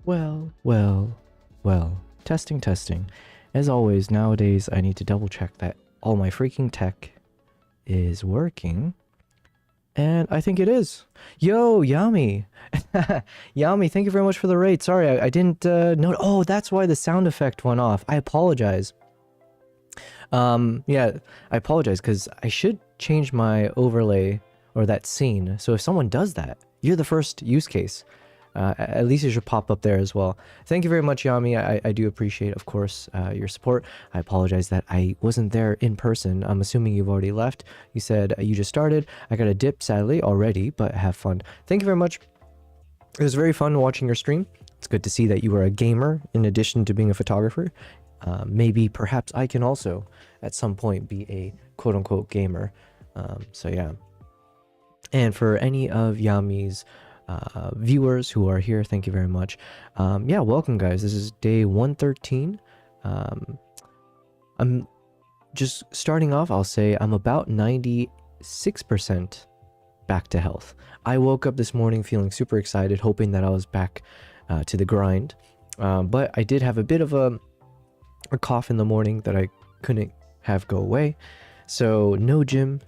Well, well, well. Testing, testing. As always, nowadays I need to double check that all my freaking tech is working. And I think it is. Yo, Yami! Yami, thank you very much for the raid. Sorry, I didn't know. Oh, that's why the sound effect went off. I apologize. Yeah, I apologize because I should change my overlay or that scene. So if someone does that, you're the first use case. At least it should pop up there as well. Thank you very much, Yami. I do appreciate, of course, your support. I apologize that I wasn't there in person. I'm assuming you've already left. You said you just started. I got a dip, sadly, already, but have fun. Thank you very much. It was very fun watching your stream. It's good to see that you are a gamer in addition to being a photographer. Maybe, perhaps I can also, at some point, be a quote-unquote gamer. So yeah. And for any of Yami's viewers who are here, thank you very much. Yeah, welcome guys. This is day 113. I'm just starting off. I'll say I'm about 96% back to health. I woke up this morning feeling super excited, hoping that I was back to the grind, but I did have a bit of a cough in the morning that I couldn't have go away, so no gym.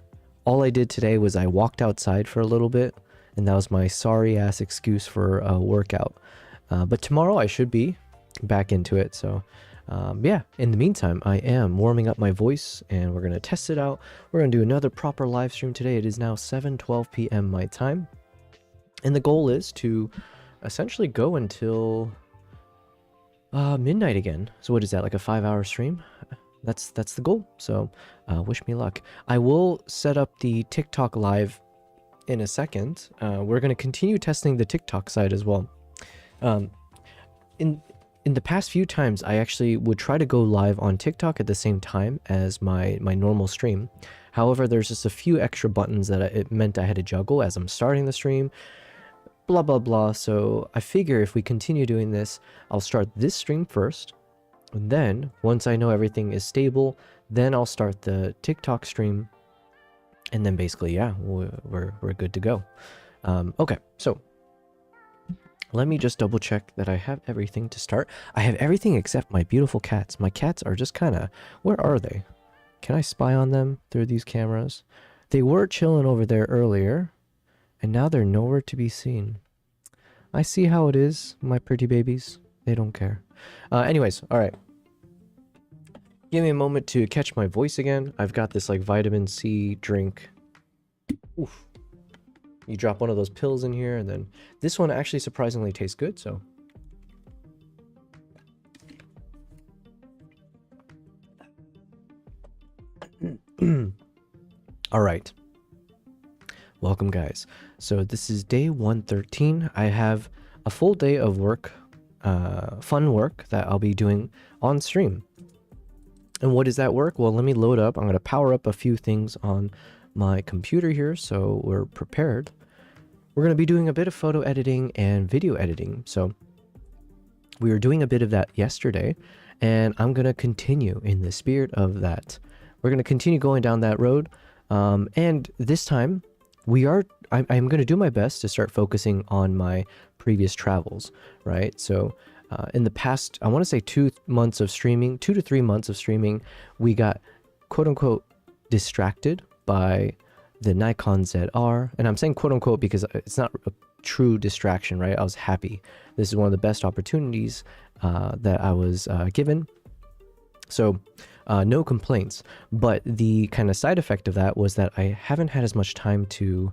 All I did today was I walked outside for a little bit, and that was my sorry ass excuse for a workout. But tomorrow I should be back into it. So yeah, in the meantime, I am warming up my voice and we're going to test it out. We're going to do another proper live stream today. It is now 7:12 p.m. my time. And the goal is to essentially go until midnight again. So what is that, like a 5-hour stream? That's the goal. So wish me luck. I will set up the TikTok live in a second. We're going to continue testing the TikTok side as well. In the past few times, I actually would try to go live on TikTok at the same time as my normal stream. However, there's just a few extra buttons that it meant I had to juggle as I'm starting the stream. Blah, blah, blah. So I figure if we continue doing this, I'll start this stream first. And then once I know everything is stable, then I'll start the TikTok stream. And then basically, yeah, we're good to go. Okay, so let me just double check that I have everything to start. I have everything except my beautiful cats. My cats are just kind of, where are they? Can I spy on them through these cameras? They were chilling over there earlier, and now they're nowhere to be seen. I see how it is, my pretty babies. They don't care. Anyways, all right. Give me a moment to catch my voice again. I've got this like vitamin C drink. Oof. You drop one of those pills in here, and then this one actually surprisingly tastes good, so. All right. Welcome, guys. So this is day 113. I have a full day of work, fun work that I'll be doing on stream. And what is that work? Well, let me load up. I'm going to power up a few things on my computer here so we're prepared. We're going to be doing a bit of photo editing and video editing. So we were doing a bit of that yesterday, and I'm going to continue in the spirit of that. We're going to continue going down that road. And this time I'm going to do my best to start focusing on my previous travels, right? So in the past, I want to say 2 months of streaming, 2 to 3 months of streaming, we got quote unquote distracted by the Nikon ZR. And I'm saying quote unquote because it's not a true distraction, right? I was happy. This is one of the best opportunities that I was given. So no complaints. But the kind of side effect of that was that I haven't had as much time to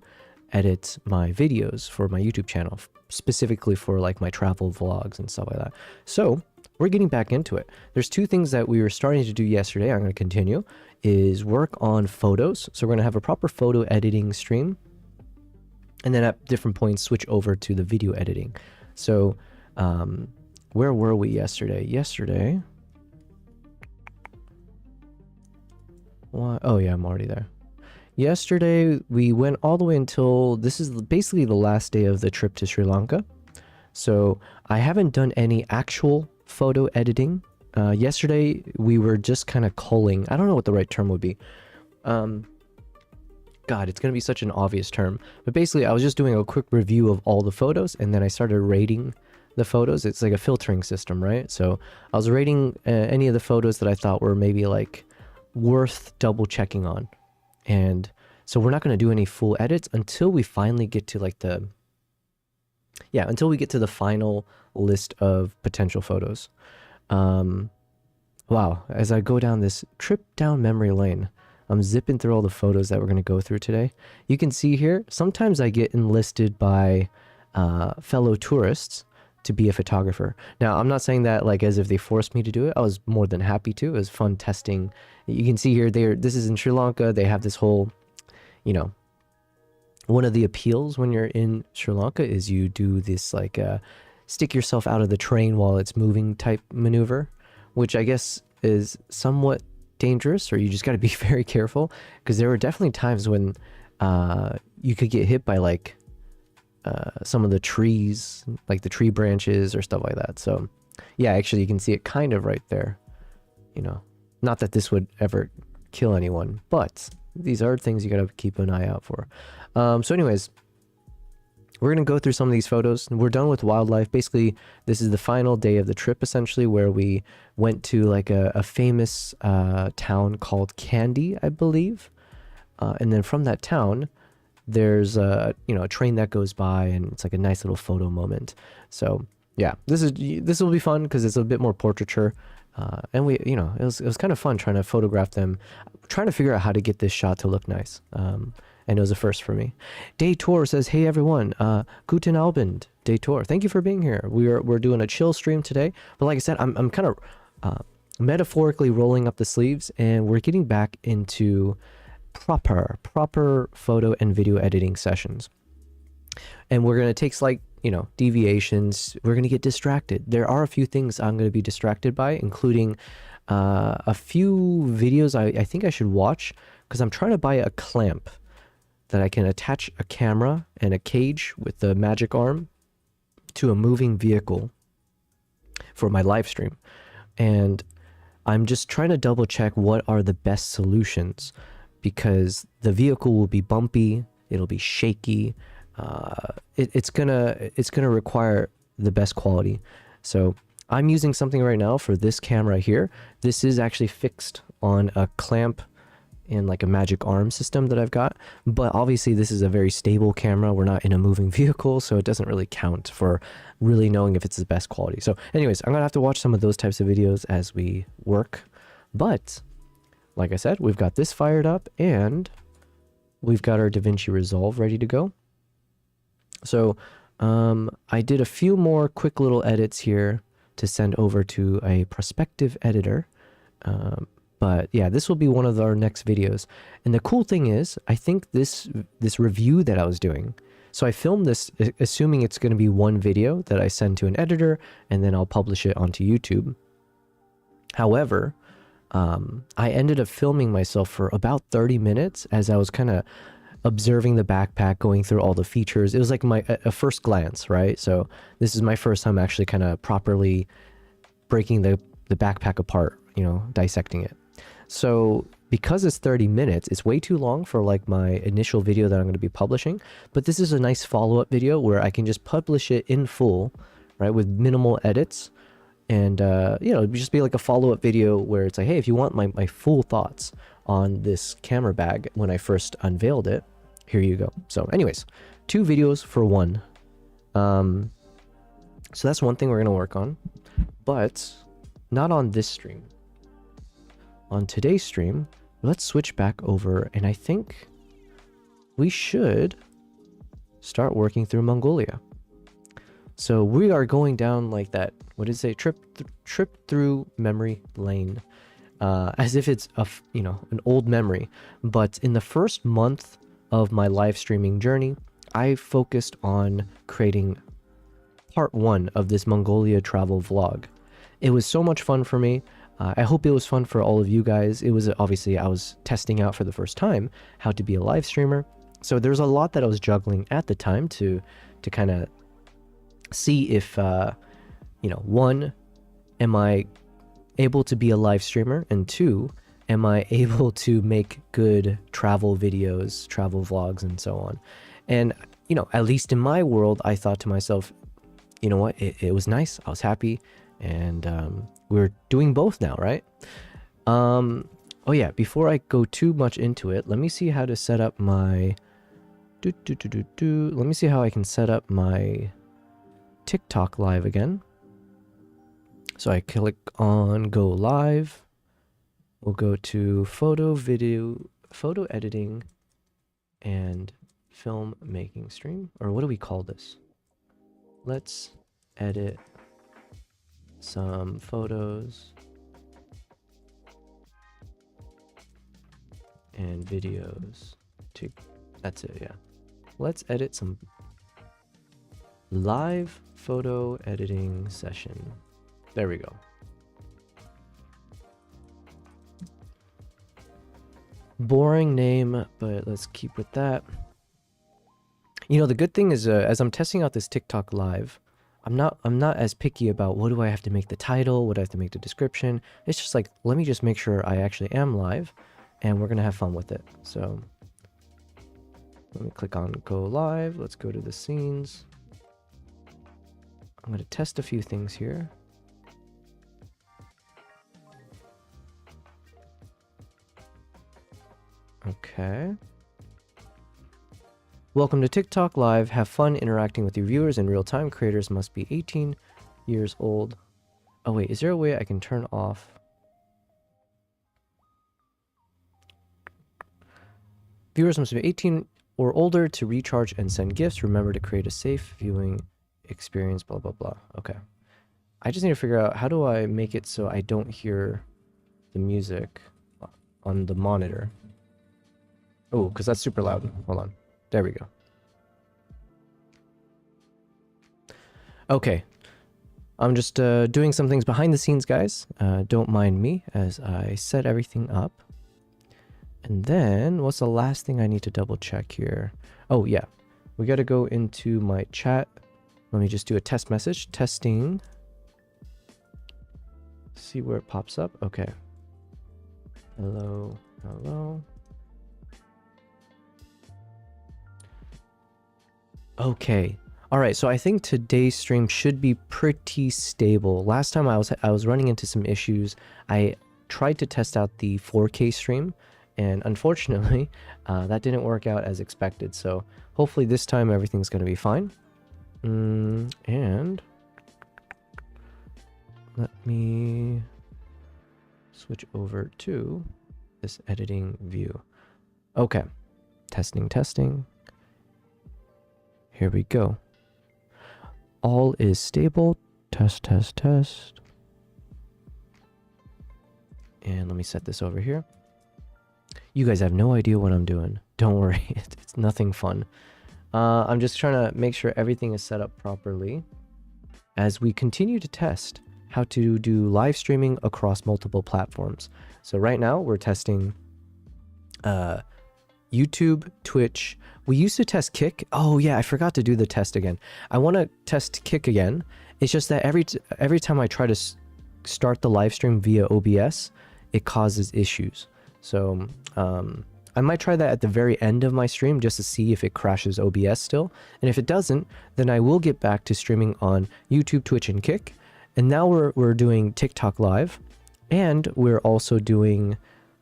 edit my videos for my YouTube channel, specifically for like my travel vlogs and stuff like that. So we're getting back into it. There's 2 things that we were starting to do yesterday. I'm going to continue is work on photos. So we're going to have a proper photo editing stream, and then at different points switch over to the video editing. So where were we yesterday? Oh yeah, I'm already there. Yesterday, we went all the way until, this is basically the last day of the trip to Sri Lanka. So I haven't done any actual photo editing. Yesterday, we were just kind of culling. I don't know what the right term would be. God, it's going to be such an obvious term. But basically, I was just doing a quick review of all the photos, and then I started rating the photos. It's like a filtering system, right? So I was rating any of the photos that I thought were maybe like worth double checking on. And so we're not going to do any full edits until we finally get to like until we get to the final list of potential photos. Wow, as I go down this trip down memory lane, I'm zipping through all the photos that we're going to go through today. You can see here, sometimes I get enlisted by fellow tourists to be a photographer. Now, I'm not saying that like as if they forced me to do it. I was more than happy to. It was fun testing. You can see here, this is in Sri Lanka. They have this whole, you know, one of the appeals when you're in Sri Lanka is you do this like stick yourself out of the train while it's moving type maneuver, which I guess is somewhat dangerous, or you just got to be very careful, because there were definitely times when you could get hit by like some of the trees, like the tree branches or stuff like that. So yeah, actually you can see it kind of right there, you know, not that this would ever kill anyone, but these are things you got to keep an eye out for. So anyways, we're going to go through some of these photos. We're done with wildlife. Basically, this is the final day of the trip, essentially, where we went to like a famous town called Kandy, I believe. And then from that town, there's a train that goes by, and it's like a nice little photo moment. So yeah, this will be fun because it's a bit more portraiture. And we, it was kind of fun trying to photograph them, trying to figure out how to get this shot to look nice. And it was a first for me. Daytor says, "Hey everyone, guten Abend, Daytor. Thank you for being here. We're doing a chill stream today, but like I said, I'm kind of metaphorically rolling up the sleeves, and we're getting back into proper photo and video editing sessions. And we're gonna take slight, deviations. We're gonna get distracted. There are a few things I'm gonna be distracted by, including a few videos I think I should watch, because I'm trying to buy a clamp that I can attach a camera and a cage with the magic arm to a moving vehicle for my live stream. And I'm just trying to double check what are the best solutions, because the vehicle will be bumpy, it'll be shaky, it's gonna require the best quality. So I'm using something right now for this camera here. This is actually fixed on a clamp in like a magic arm system that I've got, but obviously this is a very stable camera. We're not in a moving vehicle, so it doesn't really count for really knowing if it's the best quality. So anyways, I'm gonna have to watch some of those types of videos as we work. But like I said, we've got this fired up, and we've got our DaVinci Resolve ready to go. So I did a few more quick little edits here to send over to a prospective editor. But yeah, this will be one of our next videos. And the cool thing is, I think this review that I was doing, so I filmed this assuming it's going to be one video that I send to an editor, and then I'll publish it onto YouTube. However, I ended up filming myself for about 30 minutes as I was kind of observing the backpack, going through all the features. It was like a first glance, right? So this is my first time actually kind of properly breaking the backpack apart, dissecting it. So because it's 30 minutes, it's way too long for like my initial video that I'm going to be publishing. But this is a nice follow-up video where I can just publish it in full, right, with minimal edits. And, it'd just be like a follow-up video where it's like, hey, if you want my full thoughts on this camera bag when I first unveiled it, here you go. So anyways, 2 videos for 1. So that's one thing we're going to work on, but not on this stream. On today's stream, let's switch back over, and I think we should start working through Mongolia. So we are going down like that, what did it say, trip through memory lane, as if it's an old memory. But in the first month of my live streaming journey, I focused on creating part 1 of this Mongolia travel vlog. It was so much fun for me. I hope it was fun for all of you guys. It was obviously, I was testing out for the first time how to be a live streamer. So there's a lot that I was juggling at the time to kind of see if, 1, am I able to be a live streamer? And 2, am I able to make good travel videos, travel vlogs, and so on? And, at least in my world, I thought to myself, you know what? It was nice. I was happy. And we're doing both now, right? Oh yeah, before I go too much into it, let me see how to set up my... Let me see how I can set up my TikTok live again. So I click on go live. We'll go to photo, video, photo editing, and film making stream. Or what do we call this? Let's edit some photos and videos to... That's it, yeah. Let's edit some live photo editing session. There we go. Boring name, but let's keep with that. You know, the good thing is, as I'm testing out this TikTok live, I'm not as picky about what do I have to make the title, what do I have to make the description. It's just like, let me just make sure I actually am live, and we're gonna have fun with it. So let me click on go live. Let's go to the scenes. I'm gonna test a few things here. Okay. Welcome to TikTok Live. Have fun interacting with your viewers in real time. Creators must be 18 years old. Oh wait, is there a way I can turn off? Viewers must be 18 or older to recharge and send gifts. Remember to create a safe viewing experience, blah, blah, blah. Okay. I just need to figure out how do I make it so I don't hear the music on the monitor. Oh, because that's super loud. Hold on. There we go. Okay. I'm just doing some things behind the scenes, guys. Don't mind me as I set everything up. And then, what's the last thing I need to double check here? Oh, yeah. We got to go into my chat. Let me just do a test message. Testing. See where it pops up. Okay. Hello. Hello. Okay. All right. So I think today's stream should be pretty stable. Last time I was running into some issues. I tried to test out the 4K stream, and unfortunately, that didn't work out as expected. So hopefully this time everything's going to be fine. And let me switch over to this editing view. Okay. Testing, testing. Here we go. All is stable. Test, test, test. And let me set this over here. You guys have no idea what I'm doing. Don't worry. It's nothing fun. I'm just trying to make sure everything is set up properly as we continue to test how to do live streaming across multiple platforms. So right now we're testing YouTube, Twitch. We used to test Kick. Oh yeah, I forgot to do the test again. I want to test Kick again. It's just that every time I try to start the live stream via OBS, it causes issues. So I might try that at the very end of my stream just to see if it crashes OBS still. And if it doesn't, then I will get back to streaming on YouTube, Twitch, and Kick. And now we're doing TikTok Live, and we're also doing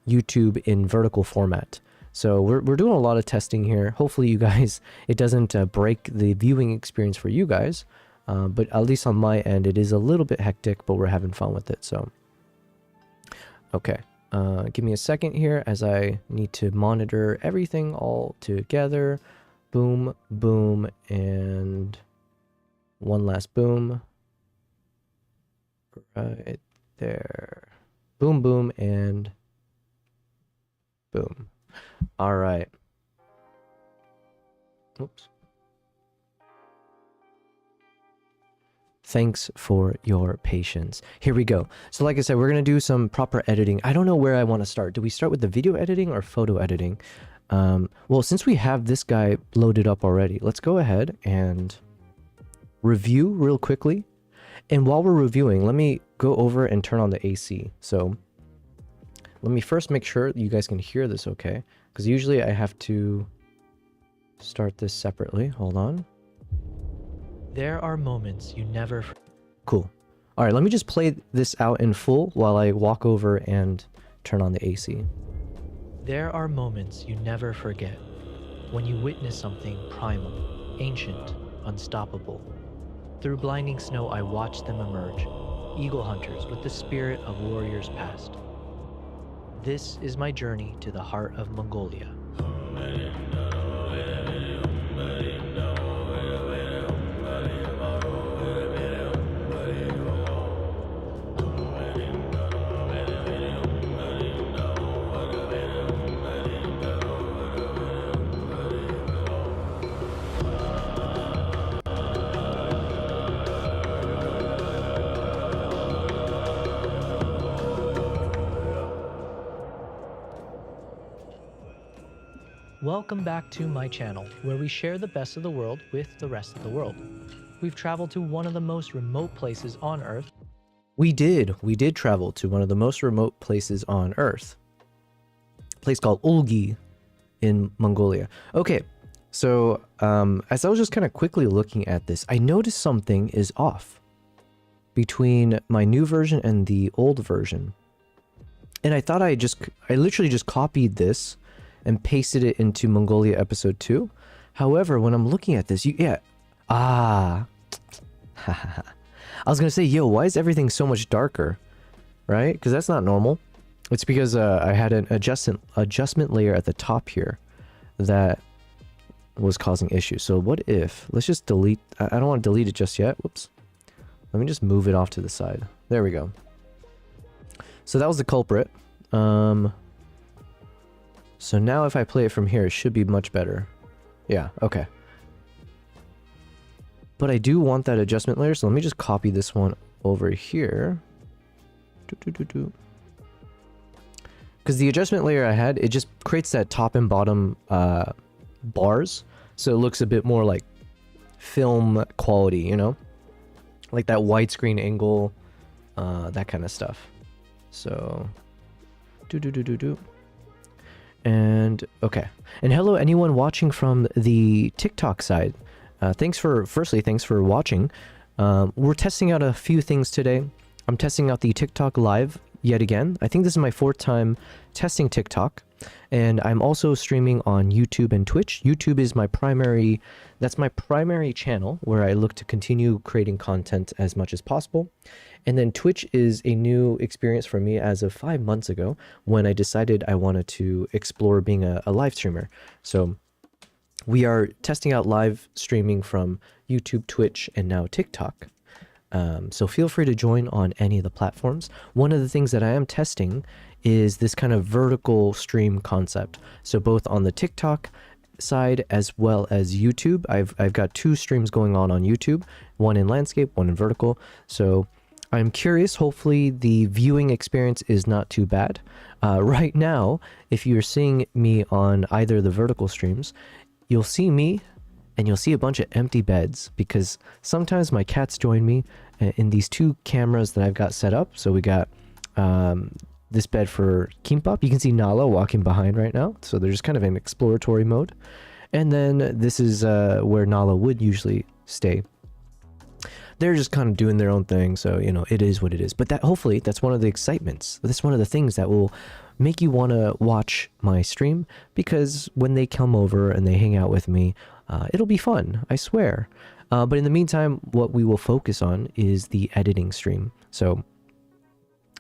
YouTube in vertical format. So we're doing a lot of testing here. Hopefully you guys, it doesn't break the viewing experience for you guys. But at least on my end, it is a little bit hectic, but we're having fun with it. So, okay. Give me a second here as I need to monitor everything all together. Boom, boom, and one last boom. Right there. Boom, boom, and boom. All right. Oops. Thanks for your patience. Here we go. So like I said, we're going to do some proper editing. I don't know where I want to start. Do we start with the video editing or photo editing? Well, since we have this guy loaded up already, let's go ahead and review real quickly. And while we're reviewing, let me go over and turn on the AC. So let me first make sure you guys can hear this okay, because usually I have to start this separately. Hold on. There are moments you never... Cool. All right, let me just play this out in full while I walk over and turn on the AC. There are moments you never forget, when you witness something primal, ancient, unstoppable. Through blinding snow, I watched them emerge, eagle hunters with the spirit of warriors past. This is my journey to the heart of Mongolia. Welcome back to my channel, where we share the best of the world with the rest of the world. We've traveled to one of the most remote places on Earth. We did travel to one of the most remote places on Earth. A place called Ulgi in Mongolia. Okay, so as I was just kind of quickly looking at this, I noticed something is off between my new version and the old version. And I thought I literally just copied this and pasted it into Mongolia episode 2. However, when I'm looking at this, I was gonna say, yo, why is everything so much darker, right? Because that's not normal. It's because I had an adjustment layer at the top here that was causing issues. So what if, let's just delete, I don't want to delete it just yet. Whoops. Let me just move it off to the side. There we go. So that was the culprit. So now if I play it from here, it should be much better. Yeah, okay. But I do want that adjustment layer, so let me just copy this one over here. Because the adjustment layer I had, it just creates that top and bottom bars, so it looks a bit more like film quality, you know? Like that widescreen angle, that kind of stuff. So, and okay, and hello anyone watching from the TikTok side. Thanks for watching. We're testing out a few things today. I'm testing out the TikTok live yet again. I think this is my 4th time testing TikTok, and I'm also streaming on YouTube and Twitch. YouTube is my primary channel where I look to continue creating content as much as possible. And then Twitch is a new experience for me as of 5 months ago, when I decided I wanted to explore being a live streamer. So we are testing out live streaming from YouTube, Twitch, and now TikTok. So feel free to join on any of the platforms. One of the things that I am testing is this kind of vertical stream concept. So both on the TikTok side as well as YouTube. I've got 2 streams going on YouTube, one in landscape, one in vertical. So I'm curious, hopefully the viewing experience is not too bad. Right now, if you're seeing me on either of the vertical streams, you'll see me and you'll see a bunch of empty beds, because sometimes my cats join me in these 2 cameras that I've got set up. So we got this bed for Kimbap. You can see Nala walking behind right now. So they're just kind of in exploratory mode. And then this is where Nala would usually stay. They're just kind of doing their own thing, so you know, it is what it is. But that, hopefully that's one of the excitements. That's one of the things that will make you want to watch my stream, because when they come over and they hang out with me, it'll be fun, I swear. But in the meantime, what we will focus on is the editing stream. So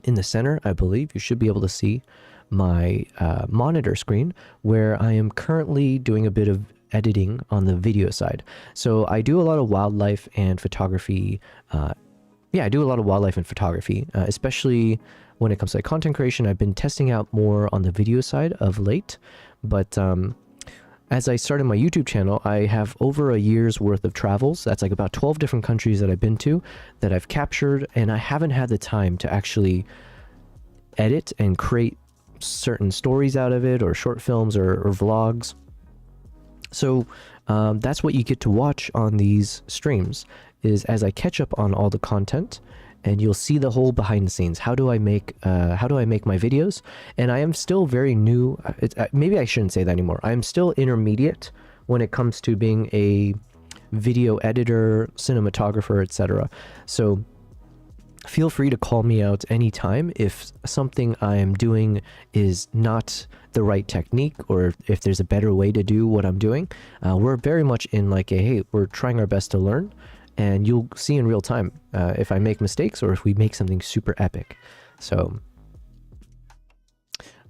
in the center, I believe you should be able to see my monitor screen, where I am currently doing a bit of editing on the video side. So I do a lot of wildlife and photography. I do a lot of wildlife and photography, especially when it comes to content creation. I've been testing out more on the video side of late, but as I started my YouTube channel, I have over a year's worth of travels. That's like about 12 different countries that I've been to, that I've captured, and I haven't had the time to actually edit and create certain stories out of it, or short films or vlogs. So that's what you get to watch on these streams, is as I catch up on all the content, and you'll see the whole behind the scenes. How do I make my videos? And I am still very new. Maybe I shouldn't say that anymore. I am still intermediate when it comes to being a video editor, cinematographer, etc. So feel free to call me out anytime if something I am doing is not the right technique, or if there's a better way to do what I'm doing. We're very much in like a, hey, we're trying our best to learn, and you'll see in real time if I make mistakes or if we make something super epic. So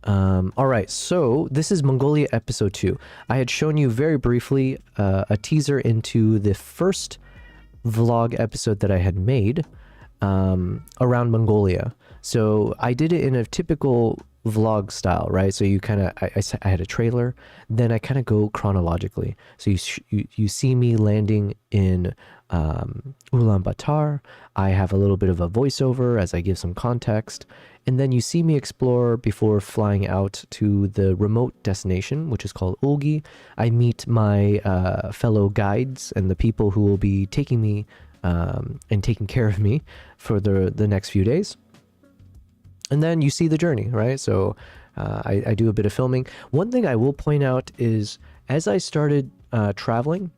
all right, so this is Mongolia episode 2. I had shown you very briefly a teaser into the first vlog episode that I had made around Mongolia. So I did it in a typical vlog style, right? So you kind of, I had a trailer, then I kind of go chronologically. So you see me landing in Ulaanbaatar. I have a little bit of a voiceover as I give some context, and then you see me explore before flying out to the remote destination, which is called Ulgi. I meet my fellow guides and the people who will be taking me and taking care of me for the next few days. And then you see the journey, right? So I do a bit of filming. One thing I will point out is, as I started traveling,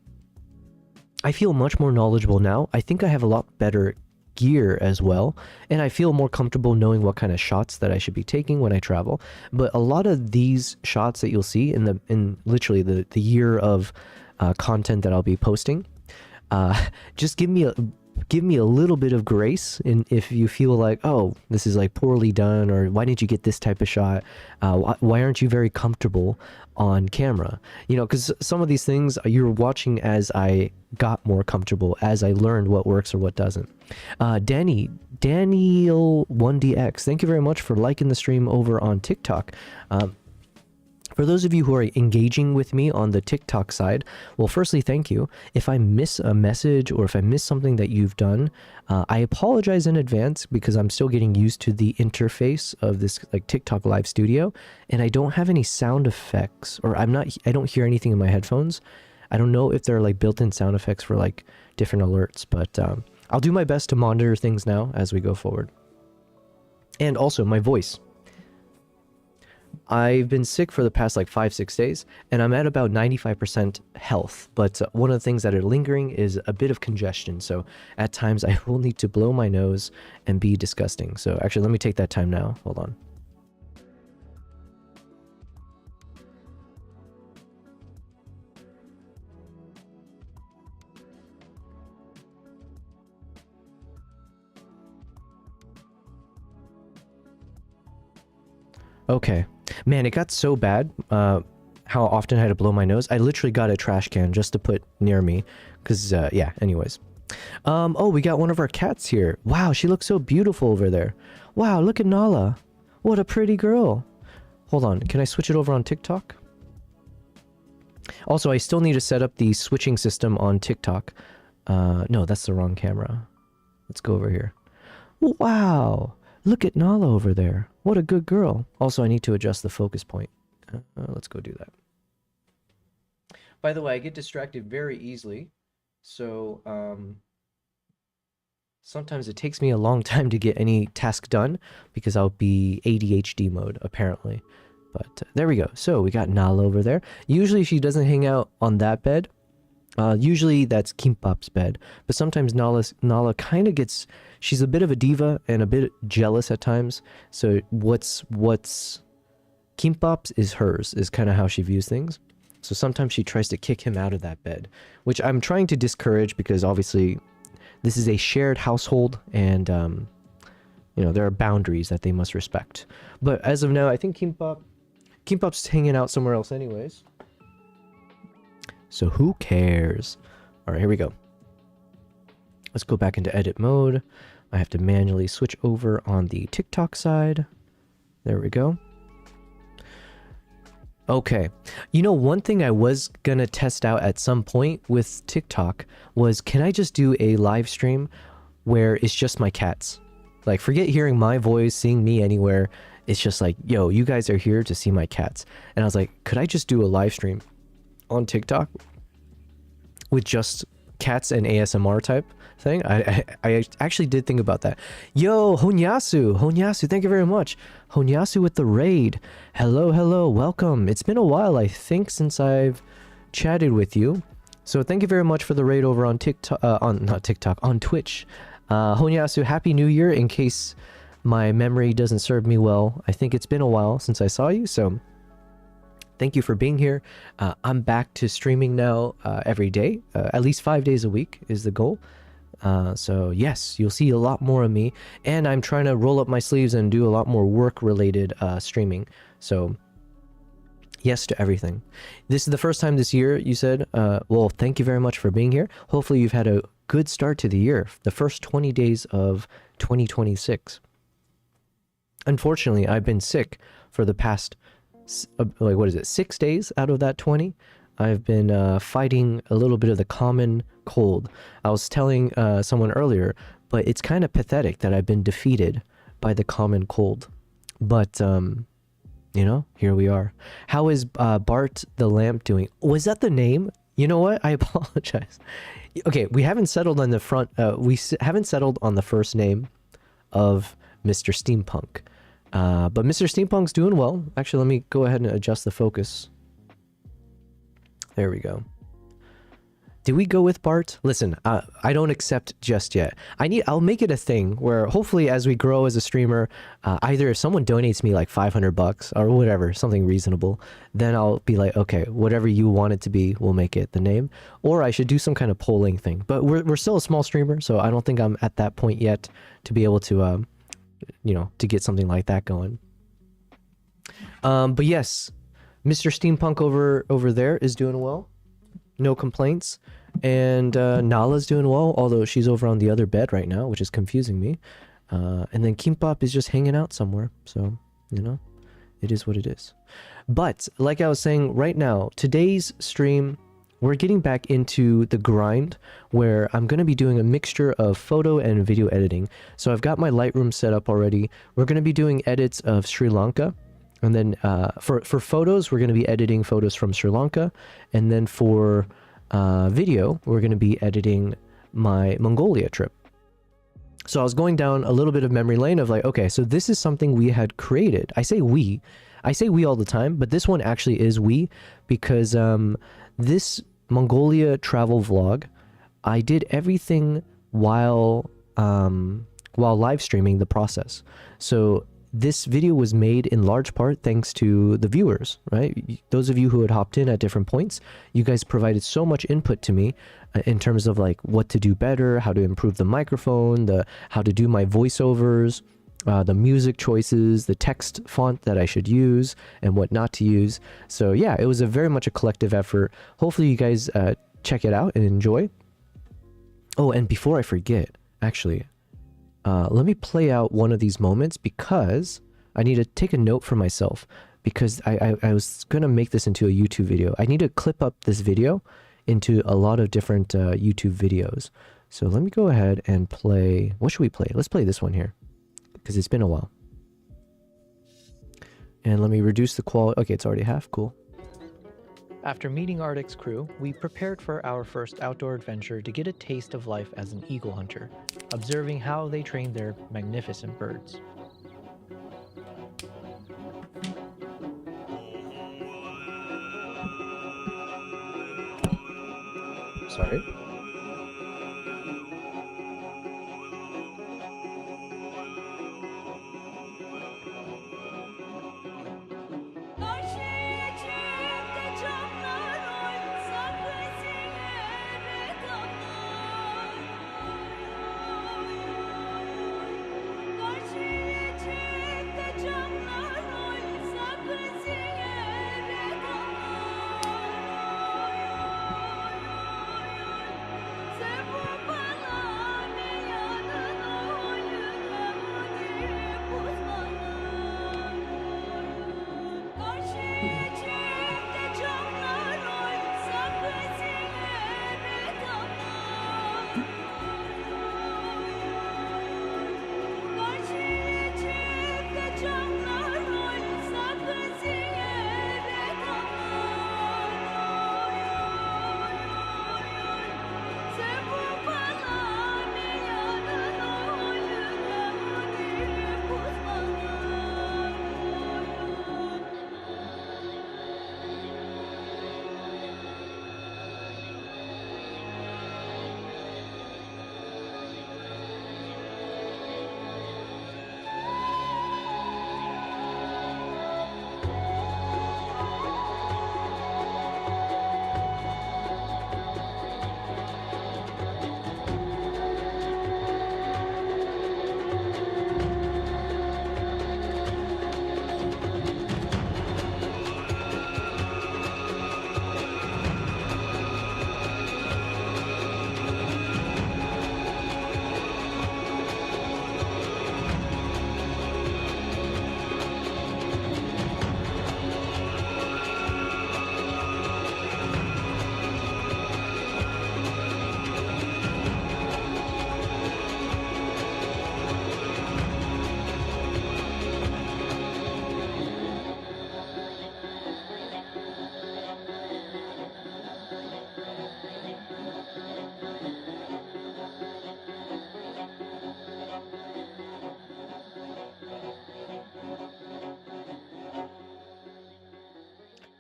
I feel much more knowledgeable now. I think I have a lot better gear as well, and I feel more comfortable knowing what kind of shots that I should be taking when I travel. But a lot of these shots that you'll see in literally the year of content that I'll be posting, just give me a little bit of grace in if you feel like, oh, this is like poorly done, or why didn't you get this type of shot? Why aren't you very comfortable on camera? You know, because some of these things you're watching as I got more comfortable, as I learned what works or what doesn't. Daniel1DX, thank you very much for liking the stream over on TikTok. For those of you who are engaging with me on the TikTok side, well, firstly, thank you. If I miss a message or if I miss something that you've done, I apologize in advance, because I'm still getting used to the interface of this like TikTok live studio, and I don't have any sound effects, or I don't hear anything in my headphones. I don't know if there are like built-in sound effects for like different alerts, but I'll do my best to monitor things now as we go forward. And also my voice. I've been sick for the past like 5-6 days, and I'm at about 95% health, but one of the things that are lingering is a bit of congestion, so at times I will need to blow my nose and be disgusting. So actually, let me take that time now. Hold on. Okay. Man, it got so bad how often I had to blow my nose. I literally got a trash can just to put near me, because yeah, anyways. Oh, we got one of our cats here. Wow, she looks so beautiful over there. Wow, look at Nala. What a pretty girl. Hold on, can I switch it over on TikTok? Also, I still need to set up the switching system on TikTok. No, that's the wrong camera. Let's go over here. Wow, look at Nala over there. What a good girl. Also, I need to adjust the focus point. Let's go do that. By the way, I get distracted very easily. So, sometimes it takes me a long time to get any task done, because I'll be ADHD mode, apparently. But there we go. So, we got Nala over there. Usually, she doesn't hang out on that bed. Usually, that's Kimpop's bed. But sometimes Nala kind of gets... She's a bit of a diva and a bit jealous at times. So what's Kimpop's is hers, is kind of how she views things. So sometimes she tries to kick him out of that bed, which I'm trying to discourage, because obviously this is a shared household, and you know, there are boundaries that they must respect. But as of now, I think Kimpop's hanging out somewhere else anyways. So who cares? All right, here we go. Let's go back into edit mode. I have to manually switch over on the TikTok side. There we go. Okay. You know, one thing I was gonna test out at some point with TikTok was, can I just do a live stream where it's just my cats? Like, forget hearing my voice, seeing me anywhere. It's just like, yo, you guys are here to see my cats. And I was like, could I just do a live stream on TikTok with just cats and ASMR type thing? I actually did think about that. Yo, Honyasu, thank you very much. Honyasu with the raid. Hello, welcome. It's been a while, I think, since I've chatted with you. So thank you very much for the raid over on TikTok, not TikTok, on Twitch. Honyasu, Happy New Year, in case my memory doesn't serve me well. I think it's been a while since I saw you, so thank you for being here. I'm back to streaming now every day. At least 5 days a week is the goal. So yes, you'll see a lot more of me, and I'm trying to roll up my sleeves and do a lot more work-related streaming. So yes to everything. This is the first time this year, you said. Well, thank you very much for being here. Hopefully you've had a good start to the year, the first 20 days of 2026. Unfortunately, I've been sick for the past, like, what is it, 6 days out of that 20? I've been fighting a little bit of the common cold. I was telling someone earlier, but it's kind of pathetic that I've been defeated by the common cold. But, you know, here we are. How is Bart the Lamp doing? Was that the name? You know what? I apologize. Okay, we haven't settled on the front. Haven't settled on the first name of Mr. Steampunk. But Mr. Steampunk's doing well. Actually, let me go ahead and adjust the focus. There we go. Did we go with Bart? Listen, I don't accept just yet. I'll make it a thing where hopefully as we grow as a streamer, either if someone donates me like $500 or whatever, something reasonable, then I'll be like, okay, whatever you want it to be, we'll make it the name. Or I should do some kind of polling thing. But we're still a small streamer, so I don't think I'm at that point yet to be able to, you know, to get something like that going. But yes, Mr. Steampunk over there is doing well. No complaints. And Nala's doing well, although she's over on the other bed right now, which is confusing me. And then Kimbap is just hanging out somewhere. So, you know, it is what it is. But like I was saying, right now, today's stream, we're getting back into the grind where I'm going to be doing a mixture of photo and video editing. So I've got my Lightroom set up already. We're going to be doing edits of Sri Lanka. And then for photos, we're going to be editing photos from Sri Lanka. And then for video, we're going to be editing my Mongolia trip. So I was going down a little bit of memory lane of like, okay, so this is something we had created. I say we all the time, but this one actually is we, because this Mongolia travel vlog, I did everything while live streaming the process. So this video was made in large part thanks to the viewers, right? Those of you who had hopped in at different points, you guys provided so much input to me in terms of like what to do better, how to improve the microphone, how to do my voiceovers, the music choices, the text font that I should use and what not to use. So yeah, it was very much a collective effort. Hopefully you guys check it out and enjoy. Oh, and before I forget, actually, let me play out one of these moments because I need to take a note for myself, because I was going to make this into a YouTube video. I need to clip up this video into a lot of different YouTube videos. So let me go ahead and play. What should we play? Let's play this one here because it's been a while. And let me reduce the quality. Okay, it's already half. Cool. After meeting Arctic's crew, we prepared for our first outdoor adventure to get a taste of life as an eagle hunter, observing how they train their magnificent birds. Sorry.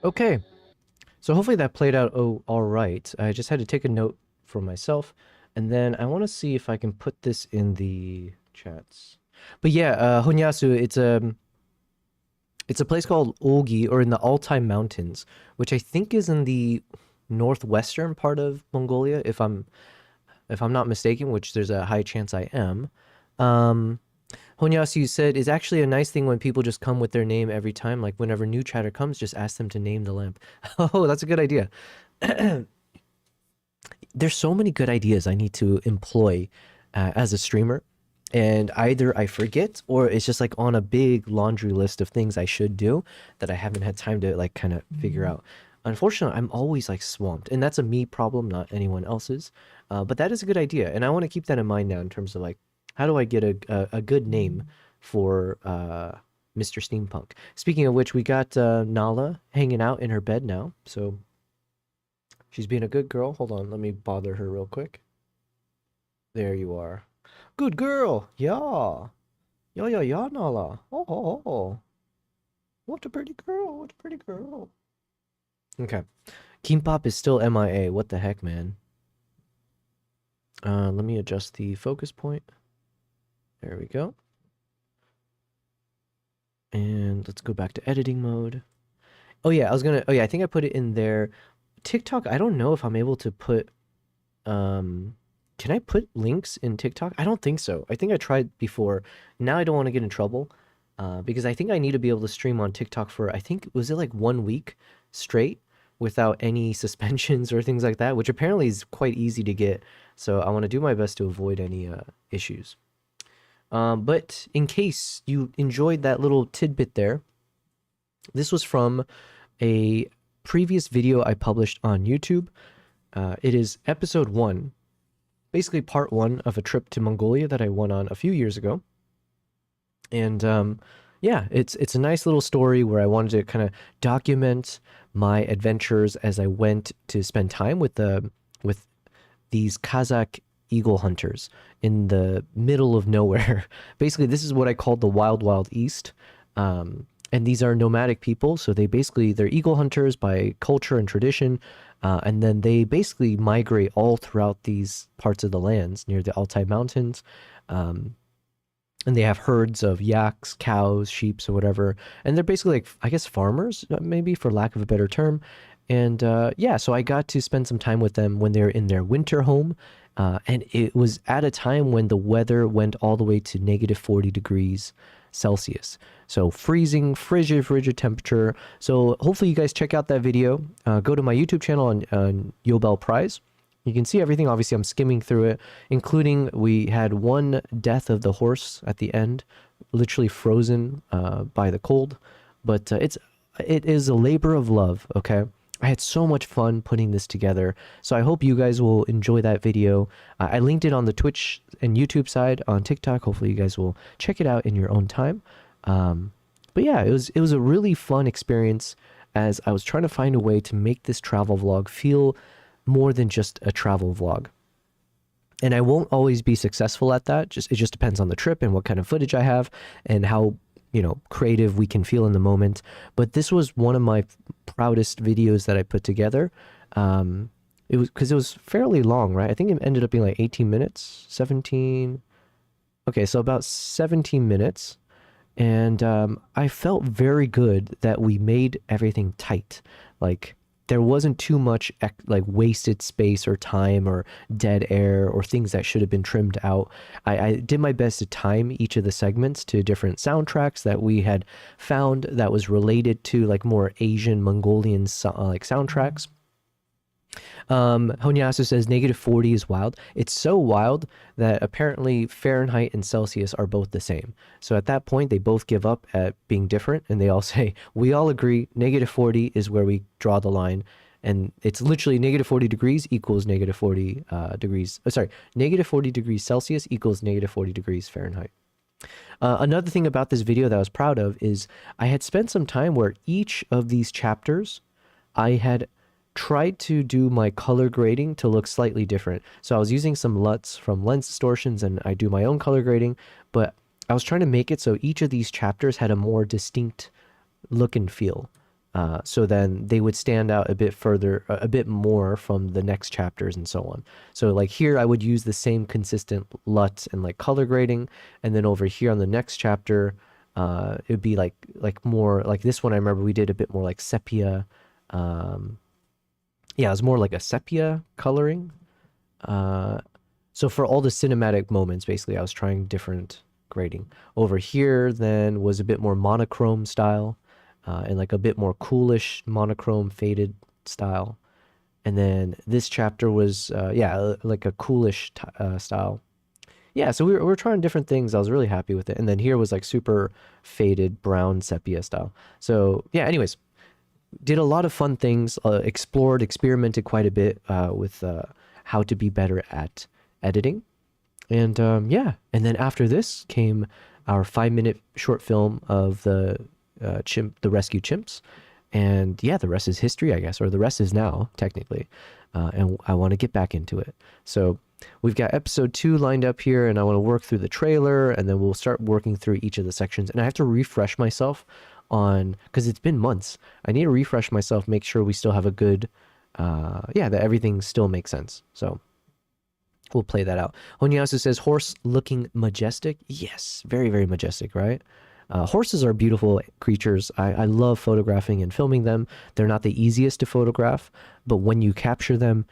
Okay, so hopefully that played out all right. I just had to take a note for myself, and then I want to see if I can put this in the chats. But yeah, Honyasu, it's a place called Ogi, or in the Altai Mountains, which I think is in the northwestern part of Mongolia, if I'm not mistaken, which there's a high chance I am. Um, Honyasu said is actually a nice thing when people just come with their name every time. Like whenever new chatter comes, just ask them to name the lamp. Oh, that's a good idea. There's so many good ideas I need to employ as a streamer, and either I forget or it's just like on a big laundry list of things I should do that I haven't had time to like kind of figure out. Unfortunately, I'm always like swamped, and that's a me problem, not anyone else's. But that is a good idea, and I want to keep that in mind now in terms of like how do I get a good name for Mr. Steampunk. Speaking of which, we got Nala hanging out in her bed now, so she's being a good girl. Hold on, let me bother her real quick. There you are. Good girl. Yeah. Yeah, yeah, yeah, Nala. Oh, oh, oh. What a pretty girl. What a pretty girl. Okay. Kimbap is still MIA. What the heck, man? Let me adjust the focus point. There we go. And let's go back to editing mode. Oh yeah, oh yeah, I think I put it in there. TikTok, I don't know if I'm able to put can I put links in TikTok? I don't think so. I think I tried before. Now I don't want to get in trouble because I think I need to be able to stream on TikTok for, I think, was it like 1 week straight without any suspensions or things like that, which apparently is quite easy to get. So I want to do my best to avoid any issues. But in case you enjoyed that little tidbit there, this was from a previous video I published on YouTube. It is episode 1, basically part 1 of a trip to Mongolia that I went on a few years ago. And yeah, it's a nice little story where I wanted to kind of document my adventures as I went to spend time with these Kazakh eagle hunters in the middle of nowhere. Basically, this is what I called the Wild Wild East. And these are nomadic people, so they're eagle hunters by culture and tradition, and then they basically migrate all throughout these parts of the lands near the Altai Mountains, and they have herds of yaks, cows, sheep, or whatever, and they're basically like, I guess, farmers, maybe for lack of a better term. And yeah, so I got to spend some time with them when they're in their winter home, and it was at a time when the weather went all the way to -40 degrees Celsius. So freezing, frigid temperature. So hopefully you guys check out that video. Go to my YouTube channel on Yobel Prize. You can see everything. Obviously, I'm skimming through it, including we had one death of the horse at the end, literally frozen by the cold. But it is a labor of love, okay? I had so much fun putting this together, so I hope you guys will enjoy that video. I linked it on the Twitch and YouTube side on TikTok. Hopefully you guys will check it out in your own time. But yeah, it was a really fun experience as I was trying to find a way to make this travel vlog feel more than just a travel vlog. And I won't always be successful at that. It just depends on the trip and what kind of footage I have and how, you know, creative we can feel in the moment. But this was one of my proudest videos that I put together. It was because it was fairly long, right? I think it ended up being like 18 minutes, 17. Okay, so about 17 minutes. And I felt very good that we made everything tight. Like, there wasn't too much like wasted space or time or dead air or things that should have been trimmed out. I did my best to time each of the segments to different soundtracks that we had found that was related to like more Asian Mongolian like soundtracks. Honyasu says -40 is wild. It's so wild that apparently Fahrenheit and Celsius are both the same. So at that point, they both give up at being different, and they all say, we all agree -40 is where we draw the line. And it's literally -40 degrees equals -40 degrees. Sorry, -40 degrees Celsius equals -40 degrees Fahrenheit. Another thing about this video that I was proud of is I had spent some time where each of these chapters I had tried to do my color grading to look slightly different. So I was using some LUTs from lens distortions, and I do my own color grading, but I was trying to make it so each of these chapters had a more distinct look and feel. So then they would stand out a bit further, a bit more from the next chapters and so on. So like here, I would use the same consistent LUT and like color grading, and then over here on the next chapter, it would be like more like this one. I remember we did a bit more like sepia. Yeah, it was more like a sepia coloring. So for all the cinematic moments, basically, I was trying different grading. Over here, then, was a bit more monochrome style, and like a bit more coolish monochrome faded style. And then this chapter was, yeah, like a coolish style. Yeah, so we were trying different things. I was really happy with it. And then here was like super faded brown sepia style. So yeah, anyways, did a lot of fun things, explored, experimented quite a bit with how to be better at editing. And yeah, and then after this came our 5-minute short film of the rescue chimps. And yeah, the rest is history, I guess, or the rest is now, technically. And I want to get back into it. So we've got episode 2 lined up here, and I want to work through the trailer, and then we'll start working through each of the sections. And I have to refresh myself on, because it's been months. I need to refresh myself, make sure we still have a good, yeah, that everything still makes sense. So we'll play that out. Honyasu says, horse looking majestic. Yes, very, very majestic, right? Horses are beautiful creatures. I love photographing and filming them. They're not the easiest to photograph, but when you capture them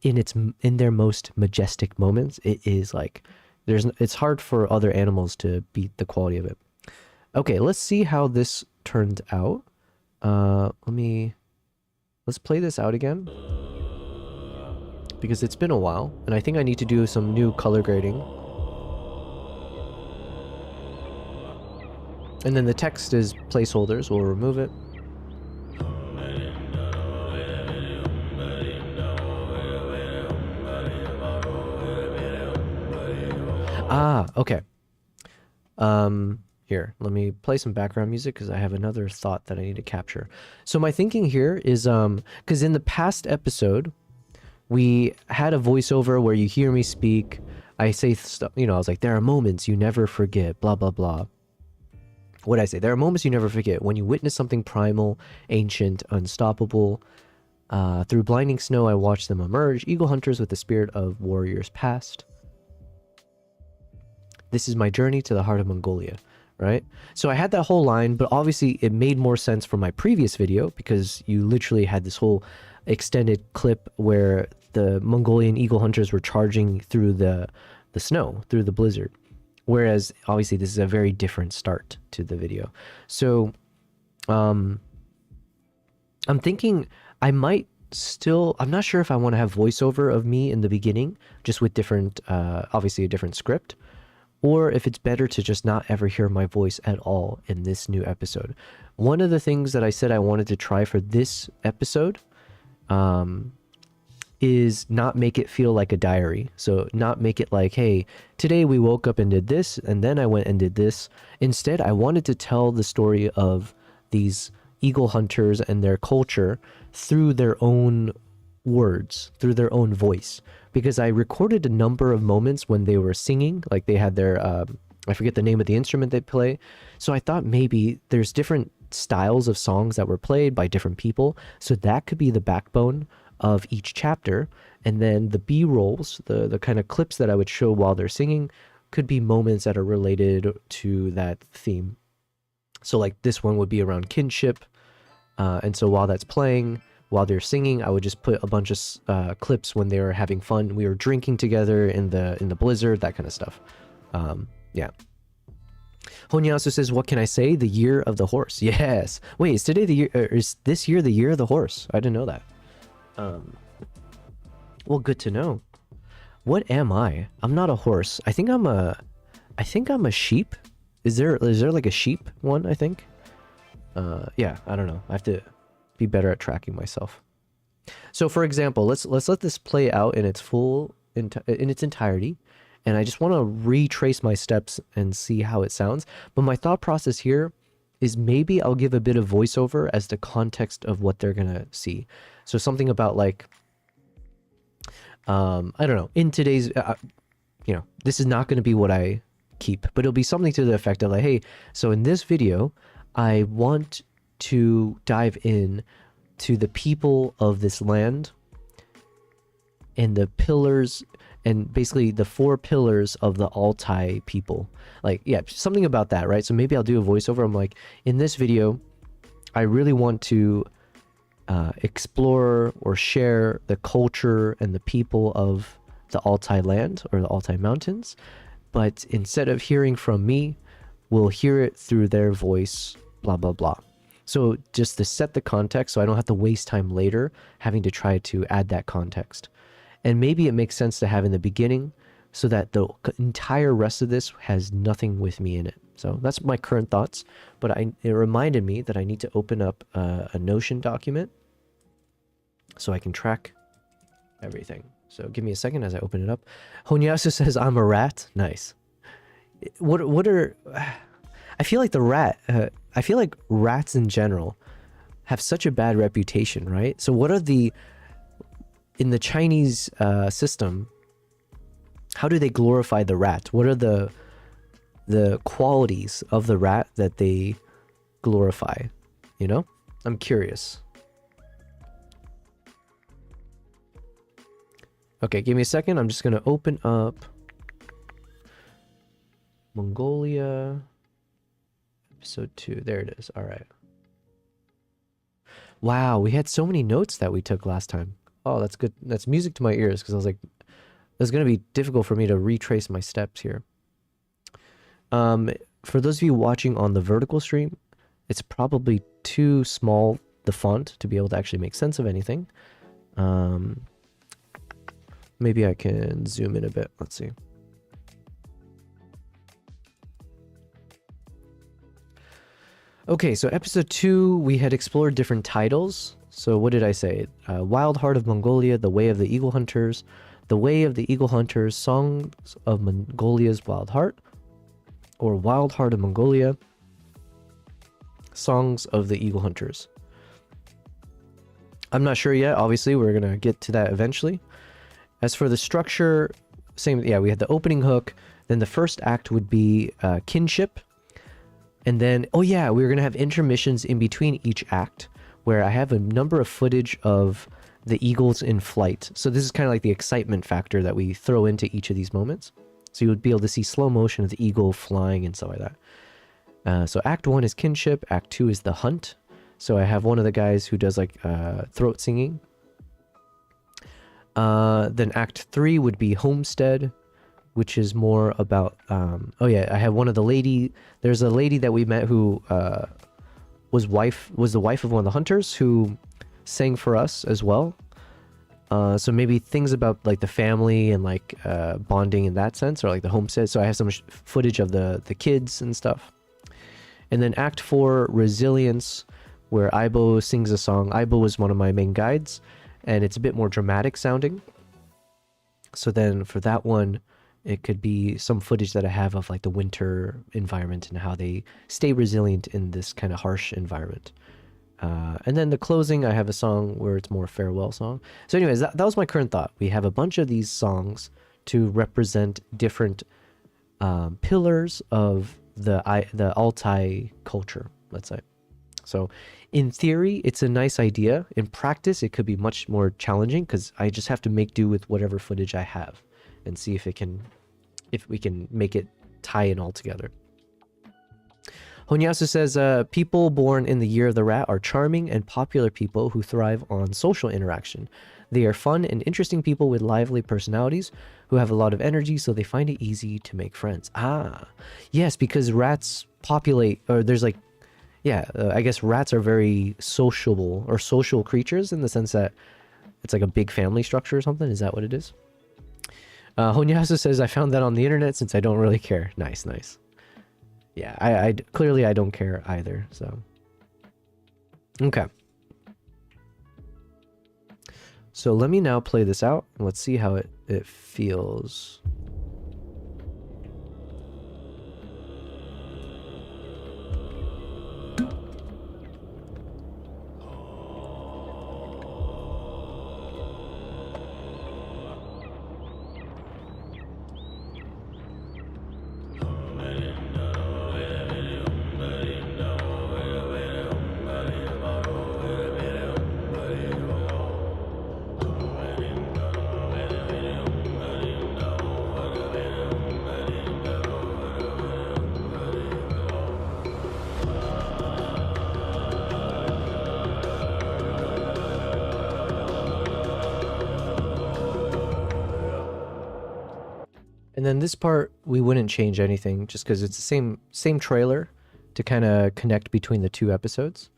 in their most majestic moments, it is like it's hard for other animals to beat the quality of it. Okay, let's see how this turned out. Let's play this out again, because it's been a while, and I think I need to do some new color grading. And then the text is placeholders. We'll remove it. Ah, okay. Here, let me play some background music because I have another thought that I need to capture. So my thinking here is, because in the past episode, we had a voiceover where you hear me speak. I say stuff, I was like, there are moments you never forget, blah, blah, blah. What did I say? There are moments you never forget. When you witness something primal, ancient, unstoppable. Through blinding snow, I watch them emerge. Eagle hunters with the spirit of warriors past. This is my journey to the heart of Mongolia, right? So I had that whole line, but obviously it made more sense for my previous video because you literally had this whole extended clip where the Mongolian eagle hunters were charging through the snow, through the blizzard. Whereas obviously this is a very different start to the video. So I'm thinking I'm not sure if I want to have voiceover of me in the beginning, just with different, obviously a different script, or if it's better to just not ever hear my voice at all in this new episode. One of the things that I said I wanted to try for this episode is not make it feel like a diary. So not make it like, hey, today we woke up and did this, and then I went and did this. Instead, I wanted to tell the story of these eagle hunters and their culture through their own words, through their own voice. Because I recorded a number of moments when they were singing, like they had their, I forget the name of the instrument they play. So I thought maybe there's different styles of songs that were played by different people. So that could be the backbone of each chapter, and then the B-rolls, the kind of clips that I would show while they're singing, could be moments that are related to that theme. So like this one would be around kinship, and so while that's playing, while they're singing, I would just put a bunch of clips when they were having fun. We were drinking together in the blizzard, that kind of stuff. Yeah. Honyasu says, what can I say? The year of the horse. Yes. Wait, is today the year? Is this year the year of the horse? I didn't know that. Well, good to know. What am I? I'm not a horse. I think I'm a sheep. Is there like a sheep one, I think? Yeah, I don't know. I have to be better at tracking myself. So for example, let's let this play out in its in its entirety. And I just want to retrace my steps and see how it sounds. But my thought process here is maybe I'll give a bit of voiceover as the context of what they're gonna see. So something about like, I don't know, in today's, this is not going to be what I keep, but it'll be something to the effect of like, hey, so in this video, I want to dive in to the people of this land and the pillars, and basically the 4 pillars of the Altai people. Like, yeah, something about that, right? So maybe I'll do a voiceover. I'm like, in this video, I really want to explore or share the culture and the people of the Altai land or the Altai mountains. But instead of hearing from me, we'll hear it through their voice, blah, blah, blah. So just to set the context so I don't have to waste time later having to try to add that context. And maybe it makes sense to have in the beginning so that the entire rest of this has nothing with me in it. So that's my current thoughts. But it reminded me that I need to open up a Notion document so I can track everything. So give me a second as I open it up. Honyasu says, I'm a rat. Nice. What are... I feel like I feel like rats in general have such a bad reputation, right? So what are in the Chinese system, how do they glorify the rat? What are the qualities of the rat that they glorify? You know? I'm curious. Okay, give me a second. I'm just going to open up Mongolia episode 2. There it is. All right. Wow, we had so many notes that we took last time. Oh, that's good. That's music to my ears because I was like, it's going to be difficult for me to retrace my steps here. For those of you watching on the vertical stream, it's probably too small, the font, to be able to actually make sense of anything. Maybe I can zoom in a bit. Let's see. Okay, so episode 2, we had explored different titles. So what did I say? Wild Heart of Mongolia, The Way of the Eagle Hunters, The Way of the Eagle Hunters, Songs of Mongolia's Wild Heart, or Wild Heart of Mongolia, Songs of the Eagle Hunters. I'm not sure yet. Obviously, we're going to get to that eventually. As for the structure, same, yeah, we had the opening hook, then the first act would be kinship, and then, oh yeah, we were going to have intermissions in between each act, where I have a number of footage of the eagles in flight. So this is kind of like the excitement factor that we throw into each of these moments. So you would be able to see slow motion of the eagle flying and stuff like that. So act 1 is kinship, act 2 is the hunt. So I have one of the guys who does like throat singing. Then act 3 would be homestead, which is more about, oh yeah, I have one of the there's a lady that we met who was the wife of one of the hunters who sang for us as well. So maybe things about like the family and like bonding in that sense, or like the homestead. So I have some footage of the kids and stuff. And then act 4, resilience, where Aibo sings a song. Aibo was one of my main guides, and it's a bit more dramatic sounding. So then for that one, it could be some footage that I have of like the winter environment and how they stay resilient in this kind of harsh environment. And then the closing, I have a song where it's more farewell song. So anyways, that was my current thought. We have a bunch of these songs to represent different pillars of the Altai culture, let's say. So in theory, it's a nice idea. In practice, it could be much more challenging because I just have to make do with whatever footage I have and see if we can make it tie in all together. Honyasu says, people born in the year of the rat are charming and popular people who thrive on social interaction. They are fun and interesting people with lively personalities who have a lot of energy, so they find it easy to make friends. Ah, yes, because rats populate, or there's like, yeah, I guess rats are very sociable or social creatures in the sense that it's like a big family structure or something. Is that what it is? Honyasu says, I found that on the internet since I don't really care. Nice, nice. Yeah, I clearly I don't care either, so. Okay. So let me now play this out. Let's see how it feels. And then this part, we wouldn't change anything just because it's the same trailer to kind of connect between the two episodes.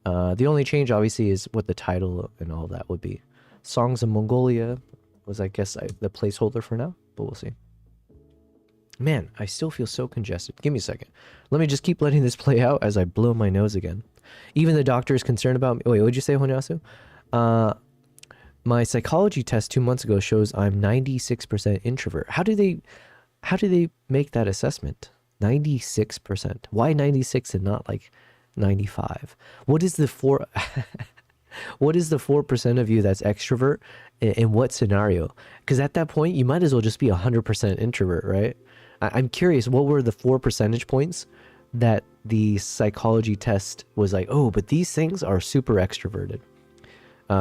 The only change, obviously, is what the title and all that would be. Songs of Mongolia was, I guess, the placeholder for now, but we'll see. Man, I still feel so congested. Give me a second. Let me just keep letting this play out as I blow my nose again. Even the doctor is concerned about me. Wait, what did you say, Honyasu? My psychology test 2 months ago shows I'm 96% introvert. How do they make that assessment? 96%. Why 96 and not like 95? What is the 4% of you that's extrovert in what scenario? Because at that point you might as well just be 100% introvert, right? I'm curious, what were the 4 percentage points that the psychology test was like, oh, but these things are super extroverted?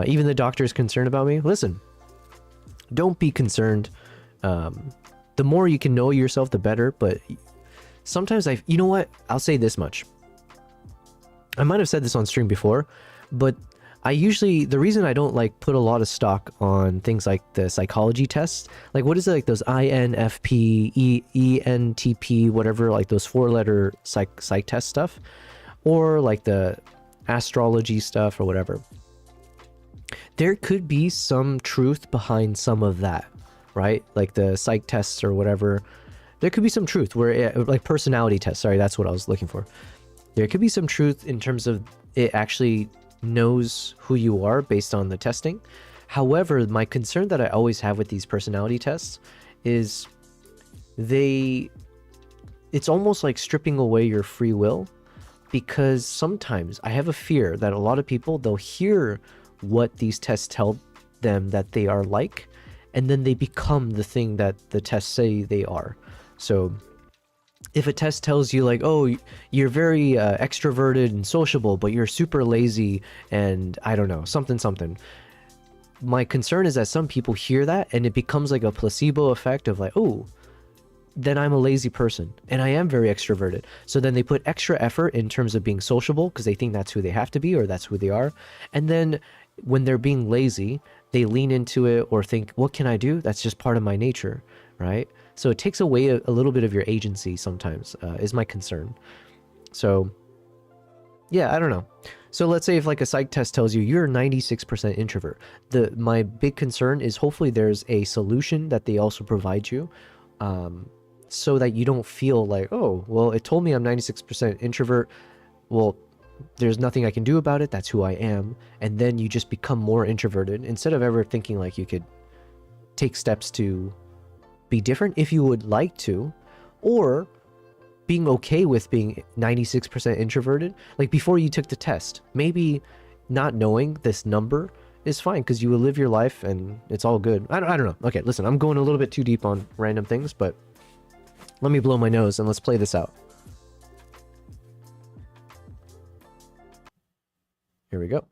Even the doctor is concerned about me. Listen, don't be concerned. The more you can know yourself, the better. But sometimes you know what? I'll say this much. I might have said this on stream before, but the reason I don't like put a lot of stock on things like the psychology tests, like what is it, like those INFP, ENTP, whatever, like those 4-letter psych test stuff, or like the astrology stuff or whatever. There could be some truth behind some of that, right? Like the psych tests or whatever. There could be some truth like personality tests. Sorry, that's what I was looking for. There could be some truth in terms of it actually knows who you are based on the testing. However, my concern that I always have with these personality tests is it's almost like stripping away your free will, because sometimes I have a fear that a lot of people, they'll hear what these tests tell them that they are like, and then they become the thing that the tests say they are. So if a test tells you like, oh, you're very extroverted and sociable, but you're super lazy and I don't know, something. My concern is that some people hear that and it becomes like a placebo effect of like, oh, then I'm a lazy person and I am very extroverted. So then they put extra effort in terms of being sociable because they think that's who they have to be or that's who they are. And then when they're being lazy, they lean into it or think, what can I do? That's just part of my nature, right? So it takes away a little bit of your agency sometimes, is my concern. So yeah, I don't know. So let's say if like a psych test tells you you're 96% introvert, my big concern is hopefully there's a solution that they also provide you, so that you don't feel like, oh, well, it told me I'm 96% introvert. Well, there's nothing I can do about it. That's who I am. And then you just become more introverted instead of ever thinking like you could take steps to be different if you would like to, or being okay with being 96% introverted. Like before you took the test, maybe not knowing this number is fine because you will live your life and it's all good. I don't know. Okay, listen, I'm going a little bit too deep on random things, but let me blow my nose and let's play this out. Here we go.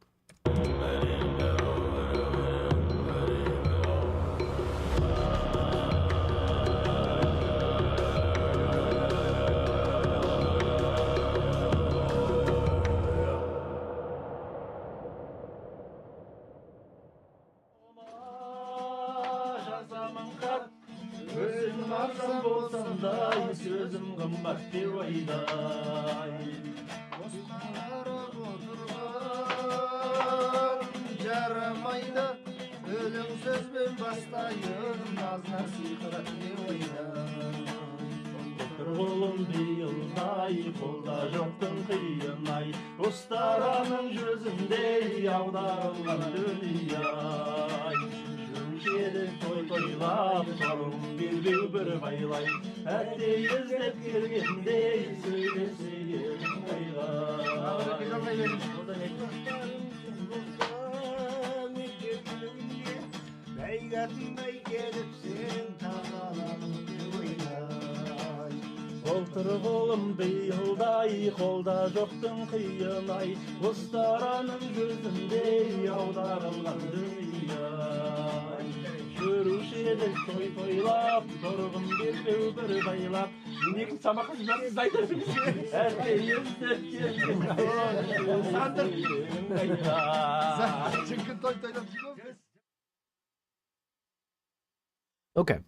Okay.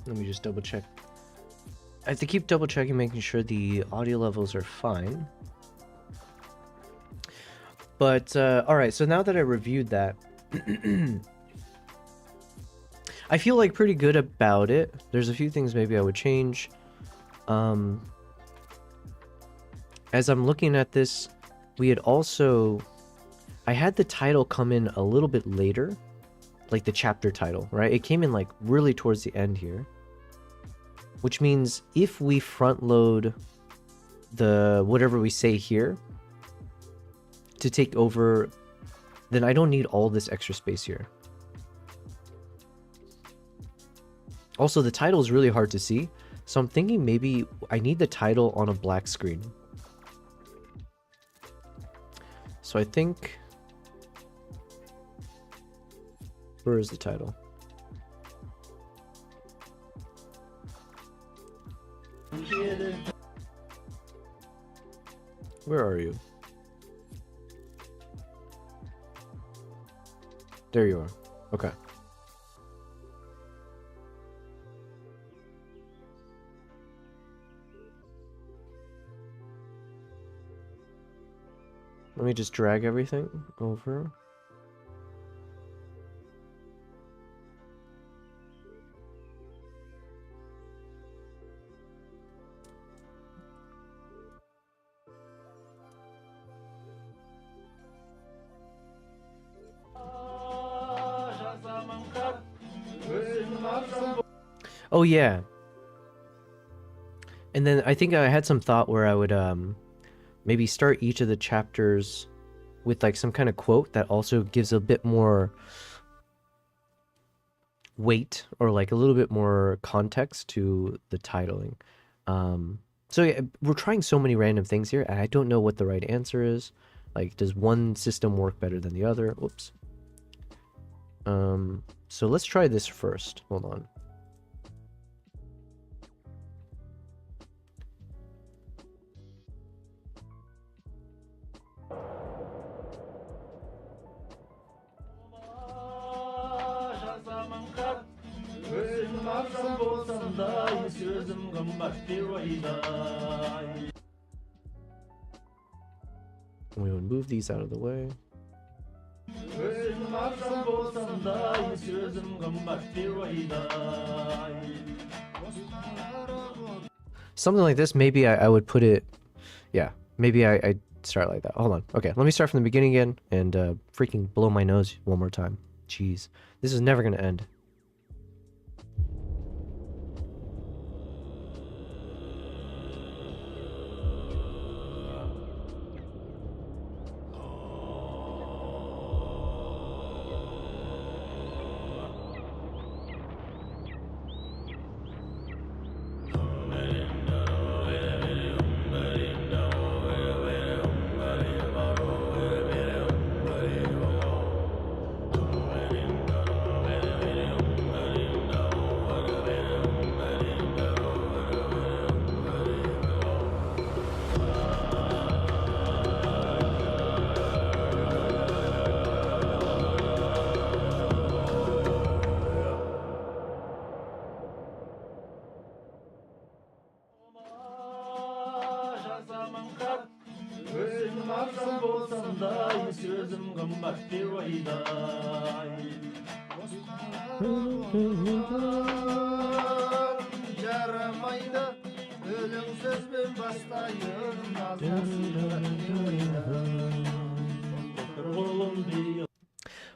Let me just double check. I have to keep double checking, making sure the audio levels are fine. But, alright, so now that I reviewed that, I feel like pretty good about it. There's a few things maybe I would change. As I'm looking at this, we had also... I had the title come in a little bit later. Like the chapter title, right? It came in like really towards the end here. Which means if we front load the whatever we say here to take over, then I don't need all this extra space here. Also, the title is really hard to see, so I'm thinking maybe I need the title on a black screen. So I think... Where is the title? Where are you? There you are. Okay. Let me just drag everything over. Oh yeah. And then I think I had some thought where I would maybe start each of the chapters with like some kind of quote that also gives a bit more weight or like a little bit more context to the titling. So yeah, we're trying so many random things here, and I don't know what the right answer is. Like, does one system work better than the other? Oops. So let's try this first. Hold on. We will move these out of the way. Something like this, maybe I would put it... Yeah, maybe I start like that. Hold on. Okay, let me start from the beginning again and freaking blow my nose one more time. Jeez. This is never going to end.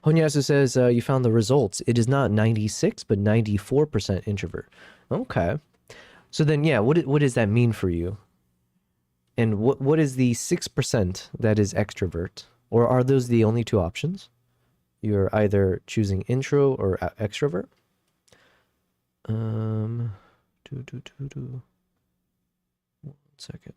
Honyasu says you found the results. It is not 96, but 94% introvert. Okay. So then, yeah, what does that mean for you? And what is the 6% that is extrovert? Or are those the only two options? You're either choosing intro or extrovert. One second.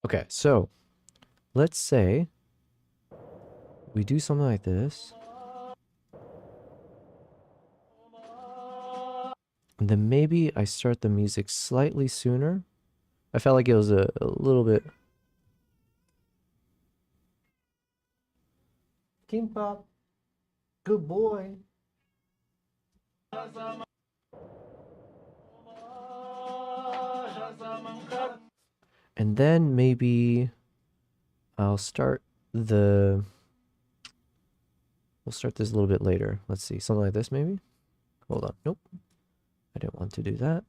Okay, so let's say we do something like this. And then maybe I start the music slightly sooner. I felt like it was a little bit... Kimbap, good boy. And then maybe I'll start the... We'll start this a little bit later. Let's see, something like this maybe? Hold on, nope. I didn't want to do that.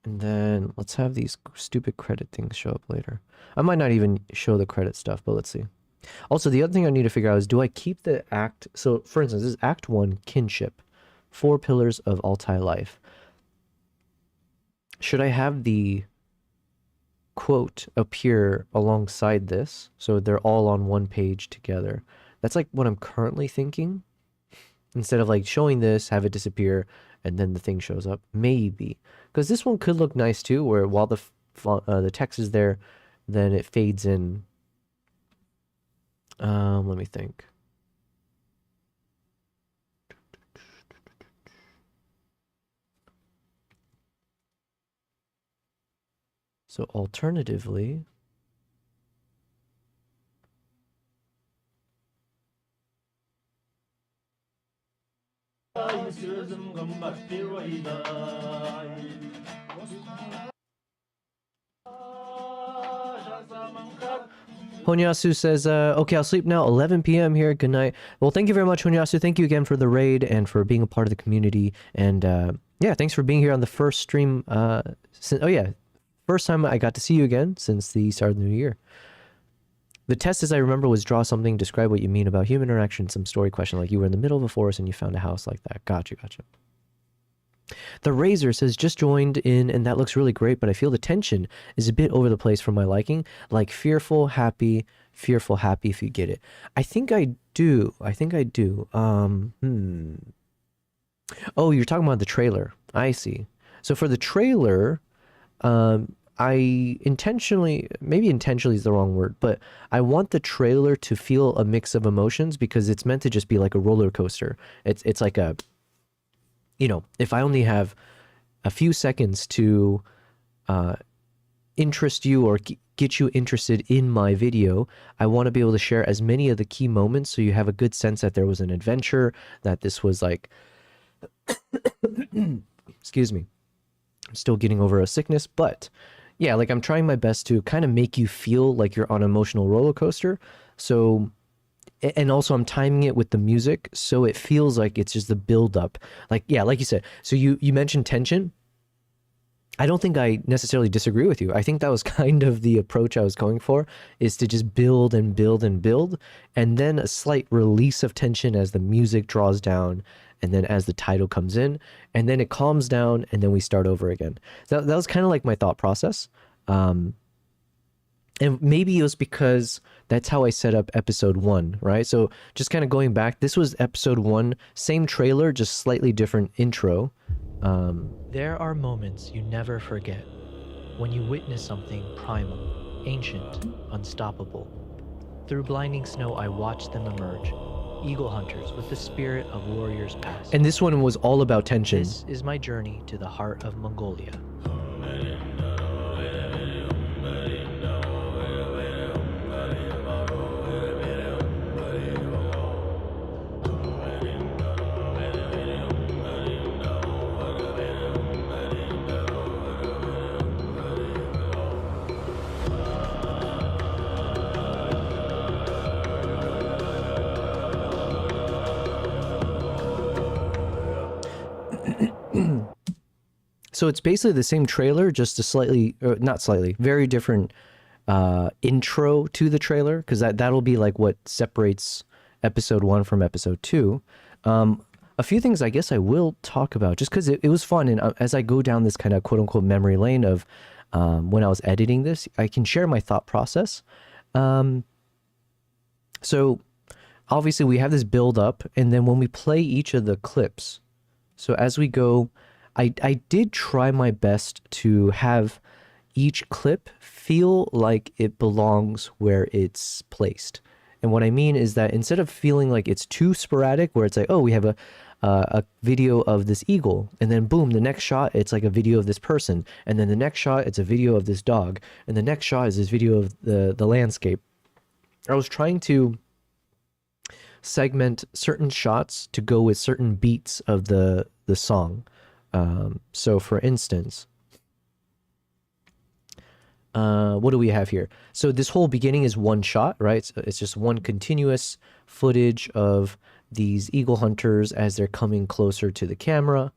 And then let's have these stupid credit things show up later. I might not even show the credit stuff, but let's see. Also, the other thing I need to figure out is, do I keep the act? So, for instance, this is Act 1, Kinship. 4 Pillars of Altai Life. Should I have the quote appear alongside this, so they're all on one page together? That's like what I'm currently thinking. Instead of like showing this, have it disappear, and then the thing shows up. Maybe. Because this one could look nice too, where while the text is there, then it fades in. Let me think. So alternatively, Honyasu says, okay, I'll sleep now, 11 p.m. here, good night. Well, thank you very much, Honyasu. Thank you again for the raid and for being a part of the community. And yeah, thanks for being here on the first stream. Oh yeah, first time I got to see you again since the start of the new year. The test, as I remember, was draw something, describe what you mean about human interaction, some story question, like you were in the middle of a forest and you found a house like that. Gotcha. The Razor says, just joined in and that looks really great, but I feel the tension is a bit over the place for my liking, like fearful, happy, if you get it. I think I do. Oh, you're talking about the trailer. I see. So for the trailer, I intentionally, maybe intentionally is the wrong word, but I want the trailer to feel a mix of emotions because it's meant to just be like a roller coaster. It's like a, you know, if I only have a few seconds to interest you or get you interested in my video, I want to be able to share as many of the key moments so you have a good sense that there was an adventure, that this was like, excuse me, I'm still getting over a sickness, but yeah, like I'm trying my best to kind of make you feel like you're on an emotional roller coaster. So, and also I'm timing it with the music so it feels like it's just the build up. Like, yeah, like you said, so you mentioned tension. I don't think I necessarily disagree with you. I think that was kind of the approach I was going for, is to just build and build and build, and then a slight release of tension as the music draws down, and then as the title comes in, and then it calms down, and then we start over again. That was kind of like my thought process. And maybe it was because that's how I set up episode 1, right? So just kind of going back, this was episode 1, same trailer, just slightly different intro. There are moments you never forget when you witness something primal, ancient, unstoppable. Through blinding snow, I watched them emerge, eagle hunters with the spirit of warriors past. And this one was all about tension. This is my journey to the heart of Mongolia. So it's basically the same trailer, just a slightly, not slightly, very different intro to the trailer, because that'll be like what separates episode 1 from episode 2. a few things I guess I will talk about just because it was fun. And as I go down this kind of quote unquote memory lane of when I was editing this, I can share my thought process. Um, so obviously we have this build up, and then when we play each of the clips, so as we go, I did try my best to have each clip feel like it belongs where it's placed. And what I mean is that instead of feeling like it's too sporadic, where it's like, oh, we have a video of this eagle, and then boom, the next shot it's like a video of this person, and then the next shot it's a video of this dog, and the next shot is this video of the landscape. I was trying to segment certain shots to go with certain beats of the song. So for instance, what do we have here? So this whole beginning is one shot, right? So it's just one continuous footage of these eagle hunters as they're coming closer to the camera,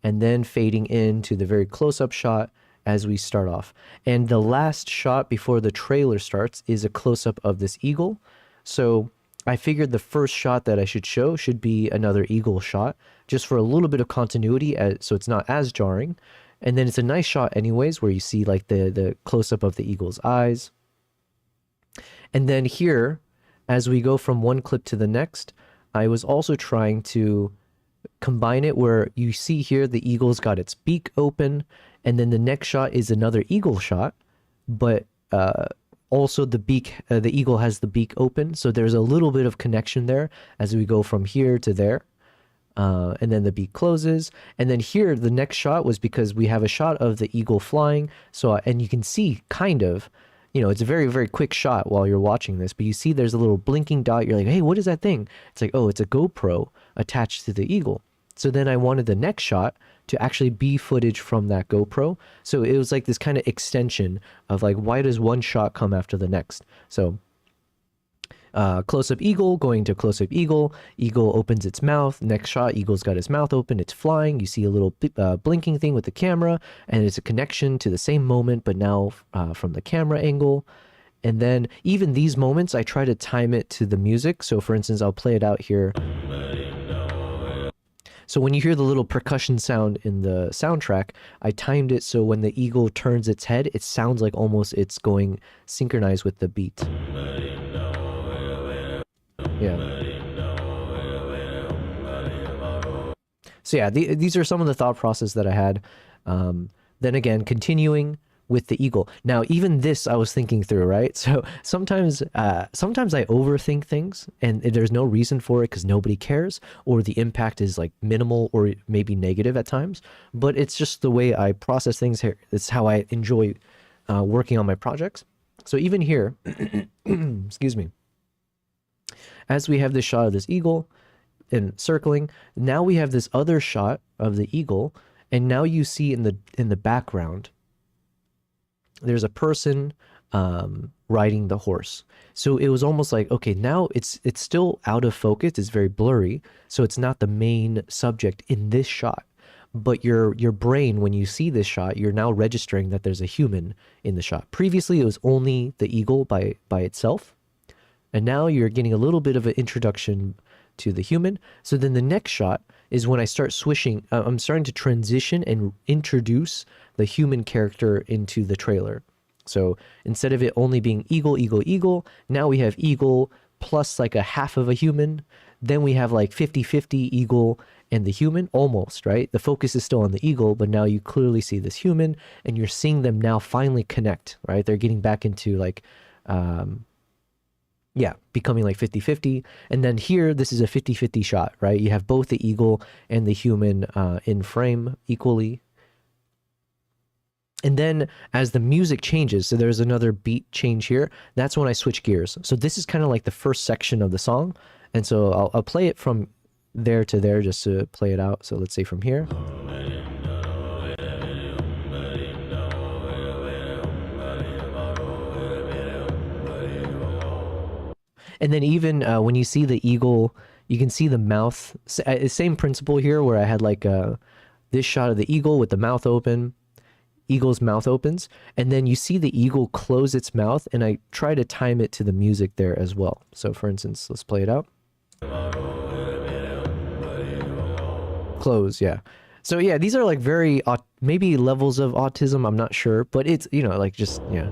and then fading into the very close-up shot as we start off. And the last shot before the trailer starts is a close-up of this eagle. So I figured the first shot that I should show should be another eagle shot, just for a little bit of continuity, so it's not as jarring. And then it's a nice shot anyways, where you see like the close-up of the eagle's eyes. And then here, as we go from one clip to the next, I was also trying to combine it where you see here the eagle's got its beak open, and then the next shot is another eagle shot, but also the eagle has the beak open, so there's a little bit of connection there as we go from here to there. And then the beak closes, and then here the next shot was because we have a shot of the eagle flying, so and you can see kind of, it's a very, very quick shot while you're watching this, but you see there's a little blinking dot. You're like, hey, what is that thing? It's like, oh, it's a GoPro attached to the eagle. So then I wanted the next shot to actually be footage from that GoPro. So it was like this kind of extension of like, why does one shot come after the next? So close-up eagle going to close-up eagle. Eagle opens its mouth. Next shot, eagle's got his mouth open. It's flying. You see a little blinking thing with the camera, and it's a connection to the same moment, but now from the camera angle. And then even these moments, I try to time it to the music. So for instance, I'll play it out here. So when you hear the little percussion sound in the soundtrack, I timed it so when the eagle turns its head, it sounds like almost it's going synchronized with the beat. Yeah. So yeah, these are some of the thought process that I had. Then again, continuing with the eagle. Now, even this I was thinking through, right? So sometimes I overthink things and there's no reason for it because nobody cares, or the impact is like minimal or maybe negative at times. But it's just the way I process things here. It's how I enjoy working on my projects. So even here, excuse me, as we have this shot of this eagle and circling, now we have this other shot of the eagle, and now you see in the background there's a person riding the horse. So it was almost like, okay, now it's still out of focus, it's very blurry, so it's not the main subject in this shot. But your brain, when you see this shot, you're now registering that there's a human in the shot. Previously, it was only the eagle by itself. And now you're getting a little bit of an introduction to the human. So then the next shot is when I start switching. I'm starting to transition and introduce the human character into the trailer. So instead of it only being eagle, eagle, eagle, now we have eagle plus like a half of a human. Then we have like 50-50 eagle and the human, almost, right? The focus is still on the eagle, but now you clearly see this human, and you're seeing them now finally connect, right? They're getting back into like, becoming like 50-50. And then here, this is a 50-50 shot, right? You have both the eagle and the human in frame equally. And then as the music changes, so there's another beat change here, that's when I switch gears. So this is kind of like the first section of the song. And so I'll play it from there to there just to play it out. So let's say from here. And then even when you see the eagle, you can see the mouth. Same principle here where I had like this shot of the eagle with the mouth open. Eagle's mouth opens, and then you see the eagle close its mouth, and I try to time it to the music there as well. So for instance, let's play it out. close, yeah. So yeah, these are like very maybe levels of autism, I'm not sure, but it's, you know, like just, yeah.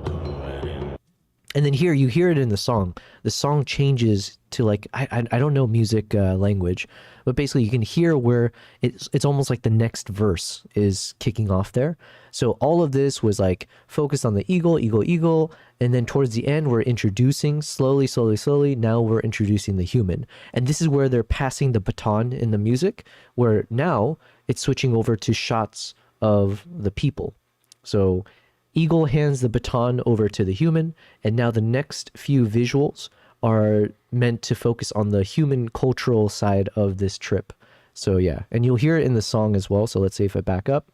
And then here you hear it in the song. The song changes to like I don't know music language, but basically you can hear where it's almost like the next verse is kicking off there. So all of this was like focused on the eagle, eagle, eagle, and then towards the end we're introducing slowly, slowly, slowly. Now we're introducing the human, and this is where they're passing the baton in the music, where now it's switching over to shots of the people. So Eagle hands the baton over to the human, and now the next few visuals are meant to focus on the human cultural side of this trip. So yeah, and you'll hear it in the song as well. So let's see if I back up.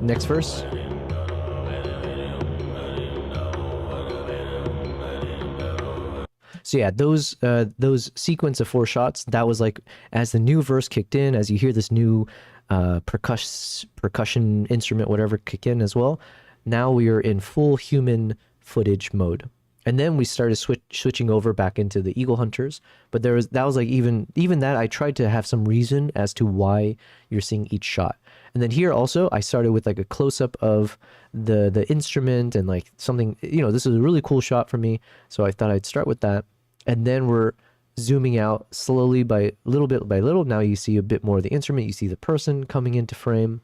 Next verse. So yeah, those sequence of 4 shots, that was like as the new verse kicked in, as you hear this new percussion instrument, whatever, kick in as well. Now we are in full human footage mode, and then we started switching over back into the eagle hunters. But that was like even that I tried to have some reason as to why you're seeing each shot. And then here also I started with like a close up of the instrument and like something, you know, this is a really cool shot for me, so I thought I'd start with that. And then we're zooming out slowly by little bit by little. Now you see a bit more of the instrument, you see the person coming into frame.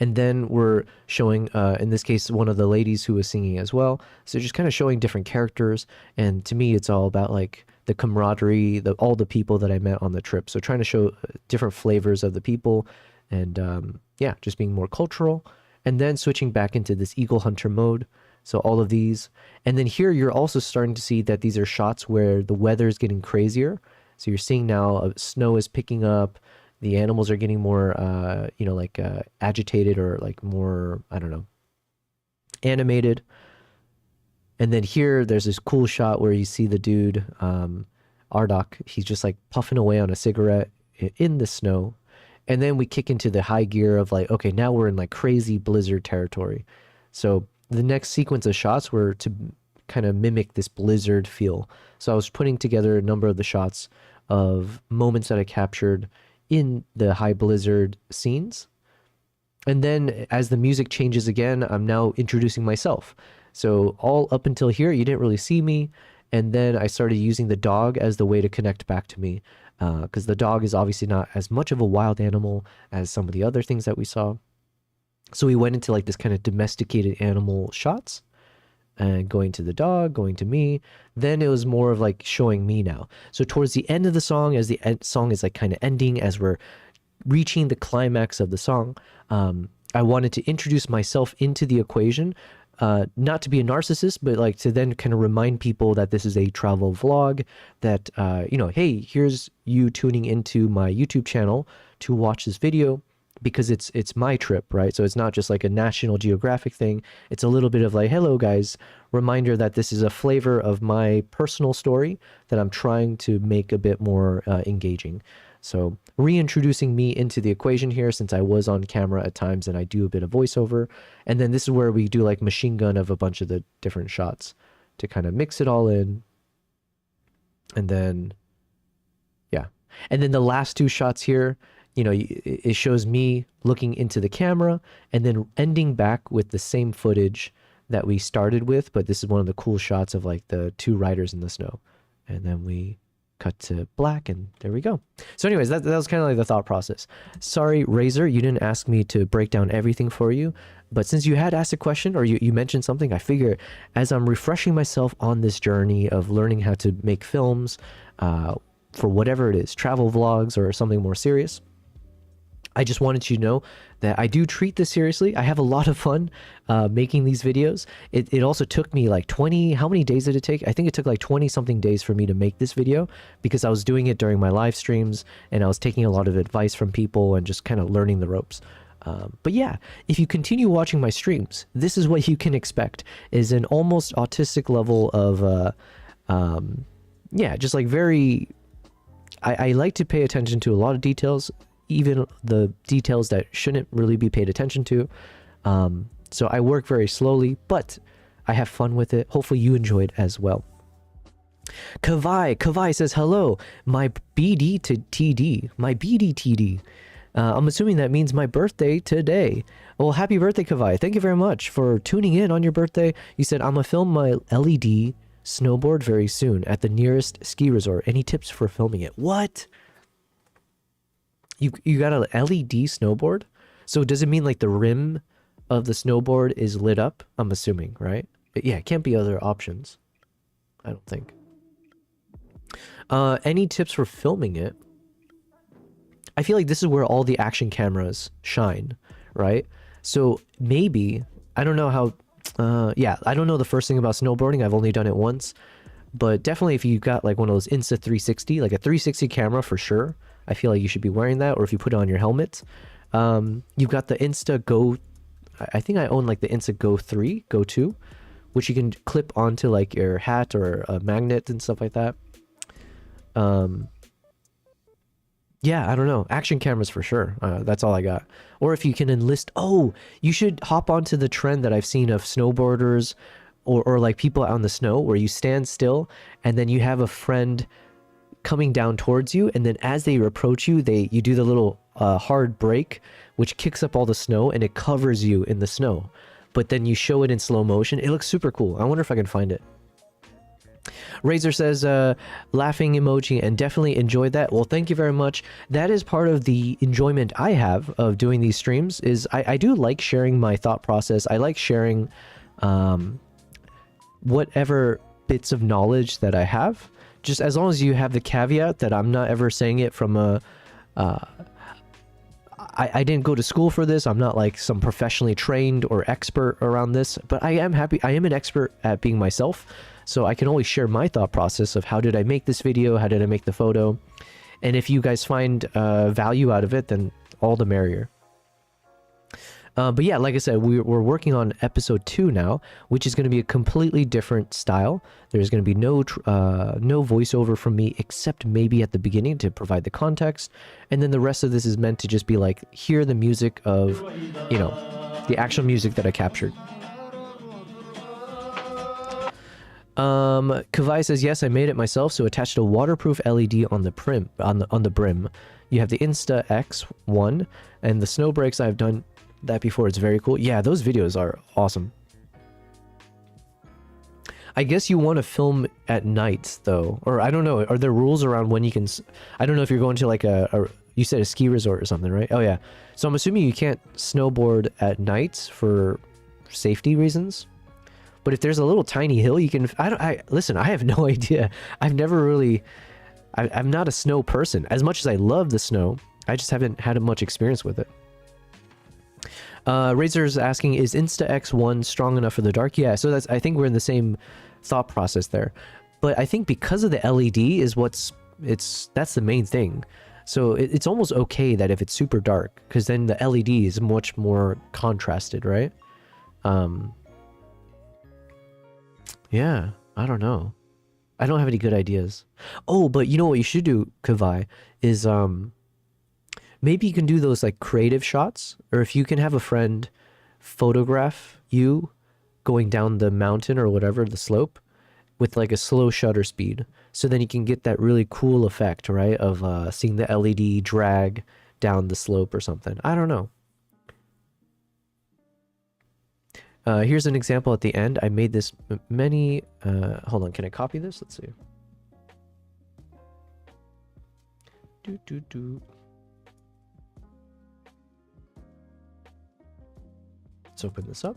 And then we're showing, in this case, one of the ladies who was singing as well. So just kind of showing different characters. And to me, it's all about like the camaraderie, all the people that I met on the trip. So trying to show different flavors of the people, and yeah, just being more cultural. And then switching back into this eagle hunter mode. So all of these. And then here you're also starting to see that these are shots where the weather is getting crazier. So you're seeing now snow is picking up. The animals are getting more, you know, like agitated or like more, I don't know, animated. And then here there's this cool shot where you see the dude, Ardok, he's just like puffing away on a cigarette in the snow. And then we kick into the high gear of like, okay, now we're in like crazy blizzard territory. So the next sequence of shots were to kind of mimic this blizzard feel. So I was putting together a number of the shots of moments that I captured in the high blizzard scenes. And then as the music changes again, I'm now introducing myself. So all up until here, you didn't really see me. And then I started using the dog as the way to connect back to me. Because the dog is obviously not as much of a wild animal as some of the other things that we saw. So we went into like this kind of domesticated animal shots, and going to the dog, going to me. Then it was more of like showing me now. So towards the end of the song, as the song is like kind of ending, as we're reaching the climax of the song, I wanted to introduce myself into the equation, not to be a narcissist, but like to then kind of remind people that this is a travel vlog, that, you know, hey, here's you tuning into my YouTube channel to watch this video, because it's my trip, right? So it's not just like a National Geographic thing. It's a little bit of like, hello guys, reminder that this is a flavor of my personal story that I'm trying to make a bit more engaging. So reintroducing me into the equation here, since I was on camera at times and I do a bit of voiceover. And then this is where we do like machine gun of a bunch of the different shots to kind of mix it all in. And then, yeah. And then the last 2 shots here, you know, it shows me looking into the camera and then ending back with the same footage that we started with. But this is one of the cool shots of like the 2 riders in the snow. And then we cut to black and there we go. So anyways, that was kind of like the thought process. Sorry, Razor, you didn't ask me to break down everything for you. But since you had asked a question, or you mentioned something, I figure as I'm refreshing myself on this journey of learning how to make films for whatever it is, travel vlogs or something more serious, I just wanted you to know that I do treat this seriously. I have a lot of fun making these videos. It also took me like 20, how many days did it take? I think it took like 20 something days for me to make this video, because I was doing it during my live streams and I was taking a lot of advice from people and just kind of learning the ropes. But yeah, if you continue watching my streams, this is what you can expect, is an almost autistic level of, yeah, just like very, I like to pay attention to a lot of details, even the details that shouldn't really be paid attention to. So I work very slowly, but I have fun with it. Hopefully you enjoy it as well. Kavai says, hello, my BD to TD, my BD TD. I'm assuming that means my birthday today. Well, happy birthday, Kavai. Thank you very much for tuning in on your birthday. You said, I'm gonna film my LED snowboard very soon at the nearest ski resort. Any tips for filming it? What? You got an LED snowboard? So does it mean like the rim of the snowboard is lit up? I'm assuming, right? Yeah, it can't be other options. I don't think. Any tips for filming it? I feel like this is where all the action cameras shine, right? So maybe, I don't know how, yeah, I don't know the first thing about snowboarding. I've only done it once. But definitely if you got like one of those Insta 360, like a 360 camera for sure, I feel like you should be wearing that, or if you put it on your helmet. You've got the Insta Go, I think I own like the Insta Go 3, Go 2, which you can clip onto like your hat or a magnet and stuff like that. Yeah, I don't know. Action cameras for sure. That's all I got. Or if you can enlist... Oh, you should hop onto the trend that I've seen of snowboarders or like people out in the snow where you stand still and then you have a friend coming down towards you, and then as they approach you, you do the little hard brake, which kicks up all the snow and it covers you in the snow. But then you show it in slow motion. It looks super cool. I wonder if I can find it. Razor says, laughing emoji, and definitely enjoyed that. Well, thank you very much. That is part of the enjoyment I have of doing these streams, is I do like sharing my thought process. I like sharing whatever bits of knowledge that I have, just as long as you have the caveat that I'm not ever saying it from a... I didn't go to school for this. I'm not like some professionally trained or expert around this, but I am an expert at being myself. So I can always share my thought process of how did I make this video? How did I make the photo? And if you guys find value out of it, then all the merrier. But yeah, like I said, we're working on episode 2 now, which is going to be a completely different style. There's going to be no voiceover from me, except maybe at the beginning to provide the context. And then the rest of this is meant to just be like, hear the music of, you know, the actual music that I captured. Kavai says, yes, I made it myself, so attached a waterproof LED on the brim. You have the Insta X1 and the snow breaks. I've done that before. It's very cool. Yeah, those videos are awesome. I guess you want to film at night though, or I don't know, are there rules around when you can... I don't know if you're going to like you said a ski resort or something, right? Oh yeah, so I'm assuming you can't snowboard at night for safety reasons. But if there's a little tiny hill, you can... listen, I have no idea. I've never really... I'm not a snow person. As much as I love the snow, I just haven't had much experience with it. Razor's asking, is Insta X1 strong enough for the dark? Yeah, so I think we're in the same thought process there. But I think because of the LED is that's the main thing. So it's almost okay that if it's super dark, because then the LED is much more contrasted, right? Yeah, I don't know. I don't have any good ideas. Oh, but you know what you should do, Kavai, is maybe you can do those like creative shots, or if you can have a friend photograph you going down the mountain or whatever, the slope, with like a slow shutter speed. So then you can get that really cool effect, right? Of seeing the LED drag down the slope or something. I don't know. Here's an example at the end. I made this many... hold on, can I copy this? Let's see. Let's open this up.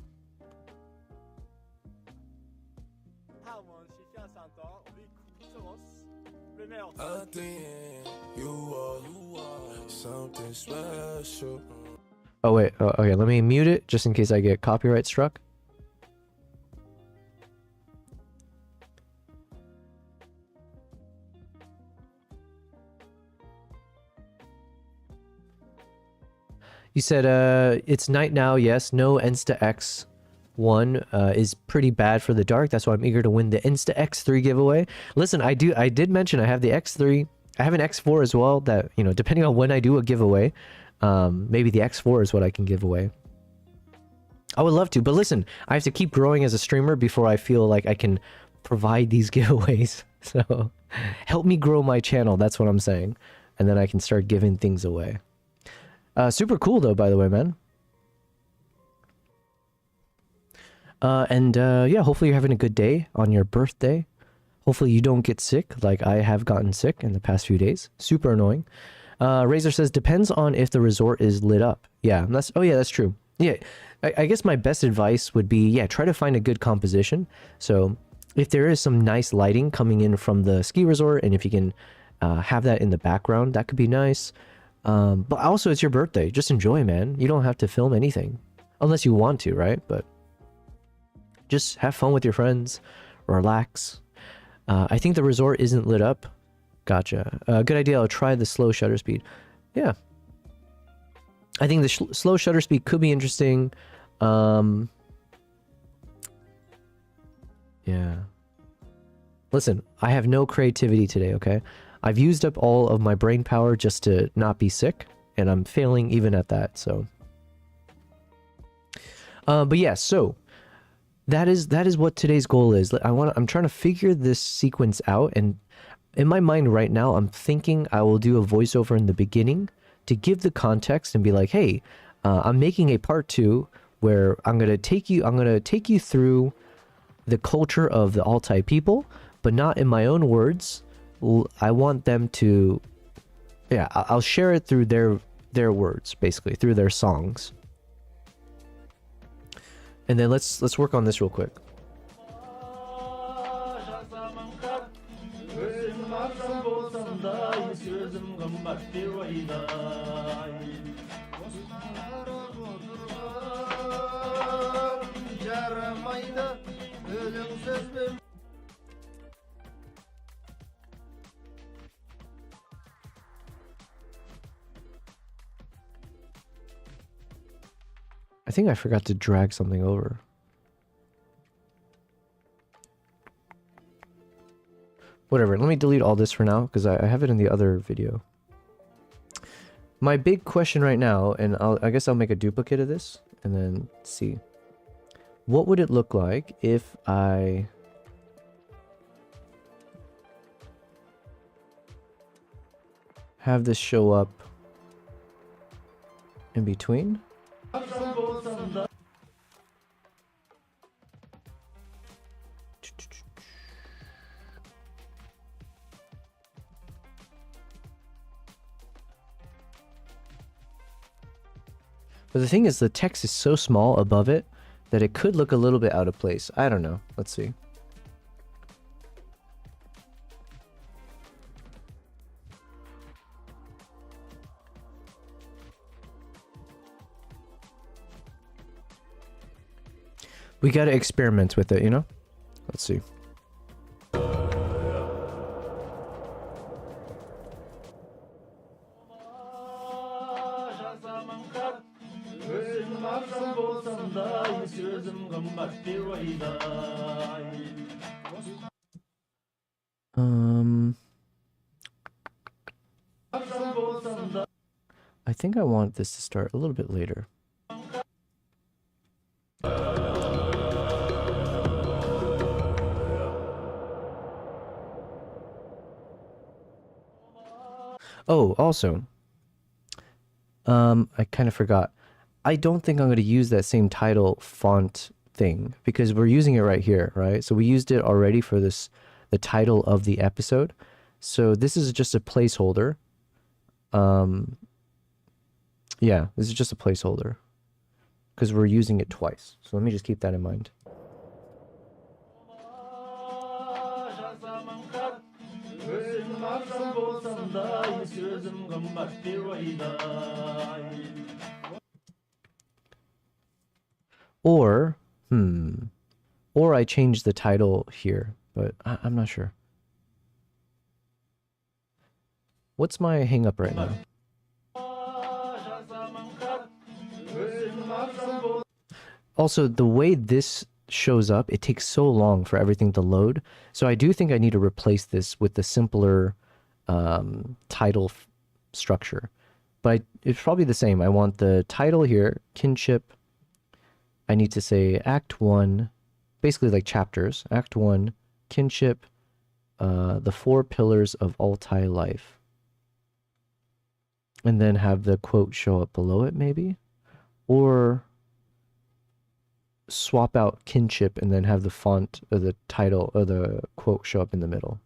Something special. Oh wait, okay, let me mute it just in case I get copyright struck. You said it's night now, yes. No Insta X1 is pretty bad for the dark. That's why I'm eager to win the Insta X3 giveaway. Listen, I did mention I have the X3. I have an X4 as well that, you know, depending on when I do a giveaway, maybe the X4 is what I can give away. I would love to, but listen, I have to keep growing as a streamer before I feel like I can provide these giveaways. So help me grow my channel. That's what I'm saying. And then I can start giving things away. Super cool though, by the way, man. Yeah, hopefully you're having a good day on your birthday. Hopefully you don't get sick like I have gotten sick in the past few days. Super annoying. Razor says, depends on if the resort is lit up. Yeah, oh yeah, that's true. Yeah, I guess my best advice would be, yeah, try to find a good composition. So if there is some nice lighting coming in from the ski resort, and if you can have that in the background, that could be nice. But also it's your birthday. Just enjoy, man. You don't have to film anything. Unless you want to, right? But just have fun with your friends. Relax. I think the resort isn't lit up. Gotcha. Good idea. I'll try the slow shutter speed. Yeah. I think the slow shutter speed could be interesting. Yeah. Listen, I have no creativity today, okay? I've used up all of my brain power just to not be sick, and I'm failing even at that, so. But yeah, so that is what today's goal is. I'm trying to figure this sequence out, and in my mind right now, I'm thinking I will do a voiceover in the beginning to give the context and be like, hey, I'm making a part 2 where I'm gonna take you through the culture of the Altai people, but not in my own words. I want them to, yeah, I'll share it through their words, basically through their songs. And then let's work on this real quick. I think I forgot to drag something over. Whatever, let me delete all this for now, because I have it in the other video. My big question right now, and I guess I'll make a duplicate of this, and then see. What would it look like if I... have this show up in between? But the thing is, the text is so small above it that it could look a little bit out of place. I don't know. Let's see. We gotta experiment with it, you know? Let's see. I think I want this to start a little bit later. Oh, also, I kind of forgot. I don't think I'm going to use that same title font thing because we're using it right here, right? So we used it already for this, the title of the episode. So this is just a placeholder. Yeah, this is just a placeholder because we're using it twice. So let me just keep that in mind. Or I change the title here, but I'm not sure. What's my hang up right now? Also, the way this shows up, it takes so long for everything to load. So I do think I need to replace this with the simpler title structure. But it's probably the same. I want the title here, kinship. I need to say Act 1, basically like chapters. Act 1, kinship, the 4 pillars of Altai life. And then have the quote show up below it, maybe? Or swap out kinship and then have the font or the title or the quote show up in the middle.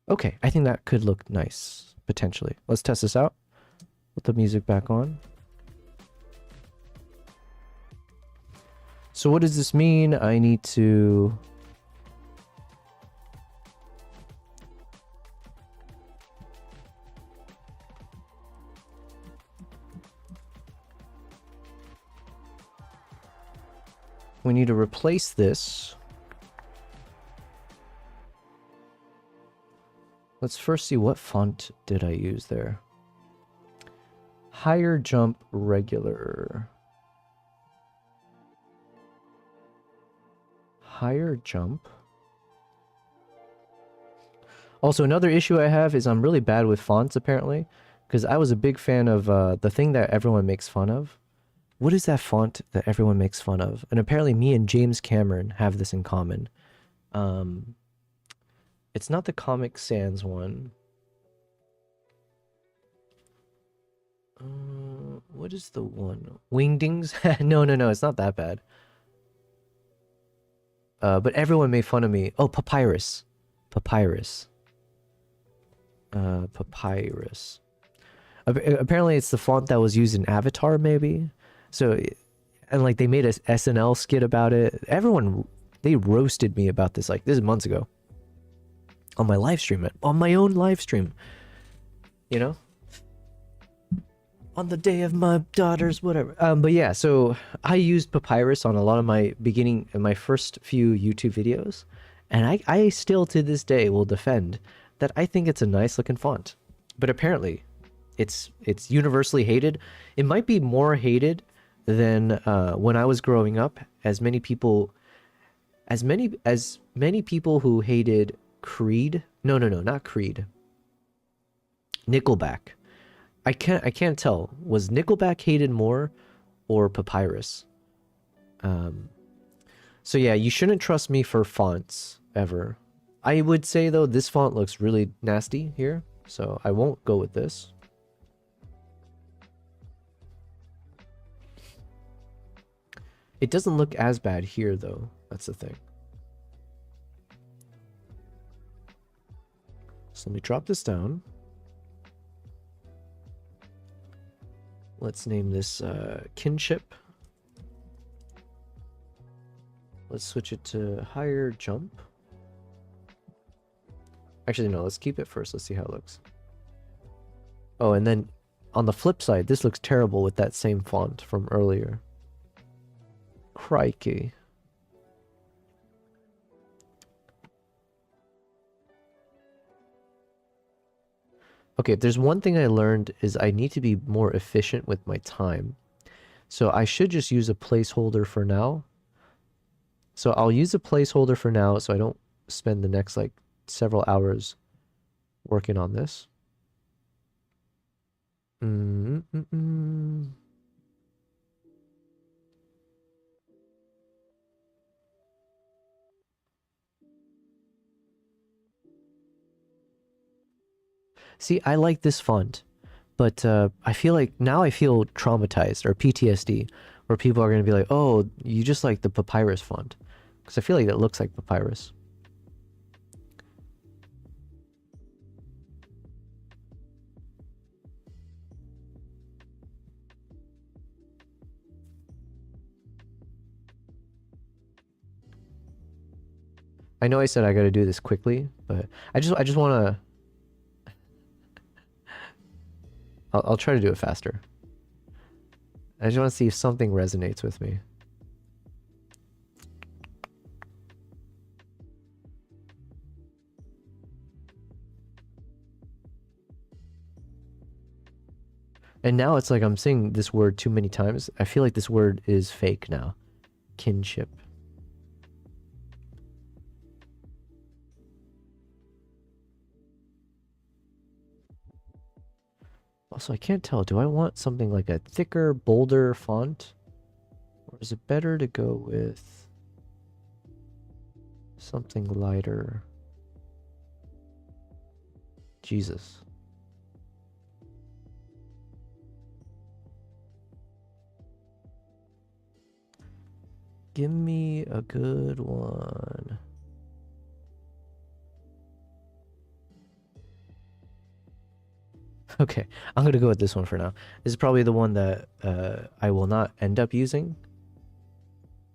Okay, I think that could look nice, potentially. Let's test this out. Put the music back on. So what does this mean? I need to... We need to replace this. Let's first see what font did I use there. Higher jump regular. Higher jump. Also, another issue I have is I'm really bad with fonts, apparently. Because I was a big fan of the thing that everyone makes fun of. What is that font that everyone makes fun of? And apparently me and James Cameron have this in common. It's not the Comic Sans one. What is the one? Wingdings? No, it's not that bad. But everyone made fun of me. Oh, Papyrus. Papyrus. Papyrus. Apparently it's the font that was used in Avatar, maybe? So, and like they made a SNL skit about it. Everyone, they roasted me about this, like, this is months ago. On my live stream, on my own live stream. You know? On the day of my daughter's whatever. But yeah, so I used Papyrus on a lot of my my first few YouTube videos. And I still to this day will defend that I think it's a nice looking font. But apparently, it's universally hated. It might be more hated than when I was growing up, as many people who hated Creed. No, not Creed. Nickelback. I can't tell. Was Nickelback hated more or Papyrus? So yeah, you shouldn't trust me for fonts ever. I would say though this font looks really nasty here, so I won't go with this. It doesn't look as bad here though. That's the thing. So let me drop this down. Let's name this kinship. Let's switch it to higher jump. Actually, no, let's keep it first. Let's see how it looks. Oh, and then on the flip side, this looks terrible with that same font from earlier. Crikey. Okay, if there's one thing I learned is I need to be more efficient with my time. So I should just use a placeholder for now. So I'll use a placeholder for now so I don't spend the next like several hours working on this. See, I like this font, but I feel like now I feel traumatized or PTSD, where people are going to be like, oh, you just like the Papyrus font. Because I feel like it looks like Papyrus. I know I said I got to do this quickly, but I just want to... I'll try to do it faster. I just want to see if something resonates with me. And now it's like I'm saying this word too many times. I feel like this word is fake now. Kinship. Also, I can't tell. Do I want something like a thicker, bolder font? is it better to go with something lighter? Jesus. Give me a good one. Okay, I'm gonna go with this one for now. This is probably the one that I will not end up using,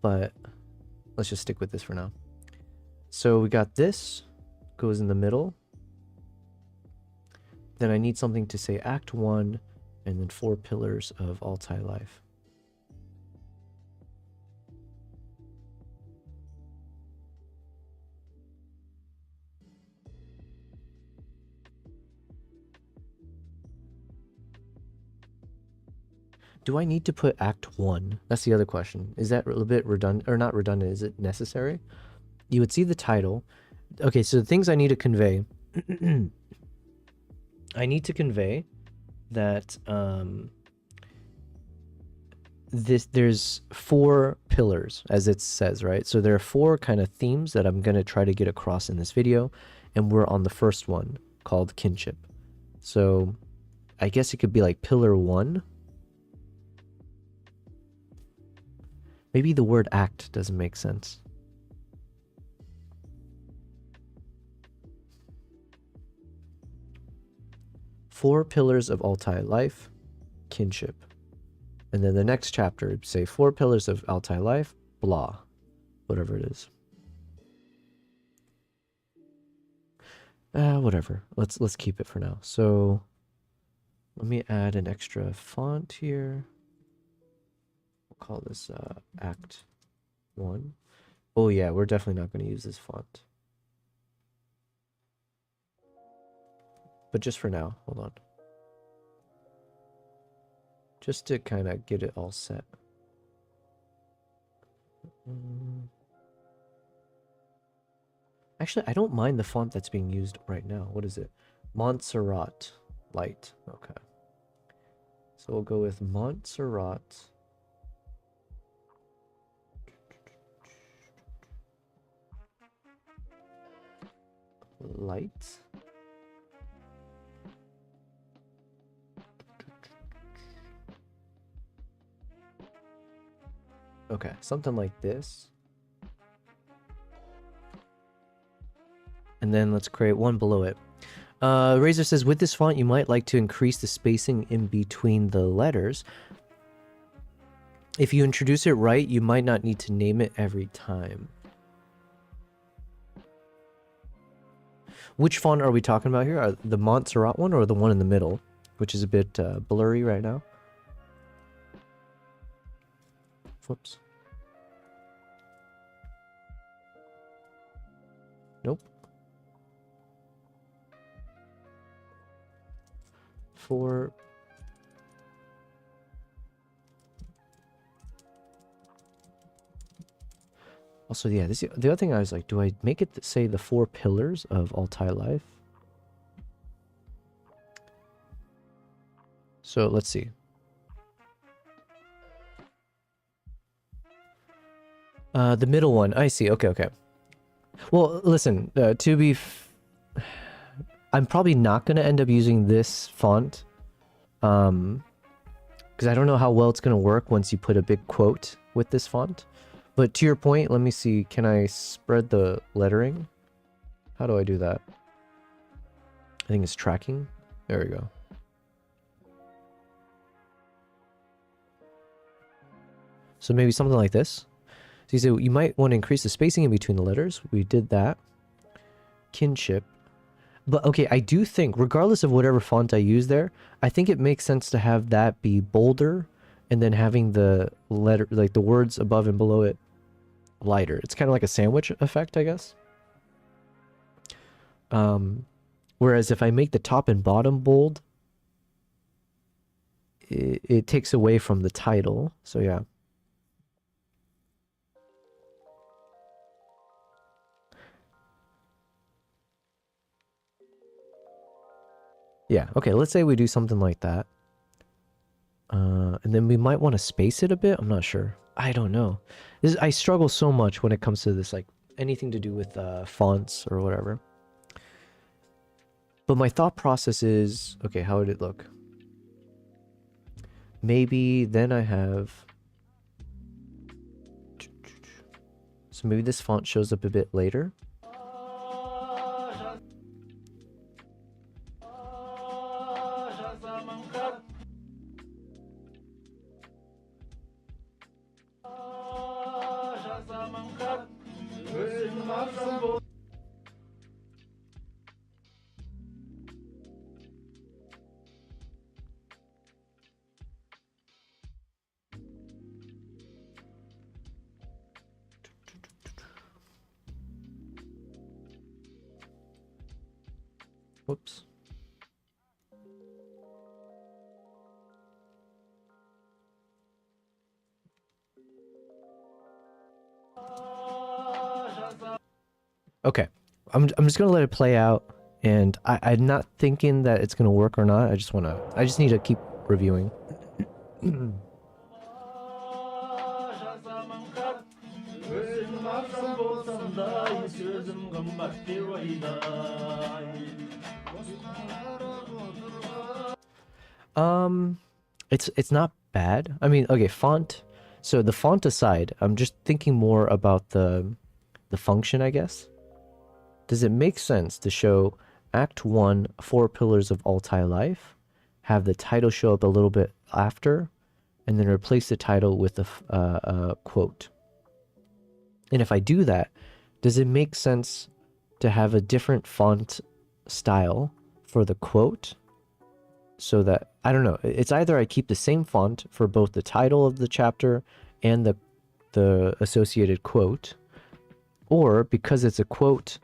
but let's just stick with this for now. So we got this, goes in the middle. Then I need something to say Act 1, and then 4 pillars of Altai life. Do I need to put Act 1? That's the other question. Is that a little bit redundant, or not redundant? Is it necessary? You would see the title. Okay, so the things I need to convey. I need to convey that there's 4 pillars, as it says, right? So there are 4 kind of themes that I'm going to try to get across in this video, and we're on the first one, called kinship. So I guess it could be like pillar 1. Maybe the word act doesn't make sense. Four pillars of Altai life, kinship. And then the next chapter would say 4 pillars of Altai life, blah, whatever it is. Whatever. Let's keep it for now. So let me add an extra font here. We'll call this Act 1. Oh yeah, we're definitely not going to use this font. But just for now, hold on. Just to kind of get it all set. Actually, I don't mind the font that's being used right now. What is it? Montserrat Light. Okay. So we'll go with Montserrat Light. Okay, something like this. And then let's create one below it. Razor says, with this font, you might like to increase the spacing in between the letters. If you introduce it right, you might not need to name it every time. Which font are we talking about here? The Montserrat one or the one in the middle, which is a bit blurry right now? Whoops. Nope. 4. Also, yeah, the other thing I was like, do I make it say the 4 pillars of Altai life? So let's see. The middle one. I see. Okay, okay. Well, listen, I'm probably not going to end up using this font. Because I don't know how well it's going to work once you put a big quote with this font. But to your point, let me see. Can I spread the lettering? How do I do that? I think it's tracking. There we go. So maybe something like this. So you say you might want to increase the spacing in between the letters. We did that. Kinship. But okay, I do think, regardless of whatever font I use there, I think it makes sense to have that be bolder and then having the letter, like the words above and below it, lighter. It's kind of like a sandwich effect, I guess. Whereas if I make the top and bottom bold, it takes away from the title. So yeah. Yeah, okay, let's say we do something like that. And then we might want to space it a bit. I'm not sure. I don't know. I struggle so much when it comes to this, like anything to do with fonts or whatever. But my thought process is, okay, how would it look? Maybe then I have... So maybe this font shows up a bit later. Whoops. Okay, I'm just gonna let it play out, and I'm not thinking that it's gonna work or not. I just need to keep reviewing. It's not bad. I mean, okay, font. So the font aside, I'm just thinking more about the function, I guess. Does it make sense to show Act 1, 4 Pillars of Altai Life, have the title show up a little bit after, and then replace the title with a quote? And if I do that, does it make sense to have a different font style for the quote? So that, I don't know, it's either I keep the same font for both the title of the chapter and the associated quote, or because it's a quote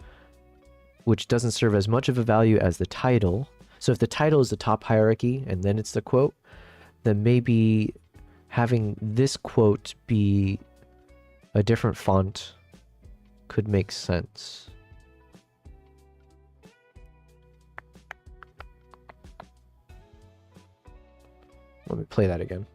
which doesn't serve as much of a value as the title. So if the title is the top hierarchy and then it's the quote, then maybe having this quote be a different font could make sense. Let me play that again.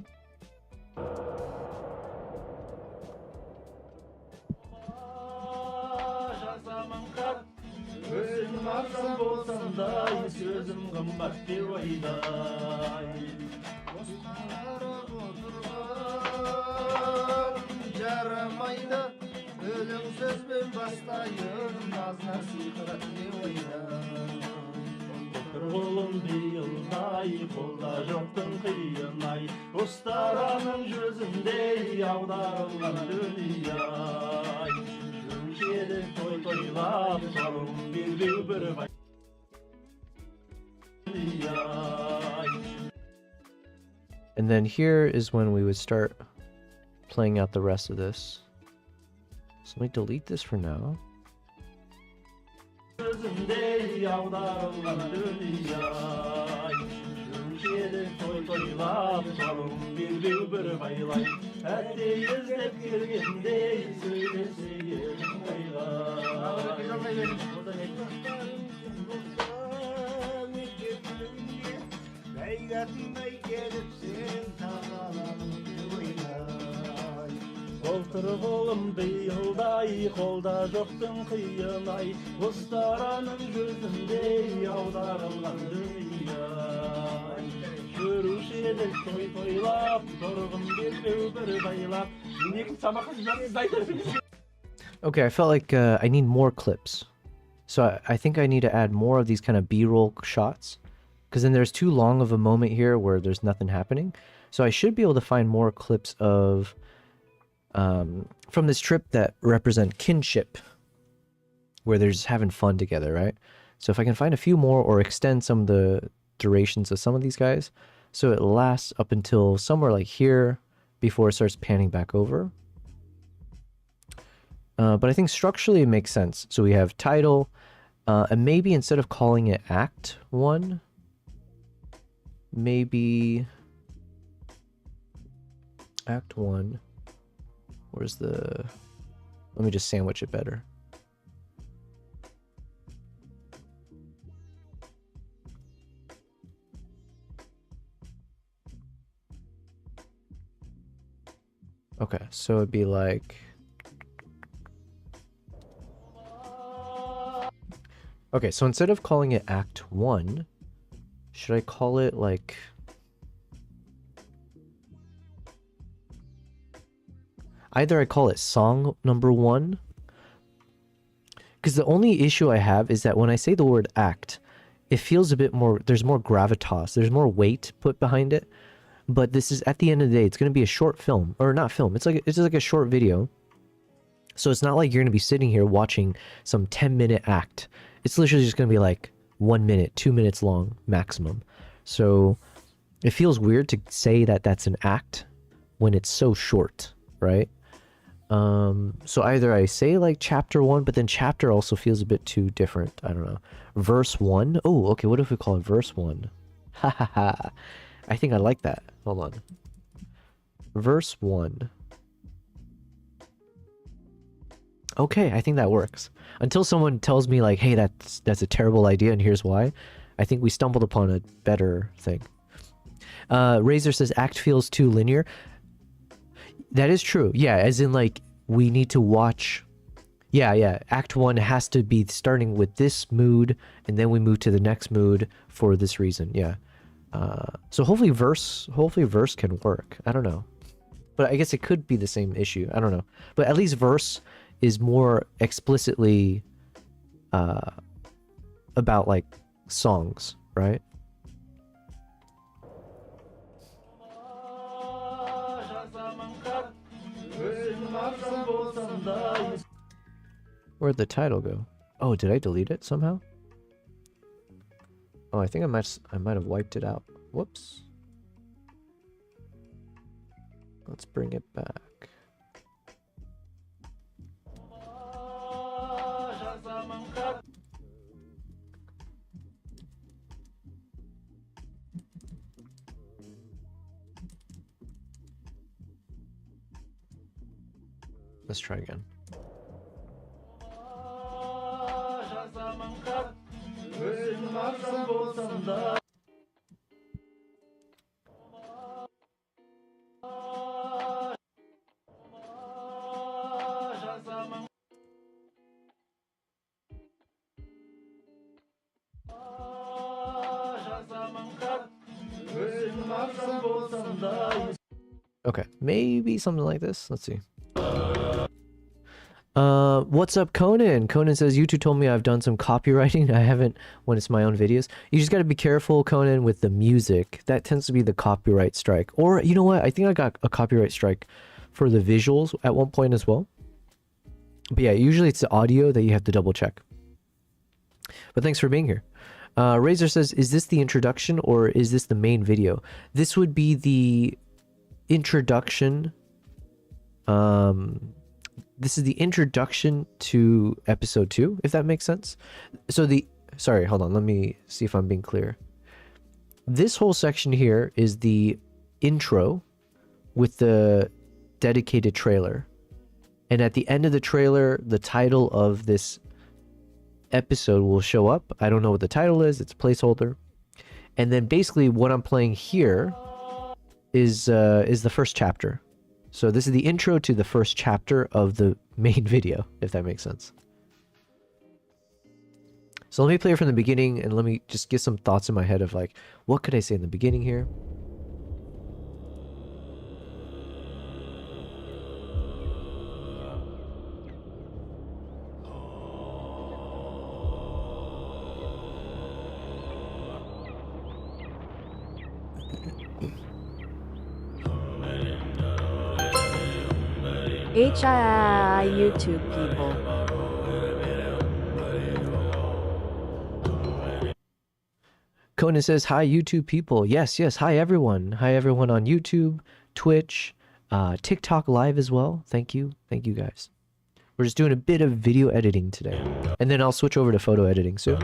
And then here is when we would start playing out the rest of this. So let me delete this for now. Okay, I felt like I need more clips. So I think I need to add more of these kind of B-roll shots, because then there's too long of a moment here where there's nothing happening. So I should be able to find more clips of from this trip that represent kinship, where they're just having fun together, right? So if I can find a few more or extend some of the durations of some of these guys, so it lasts up until somewhere like here before it starts panning back over. But I think structurally it makes sense. So we have title, and maybe instead of calling it Act 1, maybe Act 1, where's the... Let me just sandwich it better. Okay, so it'd be like... Okay, so instead of calling it Act 1, should I call it like... Either I call it Song Number 1, because the only issue I have is that when I say the word act, it feels a bit more... There's more gravitas, there's more weight put behind it. But this is, at the end of the day, it's going to be a short film. Or not film, it's just like a short video. So it's not like you're going to be sitting here watching some 10-minute act. It's literally just going to be like 1 minute, 2 minutes long maximum. So it feels weird to say that that's an act when it's so short, right? So either I say like chapter 1, but then chapter also feels a bit too different. I don't know. Verse 1? Oh, okay, what if we call it verse 1? Ha ha ha. I think I like that. Hold on. Verse 1. Okay, I think that works. Until someone tells me like, hey, that's a terrible idea and here's why. I think we stumbled upon a better thing. Razor says act feels too linear. That is true. Yeah, as in like we need to watch. Yeah. Act 1 has to be starting with this mood and then we move to the next mood for this reason. Yeah. So hopefully verse can work. I don't know. But I guess it could be the same issue. I don't know. But at least verse is more explicitly about like songs, right? Where'd the title go? Oh, did I delete it somehow? Oh, I think I might have wiped it out. Whoops. Let's bring it back. Let's try again. Okay, maybe something like this. Let's see. What's up, Conan? Conan says, YouTube told me I've done some copywriting. I haven't when it's my own videos. You just got to be careful, Conan, with the music. That tends to be the copyright strike. Or, you know what? I think I got a copyright strike for the visuals at one point as well. But yeah, usually it's the audio that you have to double check. But thanks for being here. Razor says, is this the introduction or is this the main video? This would be the introduction. This is the introduction to episode 2, if that makes sense. So sorry, hold on, let me see if I'm being clear. This whole section here is the intro with the dedicated trailer. And at the end of the trailer, the title of this episode will show up. I don't know what the title is, it's a placeholder. And then basically what I'm playing here is the first chapter. So this is the intro to the first chapter of the main video, if that makes sense. So let me play it from the beginning and let me just get some thoughts in my head of like, what could I say in the beginning here? Hi, YouTube people. Conan says, hi, YouTube people. Yes, hi, everyone. Hi, everyone on YouTube, Twitch, TikTok Live as well. Thank you, guys. We're just doing a bit of video editing today. And then I'll switch over to photo editing soon.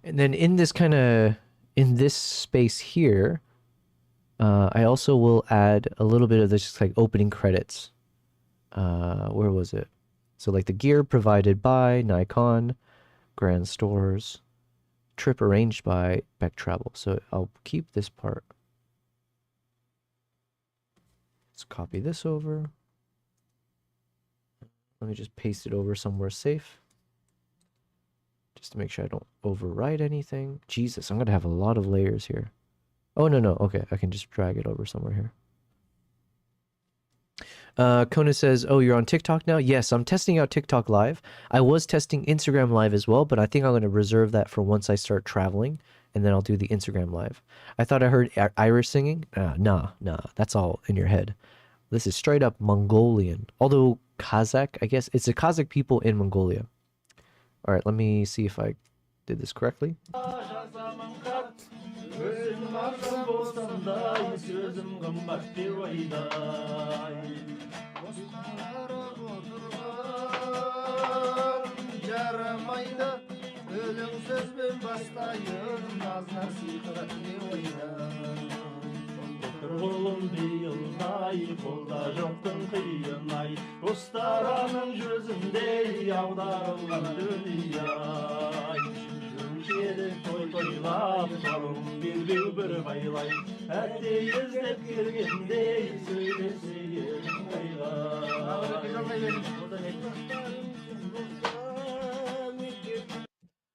And then in this in this space here, I also will add a little bit of this like opening credits. Where was it? So like the gear provided by Nikon, Grand Stores, trip arranged by Beck Travel. So I'll keep this part. Let's copy this over. Let me just paste it over somewhere safe. Just to make sure I don't overwrite anything. Jesus, I'm going to have a lot of layers here. Oh, no. Okay, I can just drag it over somewhere here. Kona says, oh, you're on TikTok now? Yes, I'm testing out TikTok Live. I was testing Instagram Live as well, but I think I'm going to reserve that for once I start traveling, and then I'll do the Instagram Live. I thought I heard Irish singing. Nah, that's all in your head. This is straight up Mongolian. Although Kazakh, I guess. It's the Kazakh people in Mongolia. All right, let me see if I did this correctly.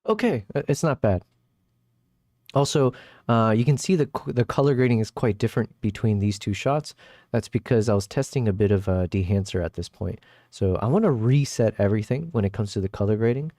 Okay, it's not bad. Also, you can see the color grading is quite different between these two shots. That's because I was testing a bit of a dehancer at this point. So I want to reset everything when it comes to the color grading.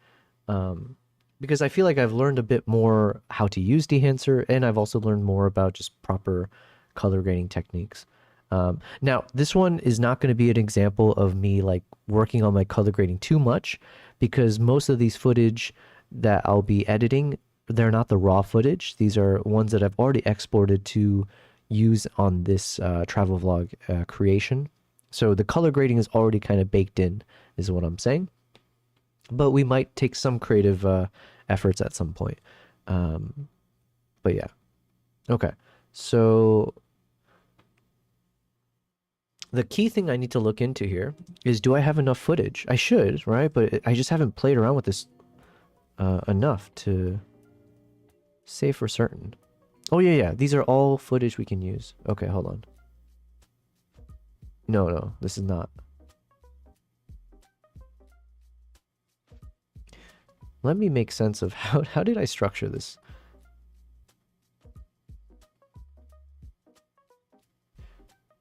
Because I feel like I've learned a bit more how to use dehancer, and I've also learned more about just proper color grading techniques. Now, this one is not going to be an example of me like working on my color grading too much, because most of these footage that I'll be editing, they're not the raw footage. These are ones that I've already exported to use on this travel vlog creation. So the color grading is already kind of baked in, is what I'm saying. But we might take some creative efforts at some point. But yeah. Okay. So the key thing I need to look into here is, do I have enough footage? I should, right? But I just haven't played around with this enough to say for certain. Oh, yeah. These are all footage we can use. Okay, hold on. No, this is not. Let me make sense of how did I structure this?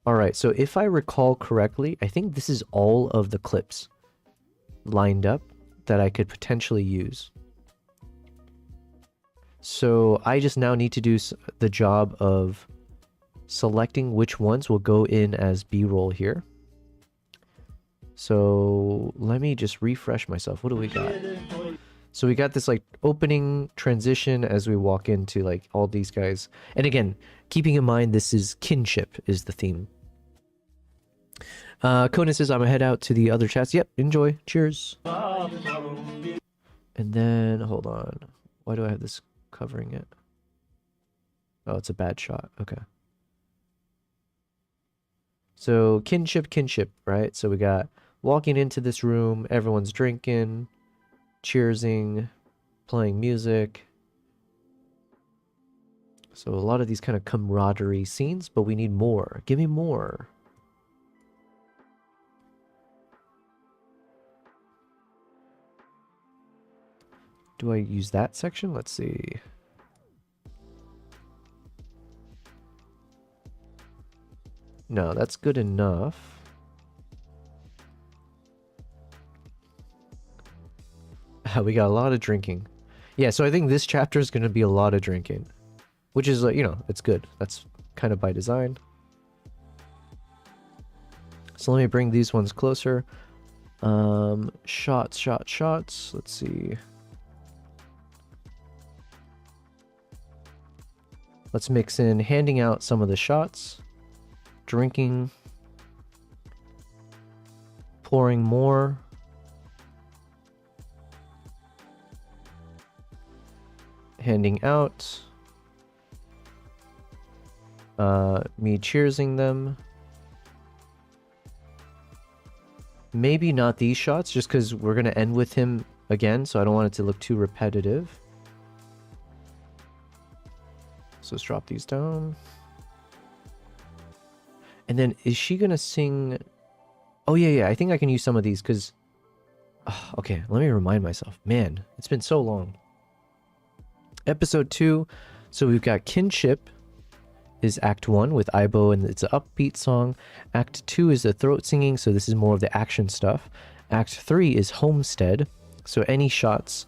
All right, so if I recall correctly, I think this is all of the clips lined up that I could potentially use. So I just now need to do the job of selecting which ones will go in as B-roll here. So let me just refresh myself. What do we got? So we got this like opening transition as we walk into like all these guys. And again, keeping in mind this is kinship is the theme. Conan says, I'm gonna head out to the other chats. Yep, enjoy. Cheers. And then, hold on. Why do I have this covering it? Oh, it's a bad shot. Okay. So kinship, right? So we got walking into this room, everyone's drinking, cheersing, playing music. So a lot of these kind of camaraderie scenes, but we need more. Give me more. Do I use that section? Let's see. No, that's good enough. We got a lot of drinking. Yeah, so I think this chapter is going to be a lot of drinking. Which is, you know, it's good. That's kind of by design. So let me bring these ones closer. Shots. Let's see. Let's mix in handing out some of the shots, drinking, pouring more, handing out, me cheersing them. Maybe not these shots, just because we're going to end with him again, so I don't want it to look too repetitive. So let's drop these down. And then is she going to sing... Oh, yeah, I think I can use some of these, because... Oh, okay, let me remind myself. Man, it's been so long. Episode 2, so we've got Kinship is Act 1 with Aibo, and it's an upbeat song. Act 2 is the throat singing, so this is more of the action stuff. Act 3 is Homestead, so any shots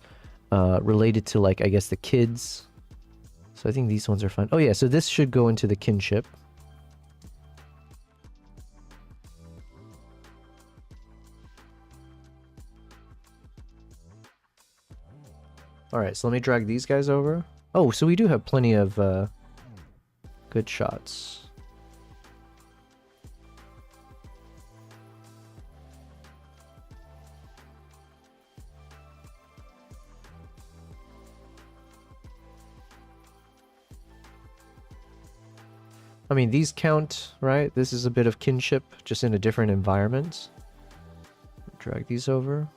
related to, like, I guess the kids. So I think these ones are fun. Oh yeah, so this should go into the Kinship. Alright, so let me drag these guys over. Oh, so we do have plenty of good shots. I mean, these count, right? This is a bit of Kinship, just in a different environment. Drag these over.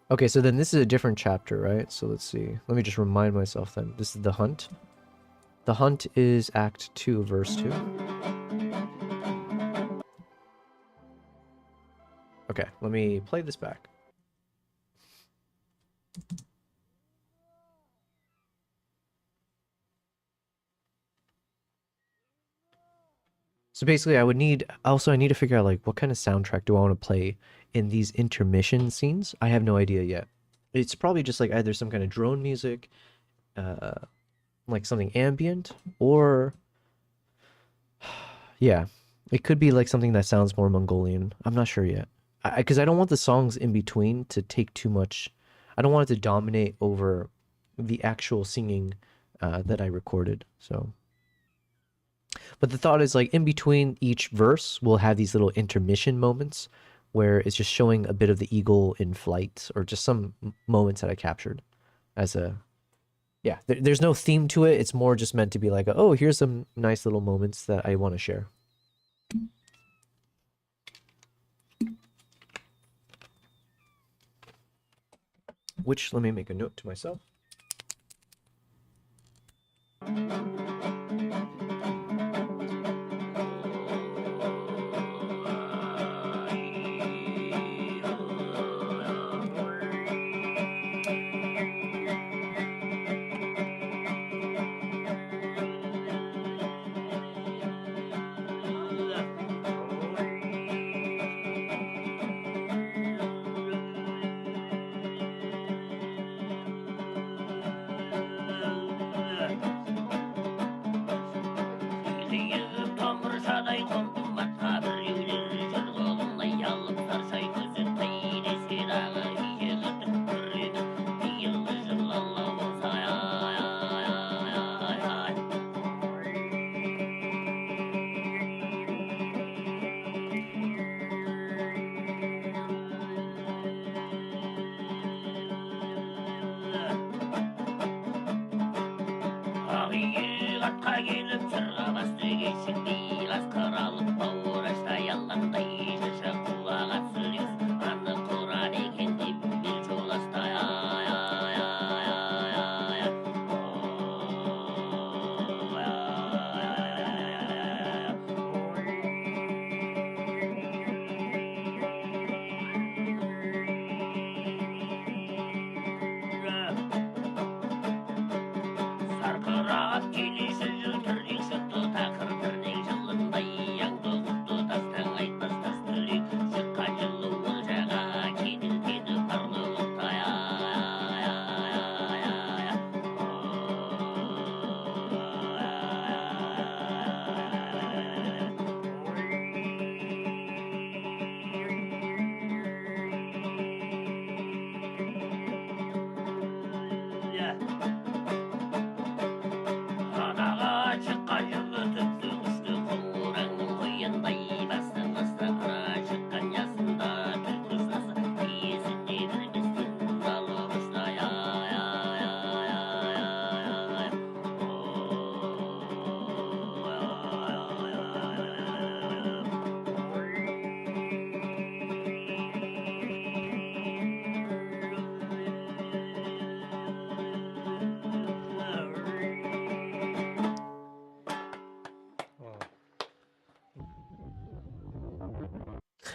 Okay, so then this is a different chapter, right? So let's see. Let me just remind myself then. This is The Hunt. The Hunt is Act 2, Verse 2. Okay, let me play this back. So basically I need to figure out like what kind of soundtrack do I want to play in these intermission scenes. I have no idea yet. It's probably just like either some kind of drone music, like something ambient, or yeah, it could be like something that sounds more Mongolian. I'm not sure yet. Because I don't want the songs in between to take too much. I don't want it to dominate over the actual singing that I recorded. So. But the thought is like in between each verse, we'll have these little intermission moments where it's just showing a bit of the eagle in flight or just some moments that I captured as a, yeah, there's no theme to it. It's more just meant to be like, oh, here's some nice little moments that I want to share. Which, let me make a note to myself.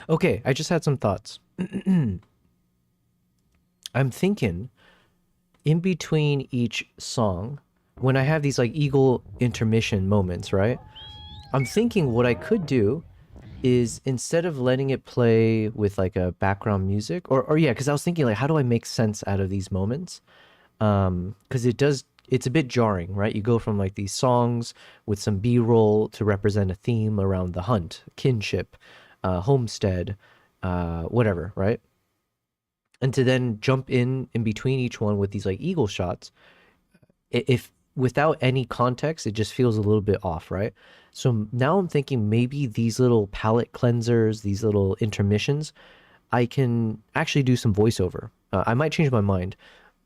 Okay, I just had some thoughts. I'm thinking in between each song, when I have these like eagle intermission moments, right? I'm thinking what I could do is instead of letting it play with like a background music, or yeah, because I was thinking like, how do I make sense out of these moments? Because it's a bit jarring, right? You go from like these songs with some b-roll to represent a theme around the hunt, kinship, homestead, whatever, right? And to then jump in between each one with these like eagle shots, if without any context, it just feels a little bit off, right? So now I'm thinking maybe these little palette cleansers, these little intermissions, I can actually do some voiceover. I might change my mind,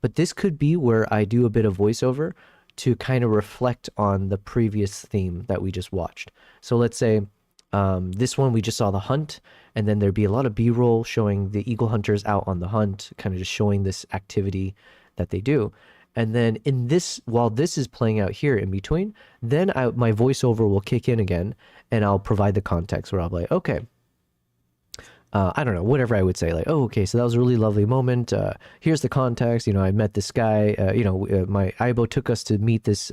but this could be where I do a bit of voiceover to kind of reflect on the previous theme that we just watched. So let's say this one we just saw the hunt, and then there'd be a lot of B-roll showing the eagle hunters out on the hunt, kind of just showing this activity that they do. And then in this, while this is playing out here in between, then my voiceover will kick in again, and I'll provide the context where I'll be like, okay, I don't know, whatever I would say, like, oh, okay, so that was a really lovely moment. Here's the context. You know, I met this guy. My Aibo took us to meet this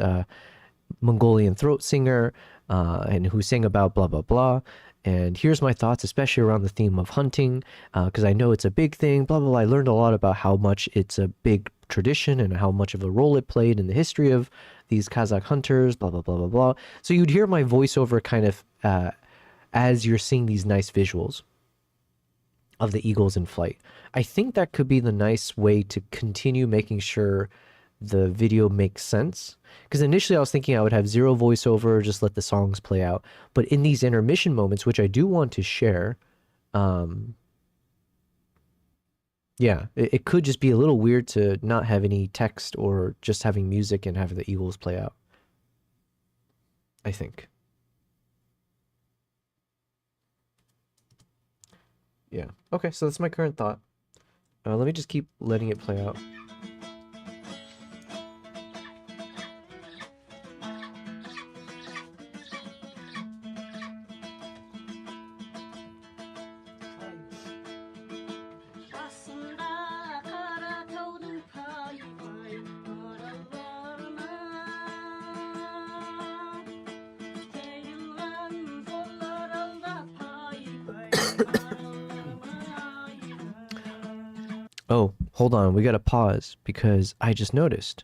Mongolian throat singer, and who sang about blah blah blah. And here's my thoughts, especially around the theme of hunting, because I know it's a big thing. Blah blah blah. I learned a lot about how much it's a big tradition and how much of a role it played in the history of these Kazakh hunters. Blah blah blah blah blah. So you'd hear my voiceover kind of as you're seeing these nice visuals of the eagles in flight. I think that could be the nice way to continue making sure the video makes sense. Because initially I was thinking I would have zero voiceover, just let the songs play out. But in these intermission moments, which I do want to share, um, yeah, it could just be a little weird to not have any text or just having music and having the eagles play out. I think. Yeah. Okay, so that's my current thought. Let me just keep letting it play out. Oh, hold on, we gotta pause because I just noticed.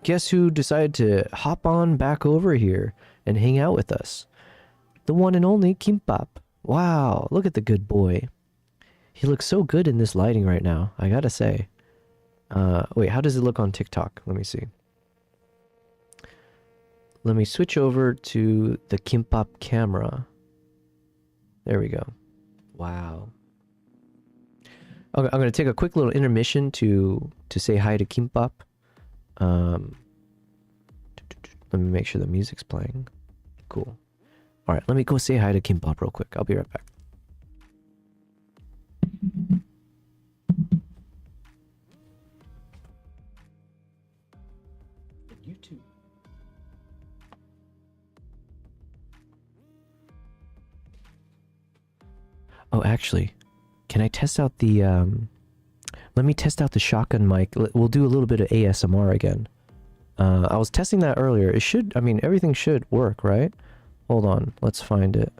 Guess who decided to hop on back over here and hang out with us? The one and only Kimbap. Wow, look at the good boy. He looks so good in this lighting right now, I gotta say. Wait, how does it look on TikTok? Let me see. Let me switch over to the Kimbap camera. There we go. Wow. Okay, I'm gonna take a quick little intermission to say hi to Kimbap. Um, let me make sure the music's playing. Cool. All right, let me go say hi to Kimbap real quick. I'll be right back. YouTube. Oh, actually, can I test out the let me test out the shotgun mic. We'll do a little bit of ASMR again. I was testing that earlier. It should, I mean, everything should work, right? Hold on, let's find it.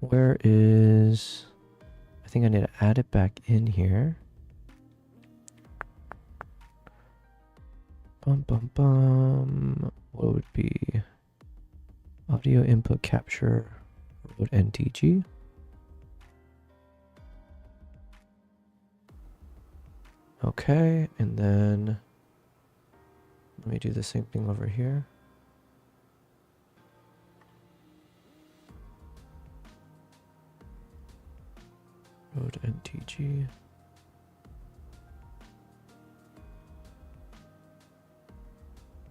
Where is... I think I need to add it back in here. Bum bum bum. What would be... Audio input capture. What would NTG? Okay, and then... Let me do the same thing over here. Rode NTG.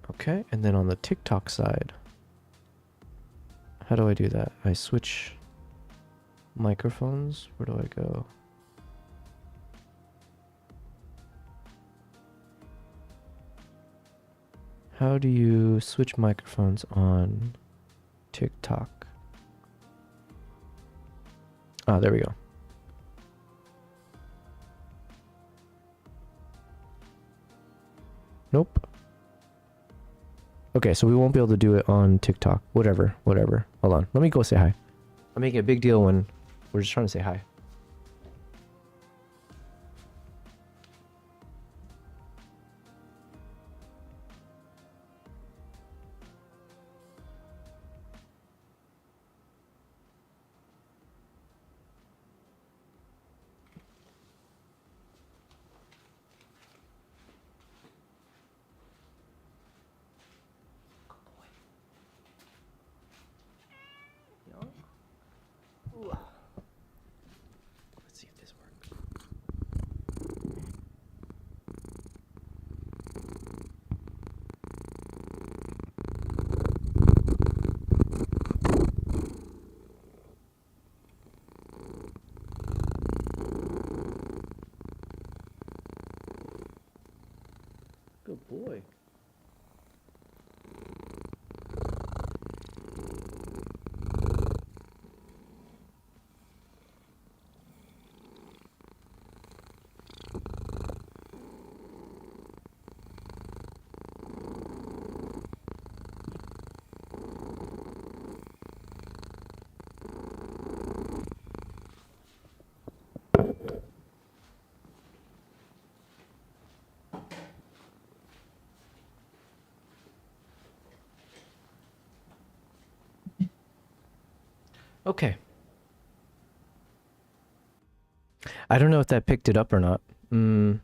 Okay, and then on the TikTok side, how do I do that? I switch microphones. Where do I go? How do you switch microphones on TikTok? Ah, there we go. Nope. Okay, so we won't be able to do it on TikTok. Whatever. Hold on. Let me go say hi. I'm making a big deal when we're just trying to say hi. Let's see if this works. Good boy. Okay. I don't know if that picked it up or not. Only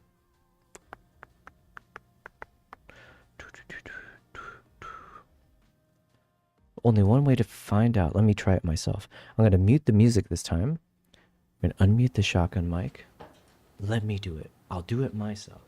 one way to find out. Let me try it myself. I'm going to mute the music this time. I'm going to unmute the shotgun mic. Let me do it. I'll do it myself.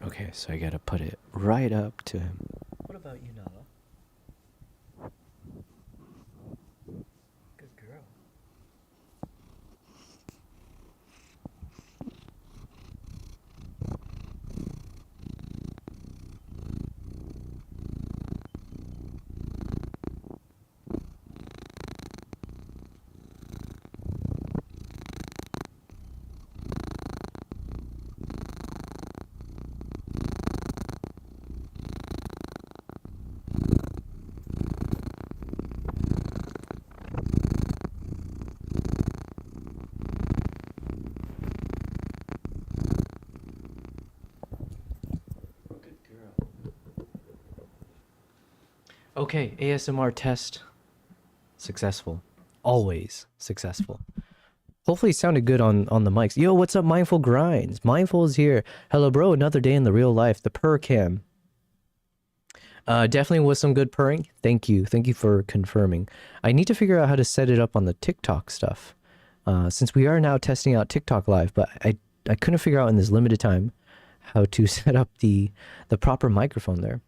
Okay, so I gotta put it right up to him. What about you, Nala? Good girl. Okay, ASMR test successful. Always successful. Hopefully it sounded good on the mics. Yo, what's up, Mindful Grinds? Mindful is here. Hello, bro. Another day in the real life. The purr cam. Definitely was some good purring. Thank you. Thank you for confirming. I need to figure out how to set it up on the TikTok stuff. Since we are now testing out TikTok live, but I couldn't figure out in this limited time how to set up the proper microphone there.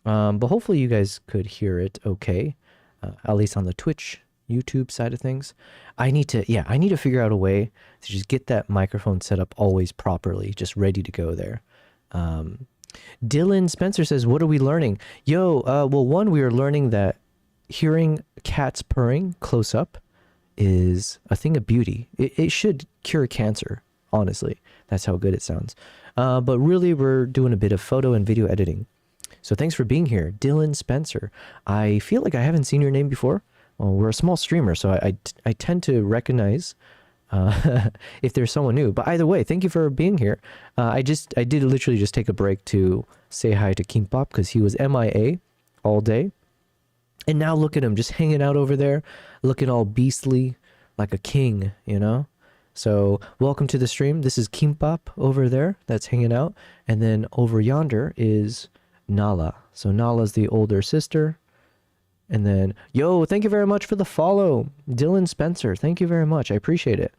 But hopefully you guys could hear it okay, at least on the Twitch, YouTube side of things. I need to figure out a way to just get that microphone set up always properly, just ready to go there. Dylan Spencer says, what are we learning? Yo, well, one, we are learning that hearing cats purring close up is a thing of beauty. It should cure cancer, honestly. That's how good it sounds. But really, we're doing a bit of photo and video editing. So thanks for being here, Dylan Spencer. I feel like I haven't seen your name before. well, we're a small streamer, so I tend to recognize if there's someone new. But either way, thank you for being here. I did literally just take a break to say hi to Kimbap because he was MIA all day. And now look at him just hanging out over there, looking all beastly like a king, you know? So welcome to the stream. This is Kimbap over there that's hanging out. And then over yonder is Nala. So Nala's the older sister. And then, yo, thank you very much for the follow. Dylan Spencer, thank you very much. I appreciate it.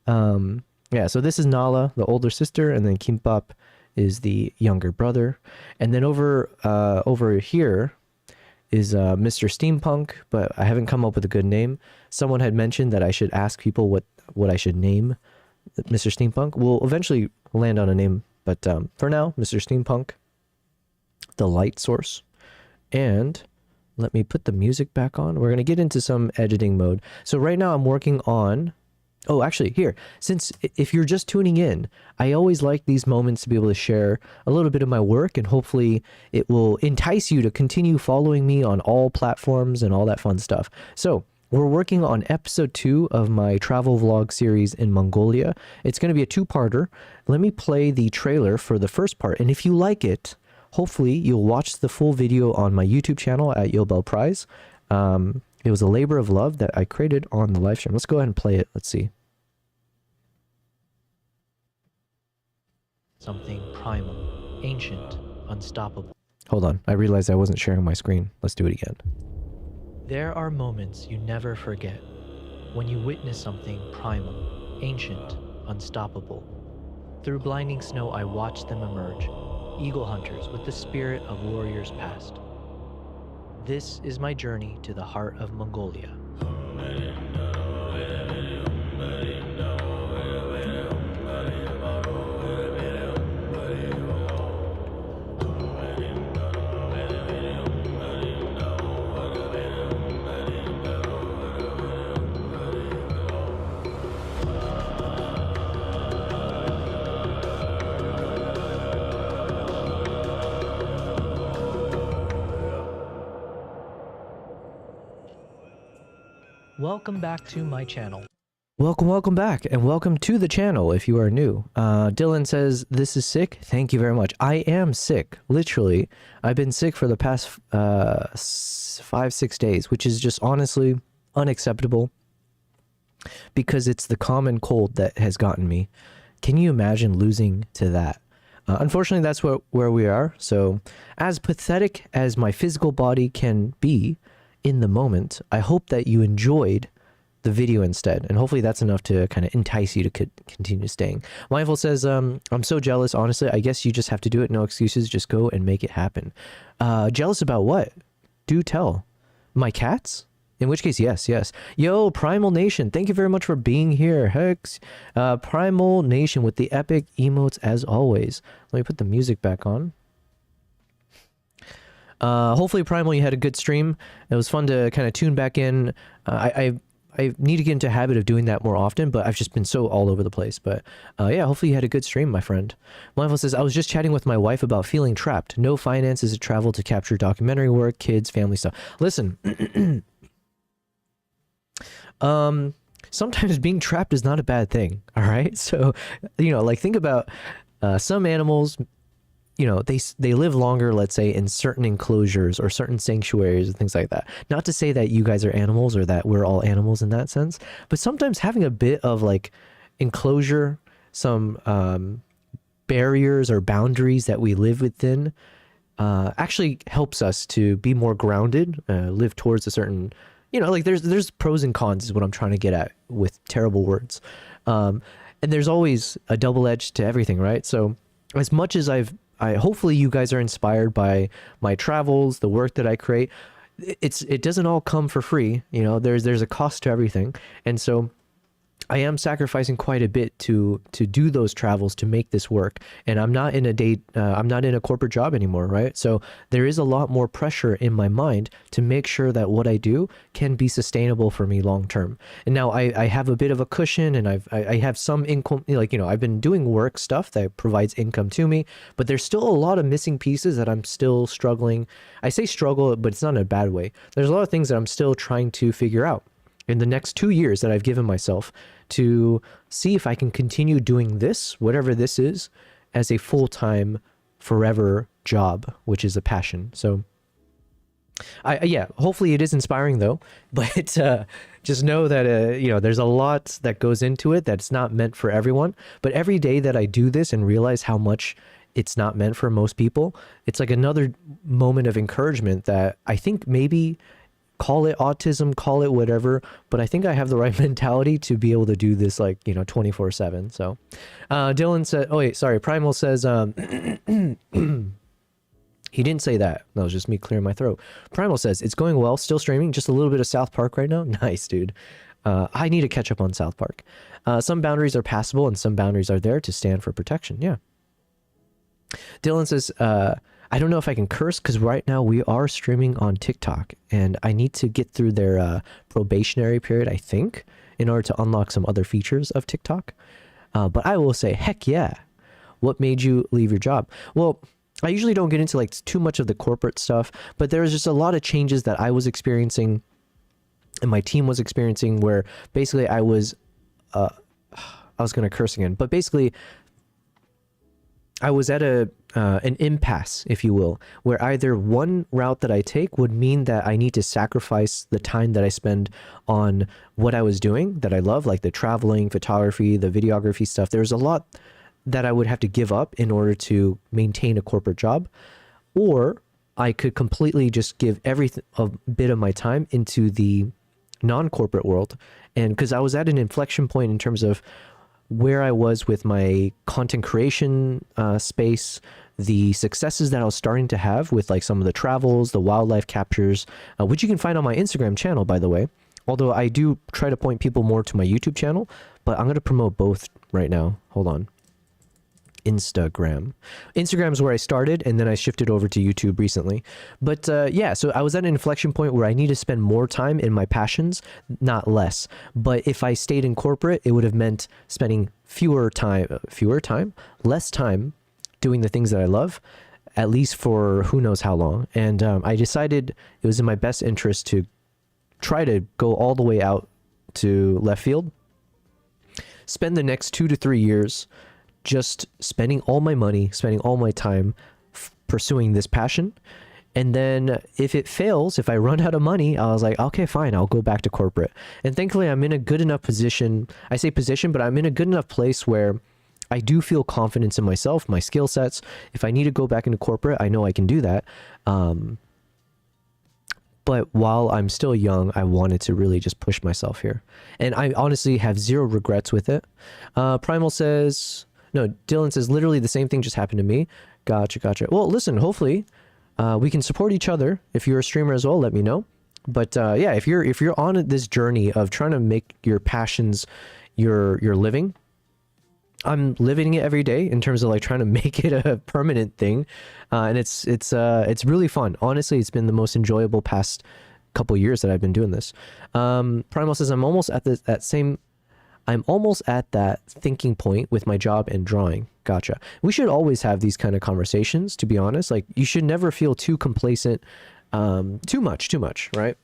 Yeah, so this is Nala, the older sister, and then Kimbap is the younger brother. And then over here is Mr. Steampunk, but I haven't come up with a good name. Someone had mentioned that I should ask people what I should name Mr. Steampunk. We'll eventually land on a name, but for now, Mr. Steampunk, the light source. And let me put the music back on. We're going to get into some editing mode. So right now I'm working on... Oh, actually, here, since if you're just tuning in, I always like these moments to be able to share a little bit of my work, and hopefully it will entice you to continue following me on all platforms and all that fun stuff. So we're working on episode 2 of my travel vlog series in Mongolia. It's going to be a 2-parter. Let me play the trailer for the first part, and if you like it, hopefully you'll watch the full video on my YouTube channel at Yobel Prize. It was a labor of love that I created on the live stream. Let's go ahead and play it. Let's see. Something primal, ancient, unstoppable. Hold on, I realized I wasn't sharing my screen. Let's do it again. There are moments you never forget when you witness something primal, ancient, unstoppable. Through blinding snow, I watched them emerge, eagle hunters with the spirit of warriors past. This is my journey to the heart of Mongolia. Welcome back to my channel. Welcome back, and welcome to the channel if you are new. Dylan says, this is sick. Thank you very much. I am sick, literally. I've been sick for the past 5-6 days, which is just honestly unacceptable because it's the common cold that has gotten me. Can you imagine losing to that? Unfortunately, that's where we are. So as pathetic as my physical body can be in the moment, I hope that you enjoyed the video instead, and hopefully that's enough to kind of entice you to continue staying. Mindful says, I'm so jealous, honestly. I guess you just have to do it. No excuses. Just go and make it happen. Jealous about what? Do tell. My cats? In which case, yes. Yo, Primal Nation, thank you very much for being here. Hex. Primal Nation with the epic emotes as always. Let me put the music back on. Hopefully, Primal, you had a good stream. It was fun to kind of tune back in. I need to get into a habit of doing that more often, but I've just been so all over the place. But yeah, hopefully you had a good stream, my friend. Mindful says, I was just chatting with my wife about feeling trapped. No finances to travel to capture documentary work, kids, family stuff. Listen, sometimes being trapped is not a bad thing, all right? So, you know, like think about some animals, you know, they live longer, let's say, in certain enclosures or certain sanctuaries and things like that. Not to say that you guys are animals or that we're all animals in that sense, but sometimes having a bit of like enclosure, some barriers or boundaries that we live within actually helps us to be more grounded, live towards a certain, you know, like there's pros and cons is what I'm trying to get at with terrible words. And there's always a double edge to everything, right? So as much as hopefully you guys are inspired by my travels, the work that I create. It doesn't all come for free, you know. There's a cost to everything, and so I am sacrificing quite a bit to do those travels to make this work, and I'm not in a I'm not in a corporate job anymore, right? So there is a lot more pressure in my mind to make sure that what I do can be sustainable for me long term. And now I have a bit of a cushion, and I have some income, like, you know, I've been doing work stuff that provides income to me, but there's still a lot of missing pieces that I'm still struggling. I say struggle, but it's not in a bad way. There's a lot of things that I'm still trying to figure out in the next 2 years that I've given myself to see if I can continue doing this, whatever this is, as a full-time, forever job, which is a passion. So, yeah, hopefully it is inspiring though, but just know that, you know, there's a lot that goes into it that's not meant for everyone. But every day that I do this and realize how much it's not meant for most people, it's like another moment of encouragement that I think maybe, call it autism, call it whatever, but I think I have the right mentality to be able to do this, like, you know, 24/7. So Dylan said, oh wait, sorry, Primal says, he didn't say that. That was just me clearing my throat. Primal says, it's going well, still streaming, just a little bit of South Park right now. Nice, dude. I need to catch up on South Park. Some boundaries are passable and some boundaries are there to stand for protection. Yeah. Dylan says, I don't know if I can curse because right now we are streaming on TikTok and I need to get through their probationary period, I think, in order to unlock some other features of TikTok. But I will say, heck yeah. What made you leave your job? Well, I usually don't get into like too much of the corporate stuff, but there was just a lot of changes that I was experiencing and my team was experiencing where basically I was going to curse again, but basically I was at an impasse, if you will, where either one route that I take would mean that I need to sacrifice the time that I spend on what I was doing that I love, like the traveling, photography, the videography stuff. There's a lot that I would have to give up in order to maintain a corporate job, or I could completely just give a bit of my time into the non-corporate world. And because I was at an inflection point in terms of where I was with my content creation space, the successes that I was starting to have with like some of the travels, the wildlife captures, which you can find on my Instagram channel, by the way. Although I do try to point people more to my YouTube channel, but I'm going to promote both right now. Hold on. Instagram is where I started, and then I shifted over to YouTube recently. But yeah, so I was at an inflection point where I need to spend more time in my passions, not less. But if I stayed in corporate, it would have meant spending less time doing the things that I love, at least for who knows how long. And I decided it was in my best interest to try to go all the way out to left field, spend the next 2 to 3 years just spending all my money, spending all my time pursuing this passion. And then if it fails, if I run out of money, I was like, okay, fine, I'll go back to corporate. And thankfully, I'm in a good enough position. I say position, but I'm in a good enough place where I do feel confidence in myself, my skill sets. If I need to go back into corporate, I know I can do that. But while I'm still young, I wanted to really just push myself here. And I honestly have zero regrets with it. Primal says... No, Dylan says, literally the same thing just happened to me. Gotcha. Well, listen, hopefully we can support each other. If you're a streamer as well, let me know. But yeah, if you're on this journey of trying to make your passions your living, I'm living it every day in terms of like trying to make it a permanent thing. And it's really fun. Honestly, it's been the most enjoyable past couple years that I've been doing this. Primal says, I'm almost at that thinking point with my job and drawing. Gotcha. We should always have these kind of conversations, to be honest. Like, you should never feel too complacent, too much, right?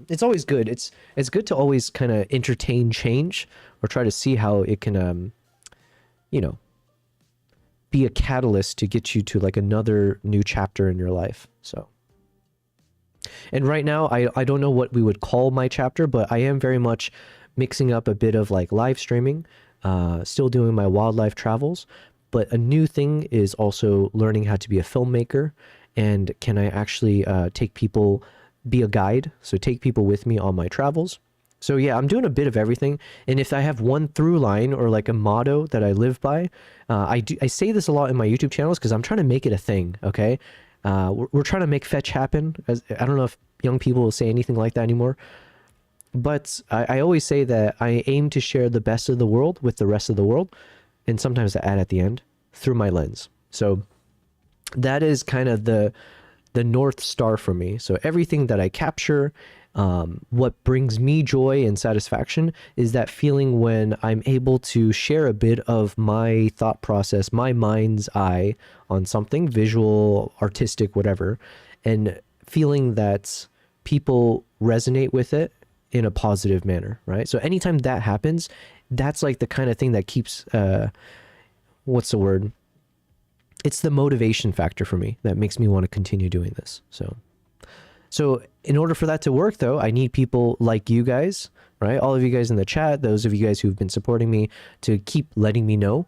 It's always good. It's good to always kind of entertain change or try to see how it can, be a catalyst to get you to like another new chapter in your life. So, and right now, I don't know what we would call my chapter, but I am very much mixing up a bit of like live streaming, still doing my wildlife travels, but a new thing is also learning how to be a filmmaker, and can I actually be a guide, so take people with me on my travels. So yeah, I'm doing a bit of everything, and if I have one through line or like a motto that I live by, I say this a lot in my YouTube channels because I'm trying to make it a thing, okay? We're trying to make fetch happen. I don't know if young people will say anything like that anymore. But I always say that I aim to share the best of the world with the rest of the world, and sometimes I add at the end through my lens. So that is kind of the North Star for me. So everything that I capture, what brings me joy and satisfaction is that feeling when I'm able to share a bit of my thought process, my mind's eye on something, visual, artistic, whatever, and feeling that people resonate with it in a positive manner, right? So anytime that happens, that's like the kind of thing that keeps, what's the word? It's the motivation factor for me that makes me want to continue doing this. So in order for that to work though, I need people like you guys, right? All of you guys in the chat, those of you guys who've been supporting me, to keep letting me know,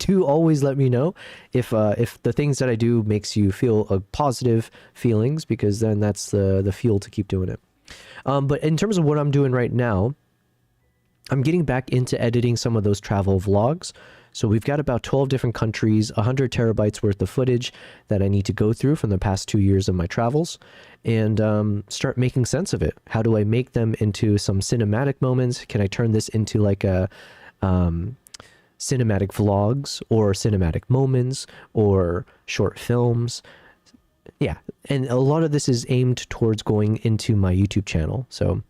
to always let me know if the things that I do makes you feel positive feelings, because then that's the fuel to keep doing it. But in terms of what I'm doing right now, I'm getting back into editing some of those travel vlogs. So we've got about 12 different countries, 100 terabytes worth of footage that I need to go through from the past 2 years of my travels, and start making sense of it. How do I make them into some cinematic moments? Can I turn this into like a cinematic vlogs or cinematic moments or short films? Yeah, and a lot of this is aimed towards going into my YouTube channel. So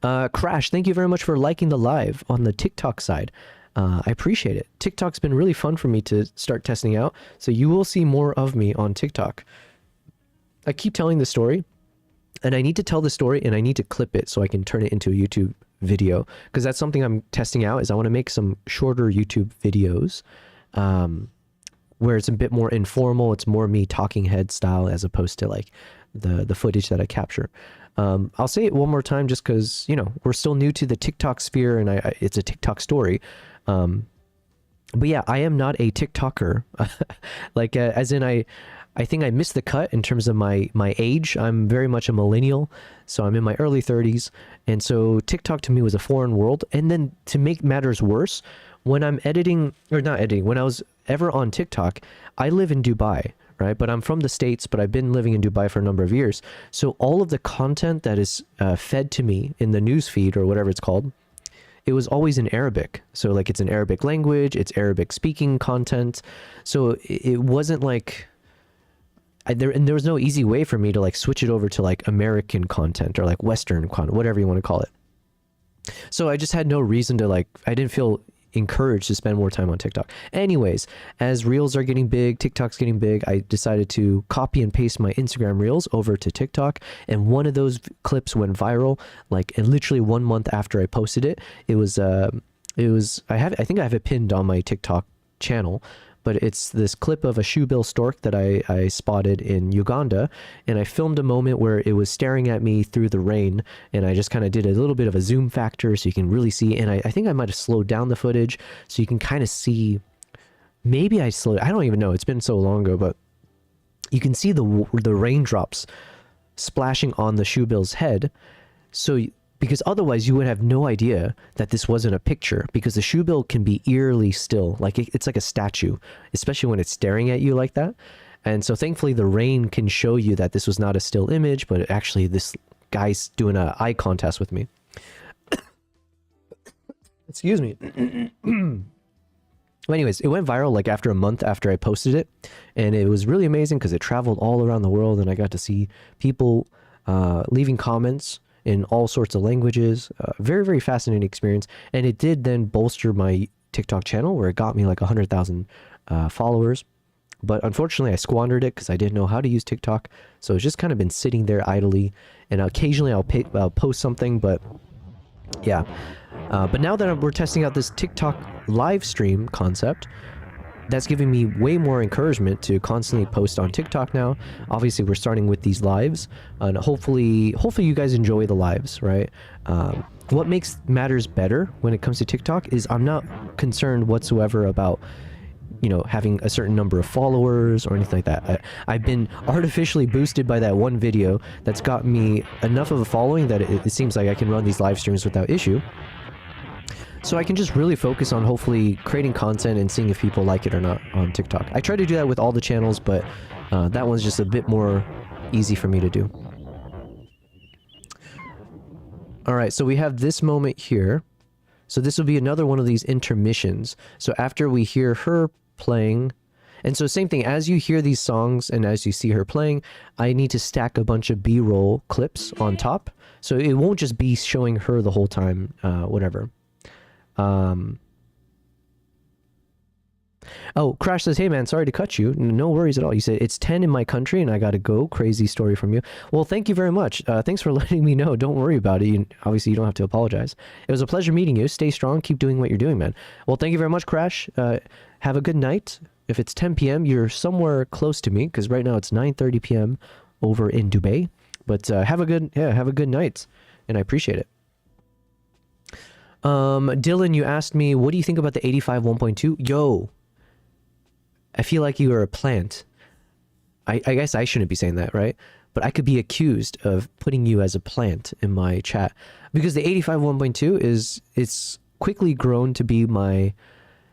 Crash, thank you very much for liking the live on the TikTok side. I appreciate it. TikTok's been really fun for me to start testing out, so you will see more of me on TikTok. I keep telling the story, and I need to tell the story, and I need to clip it so I can turn it into a YouTube video, because that's something I'm testing out. Is I want to make some shorter YouTube videos, where it's a bit more informal. It's more me talking head style as opposed to like the footage that I capture. I'll say it one more time just because, you know, we're still new to the TikTok sphere, and it's a TikTok story. But yeah, I am not a TikToker. Like, as in I think I missed the cut in terms of my age. I'm very much a millennial, so I'm in my early 30s. And so TikTok to me was a foreign world. And then to make matters worse, when I'm editing, or not editing, when I was ever on TikTok, I live in Dubai, right? But I'm from the States, but I've been living in Dubai for a number of years. So all of the content that is fed to me in the news feed or whatever it's called, it was always in Arabic. So like it's an Arabic language, it's Arabic speaking content. So it wasn't like, there was no easy way for me to like switch it over to like American content or like Western content, whatever you want to call it. So I just had no reason to like, I didn't feel encouraged to spend more time on TikTok. Anyways, as Reels are getting big, TikTok's getting big, I decided to copy and paste my Instagram Reels over to TikTok, and one of those clips went viral like literally 1 month after I posted it. It was I think I have it pinned on my TikTok channel, but it's this clip of a shoebill stork that I spotted in Uganda, and I filmed a moment where it was staring at me through the rain, and I just kind of did a little bit of a zoom factor so you can really see, and I think I might have slowed down the footage so you can kind of see, maybe I don't even know, it's been so long ago, but you can see the raindrops splashing on the shoebill's head, because otherwise you would have no idea that this wasn't a picture, because the shoebill can be eerily still, like it's like a statue, especially when it's staring at you like that. And so thankfully the rain can show you that this was not a still image, but actually this guy's doing an eye contest with me. Excuse me. Well, anyways, it went viral like after a month after I posted it, and it was really amazing because it traveled all around the world, and I got to see people leaving comments in all sorts of languages. Very, very fascinating experience. And it did then bolster my TikTok channel, where it got me like 100,000 followers. But unfortunately, I squandered it because I didn't know how to use TikTok. So it's just kind of been sitting there idly. And occasionally I'll post something, but yeah. But now that we're testing out this TikTok live stream concept, that's giving me way more encouragement to constantly post on TikTok now. Obviously, we're starting with these lives, and hopefully you guys enjoy the lives, right? What makes matters better when it comes to TikTok is I'm not concerned whatsoever about, you know, having a certain number of followers or anything like that. I've been artificially boosted by that one video that's got me enough of a following that it seems like I can run these live streams without issue. So I can just really focus on hopefully creating content and seeing if people like it or not on TikTok. I try to do that with all the channels, but that one's just a bit more easy for me to do. All right, so we have this moment here. So this will be another one of these intermissions. So after we hear her playing, and so same thing, as you hear these songs and as you see her playing, I need to stack a bunch of B-roll clips on top. So it won't just be showing her the whole time, whatever. Oh, Crash says, hey man, sorry to cut you. No worries at all. You said, it's 10 in my country and I gotta go. Crazy story from you. Well, thank you very much. Thanks for letting me know. Don't worry about it. Obviously, you don't have to apologize. It was a pleasure meeting you. Stay strong. Keep doing what you're doing, man. Well, thank you very much, Crash. Have a good night. If it's 10 p.m., you're somewhere close to me, because right now it's 9:30 p.m. over in Dubai. But have a good night, and I appreciate it. Dylan, you asked me, what do you think about the 85 1.2? Yo, I feel like you are a plant. I guess I shouldn't be saying that, right? But I could be accused of putting you as a plant in my chat, because the 85 1.2 it's quickly grown to be my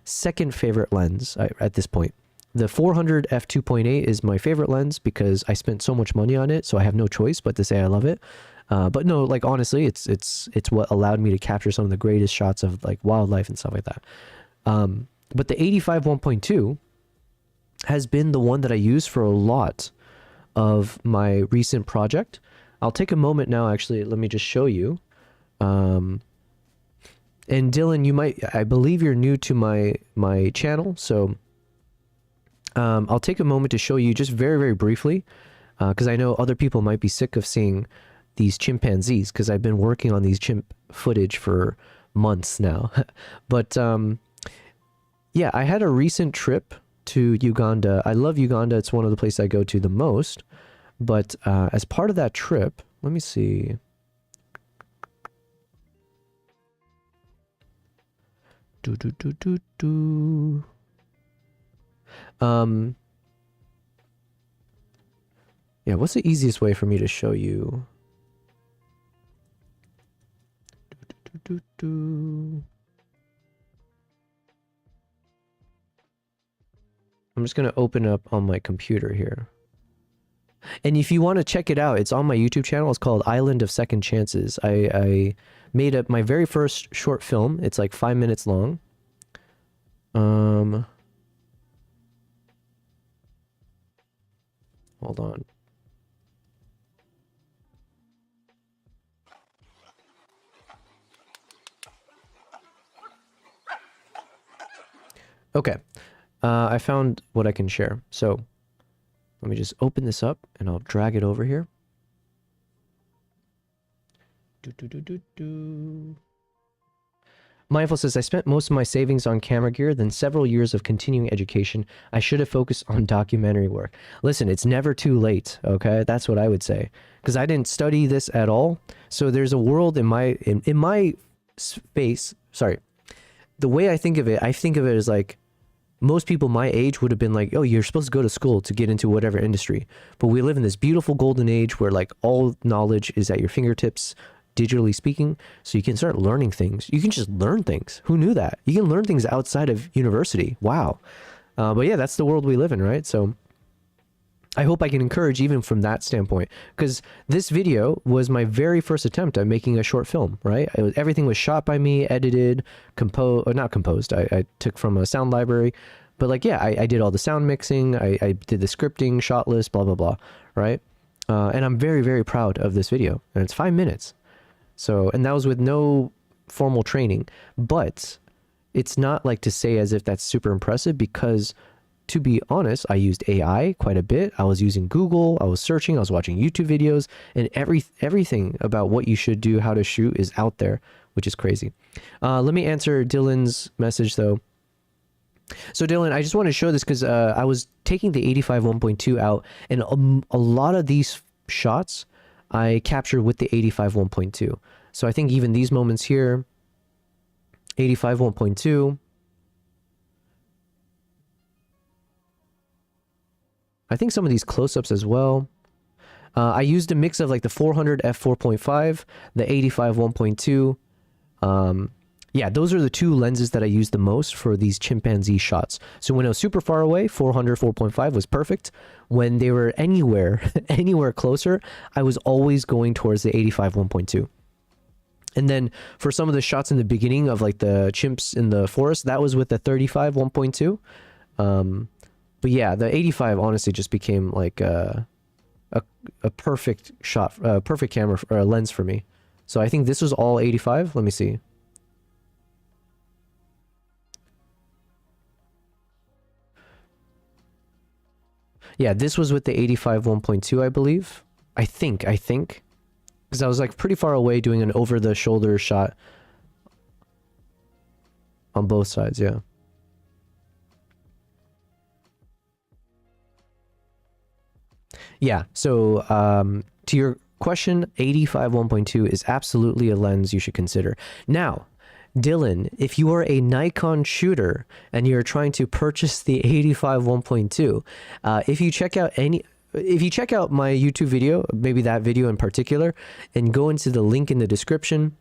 second favorite lens at this point. The 400 f2.8 is my favorite lens because I spent so much money on it, so I have no choice but to say I love it. But no, like honestly, it's what allowed me to capture some of the greatest shots of like wildlife and stuff like that. But the 85 1.2 has been the one that I use for a lot of my recent project. I'll take a moment now, actually, let me just show you. And Dylan, I believe you're new to my channel, so I'll take a moment to show you just very, very briefly, because I know other people might be sick of seeing these chimpanzees, because I've been working on these chimp footage for months now. But yeah, I had a recent trip to Uganda. I love Uganda. It's one of the places I go to the most. But as part of that trip, let me see. Yeah, what's the easiest way for me to show you? I'm just going to open up on my computer here. And if you want to check it out, it's on my YouTube channel. It's called Island of Second Chances. I made up my very first short film. It's like 5 minutes long. Hold on. Okay. I found what I can share. So let me just open this up and I'll drag it over here. Mindful says, I spent most of my savings on camera gear, then several years of continuing education. I should have focused on documentary work. Listen, it's never too late, okay? That's what I would say. Because I didn't study this at all. So there's a world in my space, sorry. The way I think of it as like, most people my age would have been like, oh, you're supposed to go to school to get into whatever industry. But we live in this beautiful golden age where like all knowledge is at your fingertips, digitally speaking. So you can start learning things. You can just learn things. Who knew that? You can learn things outside of university. Wow. But yeah, that's the world we live in, right? So I hope I can encourage even from that standpoint, because this video was my very first attempt at making a short film, right? Everything was shot by me, edited, not composed. I took from a sound library, but like, yeah, I did all the sound mixing. I did the scripting, shot list, blah, blah, blah, right? And I'm very, very proud of this video, and it's 5 minutes. So, and that was with no formal training, but it's not like to say as if that's super impressive, because to be honest, I used AI quite a bit. I was using Google, I was searching, I was watching YouTube videos, and everything about what you should do, how to shoot is out there, which is crazy. Let me answer Dylan's message though. So Dylan, I just want to show this because I was taking the 85 1.2 out, and a lot of these shots I captured with the 85 1.2. So I think even these moments here, 85 1.2, I think some of these close-ups as well. I used a mix of like the 400 f4.5, the 85 1.2. Yeah, those are the two lenses that I used the most for these chimpanzee shots. So when I was super far away, 400 4.5 was perfect. When they were anywhere closer, I was always going towards the 85 1.2. And then for some of the shots in the beginning of like the chimps in the forest, that was with the 35 1.2. But yeah, the 85 honestly just became like a perfect shot, perfect camera or lens for me. So I think this was all 85. Let me see. Yeah, this was with the 85 1.2, I believe. I think. Because I was like pretty far away doing an over the shoulder shot on both sides, yeah. Yeah, so to your question, 85 1.2 is absolutely a lens you should consider. Now, Dylan, if you are a Nikon shooter and you're trying to purchase the 85 1.2, if you check out my YouTube video, maybe that video in particular, and go into the link in the description,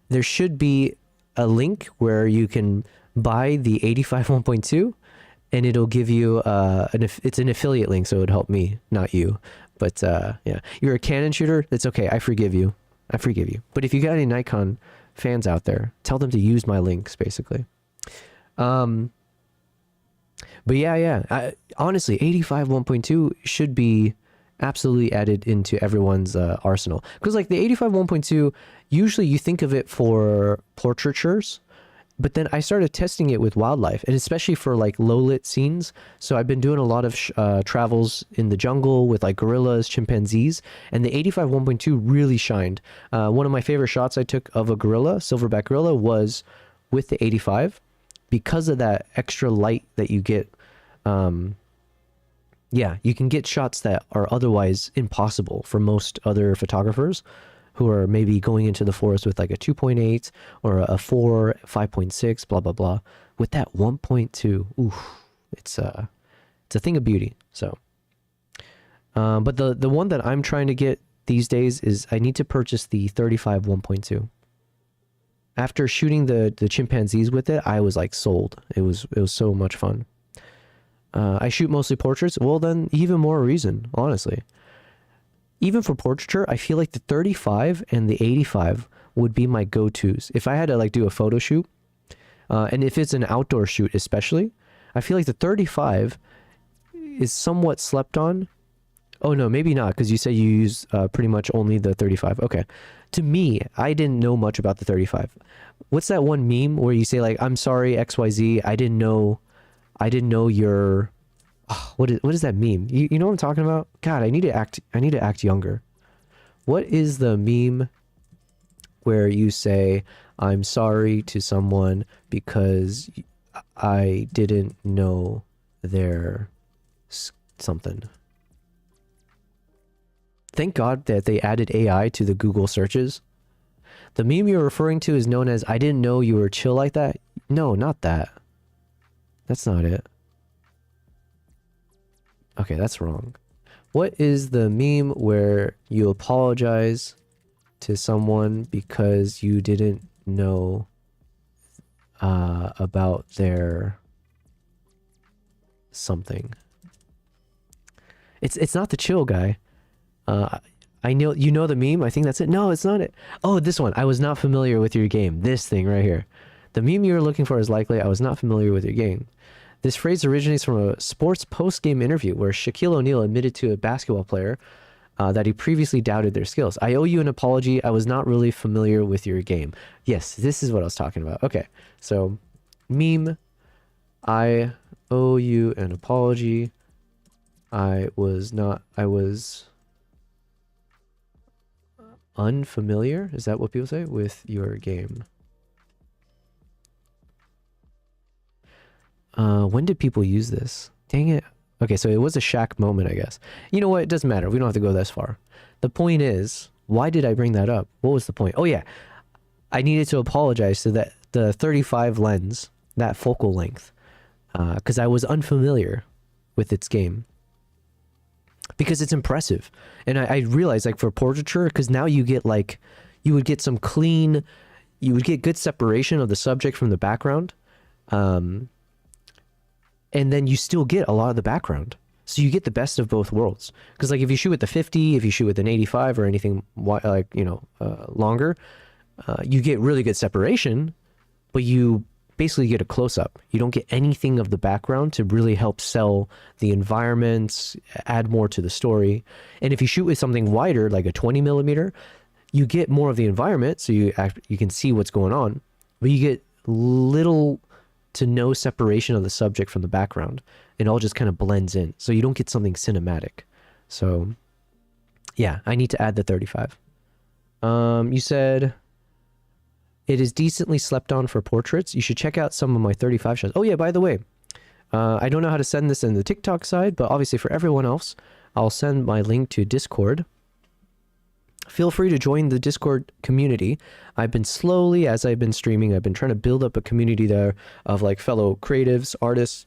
there should be a link where you can buy the 85 1.2, and it'll give you it's an affiliate link, so it would help me, not you. But yeah, you're a Canon shooter, it's okay. I forgive you. But if you got any Nikon fans out there, tell them to use my links, basically. But yeah. Honestly, 85 1.2 should be absolutely added into everyone's arsenal. Because like the 85 1.2, usually you think of it for portraitures, but then I started testing it with wildlife, and especially for like low lit scenes. So I've been doing a lot of travels in the jungle with like gorillas, chimpanzees, and the 85 1.2 really shined. One of my favorite shots I took of a gorilla, silverback gorilla, was with the 85 because of that extra light that you get. Yeah, you can get shots that are otherwise impossible for most other photographers who are maybe going into the forest with like a 2.8 or a 4, 5.6, blah, blah, blah. With that 1.2, oof, it's a thing of beauty. So, but the one that I'm trying to get these days is I need to purchase the 35 1.2. After shooting the chimpanzees with it, I was like sold. It was so much fun. I shoot mostly portraits. Well, then even more reason, honestly. Even for portraiture, I feel like the 35 and the 85 would be my go-tos. If I had to like do a photo shoot, and if it's an outdoor shoot especially, I feel like the 35 is somewhat slept on. Oh no, maybe not, because you say you use pretty much only the 35. Okay. To me, I didn't know much about the 35. What's that one meme where you say like, I'm sorry, XYZ, I didn't know your... Oh, what is that meme? You know what I'm talking about? God, I need to act younger. What is the meme where you say I'm sorry to someone because I didn't know their something? Thank God that they added AI to the Google searches. The meme you're referring to is known as I didn't know you were chill like that. No, not that. That's not it. Okay, that's wrong. What is the meme where you apologize to someone because you didn't know about their something? It's not the chill guy. I know you know the meme. I think that's it. No, it's not it. Oh, this one. I was not familiar with your game. This thing right here. The meme you were looking for is likely I was not familiar with your game. This phrase originates from a sports post-game interview where Shaquille O'Neal admitted to a basketball player that he previously doubted their skills. I owe you an apology. I was not really familiar with your game. Yes, this is what I was talking about. Okay, so meme, I owe you an apology. I was unfamiliar. Is that what people say? With your game. When did people use this? Dang it. Okay, so it was a Shaq moment, I guess. You know what? It doesn't matter. We don't have to go this far. The point is, why did I bring that up? What was the point? Oh, yeah. I needed to apologize to that the 35 lens, that focal length, because I was unfamiliar with its game. Because it's impressive. And I realized, like, for portraiture, because now you get, like, you would get some clean, you would get good separation of the subject from the background. And then you still get a lot of the background. So you get the best of both worlds. Because like if you shoot with the 50, if you shoot with an 85 or anything like, you know, longer, you get really good separation, but you basically get a close-up. You don't get anything of the background to really help sell the environments, add more to the story. And if you shoot with something wider, like a 20 millimeter, you get more of the environment, so you can see what's going on, but you get little to no separation of the subject from the background. It all just kind of blends in, so you don't get something cinematic. So yeah, I need to add the 35. You said it is decently slept on for portraits. You should check out some of my 35 shots. Oh yeah, by the way, I don't know how to send this in the TikTok side, but obviously for everyone else, I'll send my link to Discord. Feel free to join the Discord community. I've been slowly, as I've been streaming, I've been trying to build up a community there of like fellow creatives, artists,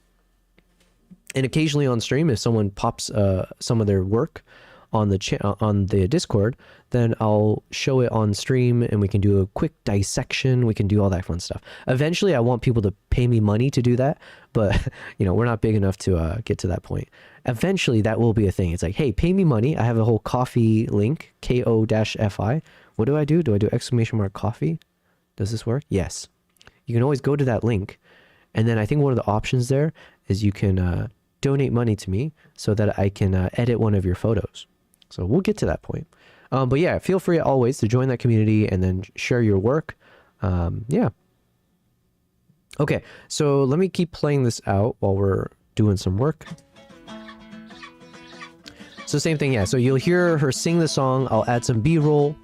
and occasionally on stream, if someone pops some of their work on the Discord, then I'll show it on stream and we can do a quick dissection. We can do all that fun stuff. Eventually, I want people to pay me money to do that, but you know, we're not big enough to get to that point. Eventually, that will be a thing. It's like, hey, pay me money. I have a whole coffee link, ko-fi. What do? Do I do exclamation mark coffee? Does this work? Yes. You can always go to that link, and then I think one of the options there is you can donate money to me so that I can edit one of your photos. So we'll get to that point. But yeah, feel free always to join that community and then share your work. Yeah. Okay, so let me keep playing this out while we're doing some work. So same thing, yeah. So you'll hear her sing the song. I'll add some B-roll.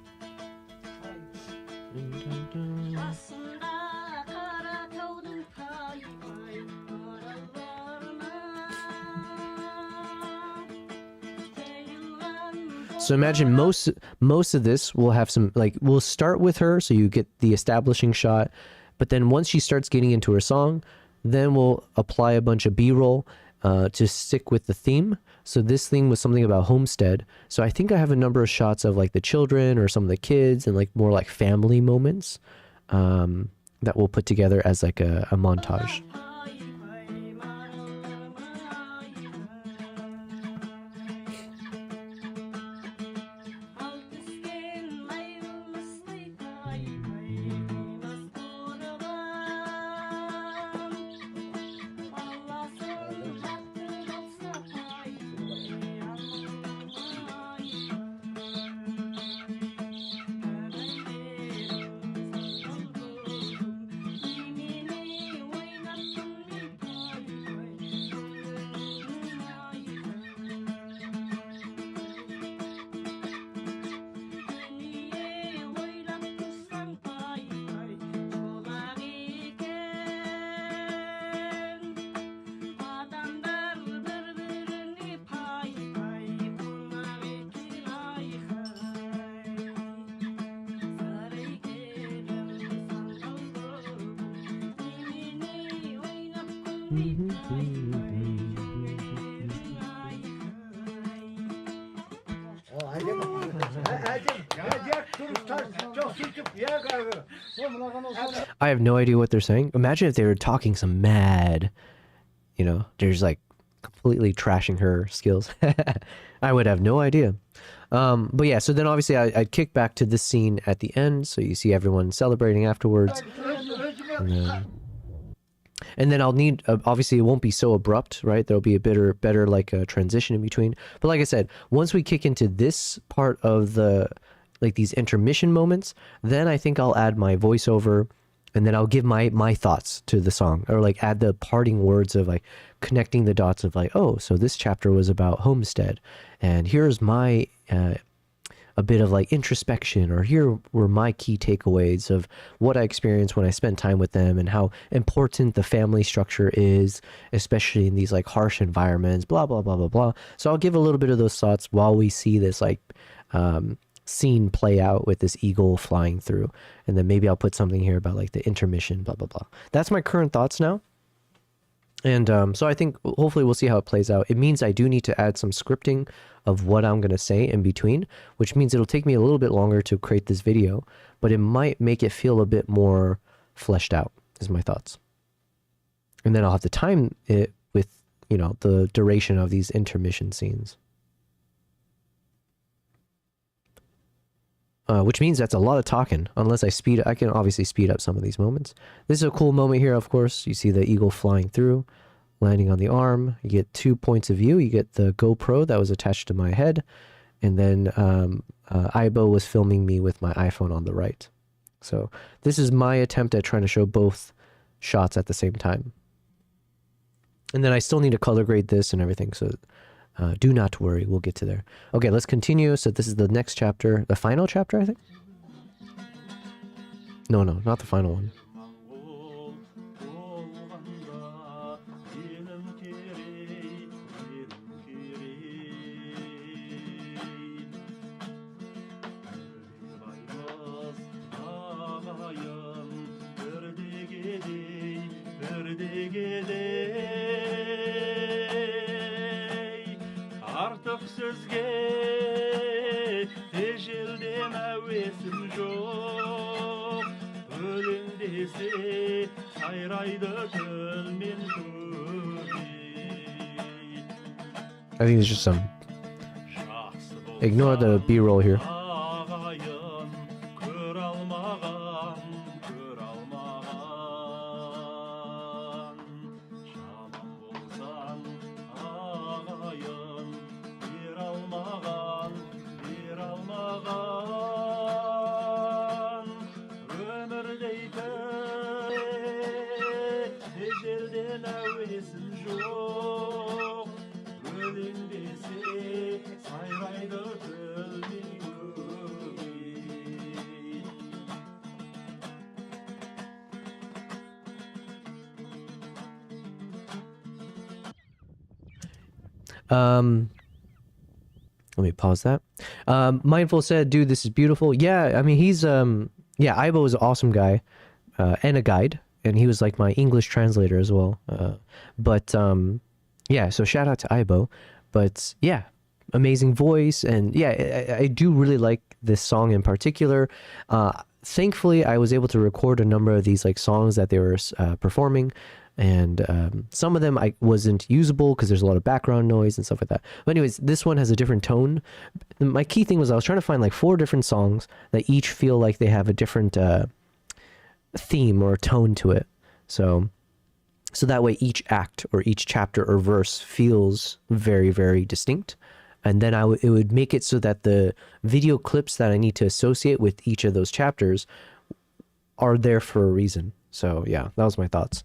So imagine most of this will have some, like, we'll start with her, so you get the establishing shot, but then once she starts getting into her song, then we'll apply a bunch of B-roll to stick with the theme. So this theme was something about homestead. So I think I have a number of shots of like the children or some of the kids and like more like family moments that we'll put together as like a montage. I have no idea what they're saying. Imagine if they were talking some mad, you know, they're just like completely trashing her skills. I would have no idea. But yeah, so then obviously I'd kick back to this scene at the end, so you see everyone celebrating afterwards. And then I'll need, obviously it won't be so abrupt, right? There'll be a better like a transition in between. But like I said, once we kick into this part of the, like these intermission moments, then I think I'll add my voiceover, and then I'll give my thoughts to the song, or like add the parting words of like connecting the dots of like, oh, so this chapter was about homestead, and here's my a bit of like introspection, or here were my key takeaways of what I experienced when I spent time with them, and how important the family structure is, especially in these like harsh environments, blah blah blah blah blah. So I'll give a little bit of those thoughts while we see this like scene play out with this eagle flying through, and then maybe I'll put something here about like the intermission, blah blah blah. That's my current thoughts now. And so I think hopefully we'll see how it plays out. It means I do need to add some scripting of what I'm going to say in between, which means it'll take me a little bit longer to create this video, but it might make it feel a bit more fleshed out, is my thoughts. And then I'll have to time it with, you know, the duration of these intermission scenes. which means that's a lot of talking. Unless I can obviously speed up some of these moments. This is a cool moment here, of course. You see the eagle flying through, landing on the arm. You get 2 points of view. You get the GoPro that was attached to my head, and then Aibo was filming me with my iPhone on the right. So this is my attempt at trying to show both shots at the same time. And then I still need to color grade this and everything, so do not worry, we'll get to there. Okay, let's continue. So this is the next chapter, the final chapter, I think? No, not the final one. Artık sözge ecelden hevesim yok. Ölüm dese sayraydı gönlüm I think there's just some... Ignore the B-roll here. Let me pause that. Mindful said, dude, this is beautiful. Yeah, I mean, he's, yeah, Aibo is an awesome guy, and a guide, and he was like my English translator as well. Yeah, so shout out to Aibo. But yeah, amazing voice, and yeah, I do really like this song in particular. Thankfully, I was able to record a number of these like songs that they were performing, and some of them I wasn't usable because there's a lot of background noise and stuff like that. But anyways, this one has a different tone. My key thing was I was trying to find like 4 different songs that each feel like they have a different theme or tone to it. So that way each act or each chapter or verse feels very, very distinct. And then it would make it so that the video clips that I need to associate with each of those chapters are there for a reason. So yeah, that was my thoughts.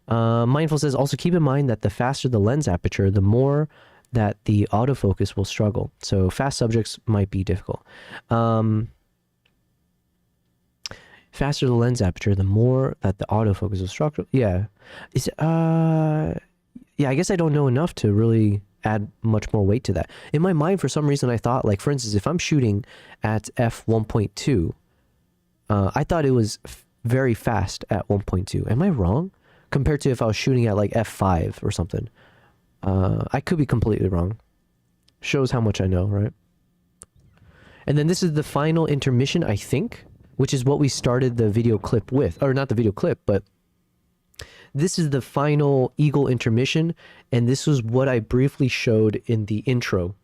Mindful says, also keep in mind that the faster the lens aperture, the more that the autofocus will struggle. So fast subjects might be difficult. Faster the lens aperture, the more that the autofocus will struggle. Yeah. Yeah, I guess I don't know enough to really add much more weight to that. In my mind, for some reason, I thought, like, for instance, if I'm shooting at f1.2, I thought it was very fast at 1.2. Am I wrong? Compared to if I was shooting at like f5 or something. I could be completely wrong. Shows how much I know, right? And then this is the final intermission, I think, which is what we started the video clip with. Or not the video clip, but this is the final Eagle intermission, and this was what I briefly showed in the intro.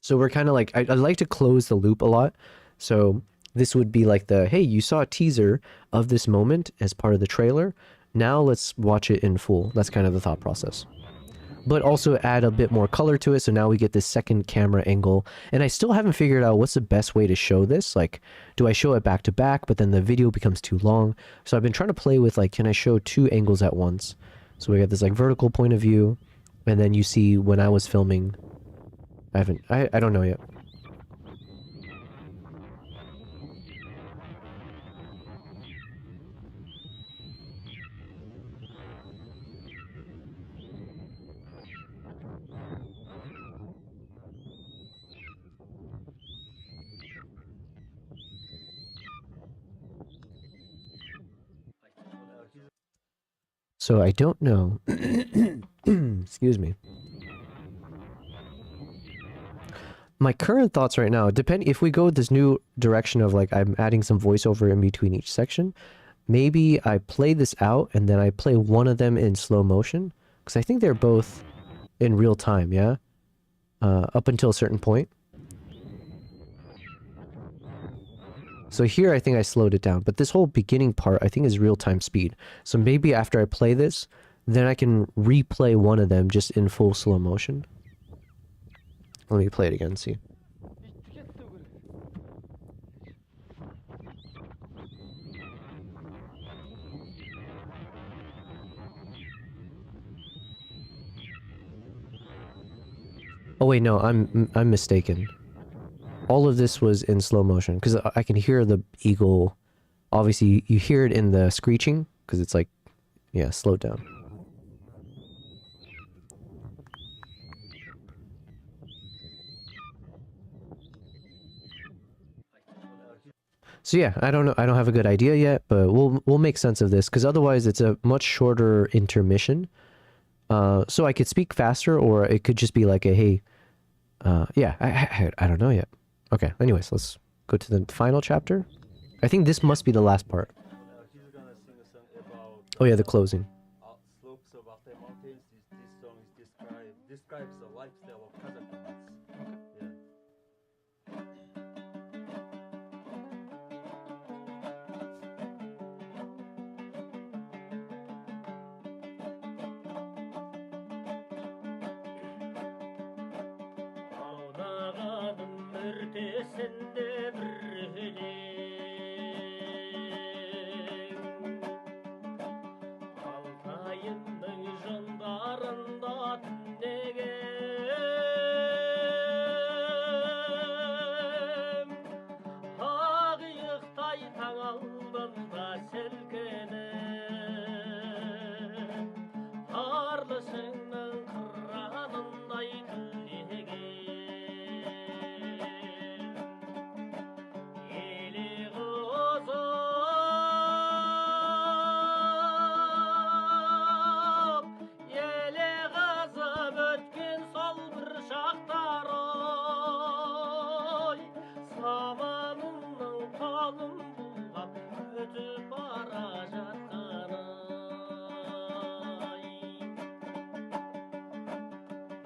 So we're kind of like, I like to close the loop a lot. So this would be like the, hey, you saw a teaser of this moment as part of the trailer. Now let's watch it in full. That's kind of the thought process. But also add a bit more color to it, so now we get this second camera angle. And I still haven't figured out what's the best way to show this. Like, do I show it back to back, but then the video becomes too long? So I've been trying to play with, like, can I show 2 angles at once? So we got this, like, vertical point of view, and then you see when I was filming... I don't know yet. So I don't know. Excuse me. My current thoughts right now, if we go this new direction of like I'm adding some voiceover in between each section, maybe I play this out and then I play one of them in slow motion, because I think they're both in real time, yeah? Up until a certain point. So here I think I slowed it down, but this whole beginning part I think is real-time speed. So maybe after I play this, then I can replay one of them just in full slow motion. Let me play it again, see. Oh wait, no, I'm mistaken. All of this was in slow motion because I can hear the eagle. Obviously, you hear it in the screeching because it's like, yeah, slowed down. So yeah, I don't know. I don't have a good idea yet, but we'll make sense of this because otherwise it's a much shorter intermission. So I could speak faster, or it could just be like a hey. Yeah, I don't know yet. Okay. Anyways, let's go to the final chapter. I think this must be the last part. He's gonna sing a song about Oh yeah, the closing. slopes of Altai mountains. This song is describes the lifestyle of Kazakhstans. Yeah. Ağdağanın ürtesinde bir helek, Altay'ımның жондарында түнеген, Ағиықтай таң алдында селкеніп, Арлышыңның қыранындай түлеген. Елі қызып өткен сол бір шақтар, ой, заманымның қолын бұлғап өтіп бара жатқан, ай.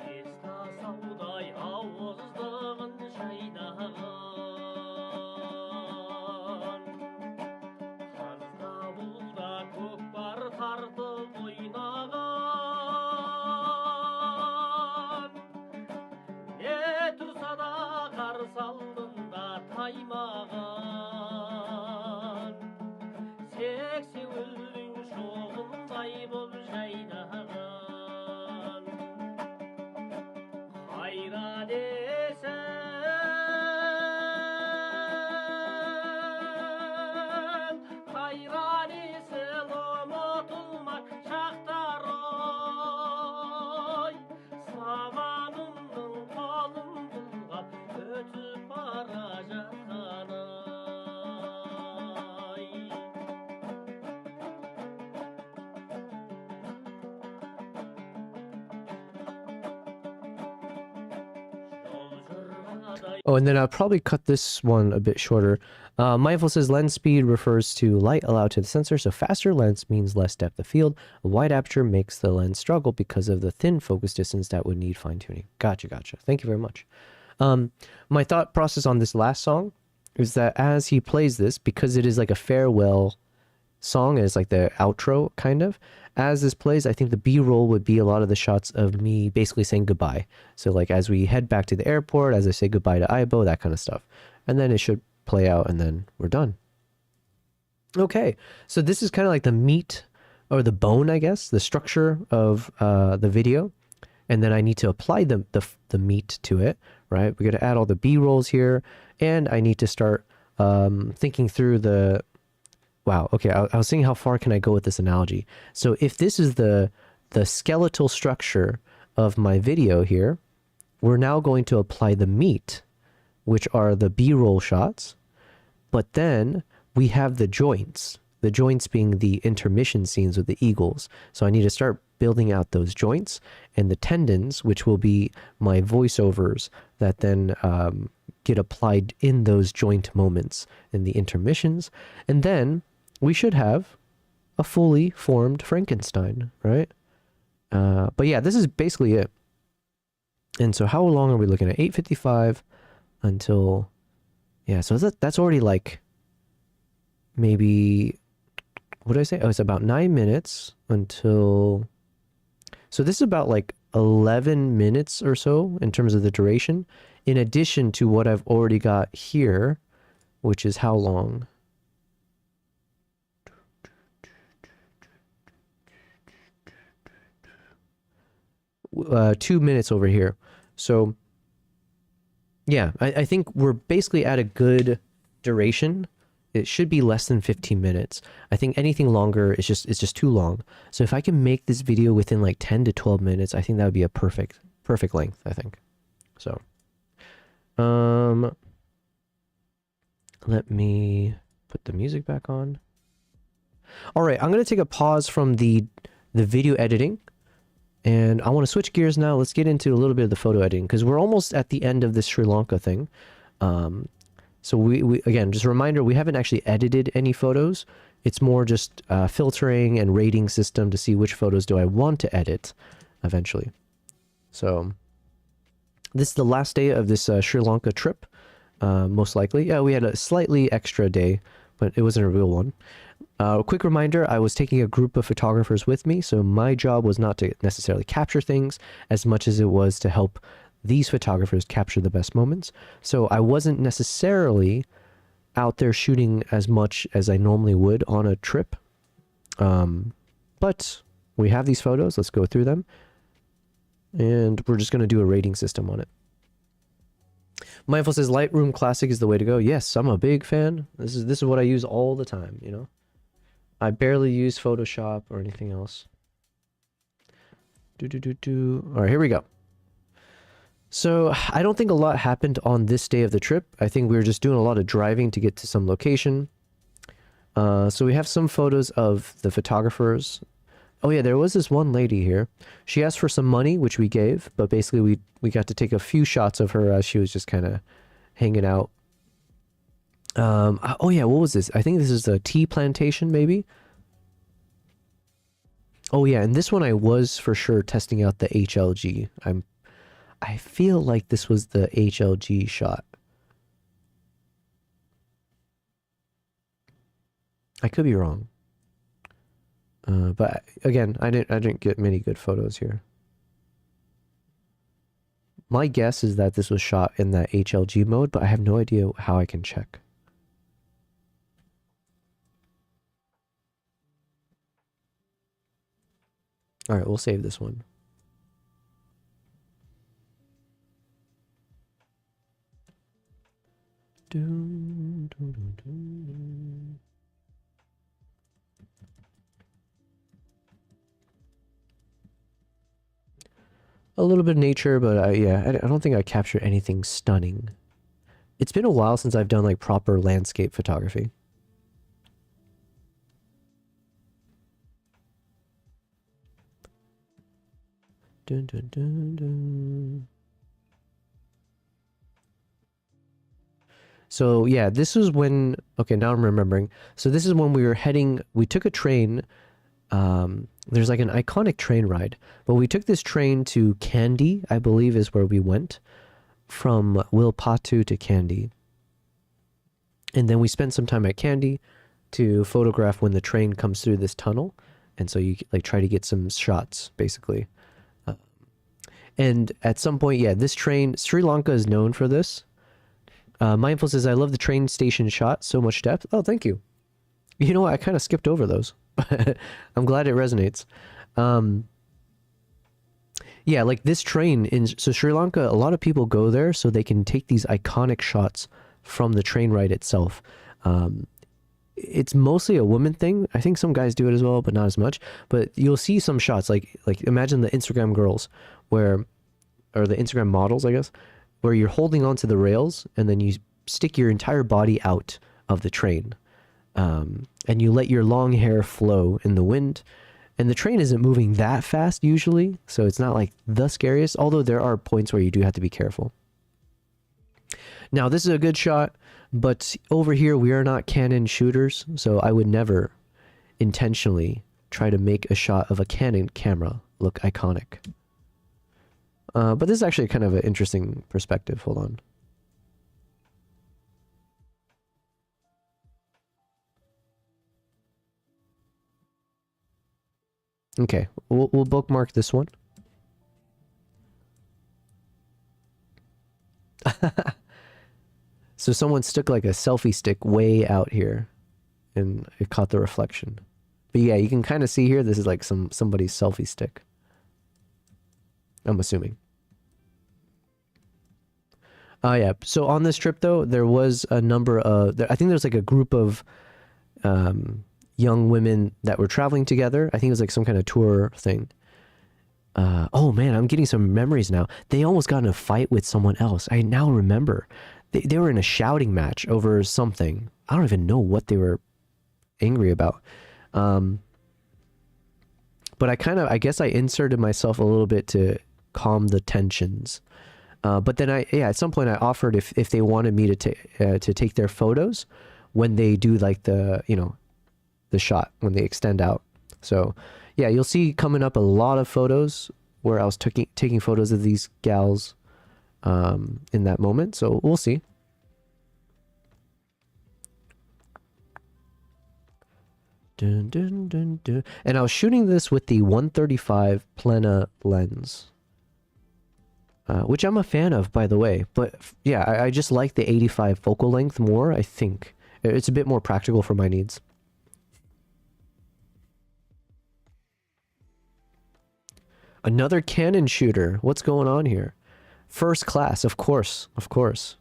Есті саудай ауыздығын шайнаған, Қазғабылда көкпар тартып ойнаған, не тұрса да қарсы алдында таймаған, сексеуілдің шоғындай боп жайнаған. Қайран есіл, қайран есіл ұмытылмас шақтар, ой, заманымның қолын бұлғап өтіп бара жатқан, ай. Oh, and then I'll probably cut this one a bit shorter. Mindful says lens speed refers to light allowed to the sensor, so faster lens means less depth of field. A wide aperture makes the lens struggle because of the thin focus distance that would need fine-tuning. Gotcha. Thank you very much. My thought process on this last song is that as he plays this, because it is like a farewell song, it's like the outro kind of, as this plays, I think the B-roll would be a lot of the shots of me basically saying goodbye. So like as we head back to the airport, as I say goodbye to Aibo, that kind of stuff. And then it should play out and then we're done. Okay, so this is kind of like the meat or the bone, I guess, the structure of the video. And then I need to apply the meat to it, right? We're going to add all the B-rolls here. And I need to start thinking through the... Wow, okay, I was thinking how far can I go with this analogy. So if this is the skeletal structure of my video here, we're now going to apply the meat, which are the B-roll shots. But then we have the joints being the intermission scenes with the eagles. So I need to start building out those joints and the tendons, which will be my voiceovers that then get applied in those joint moments in the intermissions. And then we should have a fully formed Frankenstein, right? But yeah, this is basically it. And so how long are we looking at? 8:55 until... Yeah, so that's already like maybe, what did I say? Oh, it's about 9 minutes until, so this is about like 11 minutes or so in terms of the duration, in addition to what I've already got here, which is how long? 2 minutes over here. So yeah, I think we're basically at a good duration. It should be less than 15 minutes. I think anything longer is just too long. So if I can make this video within like 10 to 12 minutes, I think that would be a perfect length, I think. So let me put the music back on. All right, I'm going to take a pause from the video editing, and I want to switch gears now. Let's get into a little bit of the photo editing, because we're almost at the end of this Sri Lanka thing. So we again, just a reminder, we haven't actually edited any photos. It's more just filtering and rating system to see which photos do I want to edit eventually. So this is the last day of this Sri Lanka trip, most likely. Yeah, we had a slightly extra day, but it wasn't a real one. Quick reminder, I was taking a group of photographers with me, so my job was not to necessarily capture things as much as it was to help these photographers capture the best moments. So I wasn't necessarily out there shooting as much as I normally would on a trip. But we have these photos. Let's go through them. And we're just going to do a rating system on it. Mindful says Lightroom Classic is the way to go. Yes, I'm a big fan. This is what I use all the time, you know. I barely use Photoshop or anything else. All right, here we go. So I don't think a lot happened on this day of the trip. I think we were just doing a lot of driving to get to some location. So we have some photos of the photographers. Oh yeah, there was this one lady here. She asked for some money, which we gave, but basically we got to take a few shots of her as she was just kind of hanging out. Oh yeah, what was this? I think this is a tea plantation, maybe? Oh yeah, and this one I was for sure testing out the HLG. I feel like this was the HLG shot. I could be wrong. But again, I didn't get many good photos here. My guess is that this was shot in that HLG mode, but I have no idea how I can check. All right, we'll save this one. A little bit of nature, but yeah, I don't think I captured anything stunning. It's been a while since I've done like proper landscape photography. So yeah, this was when, okay, now I'm remembering. So this is when we were heading, we took a train. There's like an iconic train ride, but we took this train to Kandy, I believe is where we went, from Wilpatu to Kandy. And then we spent some time at Kandy to photograph when the train comes through this tunnel. And so you like try to get some shots, basically. And at some point, yeah, this train, Sri Lanka is known for this. Mindful says, I love the train station shot, so much depth. Oh, thank you. You know what, I kind of skipped over those. I'm glad it resonates. Yeah, like this train in Sri Lanka, a lot of people go there so they can take these iconic shots from the train ride itself. It's mostly a woman thing. I think some guys do it as well, but not as much. But you'll see some shots like imagine the Instagram girls or the Instagram models, I guess, where you're holding onto the rails and then you stick your entire body out of the train. And you let your long hair flow in the wind. And the train isn't moving that fast usually, so it's not like the scariest, although there are points where you do have to be careful. Now, this is a good shot, but over here we are not Canon shooters, so I would never intentionally try to make a shot of a Canon camera look iconic. But this is actually kind of an interesting perspective. Hold on. Okay, we'll bookmark this one. So someone stuck like a selfie stick way out here, and it caught the reflection. But yeah, you can kind of see here, this is like somebody's selfie stick. I'm assuming. Yeah. So on this trip though, there was a number of, I think there's like a group of young women that were traveling together. I think it was like some kind of tour thing. Oh man, I'm getting some memories now. They almost got in a fight with someone else. I now remember. They were in a shouting match over something. I don't even know what they were angry about. But I guess I inserted myself a little bit to calm the tensions. But then at some point I offered if they wanted me to take their photos when they do like the shot, when they extend out. So yeah, you'll see coming up a lot of photos where I was taking photos of these gals in that moment. So we'll see. Dun, dun, dun, dun. And I was shooting this with the 135 plena lens. Which I'm a fan of, by the way. But yeah, I just like the 85 focal length more, I think. It's a bit more practical for my needs. Another Canon shooter. What's going on here? First class, of course. Of course.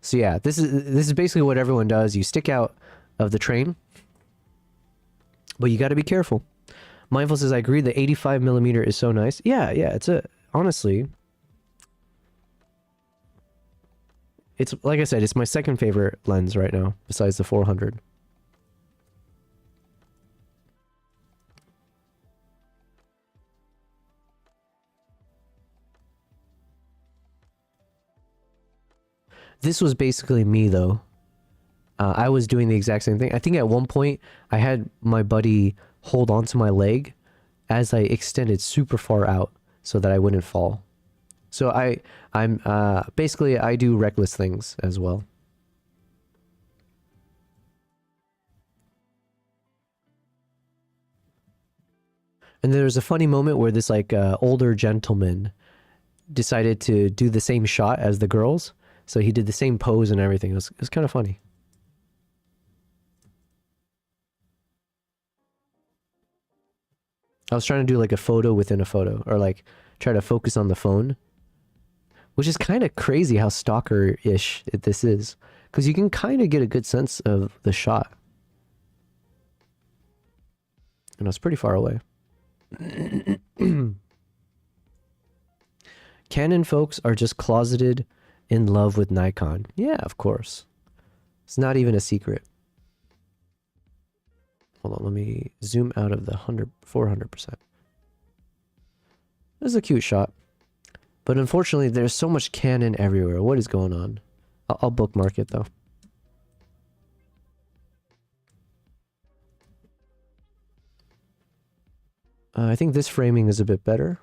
So yeah, this is basically what everyone does. You stick out of the train. But you got to be careful. Mindful says, I agree, the 85mm is so nice. Yeah, it's honestly, it's, like I said, it's my second favorite lens right now, besides the 400. This was basically me, though. I was doing the exact same thing. I think at one point, I had my buddy hold onto my leg as I extended super far out so that I wouldn't fall. So I'm basically, I do reckless things as well. And there's a funny moment where this like older gentleman decided to do the same shot as the girls. So he did the same pose and everything. It was kind of funny. I was trying to do like a photo within a photo, or like try to focus on the phone, which is kind of crazy how stalker-ish this is, because you can kind of get a good sense of the shot. And I was pretty far away. Canon folks are just closeted in love with Nikon. Yeah, of course. It's not even a secret. Hold on, let me zoom out of the 400%. This is a cute shot. But unfortunately, there's so much Canon everywhere. What is going on? I'll bookmark it, though. I think this framing is a bit better.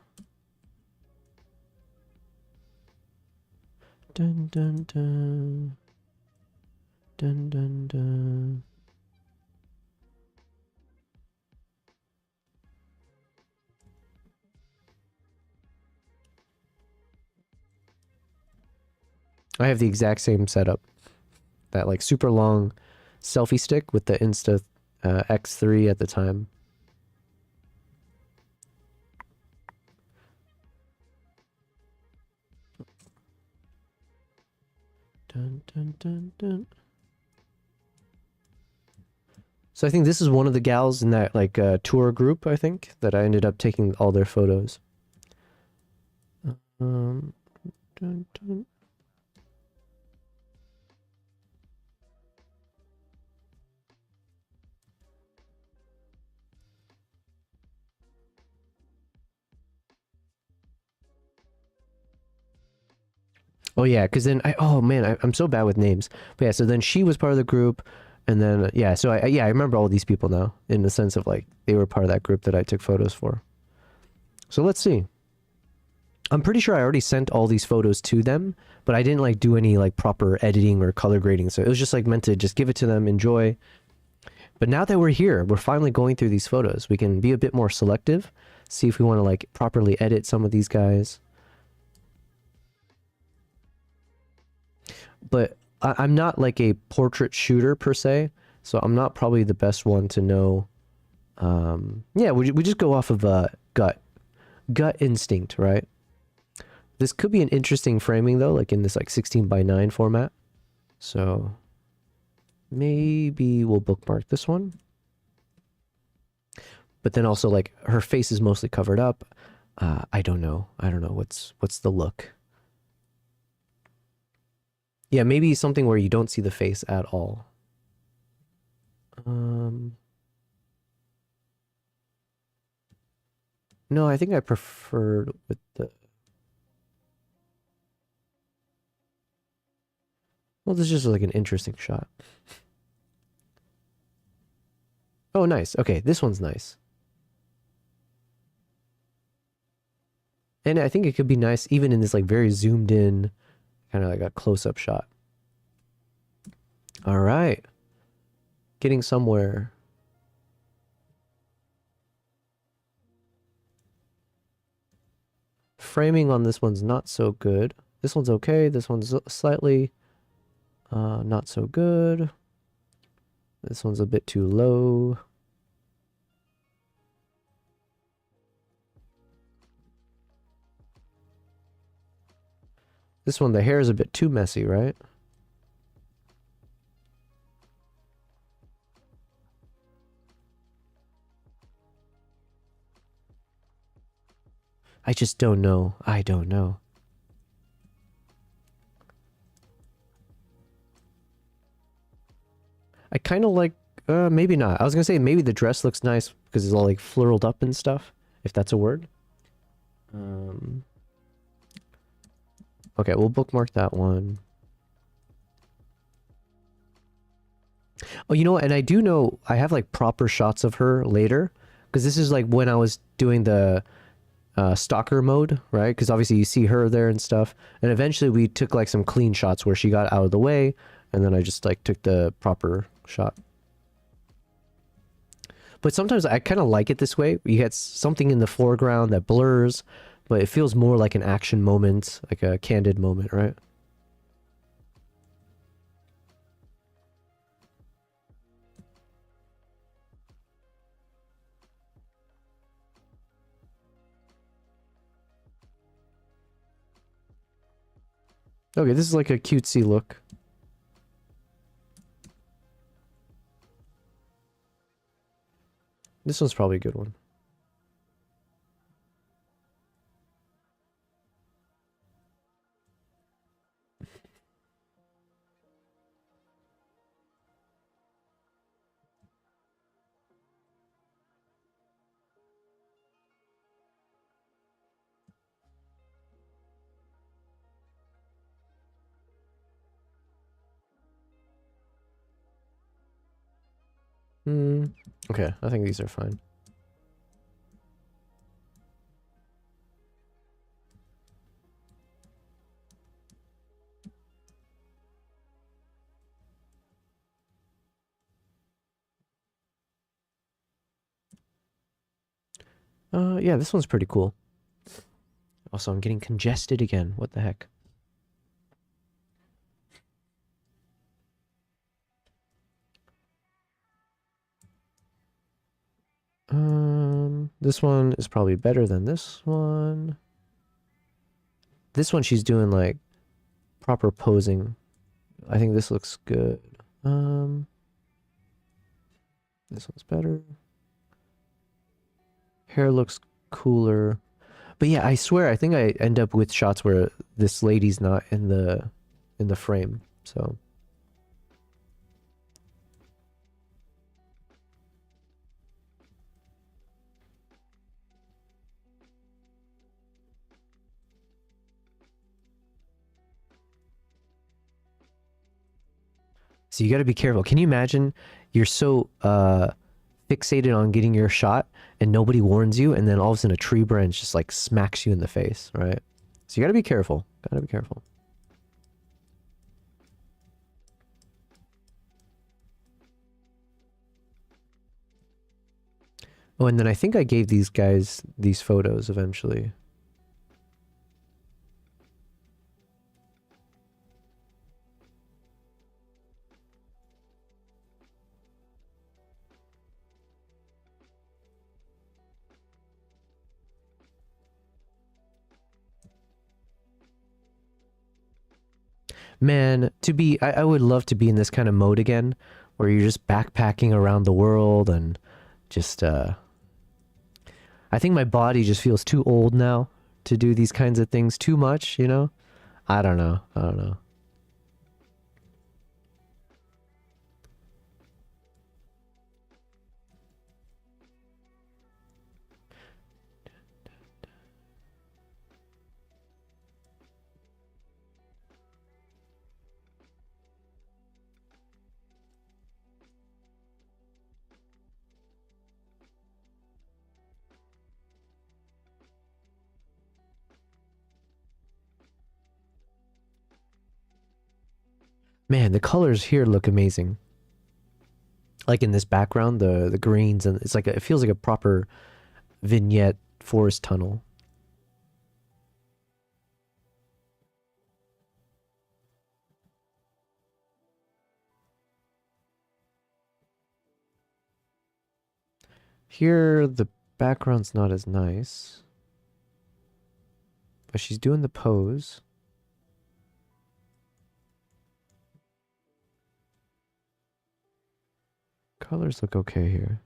Dun dun dun. Dun dun dun. I have the exact same setup. That like super long selfie stick with the Insta X3 at the time. Dun, dun, dun, dun. So I think this is one of the gals in that like tour group, I think, that I ended up taking all their photos. Dun, dun. Oh yeah, because then oh man, I'm so bad with names. But yeah, so then she was part of the group, and then yeah, so I remember all these people now in the sense of like they were part of that group that I took photos for. So let's see. I'm pretty sure I already sent all these photos to them, but I didn't like do any like proper editing or color grading. So it was just like meant to just give it to them, enjoy. But now that we're here, we're finally going through these photos. We can be a bit more selective, see if we want to like properly edit some of these guys. But I'm not like a portrait shooter per se, so I'm not probably the best one to know. Yeah, we just go off of gut instinct, right? This could be an interesting framing though, like in this like 16:9 format. So maybe we'll bookmark this one. But then also like her face is mostly covered up. I don't know. What's the look. Yeah, maybe something where you don't see the face at all. No, I think I preferred with the... Well, this is just like an interesting shot. Oh, nice. Okay, this one's nice. And I think it could be nice even in this like very zoomed in, kind of like a close-up shot. All right. Getting somewhere. Framing on this one's not so good. This one's okay. This one's slightly not so good. This one's a bit too low. This one, the hair is a bit too messy, right? I just don't know. I don't know. I kind of like, maybe not. I was gonna say maybe the dress looks nice because it's all like flirled up and stuff, if that's a word. Okay, we'll bookmark that one. Oh, you know what? And I do know I have like proper shots of her later because this is like when I was doing the stalker mode, right? Because obviously you see her there and stuff. And eventually we took like some clean shots where she got out of the way, and then I just like took the proper shot. But sometimes I kind of like it this way. You get something in the foreground that blurs, but it feels more like an action moment, like a candid moment, right? Okay, this is like a cutesy look. This one's probably a good one. Okay, I think these are fine. Yeah, this one's pretty cool. Also, I'm getting congested again. What the heck? This one is probably better than this one. This one she's doing like proper posing. I think this looks good. This one's better. Hair looks cooler. But yeah, I swear I think I end up with shots where this lady's not in the frame. So So you got to be careful. Can you imagine you're so fixated on getting your shot and nobody warns you, and then all of a sudden a tree branch just like smacks you in the face, right? So you gotta be careful. Gotta be careful. Oh, and then I think I gave these guys these photos eventually. Man, I would love to be in this kind of mode again, where you're just backpacking around the world and just, I think my body just feels too old now to do these kinds of things too much, you know? I don't know. I don't know. Man, the colors here look amazing. Like in this background, the greens, and it's like it feels like a proper vignette forest tunnel. Here, the background's not as nice. But she's doing the pose. Colors look okay here.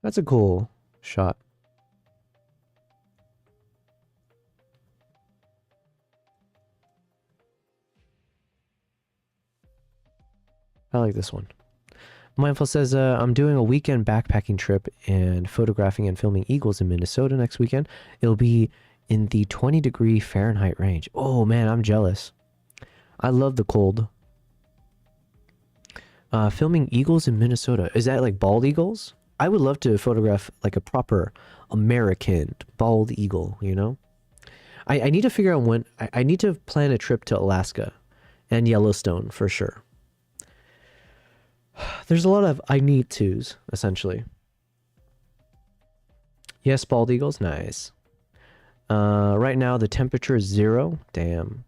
That's a cool shot. I like this one. Mindful says, I'm doing a weekend backpacking trip and photographing and filming eagles in Minnesota next weekend. It'll be in the 20-degree Fahrenheit range. Oh man, I'm jealous. I love the cold. Filming eagles in Minnesota. Is that like bald eagles? I would love to photograph like a proper American bald eagle, you know? I need to figure out when... I need to plan a trip to Alaska and Yellowstone for sure. There's a lot of I need tos, essentially. Yes, bald eagles, nice. Right now the temperature is 0. Damn.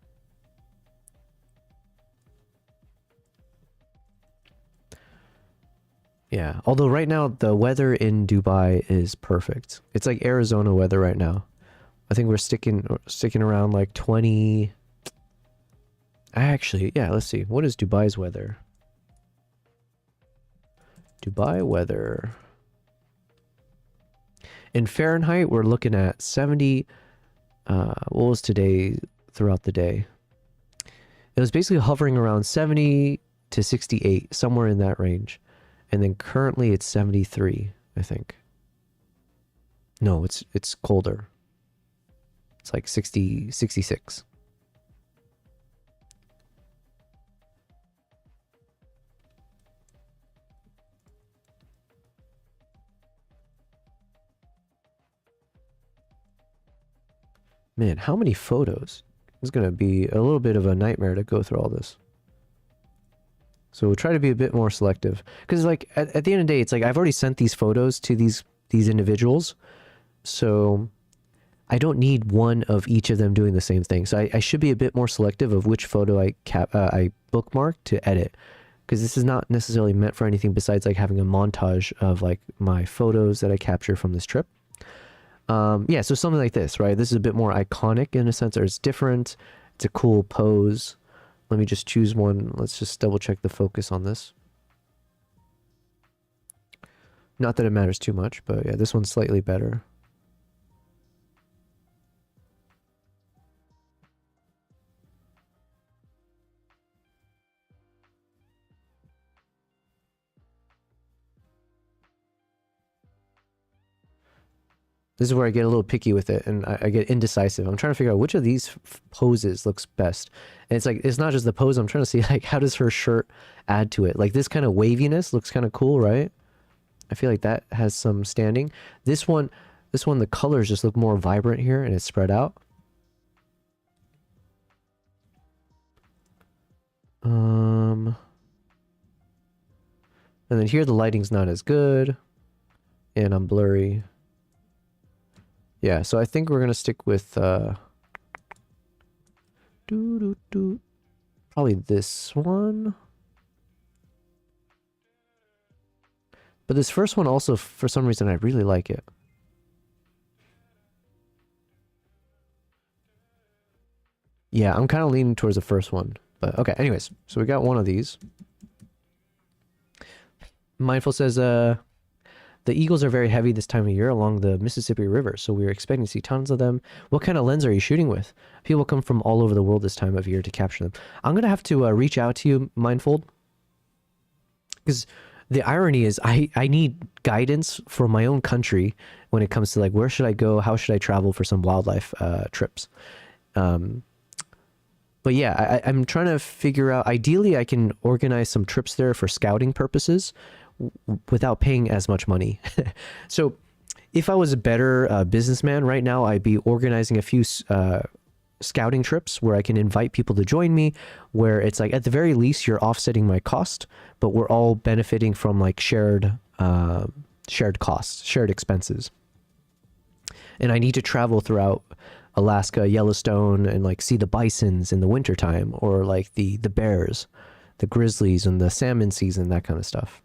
Yeah, although right now the weather in Dubai is perfect. It's like Arizona weather right now. I think we're sticking around like 20. Actually, yeah, let's see. What is Dubai's weather? Dubai weather. In Fahrenheit, we're looking at 70. What was today throughout the day? It was basically hovering around 70 to 68, somewhere in that range. And then currently it's 73, I think. No, it's colder. It's like 60, 66. Man, how many photos? It's going to be a little bit of a nightmare to go through all this. So we'll try to be a bit more selective. Because like at the end of the day, it's like I've already sent these photos to these individuals. So I don't need one of each of them doing the same thing. So I should be a bit more selective of which photo I bookmark to edit. Because this is not necessarily meant for anything besides like having a montage of like my photos that I capture from this trip. Yeah, so something like this, right? This is a bit more iconic in a sense, or it's different. It's a cool pose. Let me just choose one. Let's just double check the focus on this. Not that it matters too much, but yeah, this one's slightly better. This is where I get a little picky with it, and I get indecisive. I'm trying to figure out which of these poses looks best. And it's like, it's not just the pose. I'm trying to see, like, how does her shirt add to it? Like, this kind of waviness looks kind of cool, right? I feel like that has some standing. This one, the colors just look more vibrant here, and it's spread out. And then here the lighting's not as good, and I'm blurry. Yeah, so I think we're gonna stick with probably this one. But this first one also, for some reason, I really like it. Yeah, I'm kind of leaning towards the first one. But okay, anyways, so we got one of these. Mindful says, the eagles are very heavy this time of year along the Mississippi River, so we're expecting to see tons of them. What kind of lens are you shooting with? People come from all over the world this time of year to capture them. I'm going to have to reach out to you, Mindful, because the irony is I need guidance for my own country when it comes to, like, where should I go? How should I travel for some wildlife trips? But yeah, I'm trying to figure out, ideally I can organize some trips there for scouting purposes without paying as much money. So if I was a better businessman right now, I'd be organizing a few scouting trips where I can invite people to join me, where it's like, at the very least, you're offsetting my cost, but we're all benefiting from, like, shared costs, shared expenses. And I need to travel throughout Alaska, Yellowstone, and, like, see the bisons in the wintertime, or like the bears, the grizzlies, and the salmon season, that kind of stuff.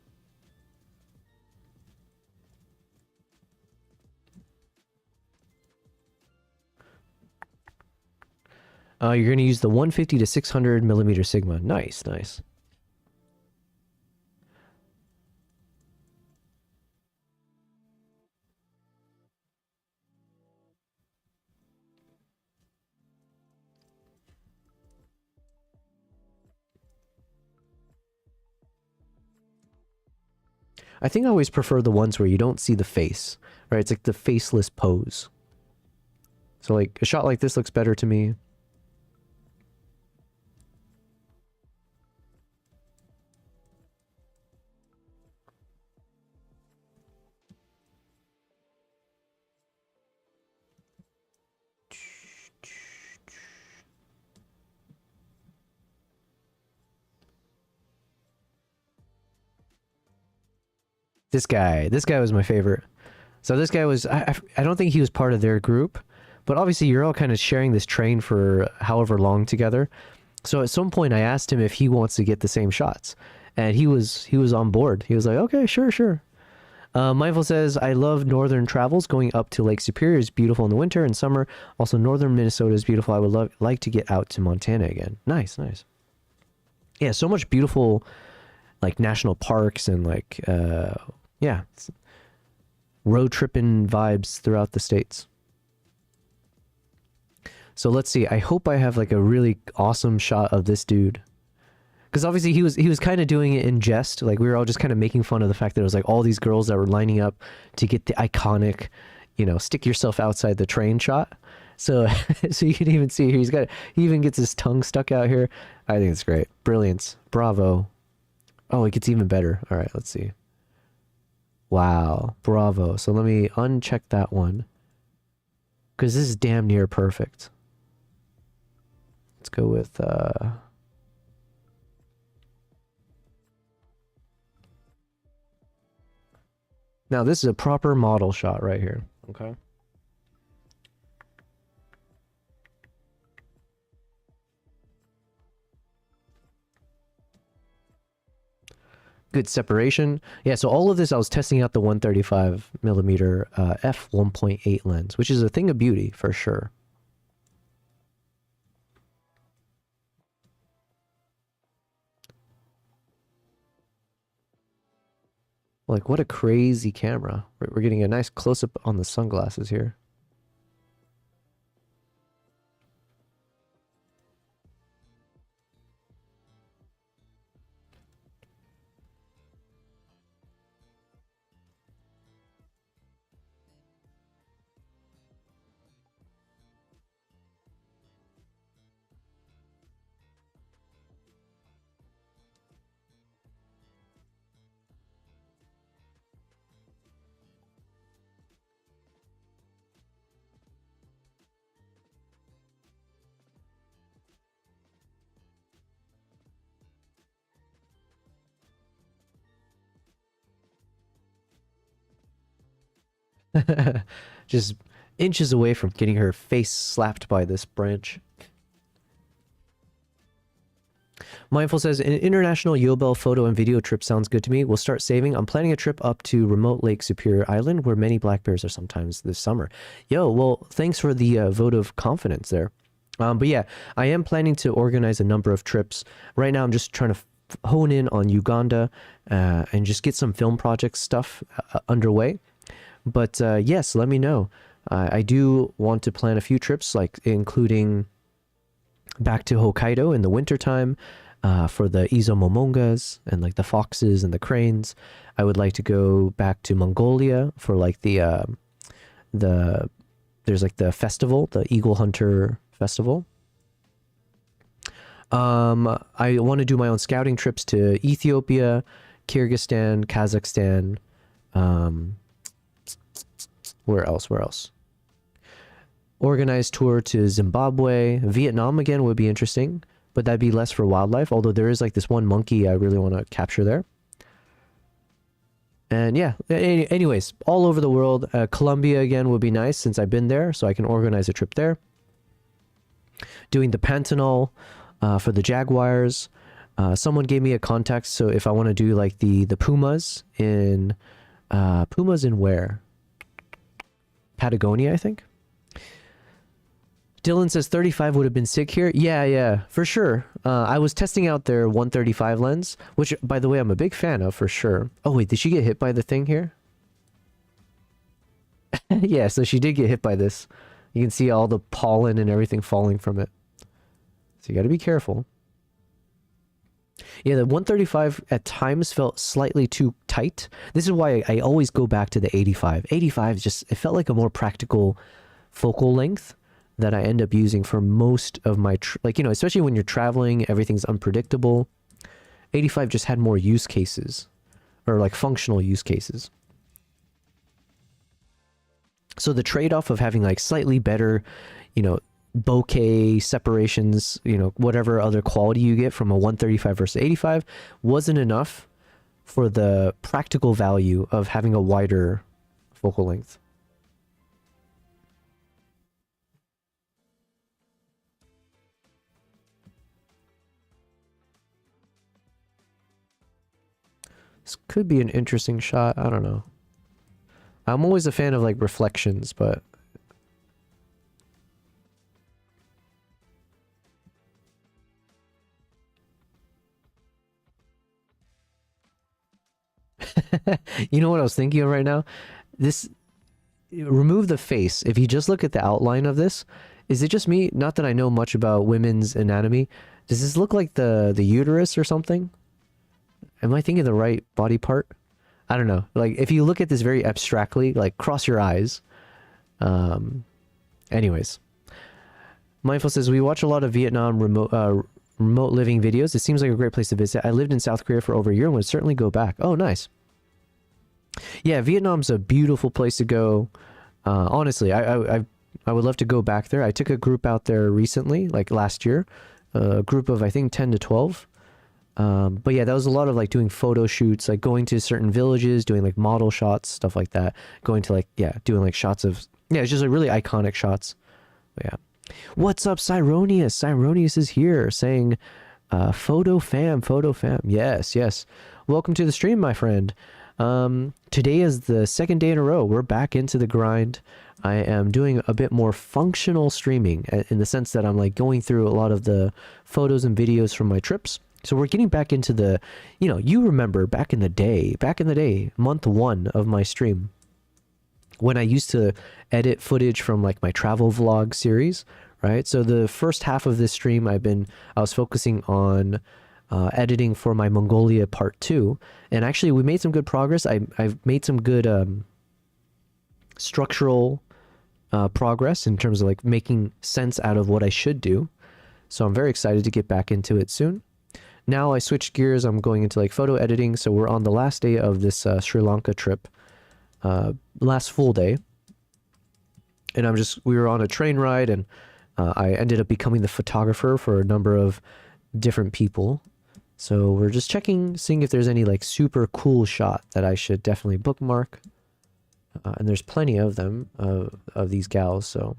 You're going to use the 150 to 600 millimeter Sigma. Nice, nice. I think I always prefer the ones where you don't see the face, right? It's like the faceless pose. So, like, a shot like this looks better to me. This guy was my favorite. So this guy was, I don't think he was part of their group, but obviously you're all kind of sharing this train for however long together. So at some point I asked him if he wants to get the same shots, and he was on board. He was like, okay, sure. Mindful says, I love northern travels. Going up to Lake Superior is beautiful in the winter and summer. Also, northern Minnesota is beautiful. I would like to get out to Montana again. Nice. Yeah, so much beautiful, like, national parks and, like, yeah, road tripping vibes throughout the states. So let's see. I hope I have, like, a really awesome shot of this dude. Because obviously he was kind of doing it in jest. Like, we were all just kind of making fun of the fact that it was, like, all these girls that were lining up to get the iconic, you know, stick yourself outside the train shot. So so you can even see here, he even gets his tongue stuck out here. I think it's great. Brilliance. Bravo. Oh, it gets even better. All right, let's see. Wow. Bravo. So let me uncheck that one, because this is damn near perfect. Let's go with now this is a proper model shot right here. Okay. Good separation. Yeah, so all of this I was testing out the 135 millimeter f 1.8 lens, which is a thing of beauty for sure. Like, what a crazy camera. We're getting a nice close-up on the sunglasses here. Just inches away from getting her face slapped by this branch. Mindful says, an international Yobel photo and video trip sounds good to me. We'll start saving. I'm planning a trip up to remote Lake Superior Island, where many black bears are sometimes this summer. Yo, well, thanks for the vote of confidence there. But yeah, I am planning to organize a number of trips. Right now, I'm just trying to hone in on Uganda and just get some film project stuff underway. But yes, let me know. I do want to plan a few trips, like including back to Hokkaido in the wintertime for the Izomomongas and like the foxes and the cranes. I would like to go back to Mongolia for like the there's like the festival, the Eagle Hunter Festival. I want to do my own scouting trips to Ethiopia, Kyrgyzstan, Kazakhstan. Where else? Organized tour to Zimbabwe. Vietnam again would be interesting, but that'd be less for wildlife, although there is like this one monkey I really want to capture there. And yeah, anyways, all over the world. Colombia again would be nice since I've been there, so I can organize a trip there. Doing the Pantanal for the jaguars. Someone gave me a contact, so if I want to do like the pumas in where? Patagonia, I think. Dylan says 35 would have been sick here. Yeah, for sure. I was testing out their 135 lens, which, by the way, I'm a big fan of for sure. Oh, wait, did she get hit by the thing here? Yeah, so she did get hit by this. You can see all the pollen and everything falling from it. So you got to be careful. Yeah, the 135 at times felt slightly too tight. This is why I always go back to the 85. 85 just, it felt like a more practical focal length that I end up using for most of my, like, you know, especially when you're traveling, everything's unpredictable. 85 just had more use cases, or like functional use cases. So the trade-off of having like slightly better, you know, bokeh separations, you know, whatever other quality you get from a 135 versus 85 wasn't enough for the practical value of having a wider focal length. This could be an interesting shot. I don't know. I'm always a fan of like reflections, but you know what I was thinking of right now? This, remove the face. If you just look at the outline of this, is it just me? Not that I know much about women's anatomy. Does this look like the uterus or something? Am I thinking the right body part? I don't know. Like, if you look at this very abstractly, like, cross your eyes. Anyways. Mindful says, we watch a lot of Vietnam remote living videos. It seems like a great place to visit. I lived in South Korea for over a year and would certainly go back. Oh, nice. Yeah, Vietnam's a beautiful place to go. Honestly, I would love to go back there. I took a group out there recently, like last year. A group of, I think, 10 to 12. But yeah, that was a lot of like doing photo shoots, like going to certain villages, doing like model shots, stuff like that. Going to like, yeah, doing like shots of, yeah, it's just like really iconic shots. But yeah. What's up, Cyronius? Cyronius is here saying, photo fam. Yes. Welcome to the stream, my friend. Today is the second day in a row. We're back into the grind. I am doing a bit more functional streaming in the sense that I'm like going through a lot of the photos and videos from my trips. So we're getting back into the, you know, you remember back in the day, month 1 of my stream, when I used to edit footage from like my travel vlog series, right? So the first half of this stream, I was focusing on editing for my Mongolia part 2. And actually we made some good progress. I've made some good structural progress in terms of like making sense out of what I should do. So I'm very excited to get back into it soon. Now I switched gears. I'm going into like photo editing. So we're on the last day of this Sri Lanka trip, last full day. And we were on a train ride and I ended up becoming the photographer for a number of different people. So we're just seeing if there's any like super cool shot that I should definitely bookmark. And there's plenty of them, of these gals, so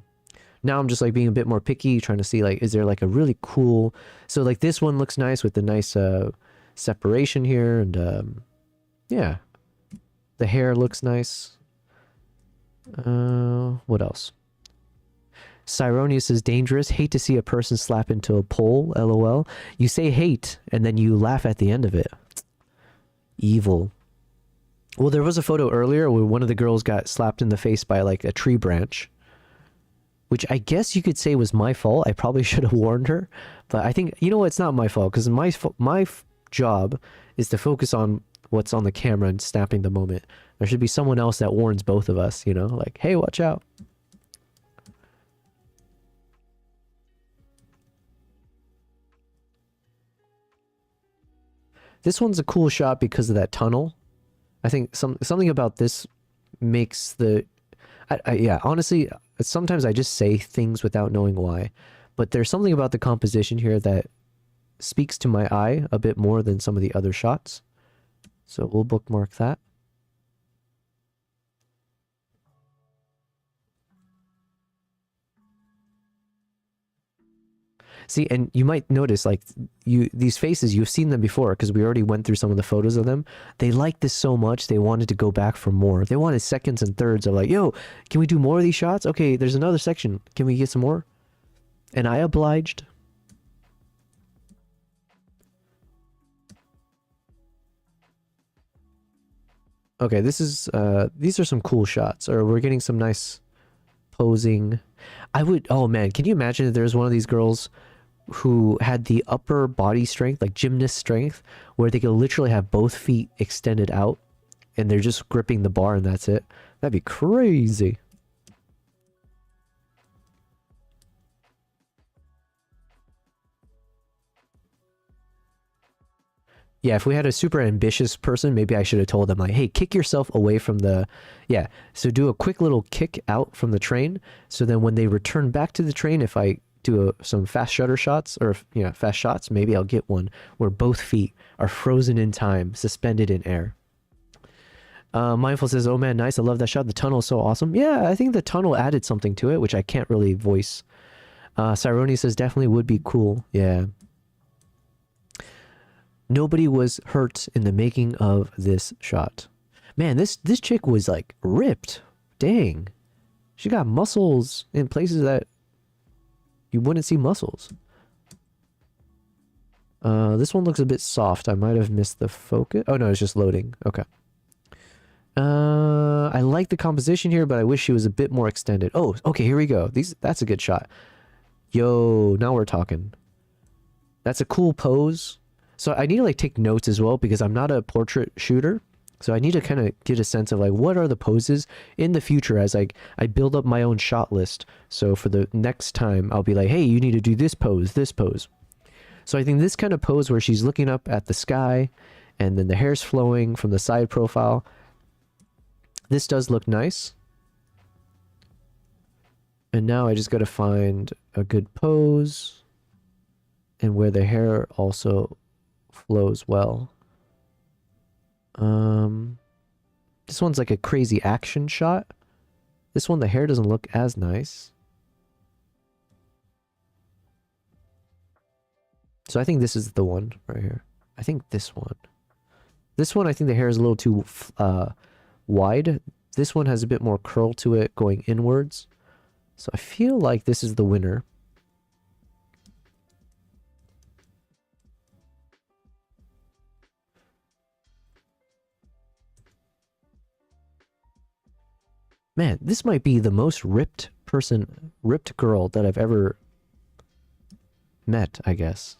now I'm just like being a bit more picky, trying to see like, is there like a really cool, so like this one looks nice with the nice separation here, and yeah, the hair looks nice. What else? Cyronius is dangerous. Hate to see a person slap into a pole, lol. You say hate, and then you laugh at the end of it. Evil. Well, there was a photo earlier where one of the girls got slapped in the face by like a tree branch, which I guess you could say was my fault. I probably should have warned her, but I think, you know what, it's not my fault, because my job is to focus on what's on the camera and snapping the moment. There should be someone else that warns both of us, you know, like, hey, watch out. This one's a cool shot because of that tunnel. I think something about this makes the... yeah, honestly, sometimes I just say things without knowing why. But there's something about the composition here that speaks to my eye a bit more than some of the other shots. So we'll bookmark that. See, and you might notice, like, these faces, you've seen them before, because we already went through some of the photos of them. They liked this so much, they wanted to go back for more. They wanted seconds and thirds of like, yo, can we do more of these shots? Okay, there's another section. Can we get some more? And I obliged. Okay, this is, these are some cool shots, or we're getting some nice posing. I would, oh man, can you imagine if there's one of these girls who had the upper body strength, like gymnast strength, where they could literally have both feet extended out and they're just gripping the bar and that's it? That'd be crazy. Yeah, if we had a super ambitious person, maybe I should have told them like, hey, kick yourself away from the... Yeah, so do a quick little kick out from the train, so then when they return back to the train, if I do some fast shutter shots, or fast shots, maybe I'll get one where both feet are frozen in time, suspended in air. Mindful says, oh man, nice, I love that shot. The tunnel is so awesome. Yeah, I think the tunnel added something to it, which I can't really voice. Cyroni says, definitely would be cool. Yeah. Nobody was hurt in the making of this shot. Man, this chick was like ripped. Dang. She got muscles in places that you wouldn't see muscles. This one looks a bit soft. I might have missed the focus. Oh no, it's just loading. Okay. I like the composition here, but I wish she was a bit more extended. Oh, okay, here we go. That's a good shot. Yo, now we're talking. That's a cool pose. So I need to like take notes as well, because I'm not a portrait shooter. So I need to kind of get a sense of like, what are the poses in the future as I build up my own shot list. So for the next time, I'll be like, hey, you need to do this pose, this pose. So I think this kind of pose where she's looking up at the sky and then the hair's flowing from the side profile. This does look nice. And now I just got to find a good pose and where the hair also flows well. This one's like a crazy action shot. This one, the hair doesn't look as nice. So I think this is the one right here. I think this one. This one, I think the hair is a little too wide. This one has a bit more curl to it going inwards. So I feel like this is the winner. Man, this might be the most ripped girl that I've ever met, I guess.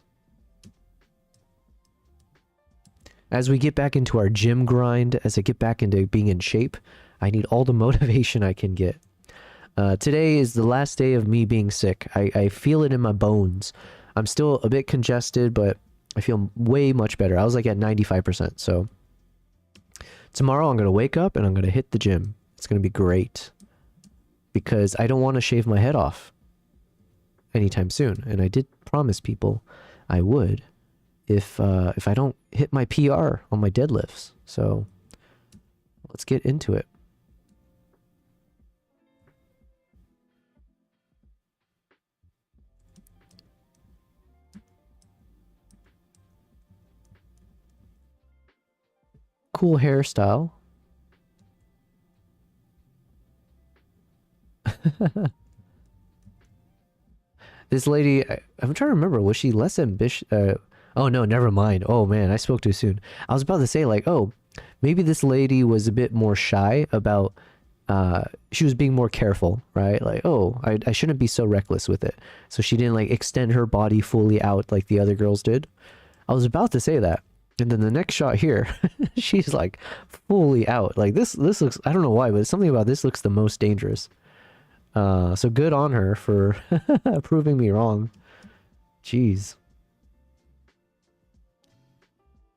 As we get back into our gym grind, as I get back into being in shape, I need all the motivation I can get. Today is the last day of me being sick. I feel it in my bones. I'm still a bit congested, but I feel way much better. I was like at 95%, so... Tomorrow I'm going to wake up and I'm going to hit the gym. It's going to be great. Because I don't want to shave my head off anytime soon. And I did promise people I would if I don't hit my PR on my deadlifts. So let's get into it. cool hairstyle. This lady, I'm trying to remember, was she less ambitious? Oh no, never mind. Oh man, I spoke too soon. I was about to say like, oh, maybe this lady was a bit more shy about, she was being more careful, right? Like, oh, I shouldn't be so reckless with it. So she didn't like extend her body fully out like the other girls did. I was about to say that. And then the next shot here, she's like fully out. Like this looks, I don't know why, but something about this looks the most dangerous. So good on her for proving me wrong. Jeez.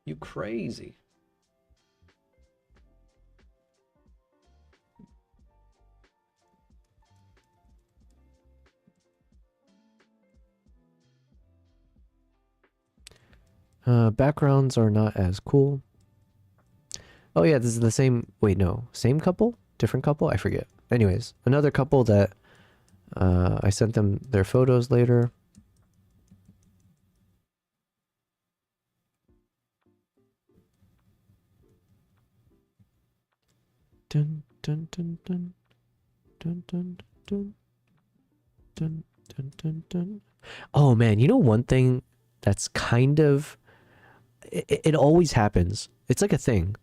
You crazy. Backgrounds are not as cool. Oh yeah, this is the same, wait, no, same couple? Different couple? I forget. Anyways, another couple that I sent them their photos later. Dun dun dun dun dun dun dun dun dun dun dun. Oh man, you know one thing that's kind of it always happens. It's like a thing.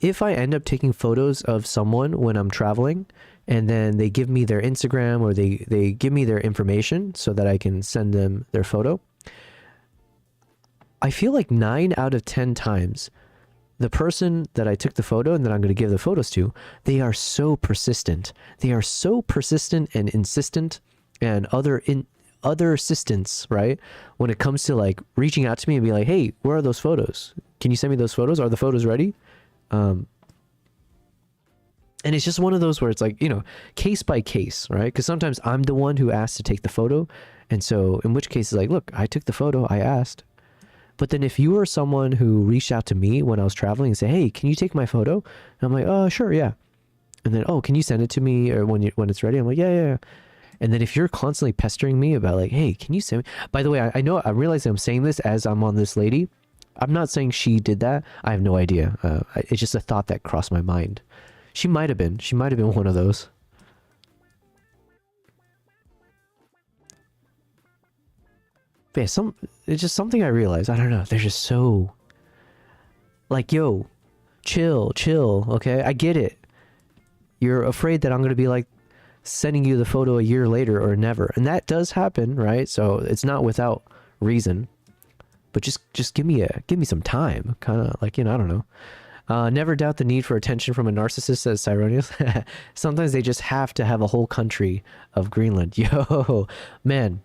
If I end up taking photos of someone when I'm traveling and then they give me their Instagram or they give me their information so that I can send them their photo, I feel like 9 out of 10 times the person that I took the photo and that I'm going to give the photos to, they are so persistent. They are so persistent and insistent and other assistants, right? When it comes to like reaching out to me and be like, hey, where are those photos? Can you send me those photos? Are the photos ready? And it's just one of those where it's like, you know, case by case, right? Because sometimes I'm the one who asked to take the photo. And so in which case it's like, look, I took the photo, I asked. But then if you were someone who reached out to me when I was traveling and say, hey, can you take my photo? And I'm like, oh, sure, yeah. And then, oh, can you send it to me or when it's ready? I'm like, yeah. And then if you're constantly pestering me about like, hey, can you send me? By the way, I know, I'm realizing I'm saying this as I'm on this lady. I'm not saying she did that. I have no idea. It's just a thought that crossed my mind. She might have been one of those. But yeah, it's just something I realized. I don't know. They're just so like, yo, chill, okay? I get it. You're afraid that I'm going to be like sending you the photo a year later or never. And that does happen, right? So it's not without reason. But just give me some time. Kind of like, you know, I don't know. Never doubt the need for attention from a narcissist, says Cyronius. Sometimes they just have to have a whole country of Greenland. Yo, man.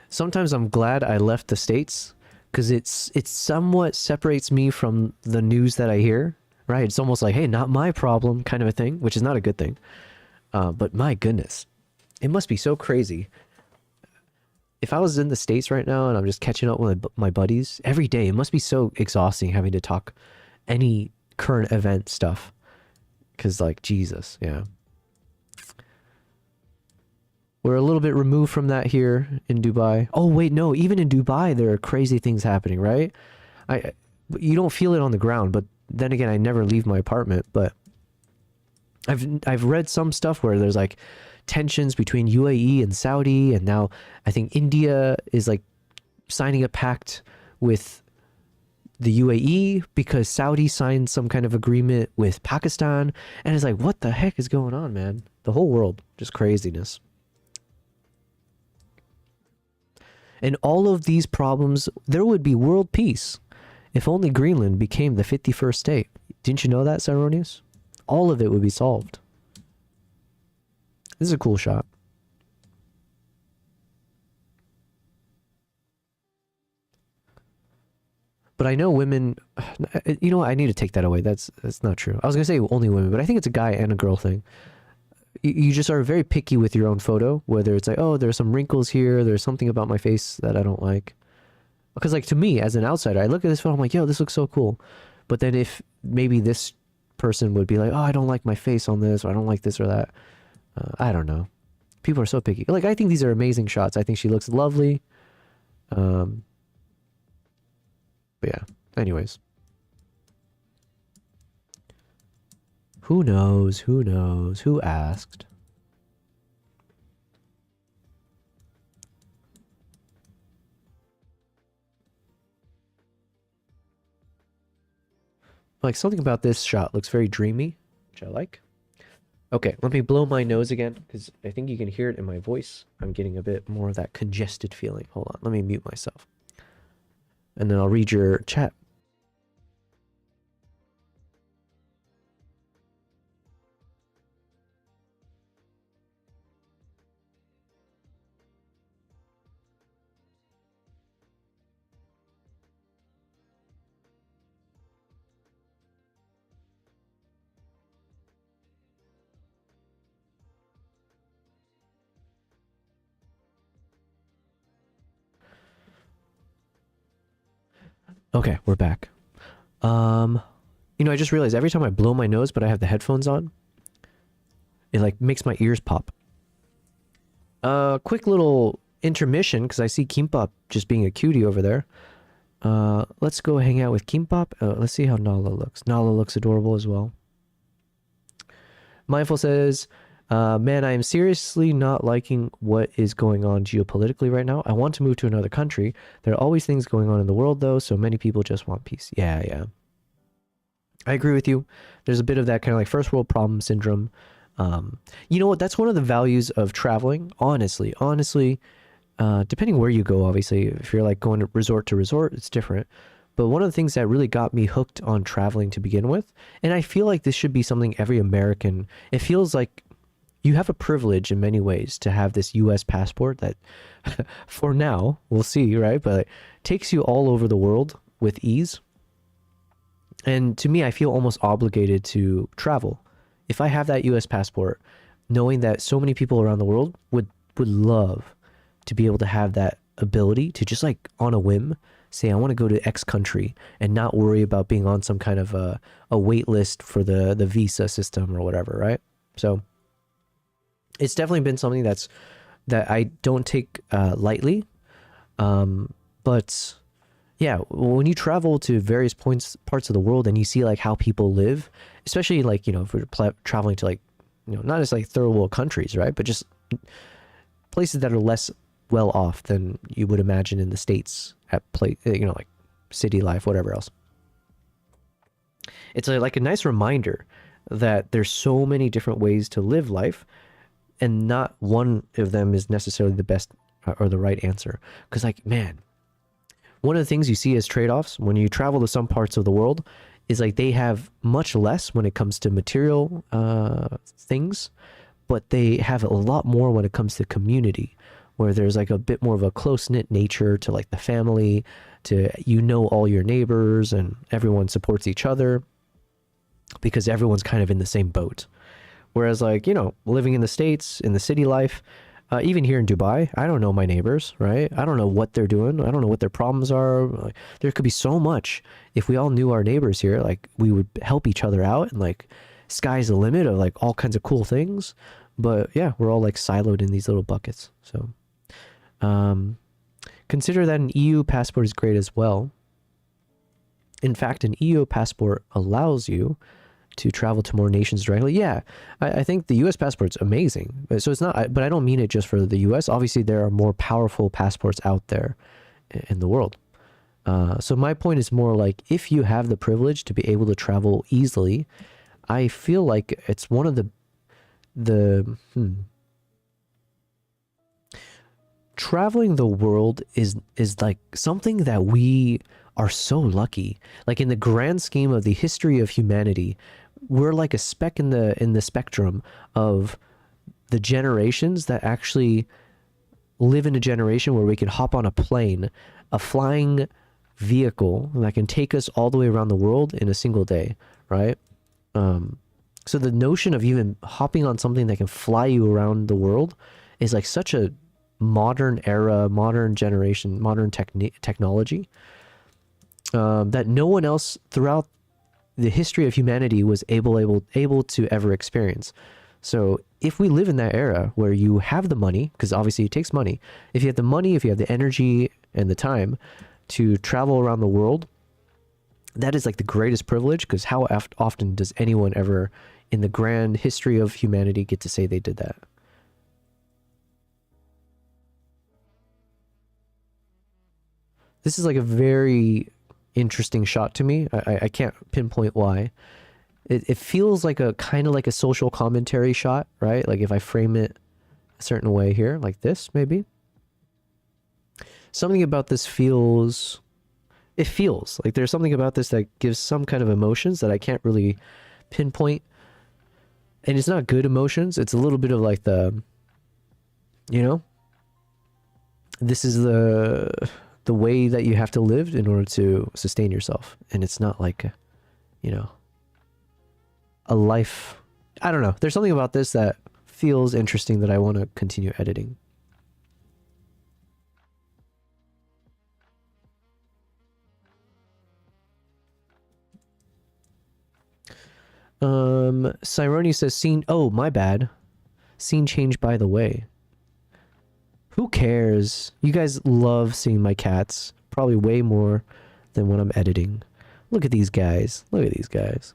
Sometimes I'm glad I left the States because it somewhat separates me from the news that I hear, right? It's almost like, hey, not my problem kind of a thing, which is not a good thing. But my goodness, it must be so crazy. If I was in the States right now and I'm just catching up with my buddies every day, it must be so exhausting having to talk any current event stuff. Because like, Jesus, yeah. We're a little bit removed from that here in Dubai. Oh, wait, no. Even in Dubai, there are crazy things happening, right? You don't feel it on the ground, but then again, I never leave my apartment. But I've read some stuff where there's like tensions between UAE and Saudi, and now I think India is like signing a pact with the UAE because Saudi signed some kind of agreement with Pakistan. And it's like, what the heck is going on, man? The whole world, just craziness. And all of these problems, there would be world peace if only Greenland became the 51st state. Didn't you know that, Cyronius? All of it would be solved. This is a cool shot. But I know women, you know what, I need to take that away. That's not true. I was going to say only women, but I think it's a guy and a girl thing. You just are very picky with your own photo, whether it's like, oh, there's some wrinkles here, there's something about my face that I don't like. Because like to me, as an outsider, I look at this photo, I'm like, yo, this looks so cool. But then if maybe this person would be like, oh, I don't like my face on this, or I don't like this or that. I don't know. People are so picky. Like, I think these are amazing shots. I think she looks lovely. But yeah, anyways. Who knows? Who knows? Who asked? Like, something about this shot looks very dreamy, which I like. Okay, let me blow my nose again, because I think you can hear it in my voice. I'm getting a bit more of that congested feeling. Hold on, let me mute myself. And then I'll read your chat. Okay, we're back. You know, I just realized every time I blow my nose, but I have the headphones on, it like makes my ears pop. Quick little intermission, because I see Kimbap just being a cutie over there. Let's go hang out with Kimbap. Let's see how Nala looks. Nala looks adorable as well. Mindful says, man, I am seriously not liking what is going on geopolitically right now. I want to move to another country. There are always things going on in the world, though, so many people just want peace. Yeah, yeah. I agree with you. There's a bit of that kind of like first world problem syndrome. You know what? That's one of the values of traveling, honestly. Depending where you go, obviously, if you're like going to resort, it's different. But one of the things that really got me hooked on traveling to begin with, and I feel like this should be something every American, it feels like you have a privilege in many ways to have this US passport that for now, we'll see, right? But it takes you all over the world with ease. And to me, I feel almost obligated to travel. If I have that US passport, knowing that so many people around the world would love to be able to have that ability to just like on a whim say I want to go to X country and not worry about being on some kind of a wait list for the visa system or whatever, right? So it's definitely been something that I don't take lightly. But yeah, when you travel to various parts of the world and you see like how people live, especially like, you know, if we're traveling to like, you know, not just like third world countries, right? But just places that are less well off than you would imagine in the States at you know, like city life, whatever else. It's like a nice reminder that there's so many different ways to live life, and not one of them is necessarily the best or the right answer. Because like, man, one of the things you see as trade-offs when you travel to some parts of the world is like they have much less when it comes to material things, but they have a lot more when it comes to community, where there's like a bit more of a close-knit nature to like the family, to, you know, all your neighbors and everyone supports each other because everyone's kind of in the same boat. Whereas like, you know, living in the States, in the city life, even here in Dubai, I don't know my neighbors, right? I don't know what they're doing. I don't know what their problems are. Like, there could be so much. If we all knew our neighbors here, like we would help each other out, and like sky's the limit of like all kinds of cool things. But yeah, we're all like siloed in these little buckets. So consider that an EU passport is great as well. In fact, an EU passport allows you to travel to more nations directly. Yeah, I think the US passport's amazing. So it's not, but I don't mean it just for the US. Obviously, there are more powerful passports out there in the world. So my point is more like, if you have the privilege to be able to travel easily, I feel like it's one of traveling the world is like something that we are so lucky. Like in the grand scheme of the history of humanity, we're like a speck in the spectrum of the generations that actually live in a generation where we can hop on a plane, a flying vehicle that can take us all the way around the world in a single day, right? So the notion of even hopping on something that can fly you around the world is like such a modern era, modern generation, modern technology that no one else throughout the history of humanity was able to ever experience. So if we live in that era where you have the money, because obviously it takes money, if you have the money, if you have the energy and the time to travel around the world that is like the greatest privilege, because how often does anyone ever in the grand history of humanity get to say they did that? This is like a very interesting shot to me. I can't pinpoint why. It feels like a kind of like a social commentary shot, right? Like if I frame it a certain way here, like this, maybe. Something about this feels... It feels like there's something about this that gives some kind of emotions that I can't really pinpoint. And it's not good emotions. It's a little bit of like the... You know? This is the way that you have to live in order to sustain yourself. And it's not like, you know, a life. I don't know. There's something about this that feels interesting that I want to continue editing. Cyrone says scene. Oh, my bad. Scene change by the way. Who cares? You guys love seeing my cats. Probably way more than when I'm editing. Look at these guys. Look at these guys.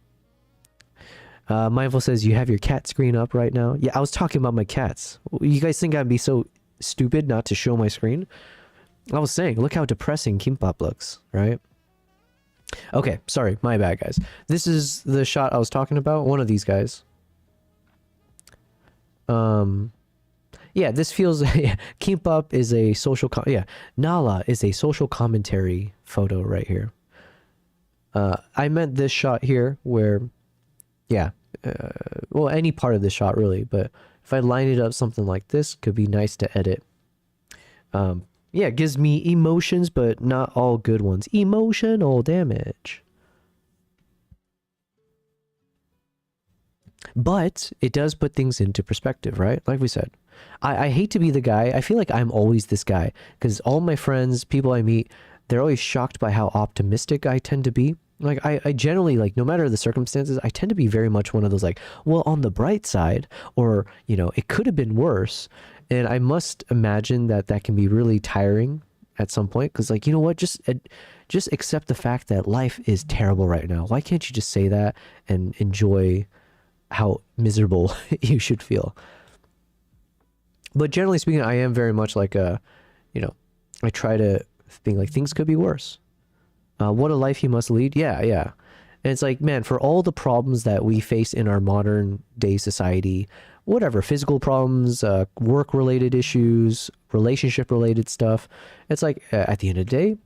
Mindful says, you have your cat screen up right now? Yeah, I was talking about my cats. You guys think I'd be so stupid not to show my screen? I was saying, look how depressing Kimbap looks, right? Okay, sorry. My bad, guys. This is the shot I was talking about. One of these guys. Yeah, this feels... Yeah, Kimbap is a social... Yeah, Nala is a social commentary photo right here. I meant this shot here where... Yeah, well, any part of the shot really, but if I line it up something like this, could be nice to edit. Yeah, it gives me emotions, but not all good ones. Emotional damage. But it does put things into perspective, right? Like we said. I hate to be the guy. I feel like I'm always this guy. Because all my friends, people I meet, they're always shocked by how optimistic I tend to be. Like, I generally, like, no matter the circumstances, I tend to be very much one of those, like, well, on the bright side, or, you know, it could have been worse. And I must imagine that that can be really tiring at some point. Because, like, you know what? Just accept the fact that life is terrible right now. Why can't you just say that and enjoy how miserable you should feel? But generally speaking, I am very much like a, you know, I try to think, like, things could be worse. What a life you must lead. Yeah, yeah. And it's like, man, for all the problems that we face in our modern day society, whatever, physical problems, work-related issues, relationship-related stuff, it's like, at the end of the day,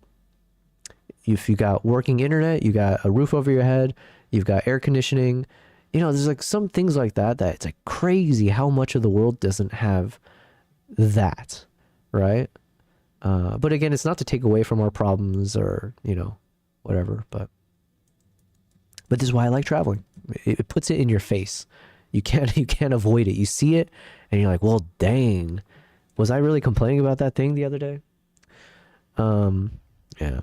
if you got working internet, you got a roof over your head, you've got air conditioning, you know, there's like some things like that it's like crazy how much of the world doesn't have that, right? But again, it's not to take away from our problems or, you know, whatever, but this is why I like traveling. It puts it in your face. You can't avoid it. You see it and you're like, well, dang, was I really complaining about that thing the other day? Yeah.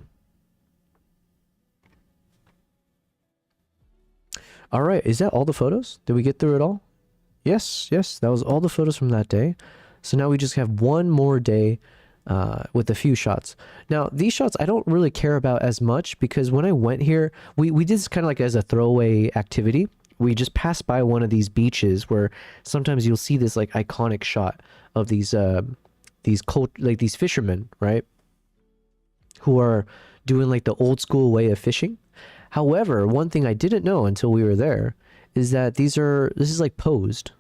All right, is that all the photos? Did we get through it all? Yes, that was all the photos from that day. So now we just have one more day with a few shots. Now, these shots I don't really care about as much because when I went here, we did this kind of like as a throwaway activity. We just passed by one of these beaches where sometimes you'll see this like iconic shot of these fishermen, right? Who are doing like the old school way of fishing. However, one thing I didn't know until we were there is that this is like posed,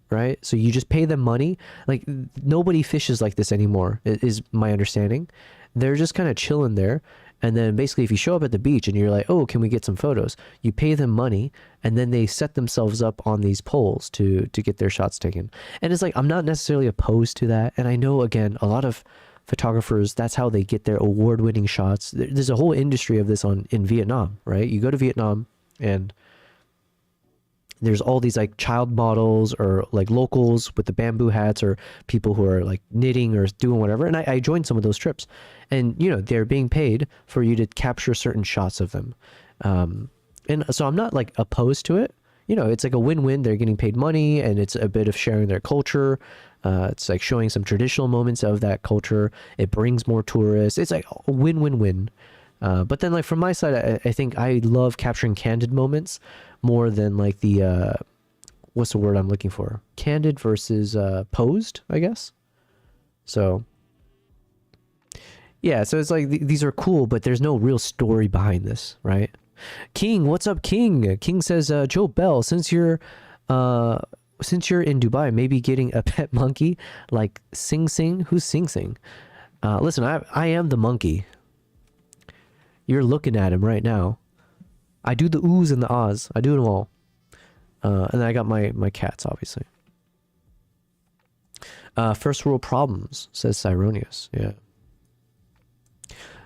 right? So you just pay them money. Like, nobody fishes like this anymore, is my understanding. They're just kind of chilling there. And then basically if you show up at the beach and you're like, oh, can we get some photos? You pay them money and then they set themselves up on these poles to get their shots taken. And it's like, I'm not necessarily opposed to that. And I know, again, a lot of photographers, that's how they get their award-winning shots. There's a whole industry of this in Vietnam, right? You go to Vietnam and there's all these like child models or like locals with the bamboo hats or people who are like knitting or doing whatever. And I joined some of those trips and, you know, they're being paid for you to capture certain shots of them. And so I'm not like opposed to it. You know, it's like a win-win. They're getting paid money and it's a bit of sharing their culture. It's like showing some traditional moments of that culture. It brings more tourists. It's like a win-win-win. But then like from my side, I think I love capturing candid moments more than like the what's the word I'm looking for? Candid versus posed, I guess. So yeah, so it's like these are cool, but there's no real story behind this, right? King, what's up, King? King says, Joe Bell, since you're in Dubai, maybe getting a pet monkey like Sing Sing. Who's Sing Sing? Listen, I am the monkey. You're looking at him right now. I do the oohs and the ahs. I do them all. And then I got my cats, obviously. First world problems, says Cyronius. Yeah.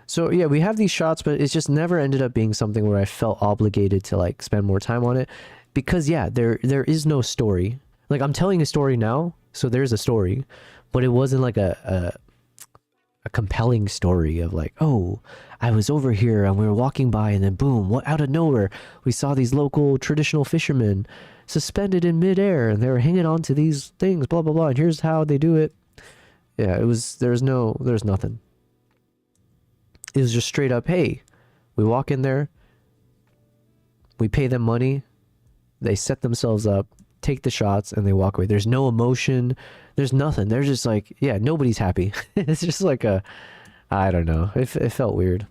So yeah, we have these shots, but it's just never ended up being something where I felt obligated to like spend more time on it. Because yeah, there is no story. Like I'm telling a story now, so there's a story, but it wasn't like a compelling story of like, oh, I was over here and we were walking by and then boom, what out of nowhere, we saw these local traditional fishermen suspended in midair and they were hanging on to these things, blah, blah, blah. And here's how they do it. Yeah, there's nothing. It was just straight up, hey, we walk in there, we pay them money, they set themselves up, take the shots, and they walk away. There's no emotion. There's nothing. They're just like, yeah, nobody's happy. It's just like I don't know. It felt weird.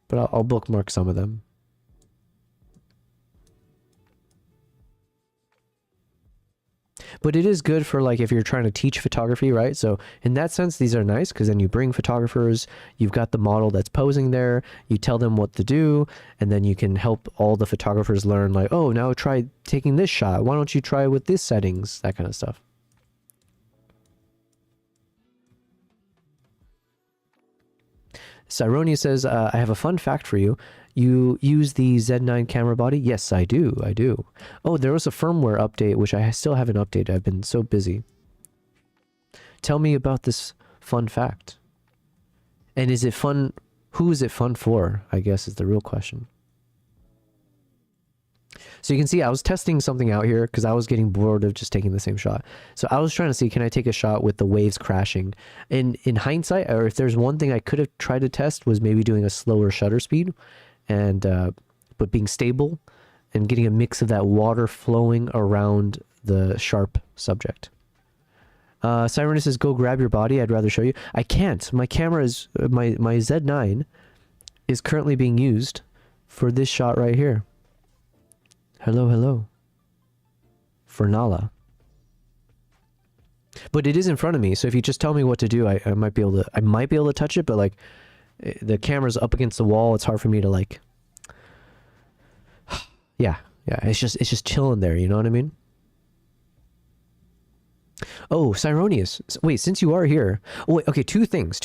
But I'll bookmark some of them. But it is good for like if you're trying to teach photography, right? So in that sense, these are nice because then you bring photographers, you've got the model that's posing there, you tell them what to do, and then you can help all the photographers learn like, oh, now try taking this shot. Why don't you try with this settings? That kind of stuff. Cyronia says, I have a fun fact for you. You use the Z9 camera body? Yes, I do. I do. Oh, there was a firmware update, which I still haven't updated. I've been so busy. Tell me about this fun fact. And is it fun? Who is it fun for? I guess is the real question. So you can see I was testing something out here because I was getting bored of just taking the same shot. So I was trying to see, can I take a shot with the waves crashing? And in hindsight, or if there's one thing I could have tried to test was maybe doing a slower shutter speed, and but being stable and getting a mix of that water flowing around the sharp subject. Cyrus says, go grab your body. I'd rather show you. I can't. My camera is, my Z9 is currently being used for this shot right here. Hello, hello. For Nala. But it is in front of me, so if you just tell me what to do, I might be able to touch it, but like the camera's up against the wall, it's hard for me to like yeah, it's just chilling there, you know what I mean? Oh, Cyronius. Wait, since you are here. Oh, wait, okay, two things.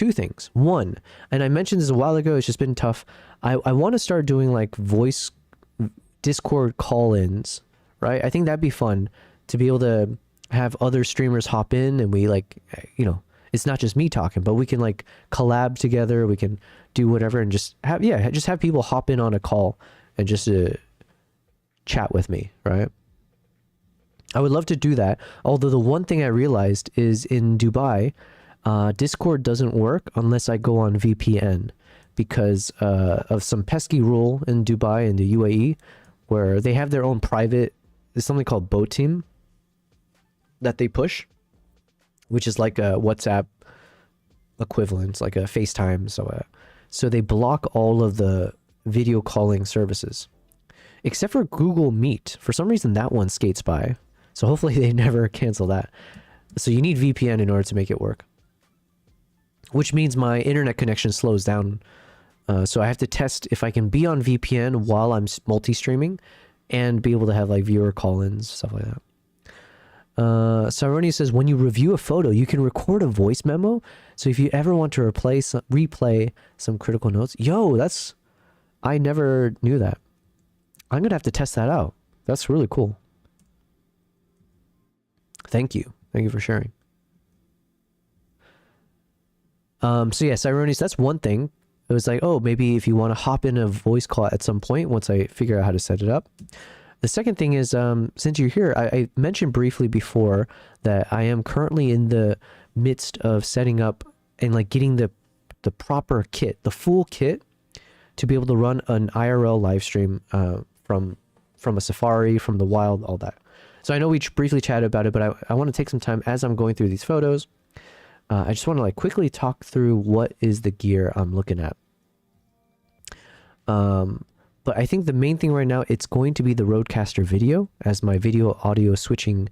One, and I mentioned this a while ago, it's just been tough. I want to start doing like voice Discord call-ins, right? I think that'd be fun to be able to have other streamers hop in and we like, you know, it's not just me talking, but we can like collab together. We can do whatever and just have, yeah, just have people hop in on a call and just chat with me, right? I would love to do that. Although the one thing I realized is in Dubai, Discord doesn't work unless I go on VPN because of some pesky rule in Dubai and the UAE where they have their own private, there's something called Boat Team that they push, which is like a WhatsApp equivalent, like a FaceTime. So they block all of the video calling services, except for Google Meet. For some reason, that one skates by. So hopefully they never cancel that. So you need VPN in order to make it work, which means my internet connection slows down. So I have to test if I can be on VPN while I'm multi-streaming and be able to have like viewer call-ins, stuff like that. Saroni says, when you review a photo, you can record a voice memo. So if you ever want to replay some critical notes, I never knew that. I'm going to have to test that out. That's really cool. Thank you. Thank you for sharing. So yeah, Cyronius, that's one thing. It was like, oh, maybe if you want to hop in a voice call at some point once I figure out how to set it up. The second thing is, since you're here, I mentioned briefly before that I am currently in the midst of setting up and like getting the proper kit, the full kit, to be able to run an IRL live stream from a safari, from the wild, all that. So I know we briefly chatted about it, but I want to take some time as I'm going through these photos. I just want to like quickly talk through what is the gear I'm looking at. But I think the main thing right now, it's going to be the Rodecaster Video as my video audio switching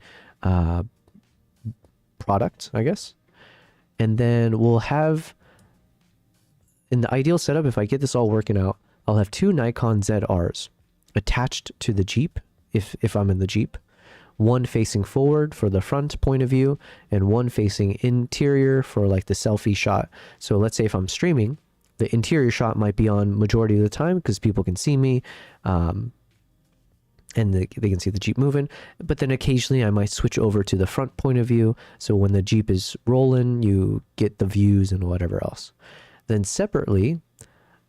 product, I guess. And then we'll have, in the ideal setup, if I get this all working out, I'll have two Nikon ZRs attached to the Jeep, if I'm in the Jeep. One facing forward for the front point of view, and one facing interior for like the selfie shot. So let's say if I'm streaming, the interior shot might be on majority of the time because people can see me, and they can see the Jeep moving. But then occasionally I might switch over to the front point of view, so when the Jeep is rolling, you get the views and whatever else. Then separately,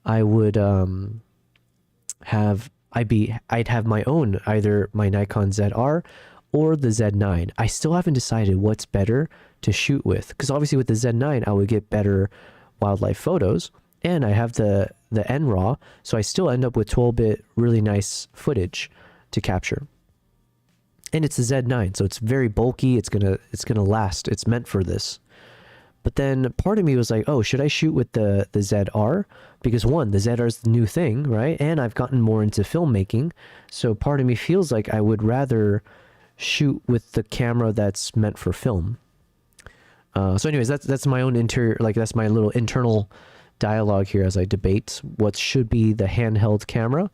I would I'd have my own, either my Nikon ZR or the Z9. I still haven't decided what's better to shoot with, because obviously with the Z9 I would get better wildlife photos, and I have the NRAW, so I still end up with 12-bit really nice footage to capture. And it's the Z9, so it's very bulky, it's gonna last, it's meant for this. But then part of me was like, oh, should I shoot with the ZR? Because one, the ZR is the new thing, right? And I've gotten more into filmmaking. So part of me feels like I would rather shoot with the camera that's meant for film. So anyways, that's my own interior, like that's my little internal dialogue here as I debate what should be the handheld camera.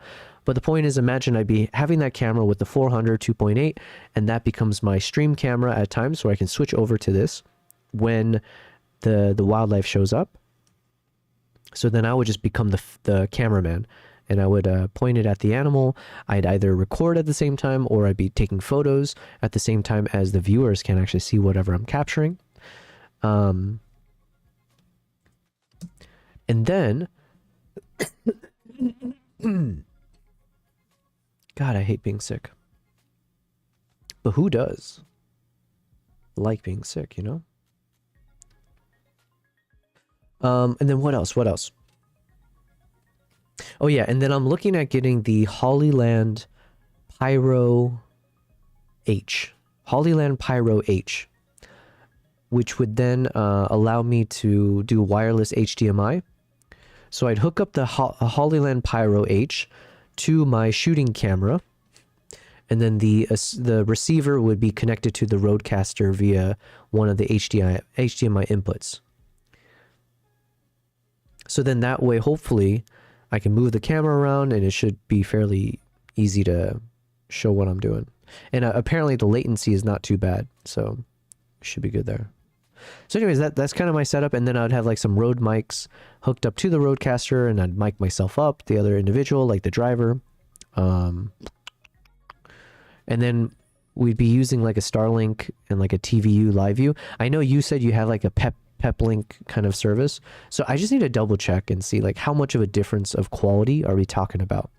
But the point is, imagine I'd be having that camera with the 400 2.8, and that becomes my stream camera at times, so I can switch over to this when the wildlife shows up. So then I would just become the cameraman, and I would point it at the animal. I'd either record at the same time, or I'd be taking photos at the same time as the viewers can actually see whatever I'm capturing. And then God, I hate being sick. But who does like being sick, you know? And then what else? What else? Oh yeah, and then I'm looking at getting the Hollyland Pyro H. Hollyland Pyro H, which would then allow me to do wireless HDMI. So I'd hook up the Hollyland Pyro H to my shooting camera, and then the receiver would be connected to the Rodecaster via one of the HDMI inputs. So then that way, hopefully, I can move the camera around and it should be fairly easy to show what I'm doing. And apparently the latency is not too bad, so it should be good there. So anyways, that's kind of my setup, and then I'd have like some Rode mics hooked up to the Rodecaster, and I'd mic myself up, the other individual, like the driver. And then we'd be using like a Starlink and like a TVU live view. I know you said you have like a Peplink kind of service, so I just need to double check and see like how much of a difference of quality are we talking about,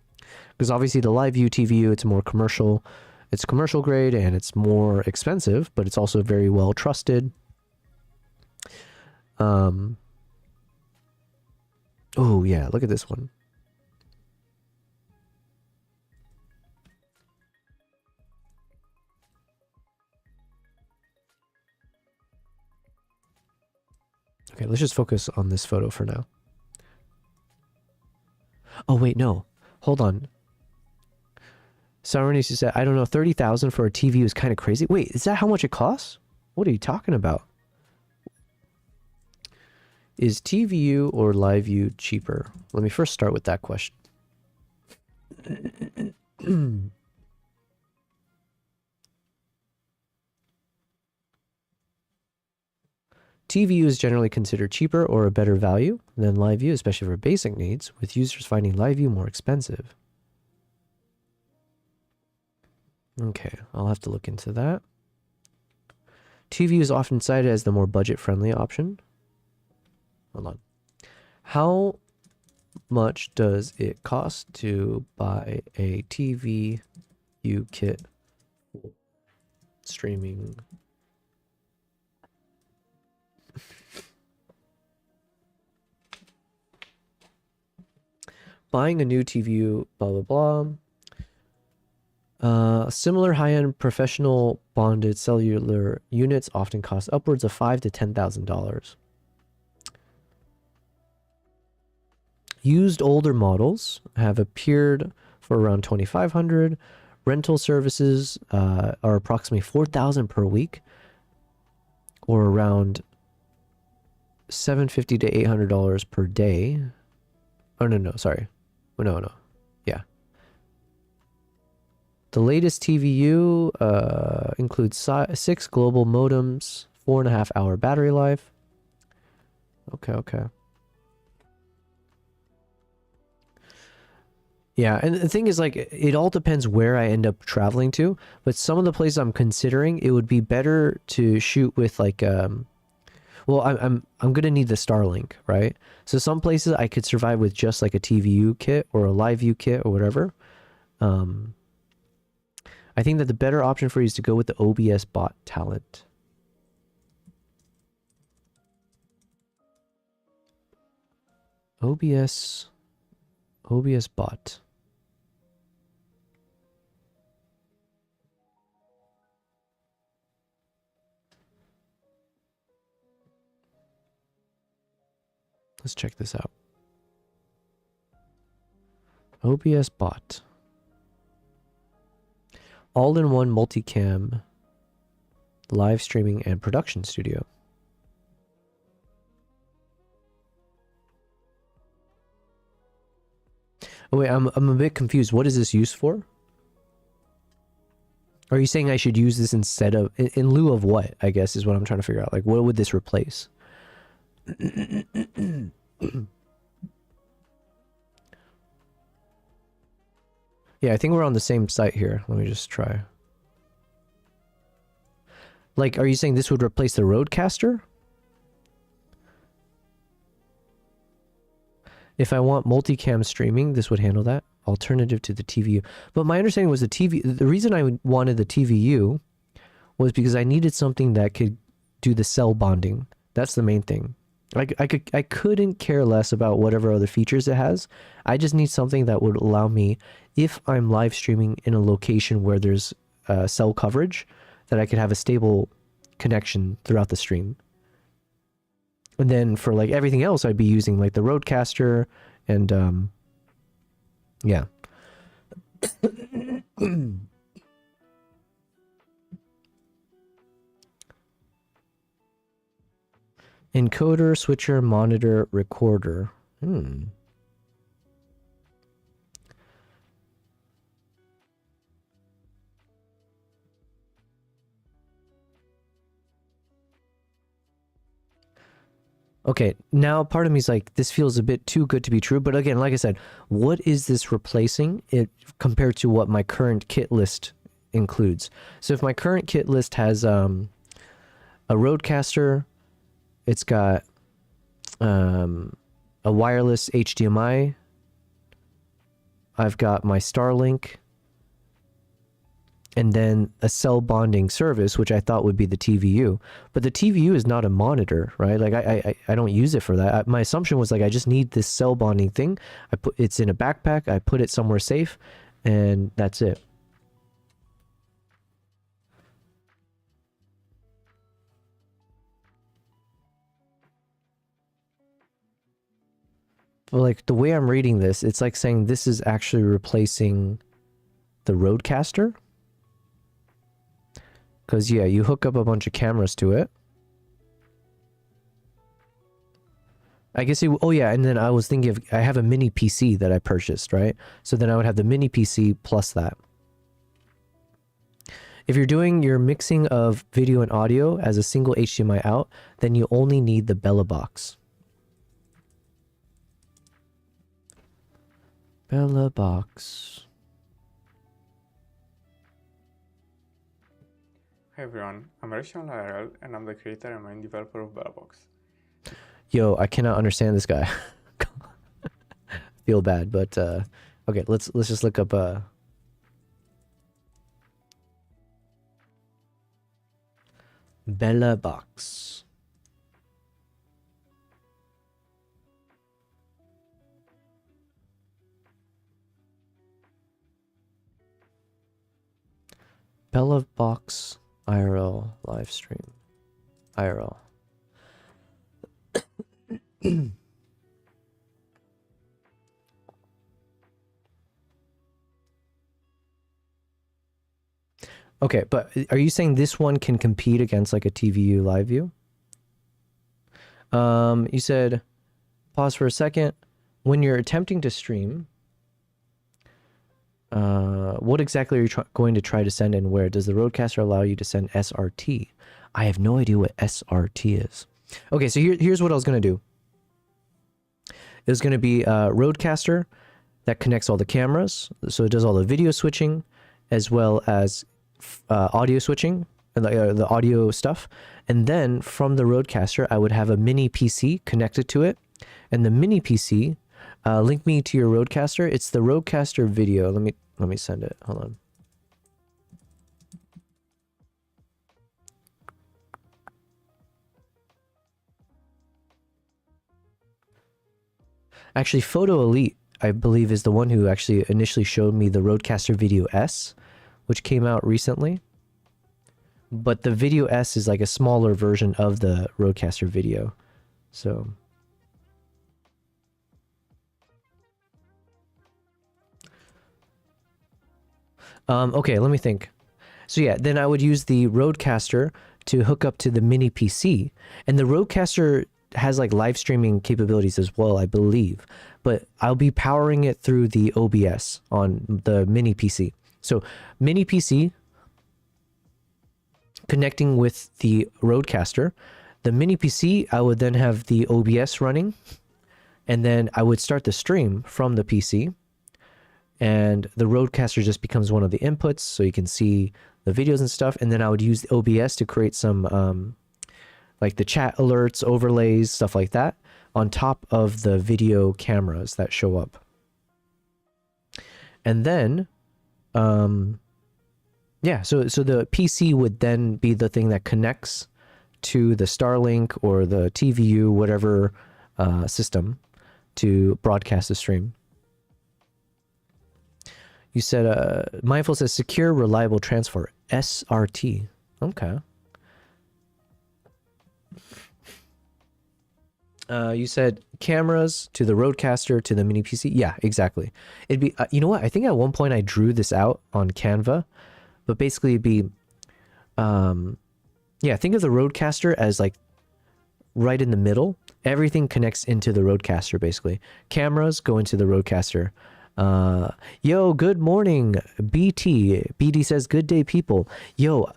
because obviously the live view TVU, it's more commercial, it's commercial grade, and it's more expensive, but it's also very well trusted. Oh yeah, look at this one. Okay, let's just focus on this photo for now. Oh wait, no. Hold on. Someone used to say, I don't know, 30,000 for a TV is kind of crazy. Wait, is that how much it costs? What are you talking about? Is TVU or live view cheaper? Let me first start with that question. TVU is generally considered cheaper or a better value than live view, especially for basic needs, with users finding live view more expensive. Okay, I'll have to look into that. TVU is often cited as the more budget-friendly option. Hold on. How much does it cost to buy a TVU kit for streaming buying a new TV, blah blah blah. Similar high-end professional bonded cellular units often cost upwards of $5,000 to $10,000. Used older models have appeared for around $2,500. Rental services are approximately $4,000 per week, or around $750 to $800 per day. Oh no, sorry, no, yeah. The latest TVU includes 6 global modems, 4.5-hour battery life. Okay. Yeah, and the thing is, like, it all depends where I end up traveling to, but some of the places I'm considering, it would be better to shoot with like well, I'm gonna need the Starlink, right? So some places I could survive with just like a TVU kit or a live view kit or whatever. I think that the better option for you is to go with the OBS bot talent. OBS bot. Let's check this out. OBS bot. All-in-one multicam live streaming and production studio. Oh wait, I'm a bit confused. What is this used for? Are you saying I should use this instead of, in lieu of what, I guess, is what I'm trying to figure out. Like, what would this replace? Yeah, I think we're on the same site here. Let me just try. Like, are you saying this would replace the Rodecaster? If I want multicam streaming, this would handle that. Alternative to the TVU. But my understanding was the reason I wanted the TVU was because I needed something that could do the cell bonding. That's the main thing. I couldn't care less about whatever other features it has. I just need something that would allow me, if I'm live streaming in a location where there's cell coverage, that I could have a stable connection throughout the stream. And then for like everything else, I'd be using like the Rodecaster and yeah. Encoder, switcher, monitor, recorder. Okay, now part of me is like, this feels a bit too good to be true. But again, like I said, what is this replacing it compared to what my current kit list includes? So if my current kit list has a Rodecaster, it's got a wireless HDMI. I've got my Starlink. And then a cell bonding service, which I thought would be the TVU. But the TVU is not a monitor, right? Like I don't use it for that. My assumption was like, I just need this cell bonding thing. It's in a backpack. I put it somewhere safe, and that's it. But like the way I'm reading this, it's like saying this is actually replacing the Rodecaster. Because, yeah, you hook up a bunch of cameras to it. I guess oh yeah, and then I was thinking of, I have a mini PC that I purchased, right? So then I would have the mini PC plus that. If you're doing your mixing of video and audio as a single HDMI out, then you only need the Bella box. Bella box. Hi everyone, I'm Arishan Lateral and I'm the creator and main developer of BellaBox. Yo, I cannot understand this guy. Feel bad, but okay, let's just look up Bella box. Bella Box IRL live stream. IRL. Okay, but are you saying this one can compete against like a TVU live view? You said, pause for a second. When you're attempting to stream, what exactly are you going to try to send and where? Does the Roadcaster allow you to send SRT? I have no idea what SRT is. Okay, so here's what I was going to do. It was going to be a Roadcaster that connects all the cameras. So it does all the video switching as well as audio switching, the audio stuff. And then from the Roadcaster, I would have a mini PC connected to it. And the mini PC, link me to your Roadcaster. It's the Roadcaster video. Let me send it. Hold on. Actually, Photo Elite, I believe, is the one who actually initially showed me the Roadcaster Video S, which came out recently. But the Video S is like a smaller version of the Roadcaster Video. So okay, let me think. So yeah, then I would use the Roadcaster to hook up to the mini PC. And the Roadcaster has like live streaming capabilities as well, I believe. But I'll be powering it through the OBS on the mini PC. So mini PC connecting with the Roadcaster. The mini PC, I would then have the OBS running. And then I would start the stream from the PC. And the Roadcaster just becomes one of the inputs, so you can see the videos and stuff. And then I would use the OBS to create some, like the chat alerts, overlays, stuff like that, on top of the video cameras that show up. And then, yeah, so the PC would then be the thing that connects to the Starlink or the TVU, whatever system, to broadcast the stream. You said, Mindful says secure, reliable transfer, SRT. Okay. You said cameras to the Roadcaster to the mini PC. Yeah, exactly. It'd be, you know what? I think at one point I drew this out on Canva, but basically it'd be, yeah, think of the Roadcaster as like right in the middle. Everything connects into the Roadcaster, basically. Cameras go into the Roadcaster. Yo, good morning, BT. BD says, good day, people. Yo,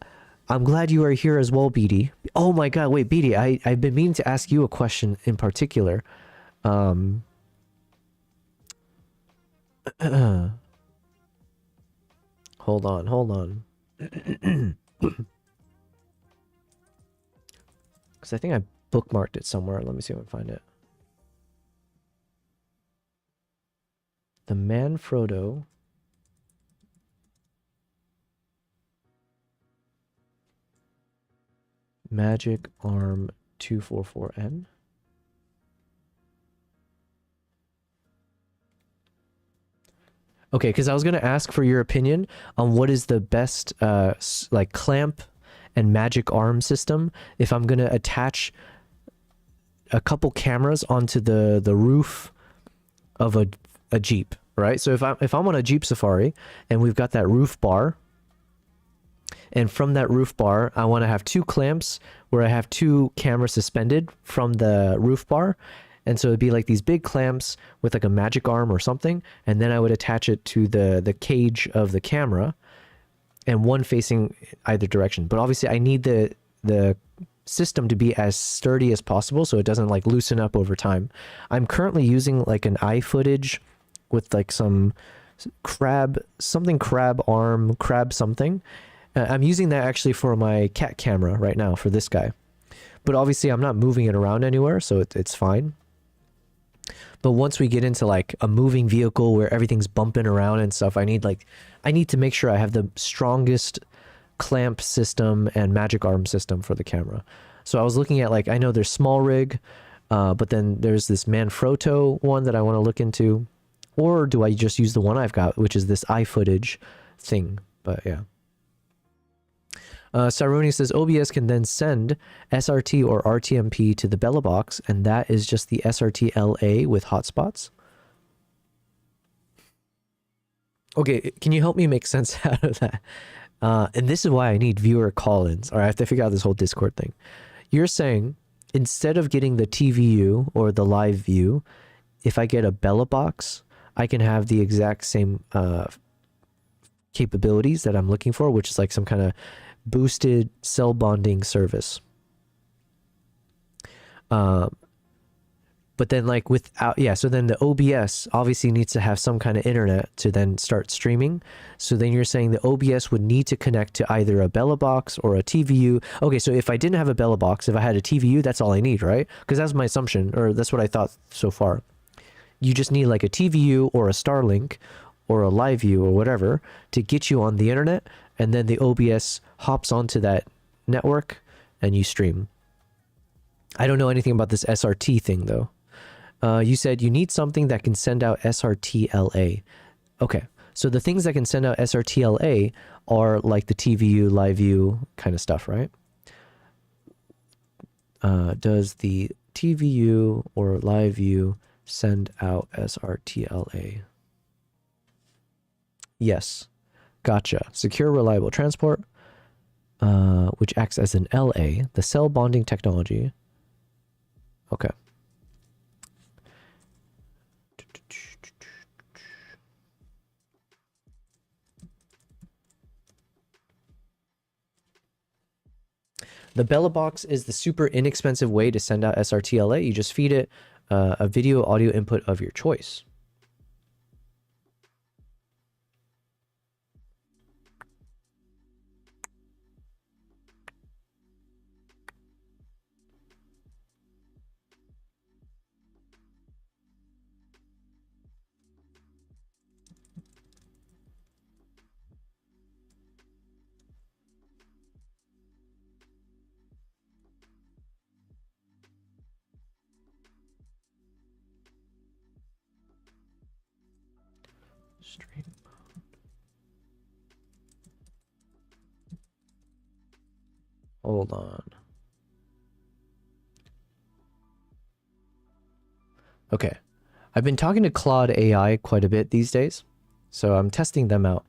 I'm glad you are here as well, BD. Oh my god, wait, BD, I've been meaning to ask you a question in particular. Hold on. Because I think I bookmarked it somewhere. Let me see if I can find it. The Manfrotto Magic Arm 244N. Okay, because I was going to ask for your opinion on what is the best like clamp and magic arm system if I'm going to attach a couple cameras onto the roof of a Jeep, right? So if I'm on a Jeep Safari and we've got that roof bar, and from that roof bar, I want to have two clamps where I have two cameras suspended from the roof bar. And so it'd be like these big clamps with like a magic arm or something. And then I would attach it to the cage of the camera and one facing either direction. But obviously I need the system to be as sturdy as possible so it doesn't like loosen up over time. I'm currently using like an iFootage with like some crab arm, crab something. I'm using that actually for my cat camera right now for this guy. But obviously I'm not moving it around anywhere, so it's fine. But once we get into like a moving vehicle where everything's bumping around and stuff, I need to make sure I have the strongest clamp system and magic arm system for the camera. So I was looking at like, I know there's small rig, but then there's this Manfrotto one that I want to look into. Or do I just use the one I've got, which is this iFootage thing? But yeah. Saroni says OBS can then send SRT or RTMP to the Bella box, and that is just the SRT LA with hotspots. Okay, can you help me make sense out of that? And this is why I need viewer call-ins, or I have to figure out this whole Discord thing. You're saying instead of getting the TVU or the live view, if I get a Bella box, I can have the exact same capabilities that I'm looking for, which is like some kind of boosted cell bonding service. But then like without, yeah, so then the OBS obviously needs to have some kind of internet to then start streaming. So then you're saying the OBS would need to connect to either a Bella box or a TVU. Okay, so if I didn't have a Bella box, if I had a TVU, that's all I need, right? Because that's my assumption, or that's what I thought so far. You just need like a TVU or a Starlink or a live view or whatever to get you on the internet, and then the OBS hops onto that network and you stream. I don't know anything about this SRT thing though. You said you need something that can send out SRT-LA. Okay, so the things that can send out SRT-LA are like the TVU, live view kind of stuff, right? Does the TVU or live view send out SRT-LA? Yes. Gotcha. Secure, reliable transport, which acts as an LA, the cell bonding technology. Okay. The Bella box is the super inexpensive way to send out SRT-LA. You just feed it a video audio input of your choice. Stream. Hold on. Okay. I've been talking to Claude AI quite a bit these days, so I'm testing them out.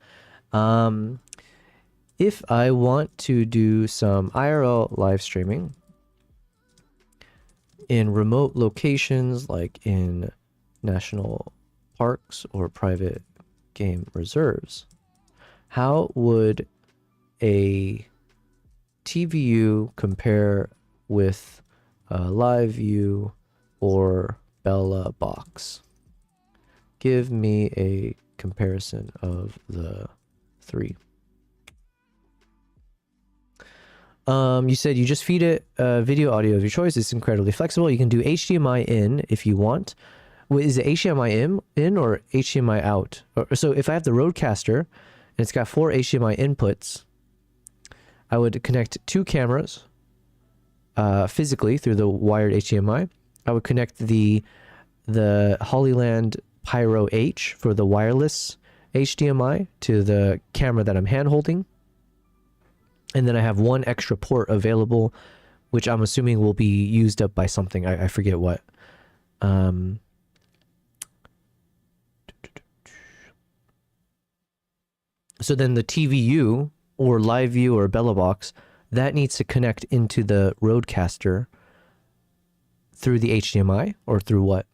If I want to do some IRL live streaming in remote locations like in national parks or private game reserves, how would a TVU compare with a live view or Bella box? Give me a comparison of the three. You said you just feed it video audio of your choice. It's incredibly flexible. You can do HDMI in if you want. Wait, is it HDMI in or HDMI out? So if I have the Rodecaster and it's got 4 HDMI inputs, I would connect 2 cameras physically through the wired HDMI. I would connect the Hollyland Pyro H for the wireless HDMI to the camera that I'm hand holding. And then I have 1 extra port available, which I'm assuming will be used up by something. I forget what. So then the TVU or live view or Bella box, that needs to connect into the Rodecaster through the HDMI or through what?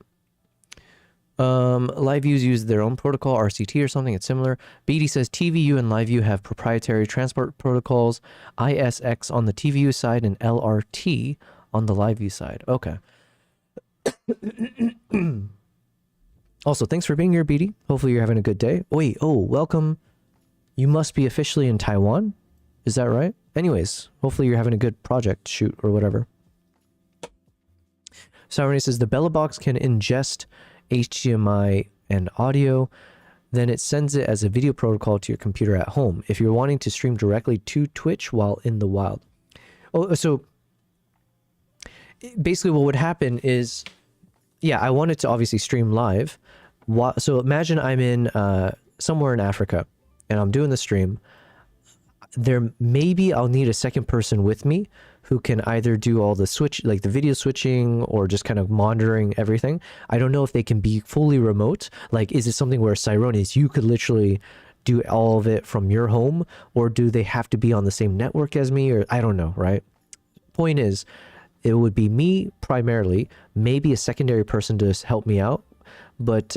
Live views use their own protocol, RCT or something. It's similar. BD says TVU and live view have proprietary transport protocols, ISX on the TVU side and LRT on the live view side. Okay. Also, thanks for being here, BD. Hopefully you're having a good day. Wait, oh, welcome. You must be officially in Taiwan. Is that right? Anyways, hopefully you're having a good project shoot or whatever. Saturday says the Bella box can ingest HDMI and audio, then it sends it as a video protocol to your computer at home if you're wanting to stream directly to Twitch while in the wild. Oh, so basically what would happen is, yeah, I wanted to obviously stream live. So imagine I'm in somewhere in Africa and I'm doing the stream. there maybe I'll need a second person with me who can either do all the switch, like the video switching, or just kind of monitoring everything. I don't know if they can be fully remote. Like, is it something where Cyrones, you could literally do all of it from your home, or do they have to be on the same network as me? Or I don't know, right? Point is, it would be me primarily, maybe a secondary person to help me out. But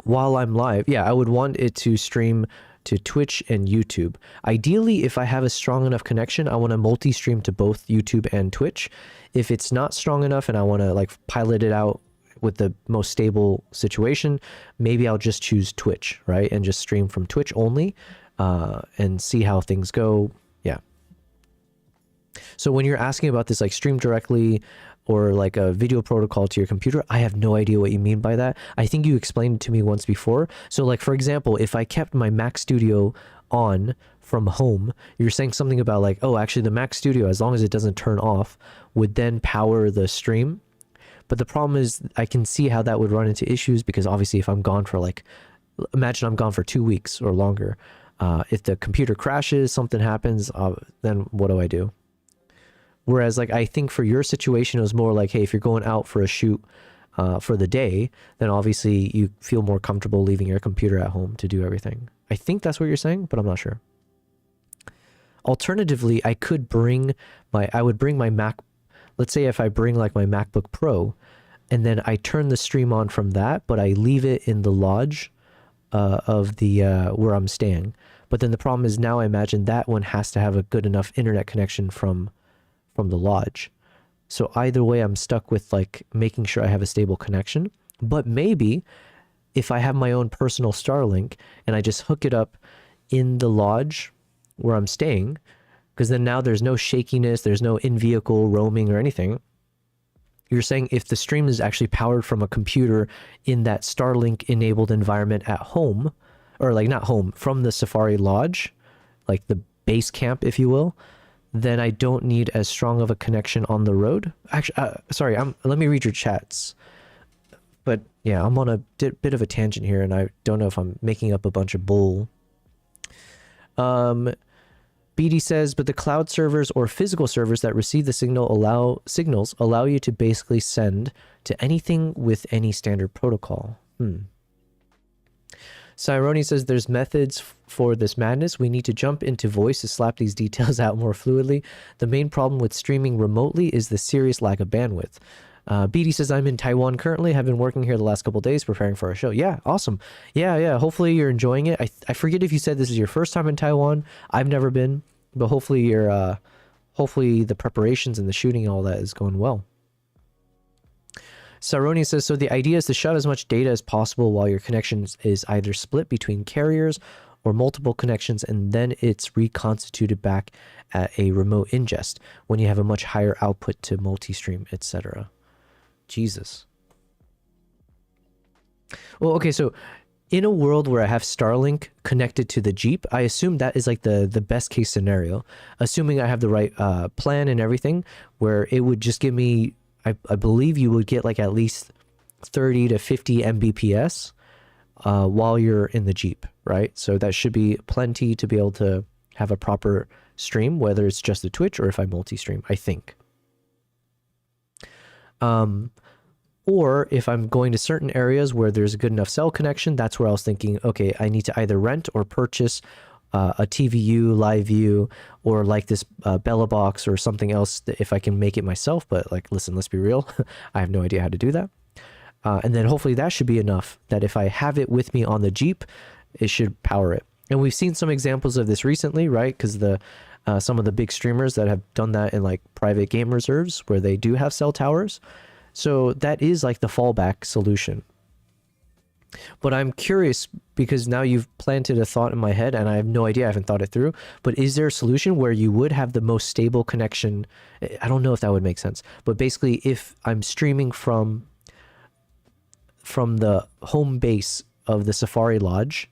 while I'm live, yeah, I would want it to stream to Twitch and YouTube. Ideally, if I have a strong enough connection, I want to multi-stream to both YouTube and Twitch. If it's not strong enough and I want to like pilot it out with the most stable situation, maybe I'll just choose Twitch, right? And just stream from Twitch only and see how things go. Yeah. So when you're asking about this, like stream directly or like a video protocol to your computer, I have no idea what you mean by that. I think you explained it to me once before. So like, for example, if I kept my Mac Studio on from home, you're saying something about like, oh, actually the Mac Studio, as long as it doesn't turn off, would then power the stream. But the problem is I can see how that would run into issues, because obviously if I'm gone for like, imagine I'm gone for 2 weeks or longer. If the computer crashes, something happens, then what do I do? Whereas like, I think for your situation, it was more like, hey, if you're going out for a shoot for the day, then obviously you feel more comfortable leaving your computer at home to do everything. I think that's what you're saying, but I'm not sure. Alternatively, I would bring my Mac, let's say if I bring like my MacBook Pro, and then I turn the stream on from that, but I leave it in the lodge of the where I'm staying. But then the problem is, now I imagine that one has to have a good enough internet connection from the lodge. So either way, I'm stuck with like making sure I have a stable connection. But maybe if I have my own personal Starlink and I just hook it up in the lodge where I'm staying, because then now there's no shakiness, there's no in-vehicle roaming or anything. You're saying if the stream is actually powered from a computer in that Starlink enabled environment at home, or like not home, from the Safari Lodge, like the base camp, if you will, then I don't need as strong of a connection on the road. Actually, sorry, let me read your chats. But yeah, I'm on a bit of a tangent here, and I don't know if I'm making up a bunch of bull. BD says, but the cloud servers or physical servers that receive the signals allow you to basically send to anything with any standard protocol. Cyrone says there's methods for this madness. We need to jump into voice to slap these details out more fluidly. The main problem with streaming remotely is the serious lack of bandwidth. BD says, I'm in Taiwan currently. Have been working here the last couple days preparing for a show. Yeah, awesome. Yeah. Hopefully you're enjoying it. I forget if you said this is your first time in Taiwan. I've never been, but hopefully you're hopefully the preparations and the shooting and all that is going well. Saroni says, so the idea is to shut as much data as possible while your connection is either split between carriers or multiple connections, and then it's reconstituted back at a remote ingest when you have a much higher output to multi-stream, etc. Jesus. Well, okay, so in a world where I have Starlink connected to the Jeep, I assume that is like the best case scenario, assuming I have the right plan and everything, where it would just give me, I believe you would get like at least 30 to 50 Mbps while you're in the Jeep, right? So that should be plenty to be able to have a proper stream, whether it's just a Twitch or if I multi-stream, I think. Or if I'm going to certain areas where there's a good enough cell connection, that's where I was thinking, okay, I need to either rent or purchase a TVU, live view, or like this Bella box or something else if I can make it myself. But like, listen, let's be real. I have no idea how to do that. And then hopefully that should be enough that if I have it with me on the Jeep, it should power it. And we've seen some examples of this recently, right? Because some of the big streamers that have done that in like private game reserves where they do have cell towers. So that is like the fallback solution. But I'm curious because now you've planted a thought in my head and I have no idea, I haven't thought it through. But is there a solution where you would have the most stable connection? I don't know if that would make sense. But basically, if I'm streaming from the home base of the Safari Lodge,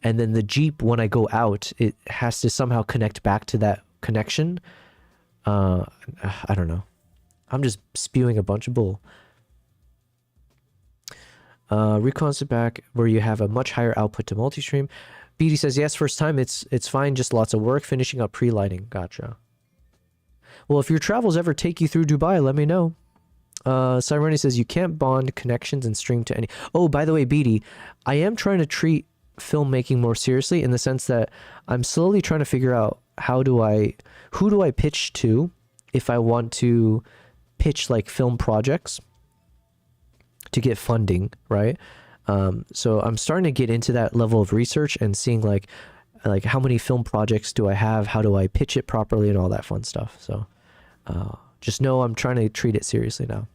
and then the Jeep, when I go out, it has to somehow connect back to that connection. I don't know. I'm just spewing a bunch of bull. Reconstruct back where you have a much higher output to multi-stream. BD says, yes, first time, it's fine, just lots of work, finishing up pre-lighting. Gotcha. Well, if your travels ever take you through Dubai, let me know. Cyrone says, you can't bond connections and stream to any... Oh, by the way, BD, I am trying to treat filmmaking more seriously in the sense that I'm slowly trying to figure out who do I pitch to if I want to pitch like film projects to get funding, right? So I'm starting to get into that level of research and seeing like how many film projects do I have? How do I pitch it properly and all that fun stuff. So just know I'm trying to treat it seriously now.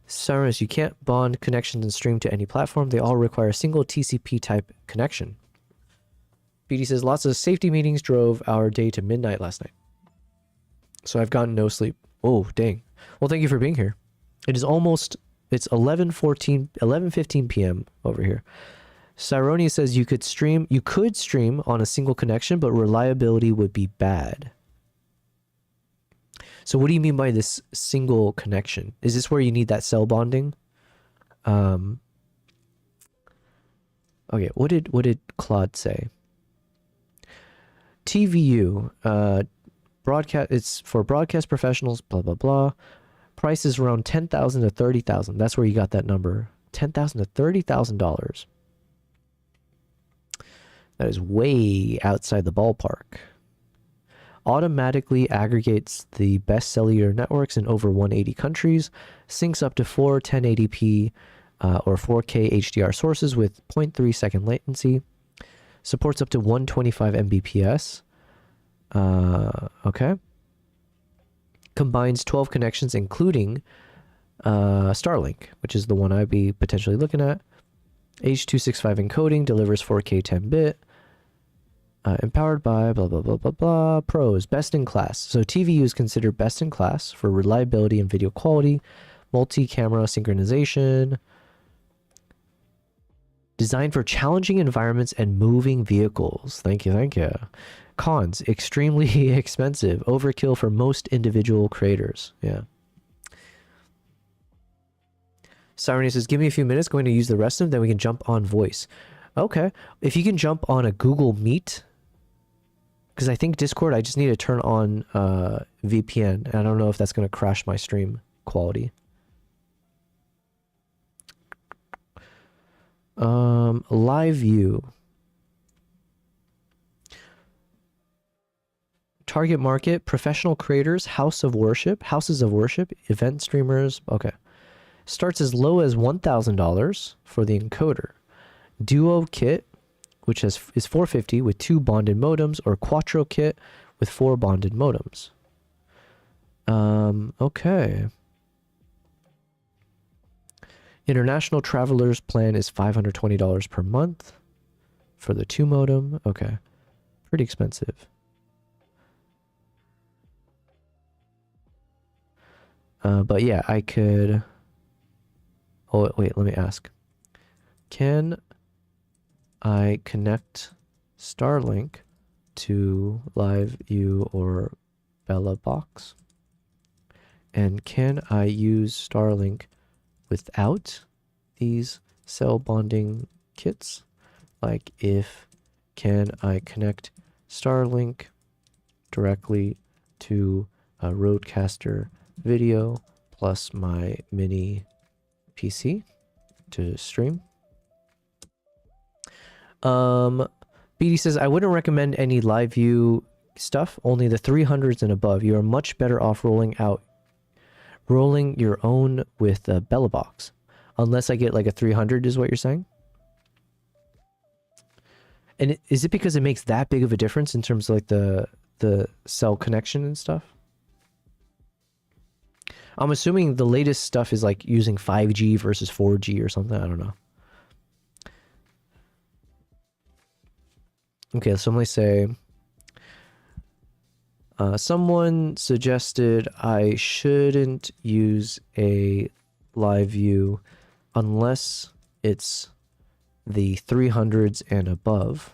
Cyrus, you can't bond connections and stream to any platform. They all require a single TCP type connection. BD says, lots of safety meetings drove our day to midnight last night. So I've gotten no sleep. Oh, dang. Well, thank you for being here. It's 11:15 p.m. over here. Cyronia says you could stream on a single connection, but reliability would be bad. So what do you mean by this single connection? Is this where you need that cell bonding? Okay, what did Claude say? TVU, broadcast. It's for broadcast professionals. Blah blah blah. Price is around $10,000 to $30,000. That's where you got that number. $10,000 to $30,000. That is way outside the ballpark. Automatically aggregates the best cellular networks in over 180 countries. Syncs up to 4 1080p or 4K HDR sources with 0.3 second latency. Supports up to 125 Mbps. Okay. Combines 12 connections, including Starlink, which is the one I'd be potentially looking at. H.265 encoding, delivers 4K 10-bit. Empowered by blah, blah, blah, blah, blah. Pros, best in class. So TVU is considered best in class for reliability and video quality, multi-camera synchronization. Designed for challenging environments and moving vehicles. Thank you, thank you. Cons, extremely expensive. Overkill for most individual creators. Yeah. Cyrene says, give me a few minutes, going to use the restroom, then we can jump on voice. Okay. If you can jump on a Google Meet, because I think Discord, I just need to turn on VPN. I don't know if that's going to crash my stream quality. Live view. Target market, professional creators, houses of worship, event streamers. Okay. Starts as low as $1,000 for the encoder. Duo kit, which is $450 with 2 bonded modems, or Quattro kit with 4 bonded modems. Okay. International travelers plan is $520 per month for the 2 modem. Okay. Pretty expensive. But yeah, I could... Oh, wait, let me ask. Can I connect Starlink to LiveView or BellaBox? And can I use Starlink without these cell bonding kits? Like, can I connect Starlink directly to a Rodecaster video plus my mini PC to stream? BD says, I wouldn't recommend any live view stuff, only the 300s and above. You are much better off rolling your own with a BellaBox. Unless I get like a 300 is what you're saying? And is it because it makes that big of a difference in terms of like the cell connection and stuff? I'm assuming the latest stuff is like using 5G versus 4G or something. I don't know. Okay, so I'm going to say, someone suggested I shouldn't use a live view unless it's the 300s and above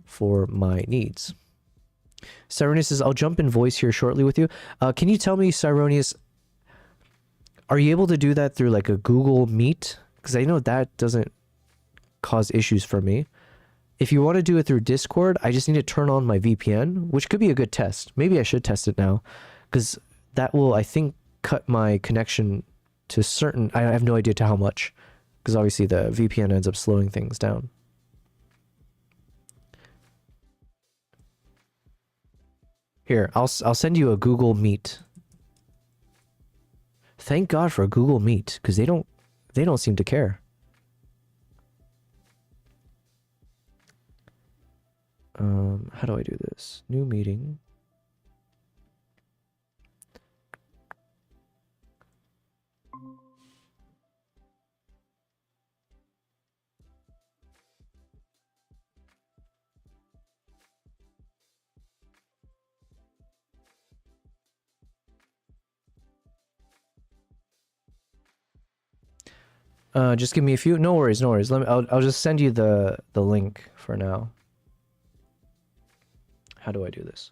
for my needs. Cyronius says, I'll jump in voice here shortly with you. Can you tell me, Cyronius, are you able to do that through like a Google Meet? Because I know that doesn't cause issues for me. If you want to do it through Discord, I just need to turn on my VPN, which could be a good test. Maybe I should test it now, because that will, I think, cut my connection to certain... I have no idea to how much, because obviously the VPN ends up slowing things down. Here, I'll send you a Google Meet. Thank God for Google Meet, because they don't seem to care. How do I do this? New meeting. Just give me a few. No worries, no worries. I'll just send you the link for now. How do I do this?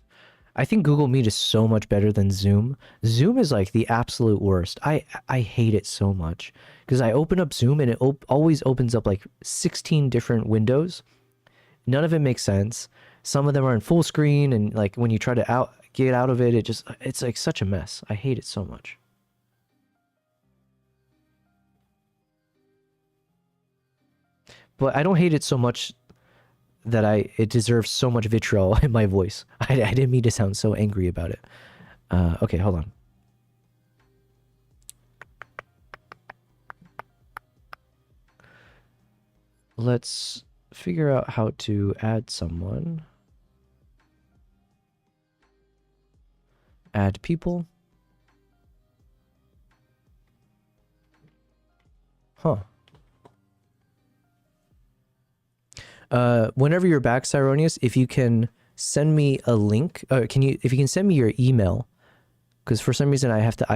I think Google Meet is so much better than Zoom. Zoom is like the absolute worst. I hate it so much because I open up Zoom and it always opens up like 16 different windows. None of it makes sense. Some of them are in full screen, and like when you try to get out of it, it's like such a mess. I hate it so much. But I don't hate it so much that it deserves so much vitriol in my voice. I didn't mean to sound so angry about it. Okay, hold on. Let's figure out how to add someone. Add people. Huh. Whenever you're back, Cyronius, if you can send me a link, if you can send me your email, because for some reason I have to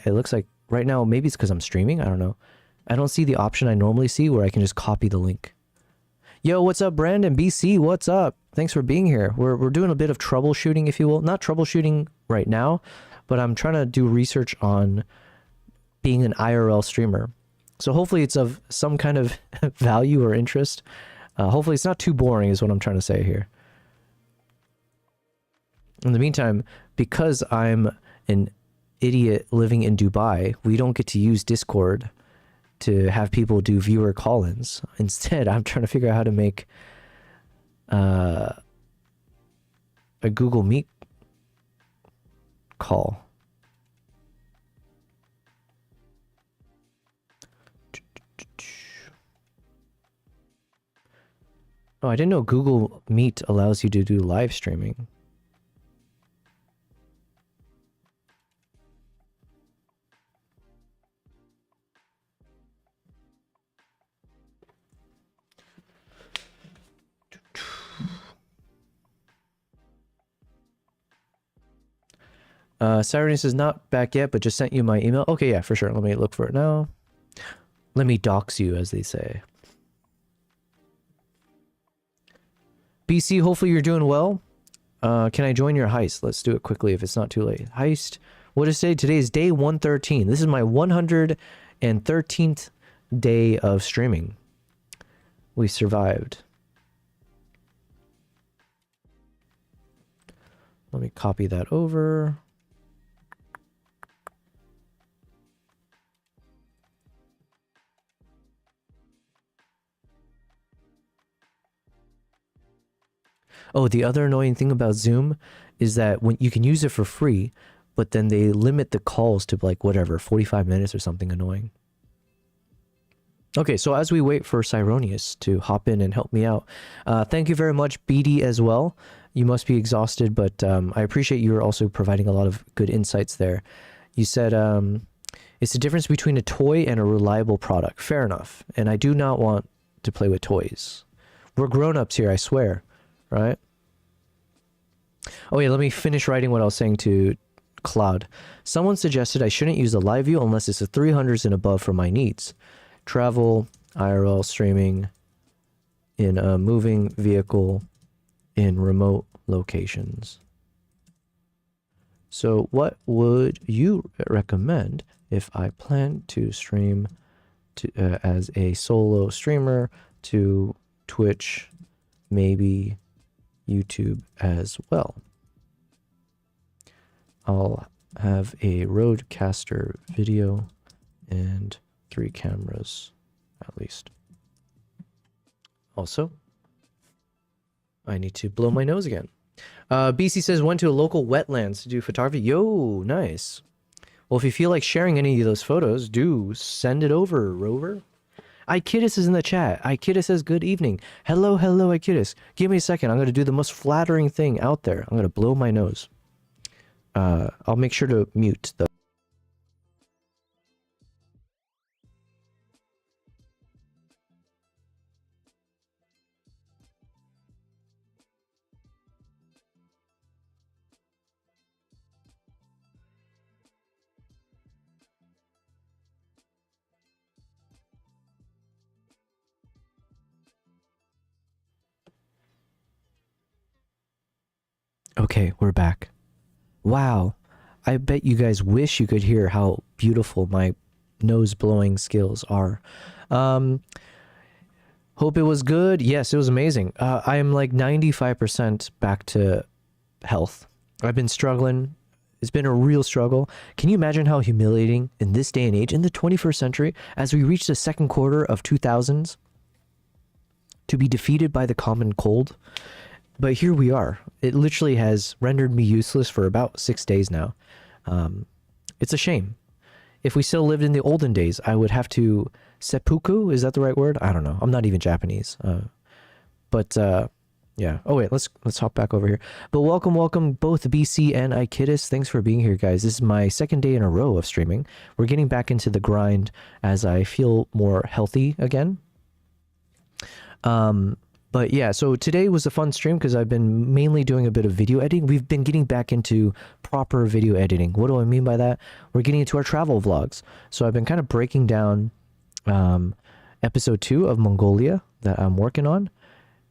it looks like right now, maybe it's because I'm streaming, I don't know. I don't see the option I normally see where I can just copy the link. Yo, what's up, Brandon? BC, what's up? Thanks for being here. We're doing a bit of troubleshooting, if you will. Not troubleshooting right now, but I'm trying to do research on being an IRL streamer. So hopefully it's of some kind of value or interest. Hopefully it's not too boring is what I'm trying to say here. In the meantime, because I'm an idiot living in Dubai, we don't get to use Discord to have people do viewer call-ins. Instead, I'm trying to figure out how to make a Google Meet call. Oh, I didn't know Google Meet allows you to do live streaming. Cyrus is not back yet, but just sent you my email. Okay, yeah, for sure. Let me look for it now. Let me dox you, as they say. BC, hopefully you're doing well. Can I join your heist? Let's do it quickly if it's not too late. Heist. What is today? Today is day 113. This is my 113th day of streaming. We survived. Let me copy that over. Oh, the other annoying thing about Zoom is that when you can use it for free, but then they limit the calls to like whatever, 45 minutes or something annoying. Okay, so as we wait for Cyronius to hop in and help me out, thank you very much, BD, as well. You must be exhausted, but I appreciate you also providing a lot of good insights there. You said it's the difference between a toy and a reliable product. Fair enough. And I do not want to play with toys. We're grown-ups here, I swear. Right? Oh yeah, let me finish writing what I was saying to Cloud. Someone suggested I shouldn't use the live view unless it's a 300s and above for my needs. Travel, IRL streaming, in a moving vehicle, in remote locations. So what would you recommend if I plan to stream as a solo streamer to Twitch, maybe YouTube as well. I'll have a Rodecaster video and 3 cameras at least. Also, I need to blow my nose again. BC says went to a local wetlands to do photography. Yo, nice. Well, if you feel like sharing any of those photos, do send it over, Rover. Ikidis is in the chat. Ikidis says good evening. Hello, hello, Ikidis. Give me a second. I'm going to do the most flattering thing out there. I'm going to blow my nose. I'll make sure to mute the... Okay, we're back. Wow. I bet you guys wish you could hear how beautiful my nose blowing skills are. Hope it was good. Yes, it was amazing. I am like 95% back to health. I've been struggling. It's been a real struggle. Can you imagine how humiliating in this day and age, in the 21st century, as we reach the second quarter of 2000s, to be defeated by the common cold? But here we are. It literally has rendered me useless for about 6 days now. It's a shame. If we still lived in the olden days, I would have to seppuku. Is that the right word? I don't know. I'm not even Japanese. Yeah. Oh wait, let's hop back over here. But welcome both BC and Ikidis. Thanks for being here, guys. This is my second day in a row of streaming. We're getting back into the grind as I feel more healthy again. But yeah, so today was a fun stream because I've been mainly doing a bit of video editing. We've been getting back into proper video editing. What do I mean by that? We're getting into our travel vlogs. So I've been kind of breaking down episode 2 of Mongolia that I'm working on.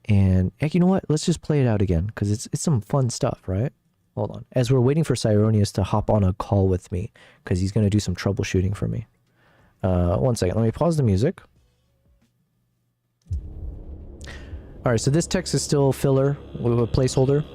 And heck, you know what? Let's just play it out again because it's some fun stuff, right? Hold on. As we're waiting for Cyronius to hop on a call with me because he's going to do some troubleshooting for me. 1 second. Let me pause the music. All right, so this text is still filler with a placeholder.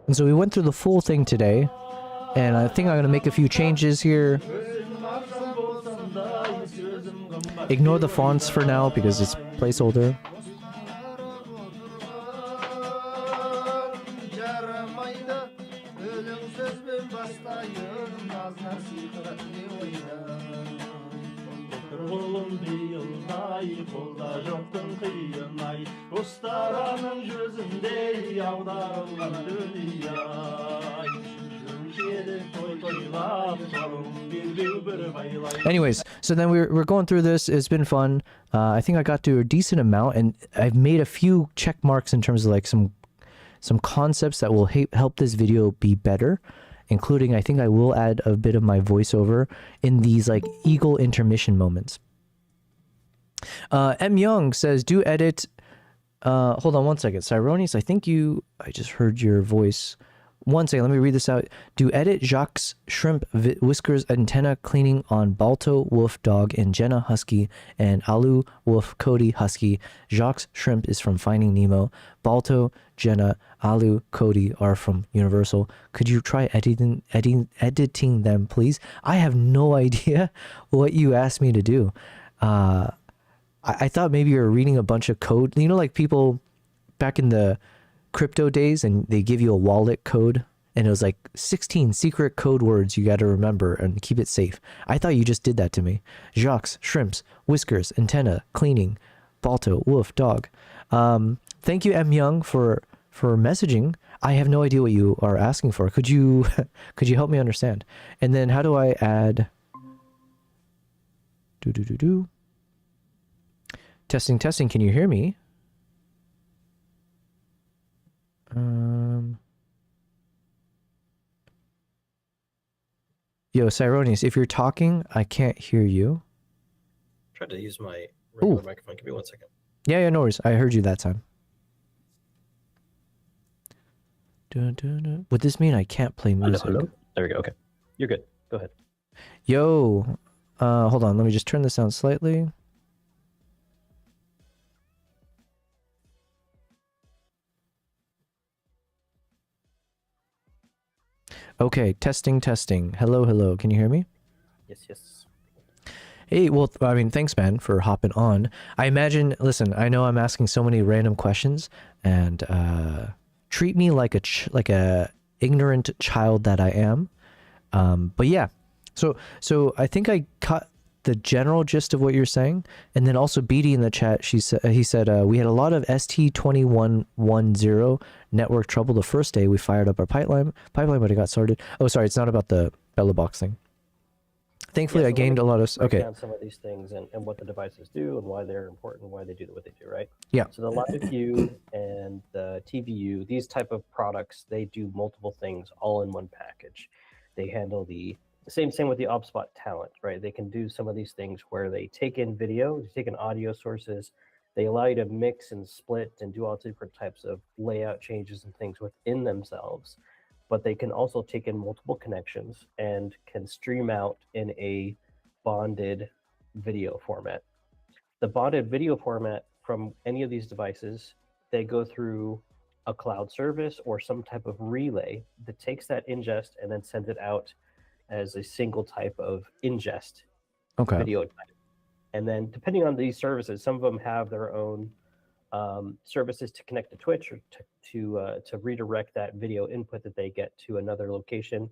And so we went through the full thing today, and I think I'm going to make a few changes here. Ignore the fonts for now because it's placeholder. Anyways, so then we're going through this. It's been fun. I think I got to a decent amount, and I've made a few check marks in terms of like some concepts that will help this video be better, including I think I will add a bit of my voiceover in these like eagle intermission moments. M Young says, do edit. Hold on 1 second. Cyronius, I just heard your voice. 1 second, let me read this out. Do edit Jacques Shrimp Whiskers Antenna cleaning on Balto Wolf Dog and Jenna Husky and Alu Wolf Cody Husky. Jacques Shrimp is from Finding Nemo. Balto, Jenna, Alu, Cody are from Universal. Could you try editing them, please? I have no idea what you asked me to do. I thought maybe you were reading a bunch of code. You know, like people back in the crypto days and they give you a wallet code and it was like 16 secret code words you got to remember and keep it safe. I thought you just did that to me. Jacques, shrimps, whiskers, antenna, cleaning, Balto, wolf, dog. Thank you, M Young, for for messaging, I have no idea what you are asking for. Could you could you help me understand? And then how do I add testing, testing, can you hear me? Yo, Cyronius, if you're talking, I can't hear you. Tried to use my regular Ooh. microphone. Give me 1 second. Yeah, no worries. I heard you that time. Would this mean I can't play music? Hello? There we go. Okay. You're good. Go ahead. Yo, hold on. Let me just turn this down slightly. Okay, testing, testing. Hello, hello. Can you hear me? Yes, yes. Hey, well, I mean, thanks, man, for hopping on. I imagine, listen, I know I'm asking so many random questions, and treat me like a ignorant child that I am. But yeah, so I think I caught the general gist of what you're saying, and then also BD in the chat, he said we had a lot of ST2110 network trouble the first day we fired up our pipeline, but it got sorted. Oh, sorry, it's not about the Bella box thing. Thankfully, Yeah, I gained a lot of break okay. down some of these things and what the devices do and why they're important, why they do what they do, right? Yeah. So the live view and the TVU, these type of products, they do multiple things all in one package. They handle the same with the OpSpot talent, right? They can do some of these things where they take in video, they take in audio sources, they allow you to mix and split and do all different types of layout changes and things within themselves. But they can also take in multiple connections and can stream out in a bonded video format. The bonded video format from any of these devices, they go through a cloud service or some type of relay that takes that ingest and then sends it out as a single type of ingest video type. And then depending on these services, some of them have their own services to connect to Twitch or to redirect that video input that they get to another location.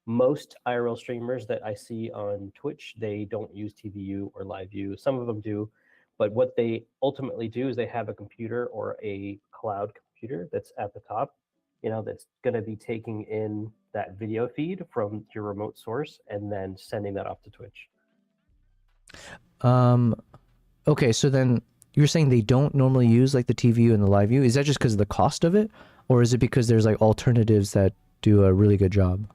Most IRL streamers that I see on Twitch, they don't use TVU or live view. Some of them do, but what they ultimately do is they have a computer or a cloud computer that's at the top, that's going to be taking in that video feed from your remote source and then sending that off to Twitch. Okay, so then you're saying they don't normally use like the TVU and the live view. Is that just because of the cost of it, or is it because there's like alternatives that do a really good job?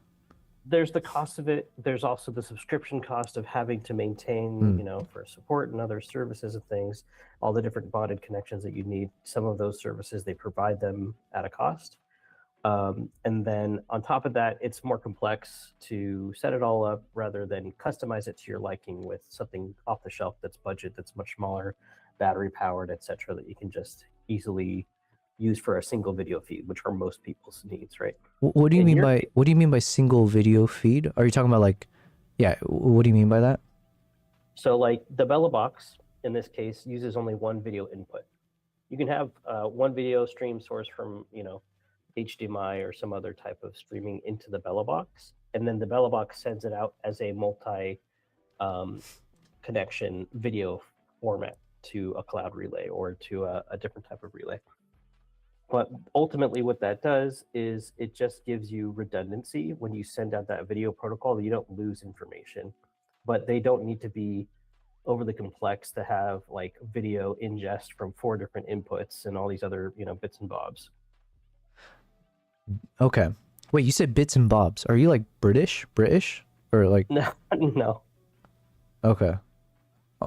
There's the cost of it. There's also the subscription cost of having to maintain, for support and other services and things, all the different bonded connections that you need. Some of those services, they provide them at a cost. And then on top of that, it's more complex to set it all up rather than customize it to your liking with something off the shelf that's budget, that's much smaller, battery powered, etc., that you can just easily use for a single video feed, which are most people's needs, right? What do you mean by single video feed? Are you talking about like, yeah? What do you mean by that? So like the Bella box in this case uses only one video input. You can have one video stream source from HDMI or some other type of streaming into the Bella box, and then the Bella box sends it out as a multi connection video format to a cloud relay or to a different type of relay. But ultimately what that does is it just gives you redundancy when you send out that video protocol, that you don't lose information. But they don't need to be overly complex to have like video ingest from 4 different inputs and all these other bits and bobs. Okay. Wait, you said bits and bobs. Are you like British or like? No. Okay.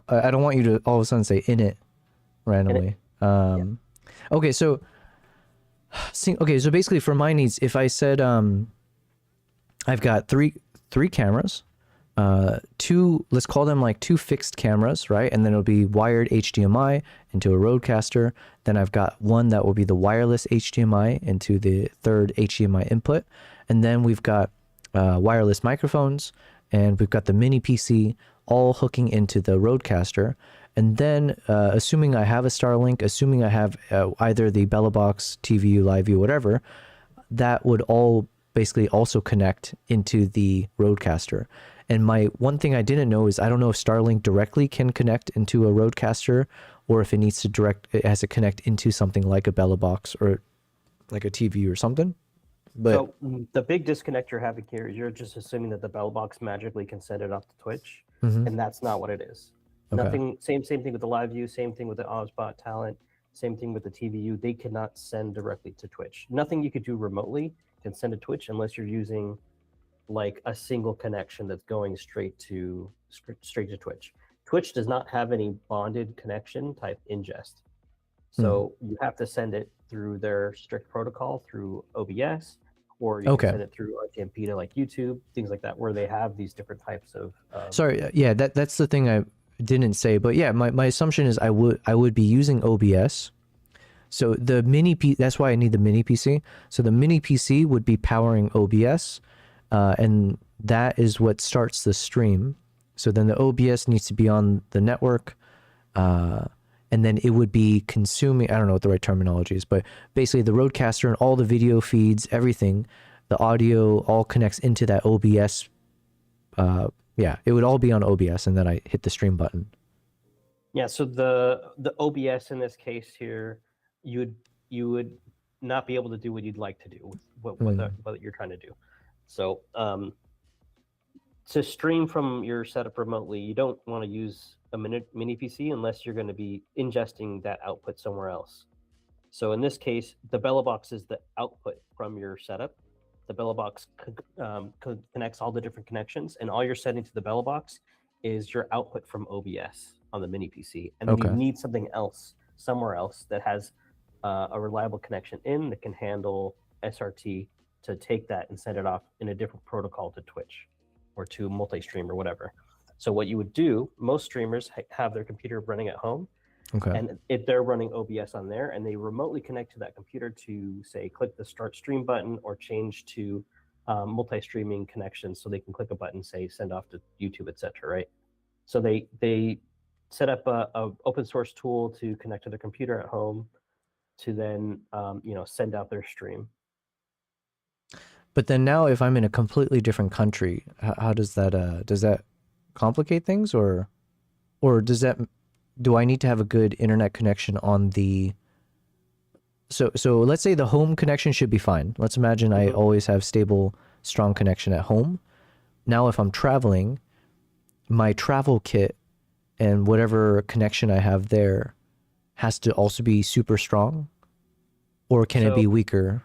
I don't want you to all of a sudden say in it randomly. Yeah. Okay, so basically for my needs, if I said I've got three cameras, two, let's call them like 2 fixed cameras, right? And then it'll be wired HDMI into a Rodecaster. Then I've got one that will be the wireless HDMI into the third HDMI input. And then we've got wireless microphones, and we've got the mini PC all hooking into the Rodecaster. And then assuming I have a Starlink, assuming I have either the Bella Box, TVU, Live View, whatever, that would all basically also connect into the Rodecaster. And my one thing I didn't know is I don't know if Starlink directly can connect into a Rodecaster, or if it needs to it has to connect into something like a Bella Box, or like a TV or something. But So the big disconnect you're having here is you're just assuming that the bell box magically can send it off to Twitch, Mhm. and that's not what it is. Okay. Nothing. Same thing with the live view. Same thing with the OBSBot talent. Same thing with the TVU. They cannot send directly to Twitch. Nothing you could do remotely can send to Twitch unless you're using like a single connection that's going straight to Twitch. Twitch does not have any bonded connection type ingest. So you have to send it through their strict protocol through OBS, or you Okay. can send it through RTMP to like YouTube, things like that, where they have these different types of. Sorry, yeah, that's the thing I didn't say, but yeah, my assumption is I would be using OBS. So the that's why I need the mini PC. So the mini PC would be powering OBS, and that is what starts the stream. So then the OBS needs to be on the network, and then it would be consuming, I don't know what the right terminology is, but basically the roadcaster and all the video feeds, everything, the audio all connects into that OBS. Yeah, it would all be on OBS, and then I hit the stream button. Yeah, so the OBS in this case here, you would not be able to do what you'd like to do with what you're trying to do. So to stream from your setup remotely, you don't want to use a mini PC unless you're going to be ingesting that output somewhere else. So in this case, the BellaBox is the output from your setup. The BellaBox connects all the different connections, and all you're sending to the BellaBox is your output from OBS on the mini PC. And then you need something else somewhere else that has a reliable connection in that can handle SRT to take that and send it off in a different protocol to Twitch or to multi-stream or whatever. So what you would do, most streamers have their computer running at home. Okay. And if they're running OBS on there and they remotely connect to that computer to say, click the start stream button or change to multi-streaming connections, so they can click a button, say send off to YouTube, etc. Right? So they set up a open source tool to connect to their computer at home to then send out their stream. But then now, if I'm in a completely different country, how does that complicate things, or do I need to have a good internet connection on the? So let's say the home connection should be fine. Let's imagine I always have stable, strong connection at home. Now, if I'm traveling, my travel kit and whatever connection I have there has to also be super strong, or can it be weaker?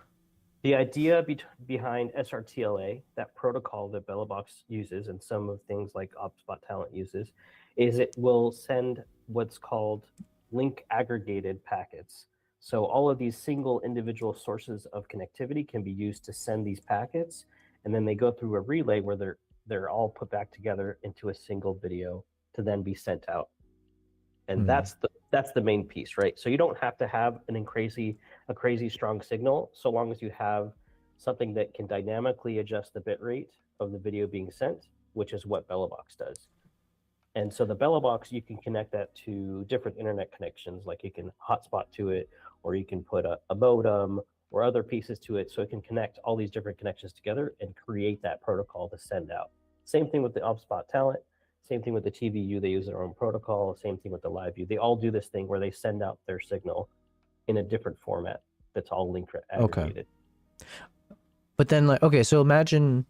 The idea behind SRTLA, that protocol that BellaBox uses and some of things like OBSBot Talent uses, is it will send what's called link aggregated packets. So all of these single individual sources of connectivity can be used to send these packets, and then they go through a relay where they're all put back together into a single video to then be sent out. And that's the main piece, right? So you don't have to have a crazy strong signal, so long as you have something that can dynamically adjust the bit rate of the video being sent, which is what BellaBox does. And so the BellaBox, you can connect that to different internet connections, like you can hotspot to it, or you can put a modem or other pieces to it, so it can connect all these different connections together and create that protocol to send out. Same thing with the OBSBot Talent. Same thing with the TVU, they use their own protocol. Same thing with the live view. They all do this thing where they send out their signal in a different format that's all link aggregated. But then, like, okay, so imagine.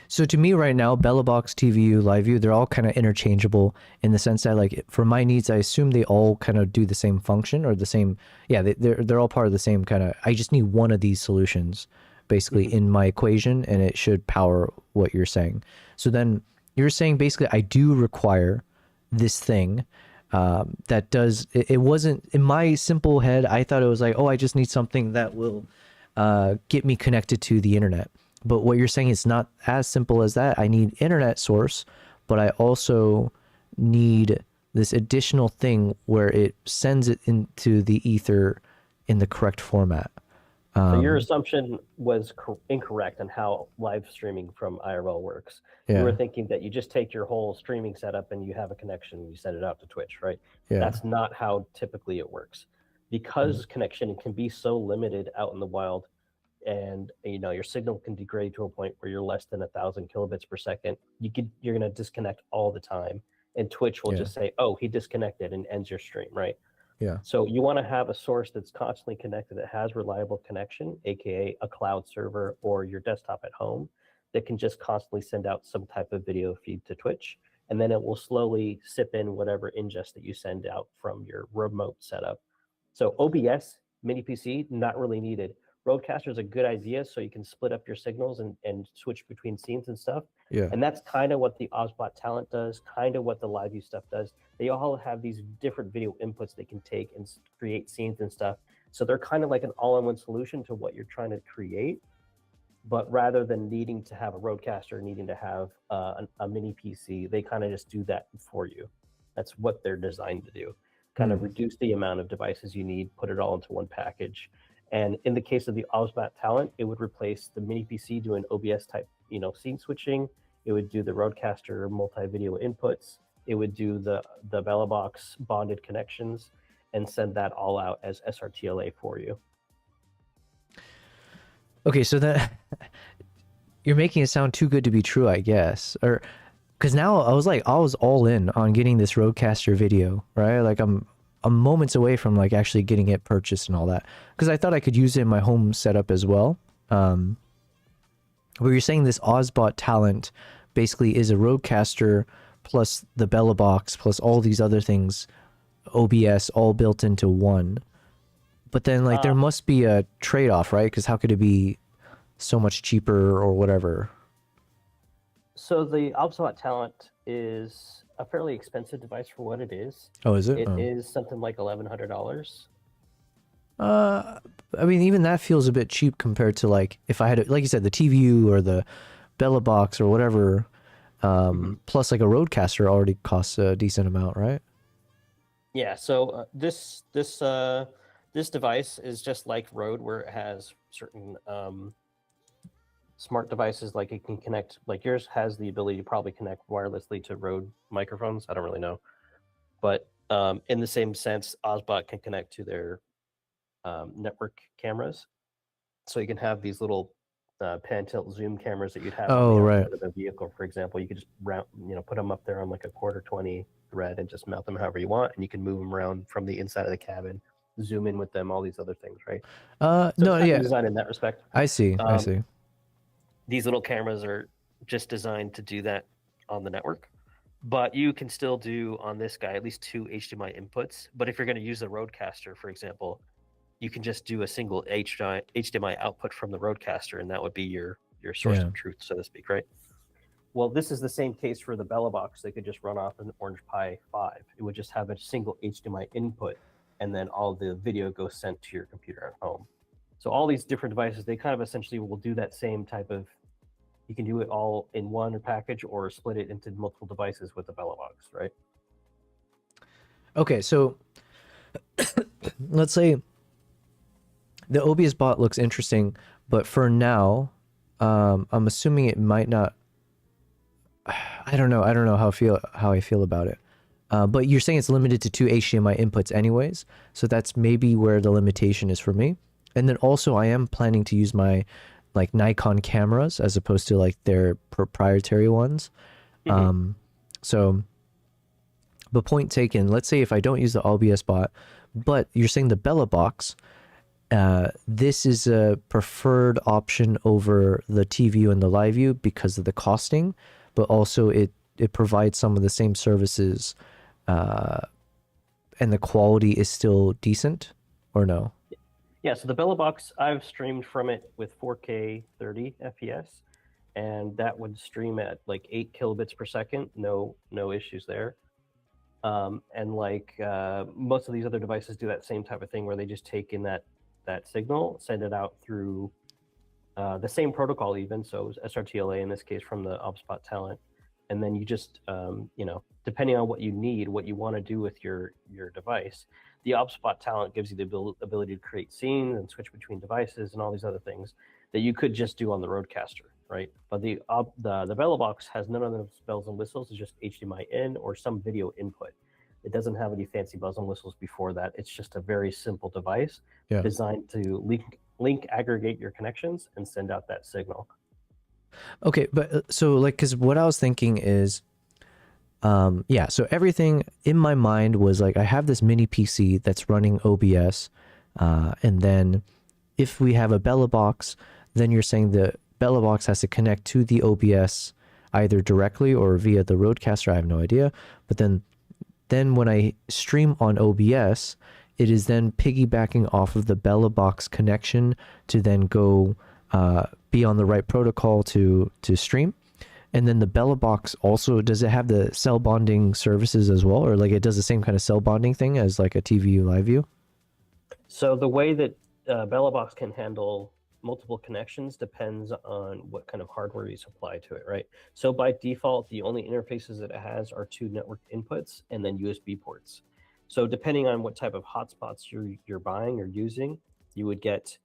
So to me right now, BellaBox, TVU, LiveView, they're all kind of interchangeable in the sense that, like, for my needs, I assume they all kind of do the same function or the same. Yeah, they're all part of the same kind of. I just need one of these solutions, basically, in my equation, and it should power what you're saying. So then. You're saying basically I do require this thing that does, it wasn't, in my simple head, I thought it was like, oh, I just need something that will get me connected to the internet. But what you're saying is not as simple as that. I need internet source, but I also need this additional thing where it sends it into the ether in the correct format. So your assumption was incorrect on how live streaming from IRL works. You were thinking that you just take your whole streaming setup and you have a connection and you send it out to Twitch, right? That's not how typically it works. Because connection can be so limited out in the wild, and your signal can degrade to a point where you're less than 1,000 kilobits per second. You're going to disconnect all the time, and Twitch will just say, "Oh, he disconnected," and ends your stream, right? Yeah. So you want to have a source that's constantly connected, that has reliable connection, aka a cloud server or your desktop at home, that can just constantly send out some type of video feed to Twitch, and then it will slowly sip in whatever ingest that you send out from your remote setup. So OBS mini PC, not really needed. Roadcaster is a good idea, so you can split up your signals and switch between scenes and stuff. Yeah. And that's kind of what the Ozbot Talent does, kind of what the LiveView stuff does. They all have these different video inputs they can take and create scenes and stuff. So they're kind of like an all-in-one solution to what you're trying to create. But rather than needing to have a Roadcaster, needing to have a mini PC, they kind of just do that for you. That's what they're designed to do. Kind of reduce the amount of devices you need, put it all into one package. And in the case of the Ozbot Talent, it would replace the mini PC doing OBS type, scene switching. It would do the Roadcaster multi-video inputs. It would do the BellaBox bonded connections and send that all out as SRTLA for you. Okay, so that you're making it sound too good to be true, I guess. Or because now I was all in on getting this Roadcaster video, right? Like I'm moments away from like actually getting it purchased and all that, because I thought I could use it in my home setup as well. But you're saying this Ozbot Talent basically is a Roadcaster plus the BellaBox plus all these other things, OBS, all built into one. But then like there must be a trade-off, right? Because how could it be so much cheaper or whatever? So the Ozbot Talent is a fairly expensive device for what it is. Oh, is it? It is something like $1,100. I mean, even that feels a bit cheap compared to like if I had, like you said, the TVU or the BellaBox or whatever. Plus, like a Roadcaster already costs a decent amount, right? Yeah. So this device is just like Rode, where it has certain smart devices, like it can connect. Like yours has the ability to probably connect wirelessly to Rode microphones. I don't really know, but in the same sense, Ozbot can connect to their network cameras, so you can have these little pan tilt zoom cameras that you'd have on the outside of a vehicle, for example. You could just put them up there on like a quarter 20 thread and just mount them however you want, and you can move them around from the inside of the cabin, zoom in with them, all these other things, right? So No, it's yeah, designed in that respect. I see. I see. These little cameras are just designed to do that on the network, but you can still do on this guy at least 2 HDMI inputs. But if you're going to use a Roadcaster, for example, you can just do a single HDMI output from the Roadcaster, and that would be your source of truth, so to speak, right? Well, this is the same case for the BellaBox. They could just run off an Orange Pi 5. It would just have a single HDMI input, and then all the video goes sent to your computer at home. So all these different devices, they kind of essentially will do that same type of, you can do it all in one package or split it into multiple devices with the BellaBox, right? Okay, so let's say the OBS bot looks interesting, but for now, I'm assuming it might not. I don't know how I feel about it. But you're saying it's limited to 2 HDMI inputs anyways, so that's maybe where the limitation is for me. And then also I am planning to use my like Nikon cameras as opposed to like their proprietary ones. So, but point taken, let's say if I don't use the OBS bot, but you're saying the BellaBox, this is a preferred option over the TVU and the LiveView because of the costing, but also it provides some of the same services, and the quality is still decent, or no? Yeah, so the BellaBox, I've streamed from it with 4K 30 FPS, and that would stream at like 8 kilobits per second, no issues there. And like most of these other devices do that same type of thing where they just take in that signal, send it out through the same protocol even, so it was SRTLA in this case from the Ozbot Talent, and then you just depending on what you need, what you want to do with your device, the Ozbot Talent gives you the ability to create scenes and switch between devices and all these other things that you could just do on the Roadcaster, right? But the BellaBox has none of those bells and whistles. It's just HDMI in or some video input. It doesn't have any fancy bells and whistles before that. It's just a very simple device designed to link aggregate your connections and send out that signal. Okay, but so like, because what I was thinking is, yeah, so everything in my mind was like I have this mini PC that's running OBS, and then if we have a Bella box, then you're saying the Bella box has to connect to the OBS either directly or via the Rodecaster. I have no idea. But then when I stream on OBS, it is then piggybacking off of the Bella box connection to then go be on the right protocol to stream. And then the Bella box also, does it have the cell bonding services as well, or like it does the same kind of cell bonding thing as like a TVU live view? So the way that BellaBox can handle multiple connections depends on what kind of hardware you supply to it, right? So by default, the only interfaces that it has are 2 network inputs and then USB ports. So depending on what type of hotspots you're buying or using, you would get,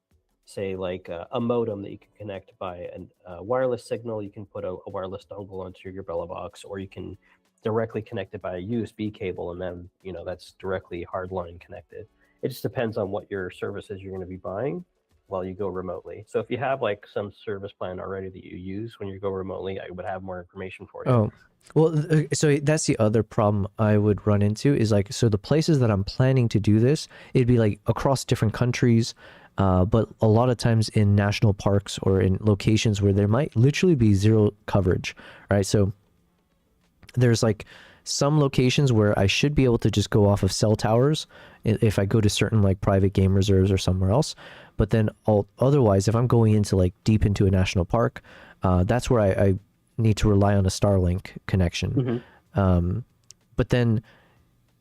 say, like a modem that you can connect by a wireless signal. You can put a wireless dongle onto your BellaBox, or you can directly connect it by a USB cable, and then that's directly hardline connected. It just depends on what your services you're going to be buying while you go remotely. So if you have like some service plan already that you use when you go remotely, I would have more information for you. Oh, well, so that's the other problem I would run into is like, so the places that I'm planning to do this, it'd be like across different countries, but a lot of times in national parks or in locations where there might literally be zero coverage, right? So there's like some locations where I should be able to just go off of cell towers if I go to certain like private game reserves or somewhere else. But then otherwise, if I'm going into like deep into a national park, that's where I need to rely on a Starlink connection. But then,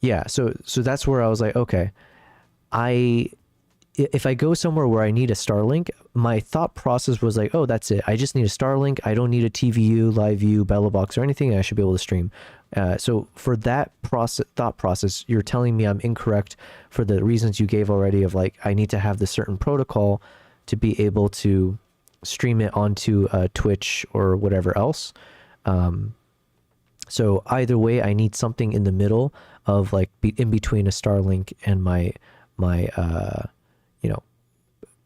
yeah, so that's where I was like, okay, if I go somewhere where I need a Starlink, my thought process was like, oh, that's it. I just need a Starlink. I don't need a TVU, live view, Bella box or anything. I should be able to stream. So for that thought process, you're telling me I'm incorrect for the reasons you gave already of like, I need to have the certain protocol to be able to stream it onto Twitch or whatever else. So either way, I need something in the middle of like in between a Starlink and my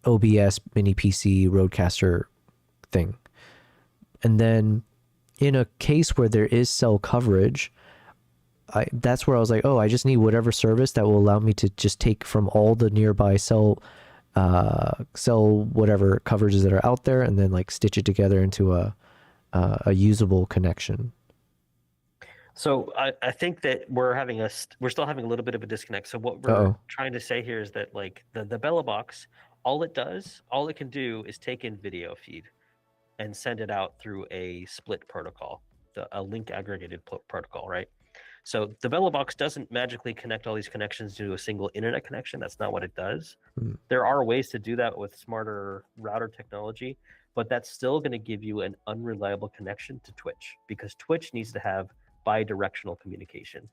OBS mini PC Rodecaster thing. And then in a case where there is cell coverage, that's where I was like, oh, I just need whatever service that will allow me to just take from all the nearby cell whatever coverages that are out there and then like stitch it together into a usable connection. So I think that we're still having a little bit of a disconnect. So what we're trying to say here is that like the Bella box, all it can do is take in video feed and send it out through a split protocol, a link aggregated protocol, right? So the Bella box doesn't magically connect all these connections to a single internet connection. That's not what it does. There are ways to do that with smarter router technology, but that's still going to give you an unreliable connection to Twitch because Twitch needs to have bi-directional communication.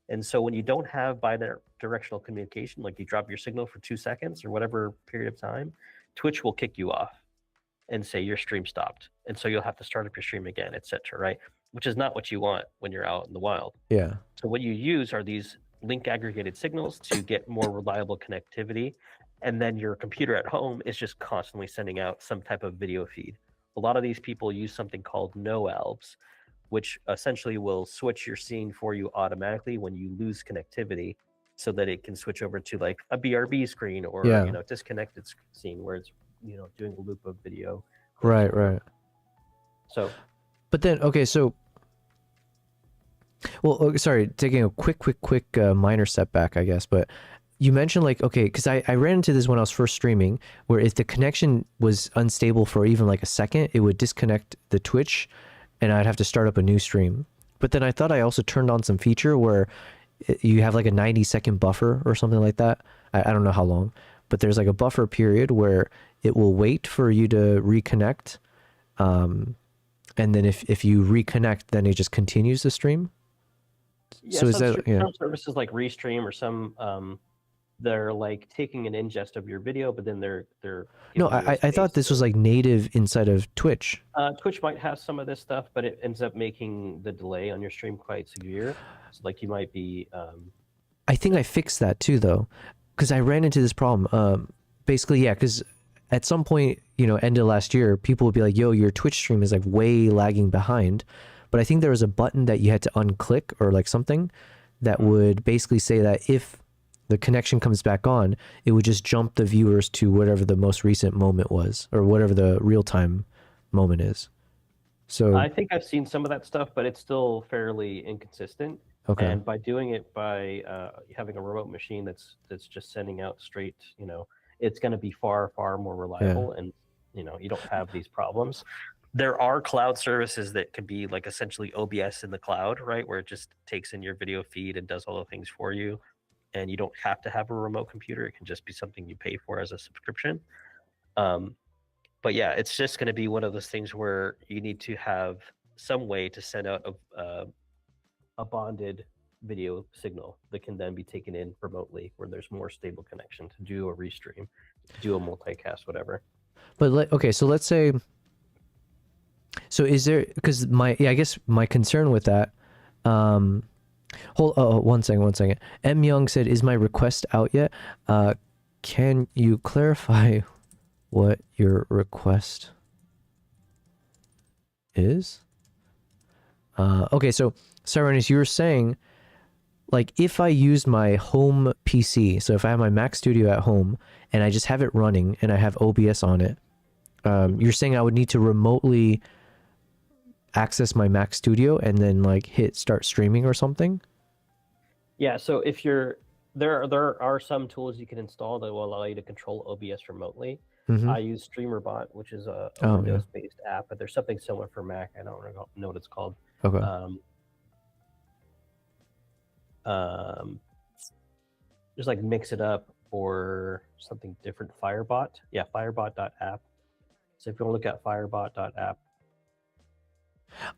And so when you don't have bi-directional communication, like you drop your signal for 2 seconds or whatever period of time, Twitch will kick you off and say your stream stopped. And so you'll have to start up your stream again, etc., right? Which is not what you want when you're out in the wild. Yeah. So what you use are these link aggregated signals to get more reliable connectivity. And then your computer at home is just constantly sending out some type of video feed. A lot of these people use something called no-albs, which essentially will switch your scene for you automatically when you lose connectivity so that it can switch over to like a BRB screen or disconnected scene where it's doing a loop of video. Right. So but then sorry, taking a quick minor setback, I guess, but you mentioned like, okay, because I ran into this when I was first streaming, where if the connection was unstable for even like a second, it would disconnect the Twitch and I'd have to start up a new stream. But then I thought I also turned on some feature where you have like a 90-second buffer or something like that. I don't know how long, but there's like a buffer period where it will wait for you to reconnect. And then if you reconnect, then it just continues the stream. Yeah, so some services like Restream or some they're like taking an ingest of your video, but then they're no, I thought this was like native inside of Twitch. Twitch might have some of this stuff, but it ends up making the delay on your stream quite severe. So like you might be I think I fixed that too though, because I ran into this problem. Basically, yeah, because at some point, end of last year, people would be like, yo, your Twitch stream is like way lagging behind. but I think there was a button that you had to unclick or like something that would basically say that if the connection comes back on, it would just jump the viewers to whatever the most recent moment was or whatever the real-time moment is. So I think I've seen some of that stuff, but it's still fairly inconsistent. okay. And by doing it by having a remote machine that's just sending out straight, it's going to be far more reliable, and you don't have these problems. There are cloud services that could be like essentially OBS in the cloud, right, where it just takes in your video feed and does all the things for you, and you don't have to have a remote computer. It can just be something you pay for as a subscription. But yeah, it's just going to be one of those things where you need to have some way to send out a bonded video signal that can then be taken in remotely where there's more stable connection to do a restream, to do a multicast, whatever. But okay, so let's say, so is there, because I guess my concern with that, one second. M Young said, is my request out yet? Can you clarify what your request is? Okay, so Cyrenius, you were saying, like, if I used my home PC, so if I have my Mac Studio at home and I just have it running and I have OBS on it, you're saying I would need to remotely access my Mac Studio and then like hit start streaming or something? Yeah, so if there are some tools you can install that will allow you to control OBS remotely. I use StreamerBot, which is a Windows-based app, but there's something similar for Mac. I don't know what it's called. Okay. Just like Mix It Up or something different. Firebot. Yeah, firebot.app. So if you want to look at firebot.app.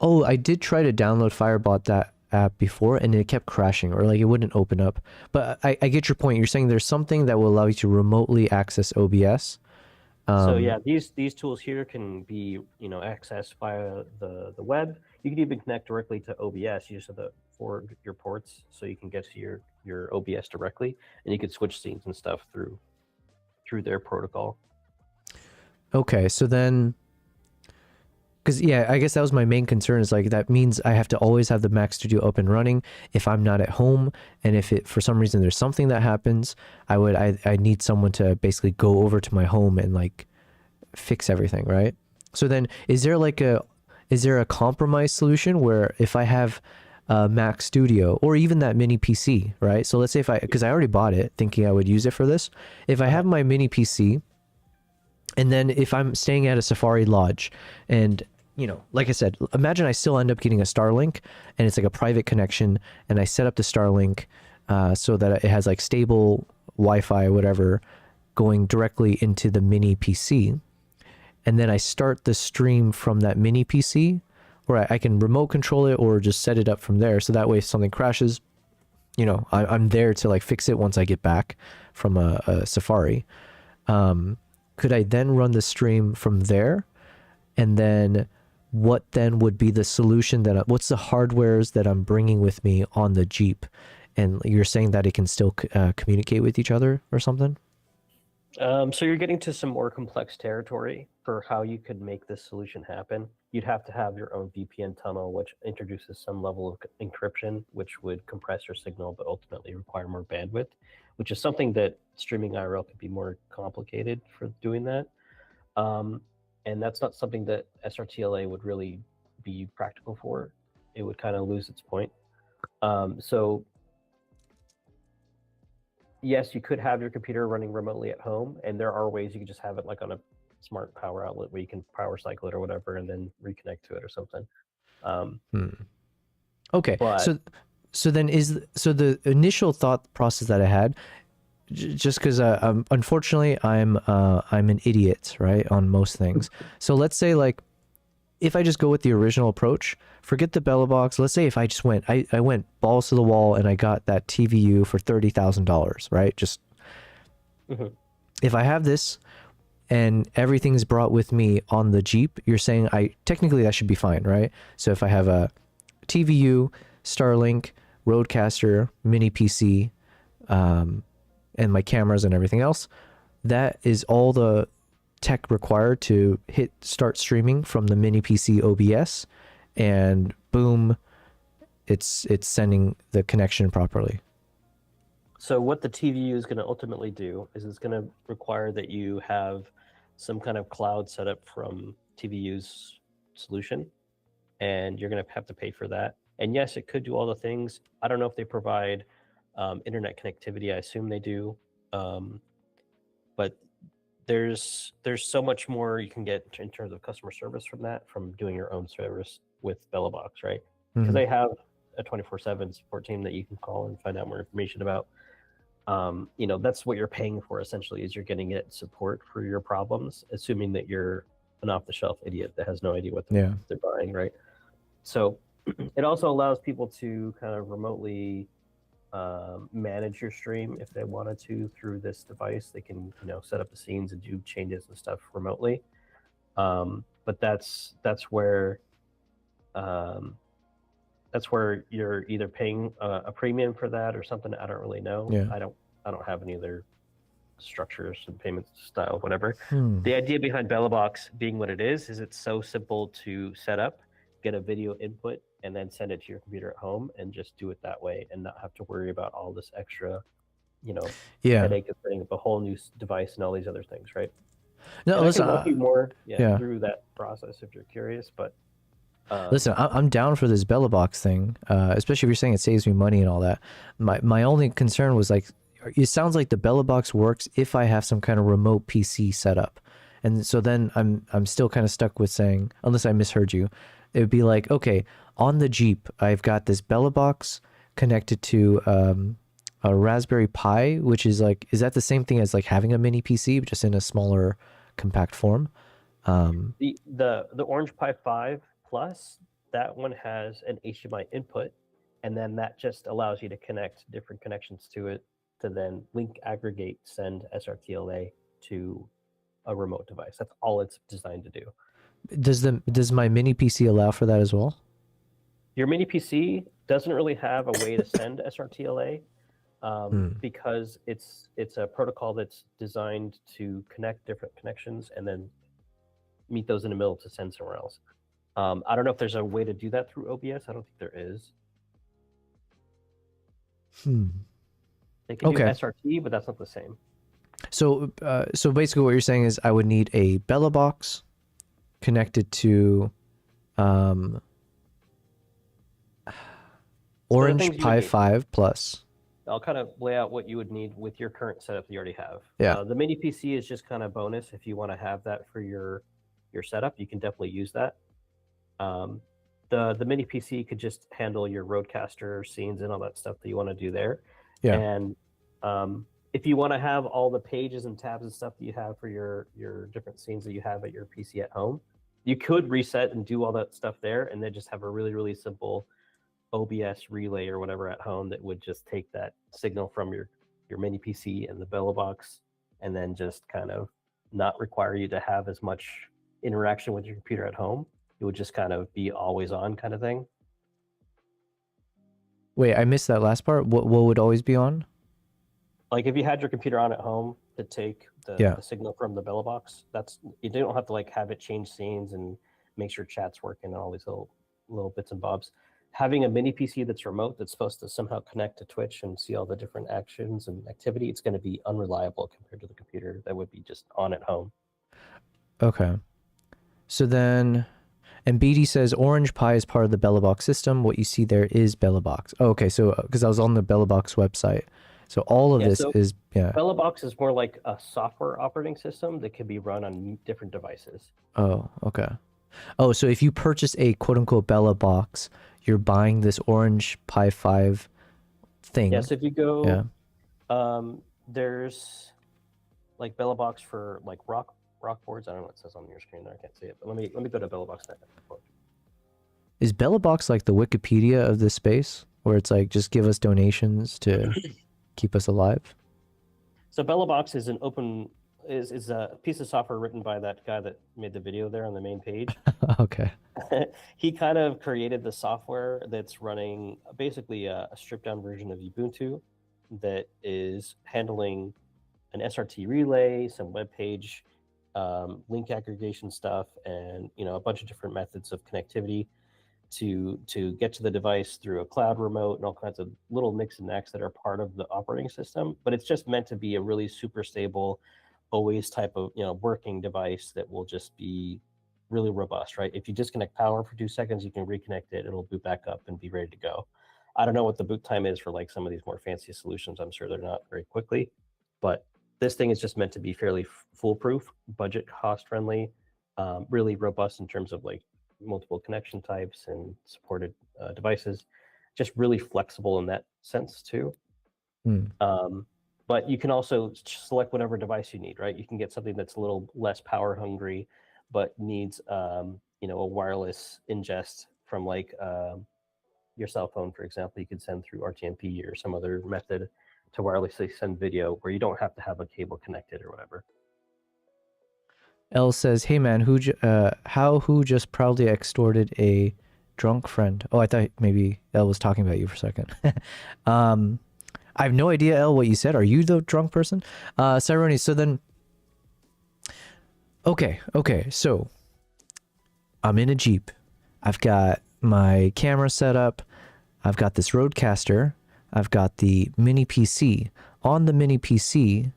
Oh, I did try to download Firebot, that app, before, and it kept crashing or like it wouldn't open up. But I get your point. You're saying there's something that will allow you to remotely access OBS. So yeah, these tools here can be accessed via the web. You can even connect directly to OBS. You just have to forward your ports so you can get to your OBS directly, and you can switch scenes and stuff through their protocol. Okay, so then, because yeah, I guess that was my main concern, is like that means I have to always have the Mac Studio up and running if I'm not at home, and if it for some reason there's something that happens, I need someone to basically go over to my home and like fix everything, right? So then is there a compromise solution where if I have a Mac Studio or even that mini PC, right? So let's say because I already bought it thinking I would use it for this, if I have my mini PC, and then if I'm staying at a Safari Lodge and like I said, imagine I still end up getting a Starlink and it's like a private connection, and I set up the Starlink so that it has like stable Wi-Fi or whatever going directly into the mini PC. And then I start the stream from that mini PC, or I can remote control it or just set it up from there. So that way if something crashes, I'm there to like fix it once I get back from a Safari. Could I then run the stream from there? And then what then would be the solution what's the hardwares that I'm bringing with me on the Jeep? And you're saying that it can still communicate with each other or something? So you're getting to some more complex territory for how you could make this solution happen. You'd have to have your own VPN tunnel, which introduces some level of encryption, which would compress your signal, but ultimately require more bandwidth, which is something that streaming IRL could be more complicated for doing that. And that's not something that SRTLA would really be practical for. It would kind of lose its point. So yes, you could have your computer running remotely at home, and there are ways you can just have it like on a smart power outlet where you can power cycle it or whatever and then reconnect to it or something. Okay, but, so then the initial thought process that I had, just because unfortunately I'm an idiot, right, on most things. So let's say like if I just go with the original approach, forget the Bella box. Let's say if I just went I went balls to the wall and I got that TVU for $30,000, right? Just if I have this and everything's brought with me on the Jeep, you're saying technically that should be fine, right? So if I have a TVU, Starlink, Rodecaster, mini PC, and my cameras and everything else, that is all the tech required to hit start streaming from the mini PC OBS, and boom, it's sending the connection properly. So what the TVU is going to ultimately do is it's going to require that you have some kind of cloud setup from TVU's solution, and you're going to have to pay for that. And yes, it could do all the things. I don't know if they provide internet connectivity. I assume they do, but there's so much more you can get in terms of customer service from that, from doing your own service with BellaBox, right? Because they have a 24/7 support team that you can call and find out more information about. That's what you're paying for essentially, is you're getting it support for your problems, assuming that you're an off-the-shelf idiot that has no idea what they're buying, right? So it also allows people to kind of remotely manage your stream if they wanted to through this device. They can set up the scenes and do changes and stuff remotely. But that's where you're either paying a premium for that or something. I don't really know. I don't have any other structures and payment style, whatever. The idea behind BellaBox being what it is it's so simple to set up, get a video input, and then send it to your computer at home and just do it that way and not have to worry about all this extra, headache of setting up a whole new device and all these other things, right? No, and listen, I can walk you more through that process if you're curious, but listen, I'm down for this BellaBox thing, especially if you're saying it saves me money and all that. My only concern was like, it sounds like the BellaBox works if I have some kind of remote PC setup, and so then I'm still kind of stuck with saying, unless I misheard you, it would be like, okay, on the Jeep I've got this BellaBox connected to a Raspberry Pi, which is like, is that the same thing as like having a mini PC just in a smaller compact form? The Orange Pi 5 Plus, that one has an HDMI input, and then that just allows you to connect different connections to it to then link, aggregate, send SRTLA to a remote device. That's all it's designed to do. Does my mini PC allow for that as well? Your mini PC doesn't really have a way to send SRTLA because it's a protocol that's designed to connect different connections and then meet those in the middle to send somewhere else. I don't know if there's a way to do that through OBS. I don't think there is. They can do SRT, but that's not the same. So basically what you're saying is I would need a BellaBox connected to Orange Pi 5 Plus. I'll kind of lay out what you would need with your current setup that you already have. Yeah. The mini PC is just kind of bonus. If you want to have that for your setup, you can definitely use that. The mini PC could just handle your Rodecaster scenes and all that stuff that you want to do there. Yeah. And if you want to have all the pages and tabs and stuff that you have for your different scenes that you have at your PC at home, you could reset and do all that stuff there, and then just have a really, really simple OBS relay or whatever at home that would just take that signal from your mini PC and the BellaBox, and then just kind of not require you to have as much interaction with your computer at home. It would just kind of be always on kind of thing. Wait, I missed that last part. What would always be on? Like if you had your computer on at home to take the signal from the BellaBox, you don't have to like have it change scenes and make sure chat's working and all these little bits and bobs. Having a mini PC that's remote, that's supposed to somehow connect to Twitch and see all the different actions and activity, it's going to be unreliable compared to the computer that would be just on at home. Okay. So then, and BD says Orange Pi is part of the BellaBox system. What you see there is BellaBox. Oh, okay, so because I was on the BellaBox website. So all of this is, BellaBox is more like a software operating system that can be run on different devices. Oh, okay. Oh, so if you purchase a quote-unquote BellaBox, you're buying this Orange Pi 5 thing. Yes, if you go, there's like BellaBox for like rock boards. I don't know what it says on your screen there. I can't see it, but let me go to BellaBox.net. Is BellaBox like the Wikipedia of this space, where it's like just give us donations to keep us alive? So BellaBox is an open is a piece of software written by that guy that made the video there on the main page. Okay. He kind of created the software that's running basically a stripped down version of Ubuntu that is handling an SRT relay, some web page, link aggregation stuff, and a bunch of different methods of connectivity. to get to the device through a cloud remote and all kinds of little nicks and knacks that are part of the operating system. But it's just meant to be a really super stable, always type of working device that will just be really robust, right? If you disconnect power for 2 seconds, you can reconnect it, it'll boot back up and be ready to go. I don't know what the boot time is for like some of these more fancy solutions. I'm sure they're not very quickly, but this thing is just meant to be fairly foolproof, budget cost friendly, really robust in terms of like multiple connection types and supported devices, just really flexible in that sense too. But you can also select whatever device you need, right? You can get something that's a little less power hungry, but needs a wireless ingest from like your cell phone, for example. You could send through RTMP or some other method to wirelessly send video where you don't have to have a cable connected or whatever. L says, "Hey man, who just proudly extorted a drunk friend?" Oh, I thought maybe L was talking about you for a second. I have no idea, L, what you said. Are you the drunk person? Cyrone, so then... Okay, so I'm in a Jeep. I've got my camera set up. I've got this Rodecaster. I've got the mini PC. On the mini PC...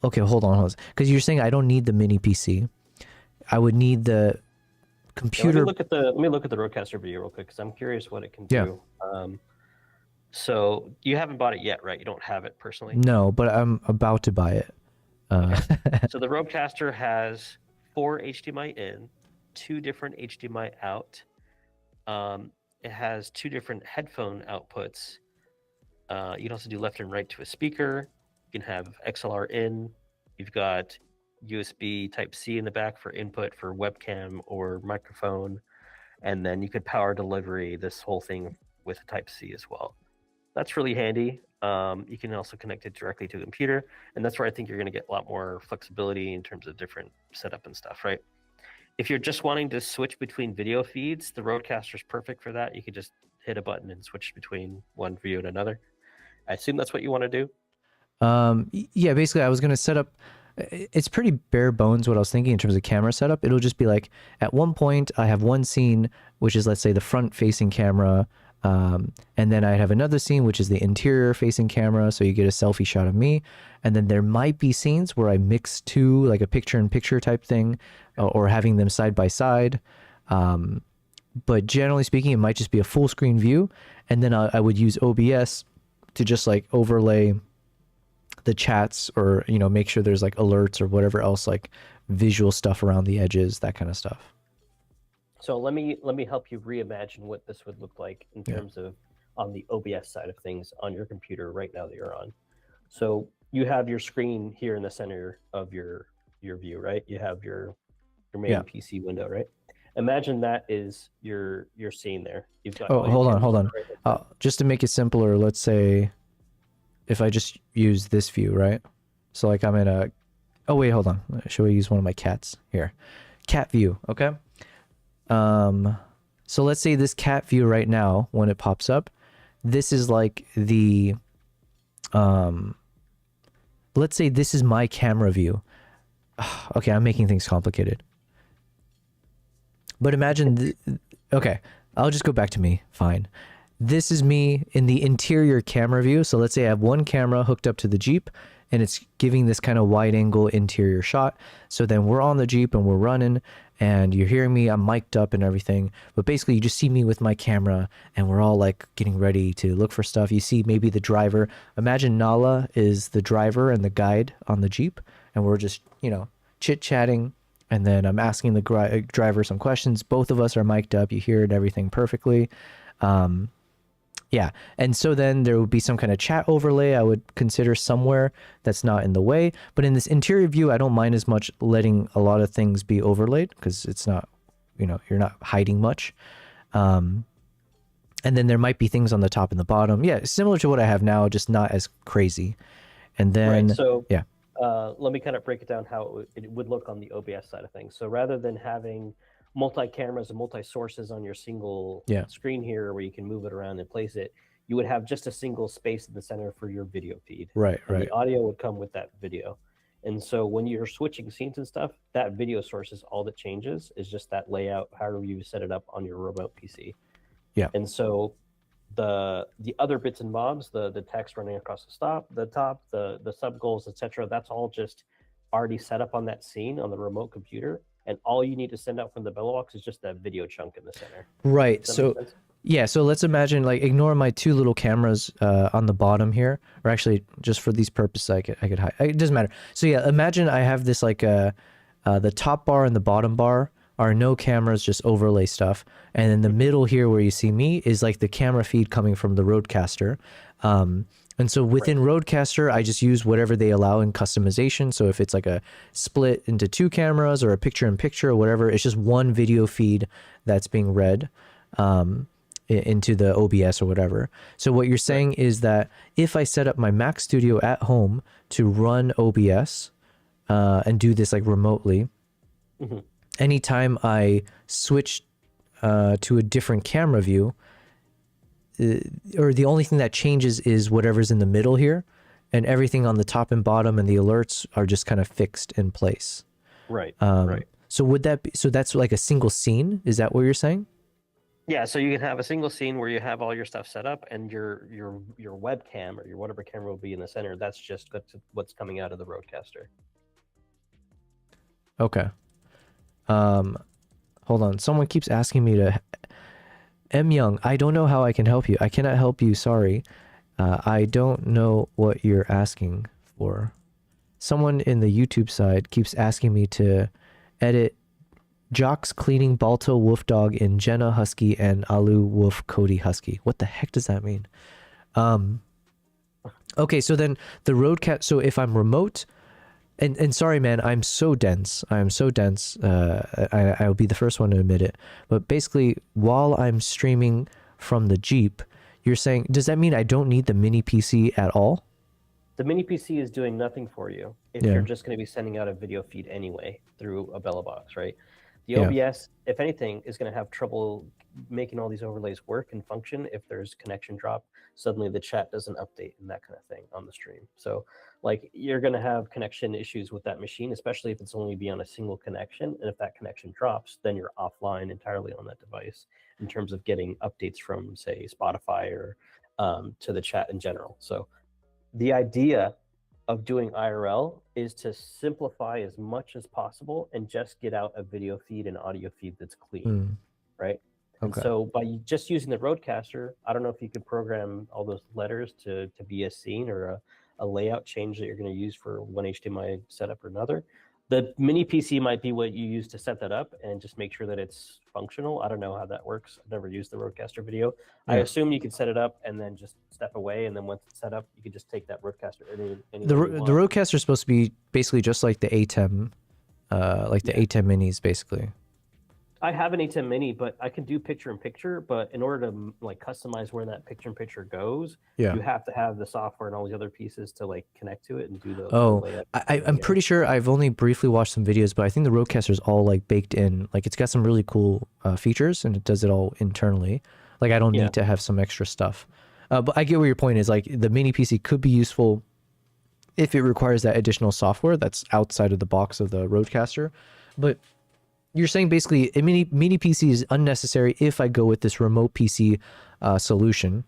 Okay, hold on. Because you're saying I don't need the mini PC. I would need the computer... Let me look at the Rodecaster video real quick, because I'm curious what it can do. So you haven't bought it yet, right? You don't have it personally? No, but I'm about to buy it. Okay. So the Rodecaster has 4 HDMI in, 2 different HDMI out. It has 2 different headphone outputs. You can also do left and right to a speaker. You can have XLR in. You've got USB Type-C in the back for input for webcam or microphone. And then you could power delivery this whole thing with Type-C as well. That's really handy. You can also connect it directly to a computer, and that's where I think you're going to get a lot more flexibility in terms of different setup and stuff, right? If you're just wanting to switch between video feeds, the Rodecaster is perfect for that. You could just hit a button and switch between one view and another. I assume that's what you want to do. Yeah, basically I was going to set up... It's pretty bare bones what I was thinking in terms of camera setup. It'll just be like, at one point I have one scene, which is, let's say, the front facing camera. And then I'd have another scene, which is the interior facing camera. So you get a selfie shot of me. And then there might be scenes where I mix two, like a picture in picture type thing, or having them side by side. But generally speaking, it might just be a full screen view. And then I would use OBS to just like overlay the chats, or make sure there's like alerts or whatever else, like visual stuff around the edges, that kind of stuff. So let me help you reimagine what this would look like in terms of on the OBS side of things on your computer right now that you're on. So you have your screen here in the center of your view, right? You have your main PC window, right? Imagine that is your scene there. You've got hold on. Right, just to make it simpler, let's say if I just use this view, right? So like I'm in a... Oh wait, hold on. Should we use one of my cats? Here. Cat view, okay? So let's say this cat view right now, when it pops up, this is like the... let's say this is my camera view. Okay, I'm making things complicated. But imagine... Okay, I'll just go back to me. Fine. This is me in the interior camera view. So let's say I have one camera hooked up to the Jeep, and it's giving this kind of wide angle interior shot. So then we're on the Jeep and we're running, and you're hearing me, I'm mic'd up and everything. But basically you just see me with my camera, and we're all like getting ready to look for stuff. You see maybe the driver. Imagine Nala is the driver and the guide on the Jeep, and we're just, chit-chatting. And then I'm asking the driver some questions. Both of us are mic'd up. You hear it, everything perfectly. Yeah, and so then there would be some kind of chat overlay I would consider somewhere that's not in the way. But in this interior view, I don't mind as much letting a lot of things be overlaid, because it's not, you're not hiding much. And then there might be things on the top and the bottom. Yeah, similar to what I have now, just not as crazy. And then, right, so yeah. Let me kind of break it down how it would look on the OBS side of things. So rather than having multi-cameras and multi-sources on your single screen here where you can move it around and place it, you would have just a single space in the center for your video feed. Right. The audio would come with that video. And so when you're switching scenes and stuff, that video source is all that changes, is just that layout, however you set it up on your remote PC. Yeah. And so the other bits and bobs, the text running across the top, the sub goals, etc., that's all just already set up on that scene on the remote computer, and all you need to send out from the bellow box is just that video chunk in the center. Right. Does that make So sense? yeah, so let's imagine, like, ignore my two little cameras on the bottom here, or actually just for these purposes I could hide. It doesn't matter. So yeah, imagine I have this like the top bar and the bottom bar are no cameras, just overlay stuff, and in the middle here where you see me is like the camera feed coming from the Rodecaster. And so within Rodecaster, I just use whatever they allow in customization. So if it's like a split into two cameras or a picture-in-picture or whatever, it's just one video feed that's being read into the OBS or whatever. So what you're saying is that if I set up my Mac Studio at home to run OBS and do this like remotely, anytime I switch to a different camera view, or the only thing that changes is whatever's in the middle here, and everything on the top and bottom and the alerts are just kind of fixed in place. Right. So would that be, so that's like a single scene? Is that what you're saying? Yeah, so you can have a single scene where you have all your stuff set up, and your webcam or your whatever camera will be in the center. That's just what's coming out of the Rodecaster. Okay. Hold on. Someone keeps asking me to. M Young, I don't know how I can help you. I cannot help you. Sorry. I don't know what you're asking for. Someone in the YouTube side keeps asking me to edit Jocks cleaning Balto Wolf Dog in Jenna Husky and Alu Wolf Cody Husky. What the heck does that mean? Okay, so then the Rodecaster. So if I'm remote, and sorry, man, I'm so dense. I'm so dense. I'll be the first one to admit it. But basically, while I'm streaming from the Jeep, you're saying, does that mean I don't need the mini PC at all? The mini PC is doing nothing for you if you're just going to be sending out a video feed anyway through a Bella box, right? The OBS, if anything, is going to have trouble making all these overlays work and function if there's connection drop. Suddenly the chat doesn't update and that kind of thing on the stream. So like you're going to have connection issues with that machine, especially if it's only be on a single connection. And if that connection drops, then you're offline entirely on that device in terms of getting updates from, say, Spotify or to the chat in general. So the idea of doing IRL is to simplify as much as possible and just get out a video feed and audio feed that's clean, right? And so by just using the Rodecaster, I don't know if you could program all those letters to be a scene or a layout change that you're going to use for one HDMI setup or another. The mini PC might be what you use to set that up and just make sure that it's functional. I don't know how that works. I've never used the Rodecaster video. I assume you could set it up and then just step away, and then once it's set up, you could just take that Rodecaster The Rodecaster is supposed to be basically just like the ATEM, like the ATEM minis, basically. I have an ATEM mini, but I can do picture-in-picture. But in order to like customize where that picture-in-picture goes, you have to have the software and all these other pieces to like connect to it and do the layout. I'm pretty sure I've only briefly watched some videos, but I think the Rodecaster is all like baked in. Like it's got some really cool features, and it does it all internally. Like I don't need to have some extra stuff. But I get where your point is. Like the mini PC could be useful if it requires that additional software that's outside of the box of the Rodecaster, but you're saying basically a mini PC is unnecessary if I go with this remote PC solution.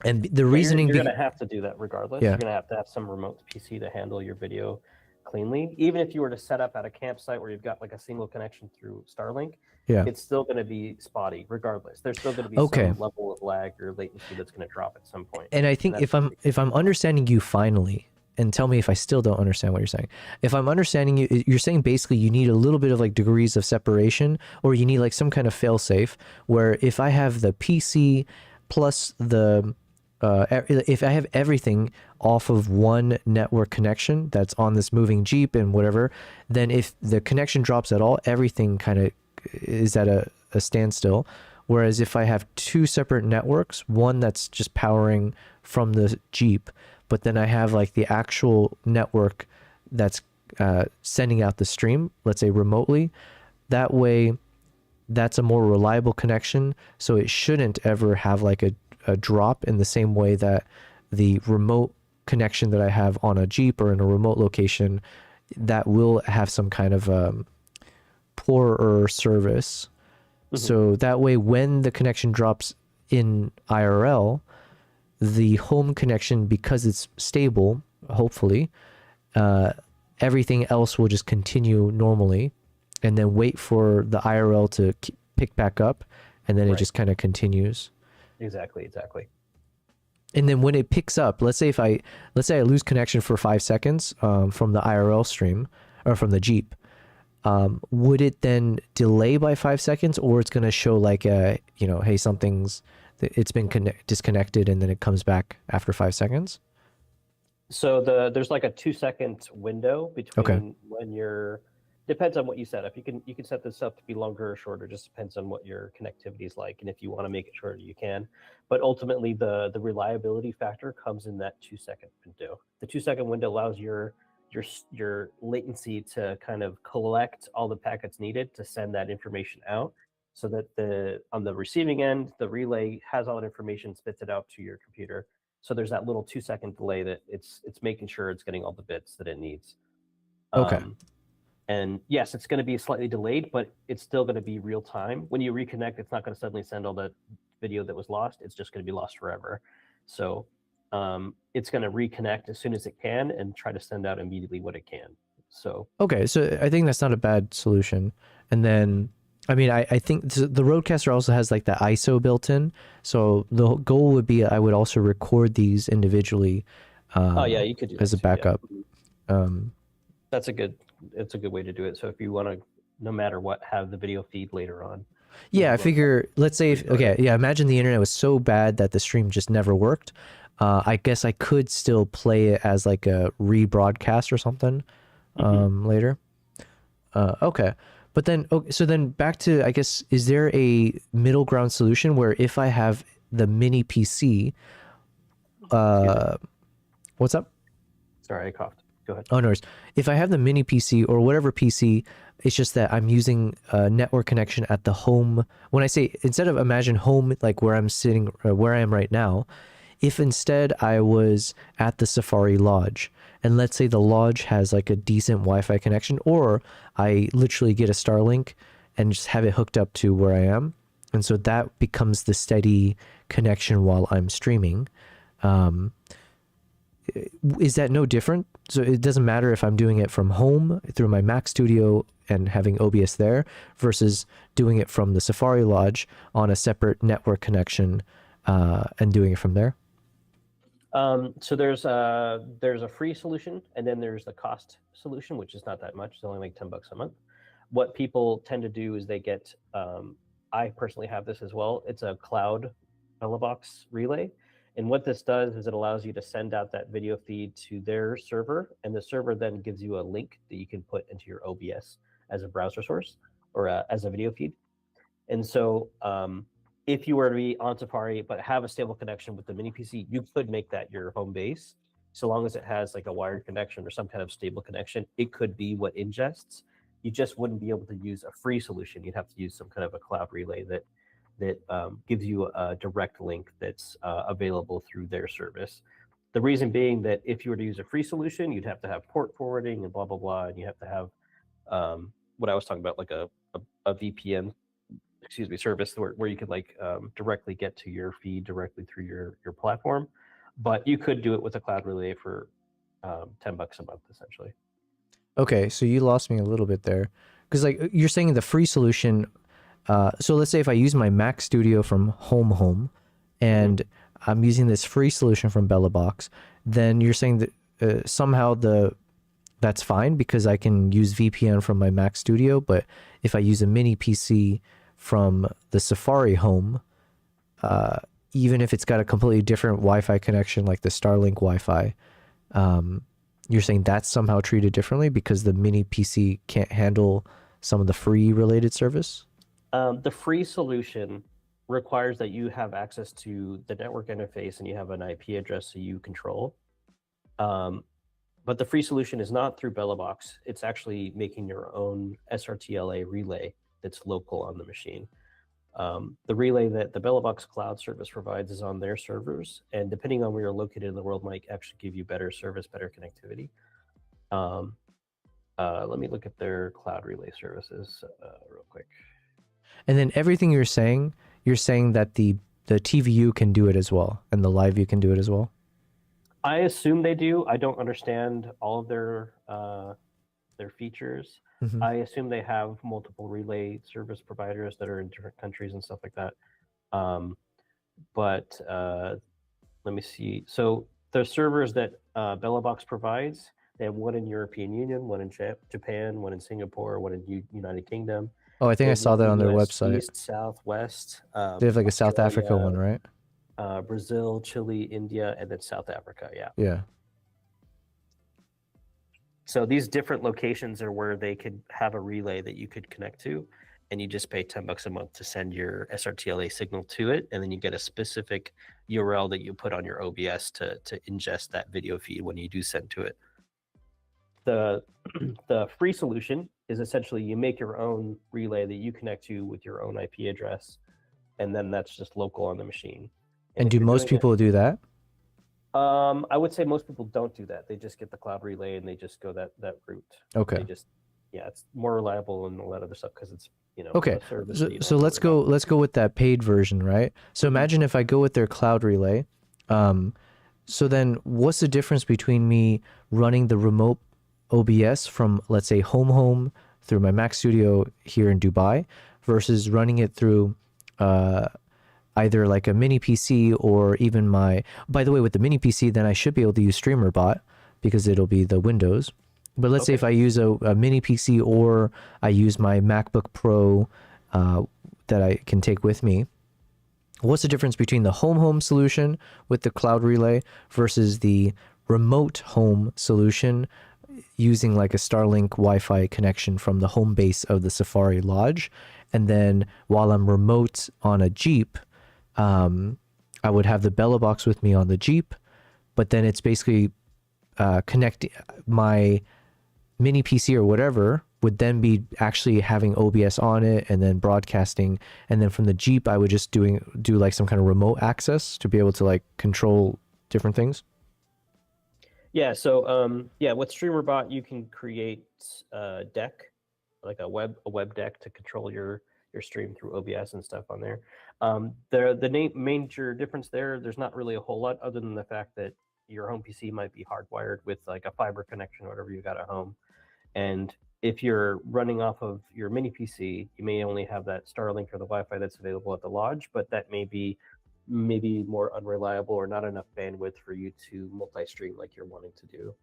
And the reasoning... You're going to have to do that regardless. You're going to have some remote PC to handle your video cleanly. Even if you were to set up at a campsite where you've got like a single connection through Starlink, it's still going to be spotty regardless. There's still going to be some level of lag or latency that's going to drop at some point. And I think if I'm understanding you finally... and tell me if I still don't understand what you're saying. If I'm understanding you, you're saying basically you need a little bit of like degrees of separation, or you need like some kind of fail-safe where if I have the PC plus the, if I have everything off of one network connection that's on this moving Jeep and whatever, then if the connection drops at all, everything kind of is at a standstill. Whereas if I have two separate networks, one that's just powering from the Jeep, but then I have like the actual network that's sending out the stream, let's say remotely, that way that's a more reliable connection. So it shouldn't ever have like a drop in the same way that the remote connection that I have on a Jeep or in a remote location, that will have some kind of poorer service. So that way, when the connection drops in IRL, the home connection, because it's stable, hopefully, everything else will just continue normally, and then wait for the IRL to pick back up, and then it just kind of continues. Exactly. And then when it picks up, let's say I lose connection for 5 seconds from the IRL stream or from the Jeep, would it then delay by 5 seconds, or it's going to show like hey, it's been disconnected, and then it comes back after 5 seconds? So there's like a 2-second window between when you're, depends on what you set up. You can set this up to be longer or shorter. Just depends on what your connectivity is like, and if you want to make it shorter, you can. But ultimately, the reliability factor comes in that 2-second window. The 2-second window allows your latency to kind of collect all the packets needed to send that information out, so that on the receiving end, the relay has all that information, spits it out to your computer. So there's that little 2-second delay that it's making sure it's getting all the bits that it needs. Okay. And yes, it's going to be slightly delayed, but it's still going to be real time. When you reconnect, it's not going to suddenly send all the video that was lost. It's just going to be lost forever. So it's going to reconnect as soon as it can and try to send out immediately what it can. So okay, so I think that's not a bad solution. And then, I mean, I think the Rodecaster also has like the ISO built in. So the goal would be I would also record these individually. yeah, you could do as a that too, backup. It's a good way to do it. So if you want to, no matter what, have the video feed later on. Yeah, I figure, let's say, imagine the internet was so bad that the stream just never worked. I guess I could still play it as like a rebroadcast or something later. Okay. But then, so then back to, I guess, is there a middle ground solution where if I have the mini PC, what's up? Sorry, I coughed. Go ahead. Oh, no worries. If I have the mini PC or whatever PC, it's just that I'm using a network connection at the home. When I say, instead of imagine home, like where I'm sitting, where I am right now, if instead I was at the Safari Lodge, and let's say the lodge has like a decent Wi-Fi connection, or I literally get a Starlink and just have it hooked up to where I am, and so that becomes the steady connection while I'm streaming. Is that no different? So it doesn't matter if I'm doing it from home through my Mac Studio and having OBS there versus doing it from the Safari Lodge on a separate network connection and doing it from there? So there's a free solution, and then there's the cost solution, which is not that much. It's only like $10 a month. What people tend to do is they get, I personally have this as well. It's a cloud Box relay. And what this does is it allows you to send out that video feed to their server, and the server then gives you a link that you can put into your OBS as a browser source or as a video feed. And so if you were to be on Safari but have a stable connection with the mini PC, you could make that your home base. So long as it has like a wired connection or some kind of stable connection, it could be what ingests. You just wouldn't be able to use a free solution. You'd have to use some kind of a cloud relay that gives you a direct link that's available through their service. The reason being that if you were to use a free solution, you'd have to have port forwarding and blah, blah, blah. And you have to have what I was talking about, like a VPN, service where you could like directly get to your feed directly through your platform. But you could do it with a cloud relay for $10 a month, essentially. Okay, so you lost me a little bit there. Because like you're saying the free solution, so let's say if I use my Mac Studio from home, and I'm using this free solution from Box, then you're saying that somehow that's fine because I can use VPN from my Mac Studio, but if I use a mini PC from the Safari home, even if it's got a completely different Wi-Fi connection like the Starlink Wi-Fi, you're saying that's somehow treated differently because the mini PC can't handle some of the free related service? The free solution requires that you have access to the network interface and you have an IP address so you control. But the free solution is not through Box. It's actually making your own SRTLA relay that's local on the machine. The relay that the Box cloud service provides is on their servers, and depending on where you're located in the world might actually give you better service, better connectivity. Let me look at their cloud relay services real quick. And then everything you're saying that the TVU can do it as well, and the live view can do it as well. I assume they do. I don't understand all of their features. Mhm. I assume they have multiple relay service providers that are in different countries and stuff like that. But let me see. So the servers that Bellabox provides, they have one in European Union, one in Japan, one in Singapore, one in United Kingdom. Oh, I think They I have saw one that in on the their US website. East, South, West, They have like a South Africa one, Australia, right? Brazil, Chile, India, and then South Africa. Yeah. Yeah. So these different locations are where they could have a relay that you could connect to, and you just pay $10 a month to send your SRTLA signal to it, and then you get a specific URL that you put on your OBS to ingest that video feed when you do send to it. The the free solution is essentially you make your own relay that you connect to with your own IP address, and then that's just local on the machine. And if do you're most doing it- people do that? I would say most people don't do that. They just get the cloud relay and they just go that route. Okay. They just it's more reliable and all that other stuff because it's Okay. a service So, that you don't so have to let's worry go about. let's go with that paid version, right? So imagine if I go with their cloud relay. So then what's the difference between me running the remote OBS from, let's say, home through my Mac Studio here in Dubai versus running it through either like a mini PC or even my, by the way, with the mini PC, then I should be able to use StreamerBot because it'll be the Windows. But let's say if I use a mini PC or I use my MacBook Pro that I can take with me, what's the difference between the home solution with the cloud relay versus the remote home solution using like a Starlink Wi-Fi connection from the home base of the Safari Lodge? And then while I'm remote on a Jeep, I would have the Bella box with me on the Jeep, but then it's basically connecting my mini PC or whatever would then be actually having OBS on it and then broadcasting. And then from the Jeep, I would just do like some kind of remote access to be able to like control different things. Yeah. So with StreamerBot, you can create a deck, like a web deck to control your stream through OBS and stuff on there. The major difference there's not really a whole lot other than the fact that your home PC might be hardwired with like a fiber connection or whatever you got at home. And if you're running off of your mini PC, you may only have that Starlink or the Wi-Fi that's available at the lodge, but that may be maybe more unreliable or not enough bandwidth for you to multi-stream like you're wanting to do.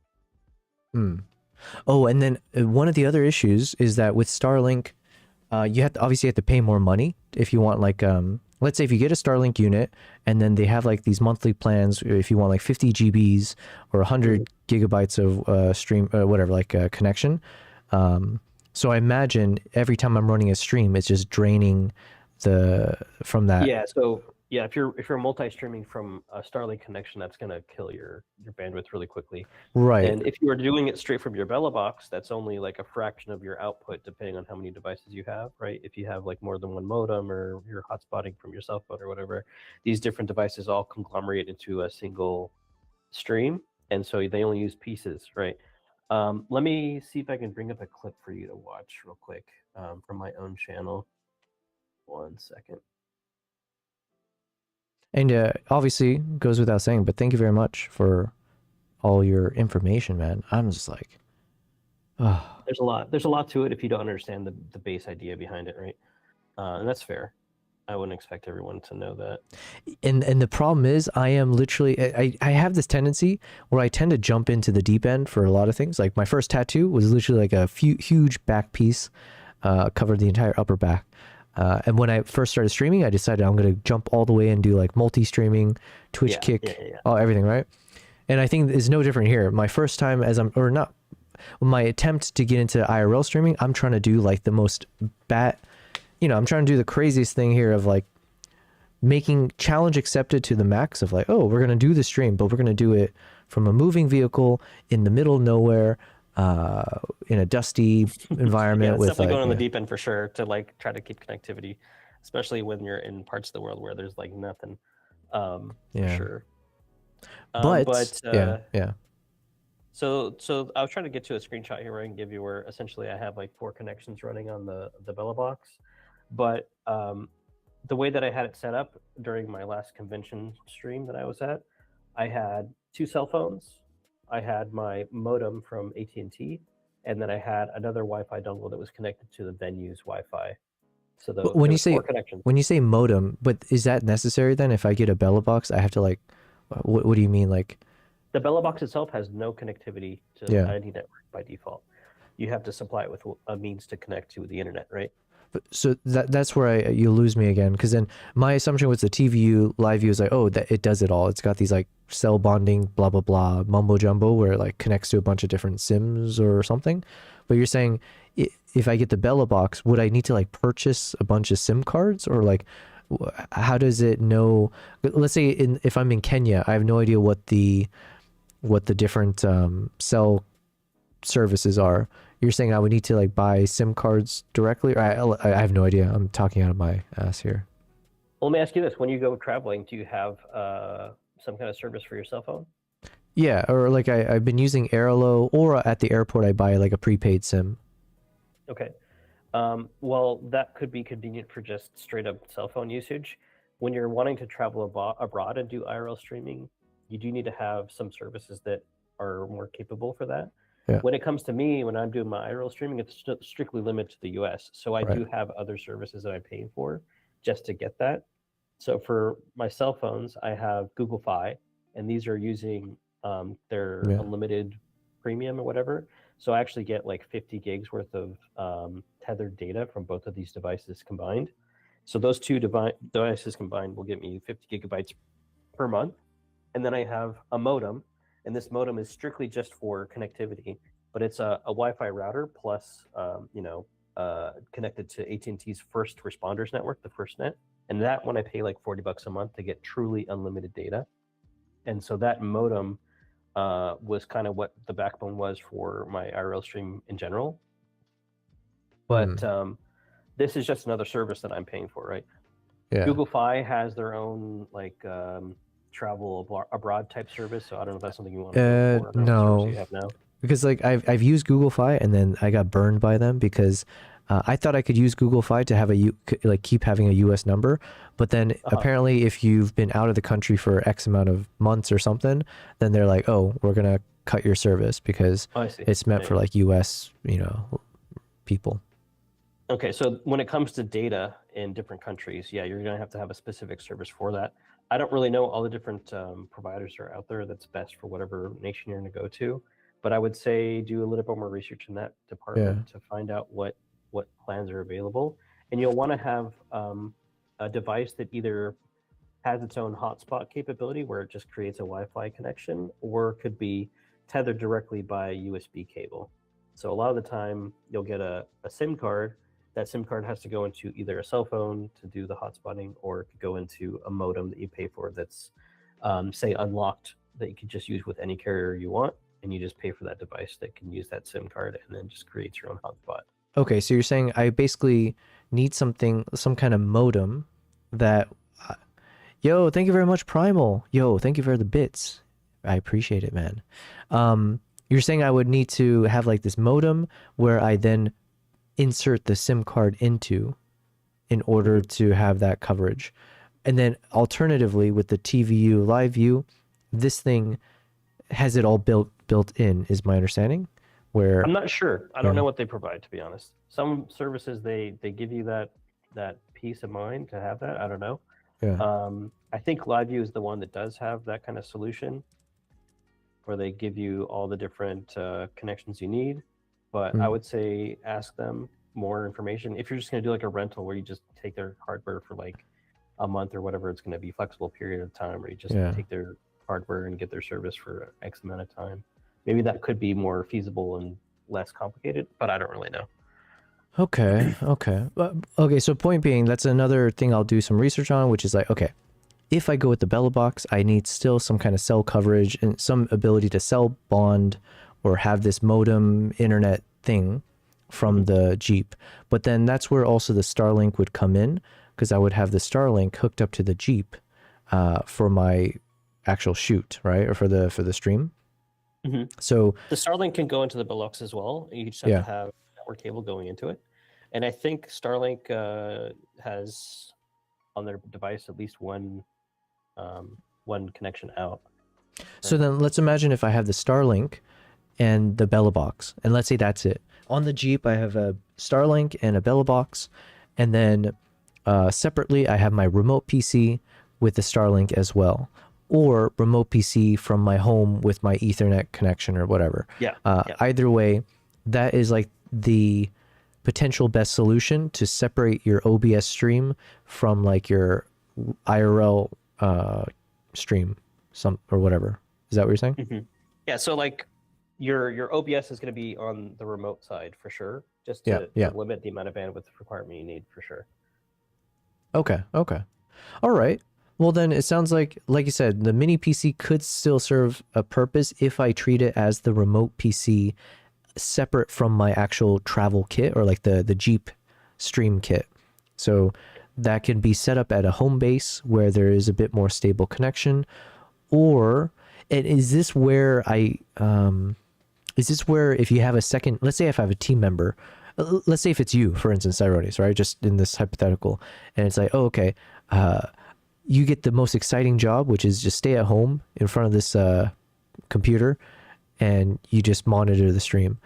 Oh, and then one of the other issues is that with Starlink, you have to pay more money if you want like let's say if you get a Starlink unit and then they have like these monthly plans if you want like 50 GBs or 100 gigabytes of stream whatever like connection. So I imagine every time I'm running a stream, it's just draining from that. Yeah. So if you're multi-streaming from a Starlink connection, that's going to kill your bandwidth really quickly. Right. And if you are doing it straight from your Bella box, that's only like a fraction of your output, depending on how many devices you have, right? If you have like more than one modem or you're hotspotting from your cell phone or whatever, these different devices all conglomerate into a single stream, and so they only use pieces, right? Let me see if I can bring up a clip for you to watch real quick from my own channel. 1 second. And obviously goes without saying, but thank you very much for all your information, man. I'm just like, There's a lot to it if you don't understand the base idea behind it, right? And that's fair. I wouldn't expect everyone to know that. And the problem is I am literally, I have this tendency where I tend to jump into the deep end for a lot of things. Like my first tattoo was literally like a huge back piece, covered the entire upper back. And when I first started streaming, I decided I'm going to jump all the way and do like multi-streaming, Twitch kick, everything, right? And I think it's no different here. My first time my attempt to get into IRL streaming, I'm trying to do like the most I'm trying to do the craziest thing here of like making challenge accepted to the max of like, oh, we're going to do the stream, but we're going to do it from a moving vehicle in the middle of nowhere, in a dusty environment. It's with definitely like, going on the deep end for sure to like try to keep connectivity, especially when you're in parts of the world where there's like nothing. For sure. But yeah. So I was trying to get to a screenshot here where I can give you where essentially I have like 4 connections running on the Bella box. But the way that I had it set up during my last convention stream that I was at, I had 2 cell phones. I had my modem from AT&T, and then I had another Wi-Fi dongle that was connected to the venue's Wi-Fi. So But there was 4 connections. when you say modem, but is that necessary then? If I get a Bella box, I have to like, what do you mean? Like, The Bella box itself has no connectivity to yeah. any network by default. You have to supply it with a means to connect to the internet, right? So that's where you lose me again, because then my assumption was the TVU live view is like, oh, that it does it all. It's got these like cell bonding, blah blah blah, mumbo jumbo, where it like connects to a bunch of different SIMs or something. But you're saying if I get the Bella box, would I need to like purchase a bunch of SIM cards, or like how does it know? Let's say if I'm in Kenya, I have no idea what the different cell services are. You're saying I would need to like buy SIM cards directly? Or I have no idea. I'm talking out of my ass here. Well, let me ask you this: when you go traveling, do you have some kind of service for your cell phone? Yeah, or like I've been using Airalo, or at the airport I buy like a prepaid SIM. Okay. Well, that could be convenient for just straight up cell phone usage. When you're wanting to travel abroad and do IRL streaming, you do need to have some services that are more capable for that. Yeah. When it comes to me, when I'm doing my IRL streaming, it's strictly limited to the US. So I do have other services that I'm paying for just to get that. So for my cell phones, I have Google Fi, and these are using their unlimited premium or whatever. So I actually get like 50 gigs worth of tethered data from both of these devices combined. So those two devices combined will get me 50 gigabytes per month. And then I have a modem, and this modem is strictly just for connectivity, but it's a Wi-Fi router plus, connected to AT&T's first responders network, the FirstNet. And that one I pay like $40 a month to get truly unlimited data. And so that modem was kind of what the backbone was for my IRL stream in general. But this is just another service that I'm paying for, right? Yeah. Google Fi has their own like travel abroad type service. So I don't know if that's something you want to do. No, you have now. Because like I've used Google Fi, and then I got burned by them because I thought I could use Google Fi to have keep having a US number, but then apparently if you've been out of the country for X amount of months or something, then they're like, oh, we're gonna cut your service because it's meant for like US people. Okay, so when it comes to data in different countries, yeah, you're going to have a specific service for that. I don't really know all the different providers that are out there that's best for whatever nation you're going to go to, but I would say do a little bit more research in that department to find out what plans are available. And you'll want to have a device that either has its own hotspot capability where it just creates a Wi-Fi connection, or could be tethered directly by a USB cable. So a lot of the time you'll get a SIM card. That SIM card has to go into either a cell phone to do the hotspotting, or it could go into a modem that you pay for that's, say, unlocked, that you could just use with any carrier you want, and you just pay for that device that can use that SIM card and then just creates your own hotspot. Okay, so you're saying I basically need some kind of modem that... Yo, thank you very much, Primal. Yo, thank you for the bits. I appreciate it, man. You're saying I would need to have like this modem where I then insert the SIM card into in order to have that coverage. And then alternatively with the TVU live view, this thing has it all built in, is my understanding. Where I'm not sure. I don't know what they provide, to be honest. Some services they give you that peace of mind to have that. I don't know. Yeah. I think LiveView is the one that does have that kind of solution where they give you all the different connections you need. But I would say ask them more information. If you're just going to do like a rental where you just take their hardware for like a month or whatever, it's going to be flexible period of time where you just take their hardware and get their service for X amount of time. Maybe that could be more feasible and less complicated, but I don't really know. Okay. So point being, that's another thing I'll do some research on, which is like, okay, if I go with the Bella box, I need still some kind of cell coverage and some ability to cell bond or have this modem internet thing from the Jeep. But then that's where also the Starlink would come in, because I would have the Starlink hooked up to the Jeep for my actual shoot, right? Or for the stream. So the Starlink can go into the Belux as well. You just have to have a network cable going into it. And I think Starlink has on their device at least one connection out. So then let's imagine if I have the Starlink and the Bella box, and let's say that's it. On the Jeep, I have a Starlink and a Bella box, and then separately, I have my remote PC with the Starlink as well, or remote PC from my home with my Ethernet connection or whatever. Yeah. Either way, that is like the potential best solution to separate your OBS stream from like your IRL stream, some or whatever. Is that what you're saying? Mm-hmm. Yeah. So like your OBS is going to be on the remote side for sure, just to limit the amount of bandwidth requirement you need for sure. Okay. All right. Well, then it sounds like you said, the mini PC could still serve a purpose if I treat it as the remote PC separate from my actual travel kit or like the Jeep stream kit. So that can be set up at a home base where there is a bit more stable connection. Or, and is this where if you have a second, let's say if I have a team member, let's say if it's you, for instance, Ironis, right? Just in this hypothetical, and it's like, oh, okay, you get the most exciting job, which is just stay at home in front of this computer, and you just monitor the stream.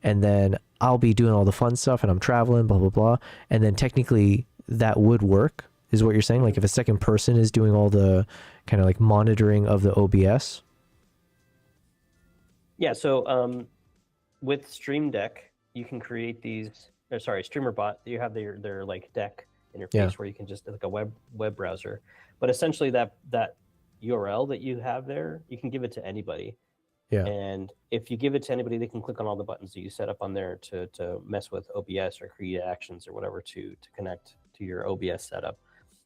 And then I'll be doing all the fun stuff, and I'm traveling, blah, blah, blah. And then technically that would work, is what you're saying? Like if a second person is doing all the kind of like monitoring of the OBS? Yeah, so with Stream Deck, you can create these, StreamerBot, you have their like deck interface where you can just, like a web browser. But essentially that URL that you have there, you can give it to anybody. Yeah. And if you give it to anybody, they can click on all the buttons that you set up on there to mess with OBS or create actions or whatever to connect to your OBS setup.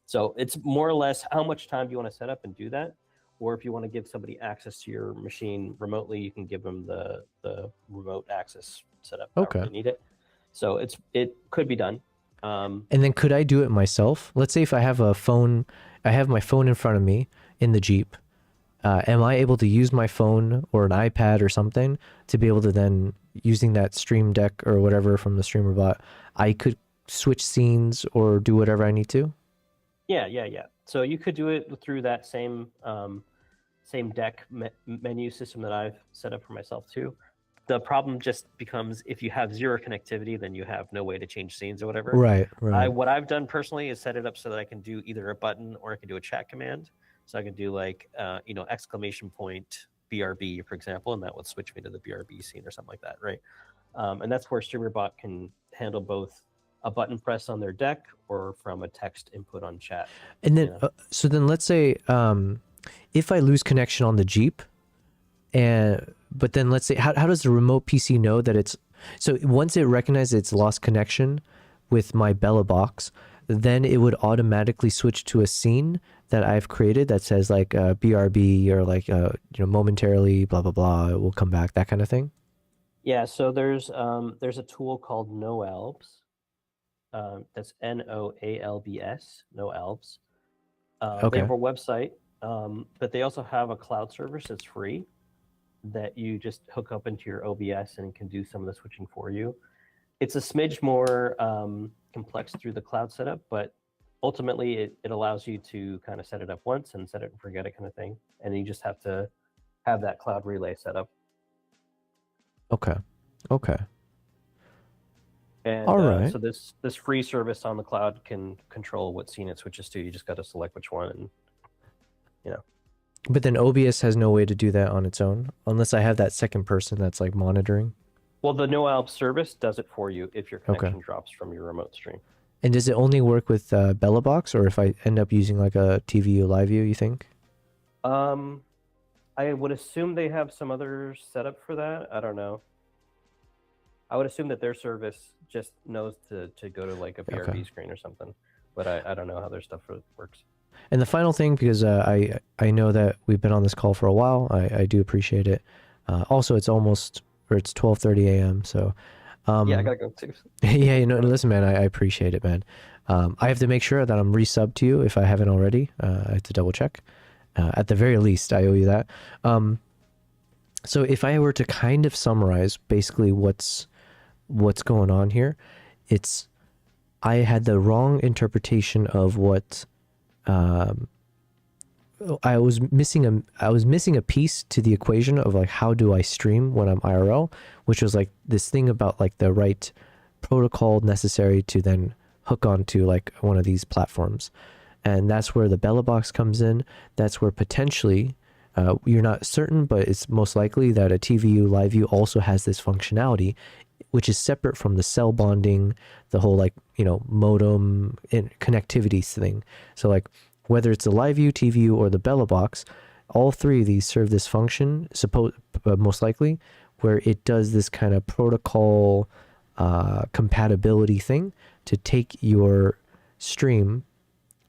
So it's more or less how much time do you want to set up and do that? Or if you want to give somebody access to your machine remotely, you can give them the remote access setup. Okay. You need it. So it could be done. And then could I do it myself? Let's say if I have my phone in front of me in the Jeep. Am I able to use my phone or an iPad or something to be able to then, using that Stream Deck or whatever from the StreamerBot, I could switch scenes or do whatever I need to? Yeah. So you could do it through that same deck menu system that I've set up for myself too. The problem just becomes if you have zero connectivity, then you have no way to change scenes or whatever. Right. What I've done personally is set it up so that I can do either a button or I can do a chat command. So I can do like, exclamation point BRB, for example, and that would switch me to the BRB scene or something like that, right? And that's where StreamerBot can handle both a button press on their deck or from a text input on chat. And then, so then let's say if I lose connection on the Jeep, but then let's say, how does the remote PC know that it's, so once it recognizes it's lost connection with my Bella box, then it would automatically switch to a scene that I've created that says like BRB or like, momentarily, blah, blah, blah, it will come back, that kind of thing? Yeah, so there's a tool called NoAlbs. That's NoAlbs, NoAlbs. Okay. They have a website, but they also have a cloud service that's free that you just hook up into your OBS and can do some of the switching for you. It's a smidge more complex through the cloud setup, but ultimately it allows you to kind of set it up once and set it and forget it kind of thing. And you just have to have that cloud relay set up. Okay. And all right. So this free service on the cloud can control what scene it switches to. You just got to select which one, and But then OBS has no way to do that on its own, unless I have that second person that's like monitoring. Well, the NoAlb service does it for you if your connection drops from your remote stream. And does it only work with Bella Box, or if I end up using like a TVU Live View, you think? I would assume they have some other setup for that. I don't know. I would assume that their service just knows to go to like a BRB screen or something, but I don't know how their stuff works. And the final thing, because I know that we've been on this call for a while, I do appreciate it. Also, it's 12:30 a.m. So yeah, I gotta go too. Yeah, listen, man, I appreciate it, man. I have to make sure that I'm resubbed to you if I haven't already. I have to double check. At the very least, I owe you that. So if I were to kind of summarize basically what's going on here, it's I had the wrong interpretation of what I was missing a piece to the equation of like how do I stream when I'm IRL, which was like this thing about like the right protocol necessary to then hook onto like one of these platforms. And that's where the Bella box comes in. That's where potentially you're not certain, but it's most likely that a TVU live view also has this functionality, which is separate from the cell bonding, the whole like, you know, modem and connectivity thing. So like whether it's the live view, TVU, or the Bella box, all three of these serve this function, most likely, where it does this kind of protocol compatibility thing to take your stream,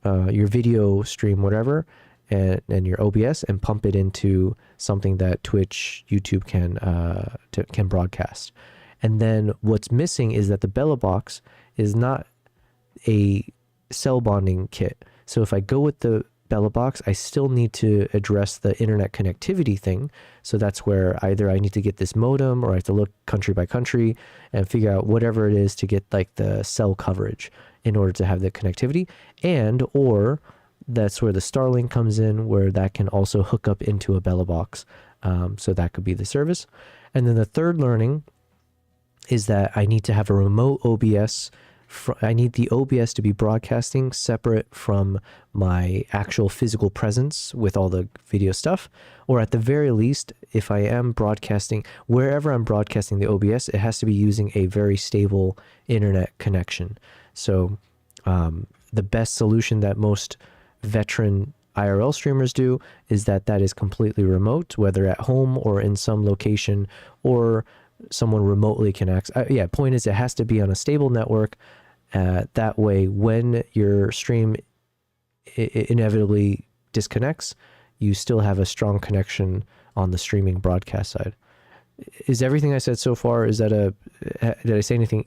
your video stream, whatever, and your OBS and pump it into something that Twitch, YouTube can broadcast. And then what's missing is that the Bella box is not a cell bonding kit. So if I go with the Bella box, I still need to address the internet connectivity thing. So that's where either I need to get this modem or I have to look country by country and figure out whatever it is to get like the cell coverage in order to have the connectivity. Or that's where the Starlink comes in, where that can also hook up into a Bella box. So that could be the service. And then the third learning is that I need to have a remote OBS. I need the OBS to be broadcasting separate from my actual physical presence with all the video stuff. Or at the very least, if I am broadcasting, wherever I'm broadcasting the OBS, it has to be using a very stable internet connection. So the best solution that most veteran IRL streamers do is that is completely remote, whether at home or in some location or someone remotely can access. Point is it has to be on a stable network. That way, when your stream inevitably disconnects, you still have a strong connection on the streaming broadcast side. Is everything I said so far, did I say anything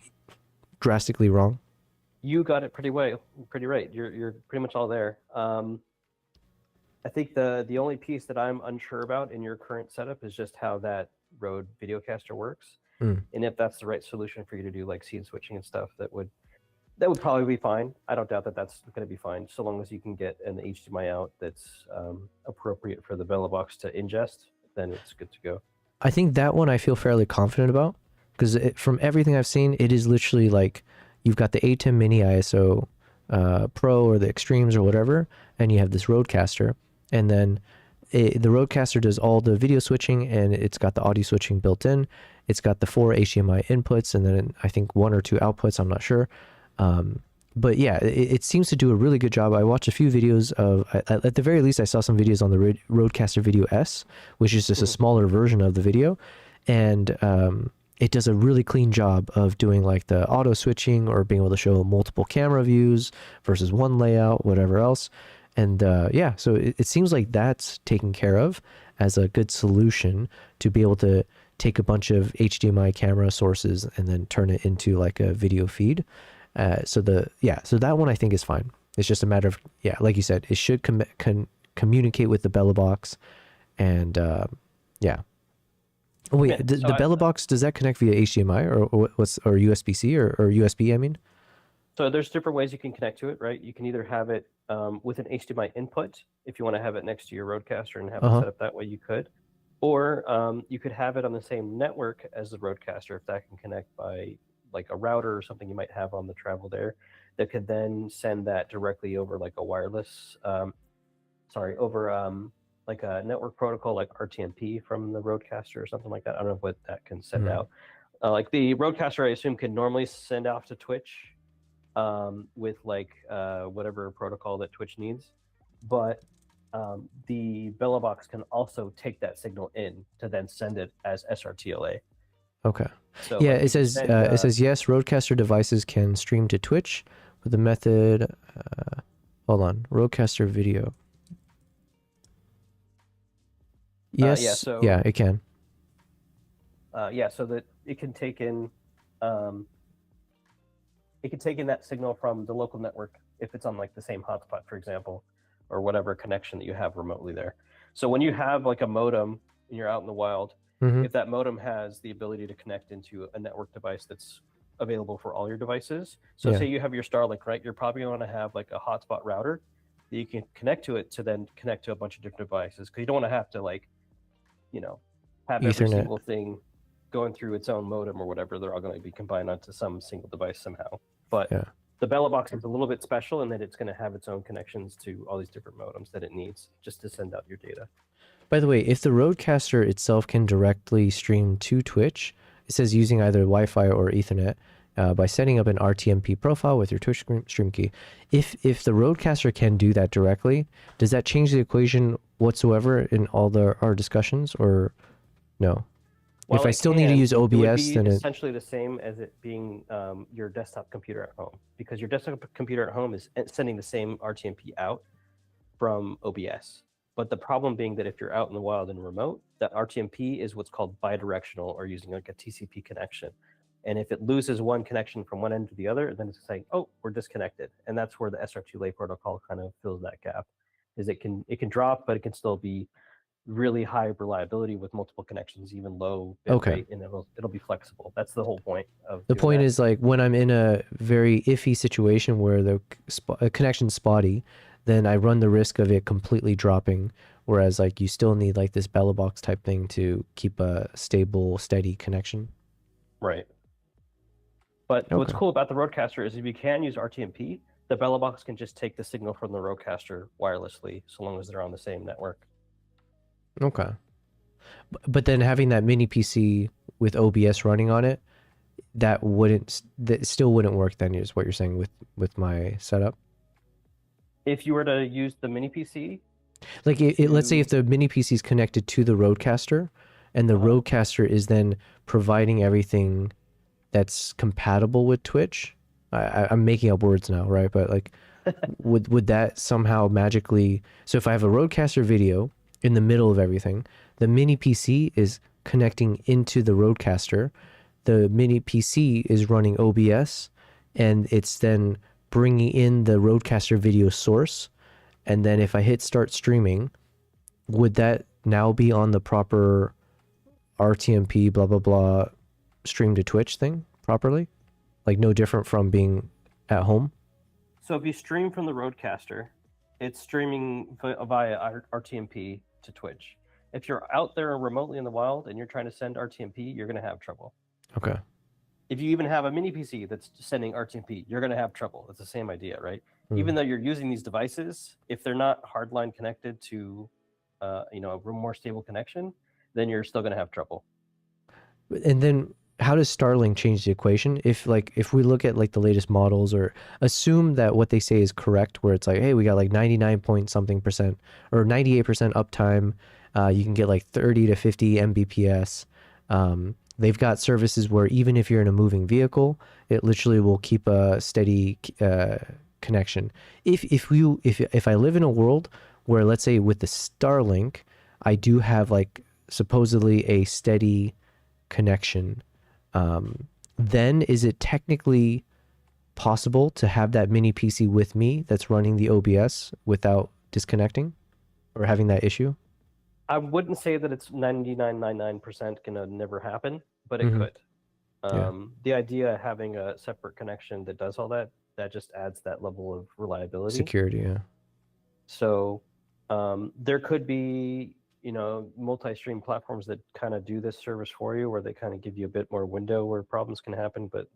drastically wrong? You got it pretty right. You're pretty much all there. I think the only piece that I'm unsure about in your current setup is just how that Rode Videocaster works, and if that's the right solution for you to do like scene switching and stuff. That would probably be fine. I don't doubt that that's going to be fine, so long as you can get an HDMI out that's appropriate for the Bella box to ingest. Then it's good to go. I think that one I feel fairly confident about because from everything I've seen, it is literally like you've got the ATEM Mini ISO Pro or the Extremes or whatever, and you have this Rodecaster, and then the Rodecaster does all the video switching, and it's got the audio switching built in. It's got the 4 HDMI inputs, and then I think 1 or 2 outputs. I'm not sure. But yeah, it seems to do a really good job. I watched a few videos of, at the very least, I saw some videos on the Rodecaster Video S, which is just a smaller version of the video. And it does a really clean job of doing like the auto switching or being able to show multiple camera views versus one layout, whatever else. And so it seems like that's taken care of as a good solution to be able to take a bunch of HDMI camera sources and then turn it into like a video feed. So that one I think is fine. It's just a matter of, like you said, it should communicate with the Bella box, and Wait, Okay, the Bella box, does that connect via HDMI or USB-C or USB? I mean. So there's different ways you can connect to it, right? You can either have it with an HDMI input if you want to have it next to your Rodecaster and have it set up that way. You could, or you could have it on the same network as the Rodecaster if that can connect by like a router or something you might have on the travel there, that could then send that directly over like a wireless, like a network protocol like RTMP from the Rodecaster or something like that. I don't know what that can send out. Like the Rodecaster, I assume, can normally send off to Twitch with like whatever protocol that Twitch needs, but the Bella box can also take that signal in to then send it as SRTLA. Okay. So yeah, like it says yes, Rodecaster devices can stream to Twitch with the method. Hold on, Rodecaster video. Yes. Yeah, it can. So that it can take in, that signal from the local network if it's on like the same hotspot, for example, or whatever connection that you have remotely there. So when you have like a modem and you're out in the wild, if that modem has the ability to connect into a network device that's available for all your devices. So Yeah. say you have your Starlink, right? You're probably going to have like a hotspot router that you can connect to it to then connect to a bunch of different devices, because you don't want to have to like, you know, have every Ethernet. single thing going through its own modem or whatever. They're all going to be combined onto some single device somehow. But Yeah. the Bella Box is a little bit special in that it's going to have its own connections to all these different modems that it needs just to send out your data. By the way, if the Rodecaster itself can directly stream to Twitch, it says using either Wi-Fi or Ethernet by setting up an RTMP profile with your Twitch stream key. If the Rodecaster can do that directly, does that change the equation whatsoever in all our discussions, or no? While if I it still need to can, use it would OBS, be then it... essentially the same as it being your desktop computer at home, because your desktop computer at home is sending the same RTMP out from OBS. But the problem being that if you're out in the wild and remote, that RTMP is what's called bidirectional, or using like a TCP connection. And if it loses one connection from one end to the other, then it's saying, oh, we're disconnected. And that's where the SR2 lay protocol kind of fills that gap. Is it can drop, but it can still be really high reliability with multiple connections, even low bit Okay. rate, and it'll be flexible. That's the whole point of The doing point that. is, like, when I'm in a very iffy situation where the connection's spotty, then I run the risk of it completely dropping. Whereas, like, you still need like this Bella Box type thing to keep a stable, steady connection. Right. But what's Okay. cool about the Rodecaster is if you can use RTMP, the Bella Box can just take the signal from the Rodecaster wirelessly, so long as they're on the same network. Okay. But then having that mini PC with OBS running on it, that still wouldn't work then, is what you're saying with my setup? If you were to use the mini PC, Like, let's say if the mini PC is connected to the Rodecaster, and the Rodecaster is then providing everything that's compatible with Twitch. I'm making up words now, right? But like, would that somehow magically... So if I have a Rodecaster video in the middle of everything, the mini PC is connecting into the Rodecaster, the mini PC is running OBS, and it's then bringing in the Rodecaster video source. And then if I hit start streaming, would that now be on the proper RTMP blah blah blah stream to Twitch thing properly? Like, no different from being at home? so if you stream from the Rodecaster, it's streaming via RTMP to Twitch. If you're out there remotely in the wild and you're trying to send RTMP, you're going to have trouble. Okay. If you even have a mini PC that's sending RTMP, you're going to have trouble. It's the same idea, right? Even though you're using these devices, if they're not hardline connected to, a more stable connection, then you're still going to have trouble. And then how does Starlink change the equation? If we look at like the latest models, or assume that what they say is correct, where it's like, hey, we got like 99 point something percent or 98% uptime. You can get like 30 to 50 Mbps. They've got services where even if you're in a moving vehicle, it literally will keep a steady connection. If I live in a world where, let's say with the Starlink, I do have like supposedly a steady connection, then is it technically possible to have that mini PC with me that's running the OBS without disconnecting or having that issue? I wouldn't say that it's 99.99% gonna never happen, but it could. The idea of having a separate connection that does all that just adds that level of reliability. Security, yeah. So there could be, multi-stream platforms that kind of do this service for you, where they kind of give you a bit more window where problems can happen. But,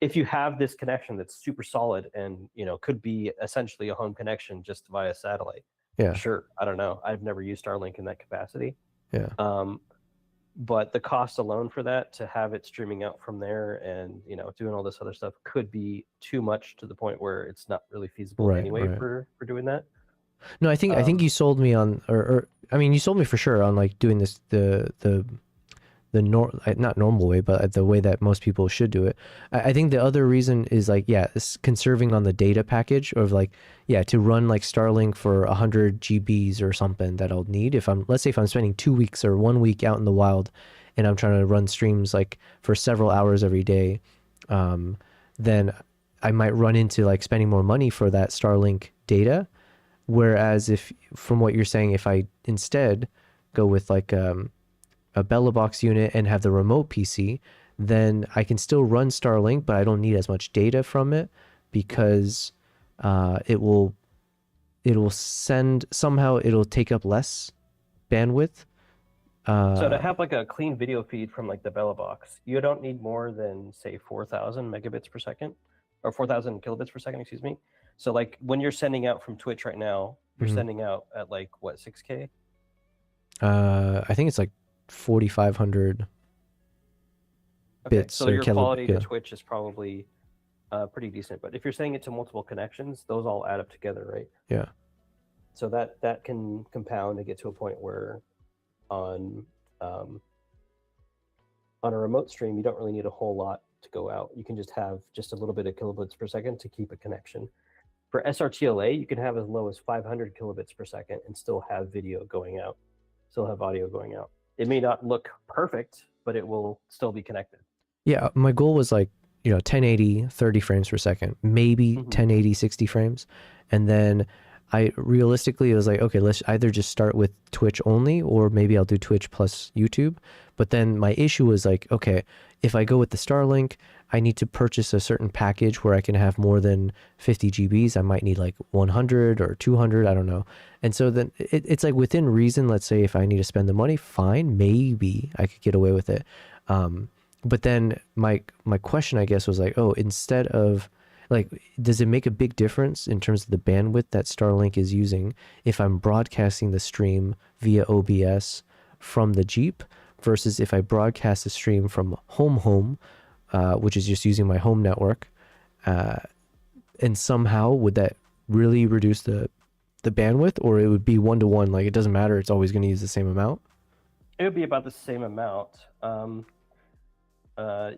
if you have this connection that's super solid and, could be essentially a home connection just via satellite, Yeah. sure. I don't know. I've never used Starlink in that capacity. Yeah. But the cost alone for that, to have it streaming out from there and, doing all this other stuff, could be too much to the point where it's not really feasible anyway for doing that. No, I think you sold me on, or I mean, you sold me for sure on like doing this not normal way, but the way that most people should do it. I think the other reason is like, it's conserving on the data package of like, to run like Starlink for 100 GBs or something that I'll need. Let's say if I'm spending 2 weeks or 1 week out in the wild and I'm trying to run streams like for several hours every day, then I might run into like spending more money for that Starlink data. Whereas from what you're saying, if I instead go with like, a Bella Box unit and have the remote PC, then I can still run Starlink, but I don't need as much data from it because it'll send, somehow it'll take up less bandwidth. So to have like a clean video feed from like the Bella box, you don't need more than say 4,000 megabits per second, or 4,000 kilobits per second, excuse me. So like when you're sending out from Twitch right now, you're sending out at like what, 6K? I think it's like 4,500 bits. So your quality yeah. to Twitch is probably pretty decent. But if you're sending it to multiple connections, those all add up together, right? Yeah. So that can compound and get to a point where on a remote stream, you don't really need a whole lot to go out. You can just have just a little bit of kilobits per second to keep a connection. For SRTLA, you can have as low as 500 kilobits per second and still have video going out, still have audio going out. It may not look perfect, but it will still be connected. Yeah, my goal was like, 1080, 30 frames per second, maybe 1080, 60 frames. And then I realistically, it was like, okay, let's either just start with Twitch only, or maybe I'll do Twitch plus YouTube. But then my issue was like, okay, if I go with the Starlink, I need to purchase a certain package where I can have more than 50 GBs. I might need like 100 or 200, I don't know. And so then it's like within reason, let's say if I need to spend the money, fine, maybe I could get away with it. But then my question, I guess, was like, oh, instead of like, does it make a big difference in terms of the bandwidth that Starlink is using if I'm broadcasting the stream via OBS from the Jeep versus if I broadcast the stream from home, which is just using my home network, and somehow would that really reduce the bandwidth, or it would be 1-to-1, like it doesn't matter, it's always going to use the same amount? It would be about the same amount.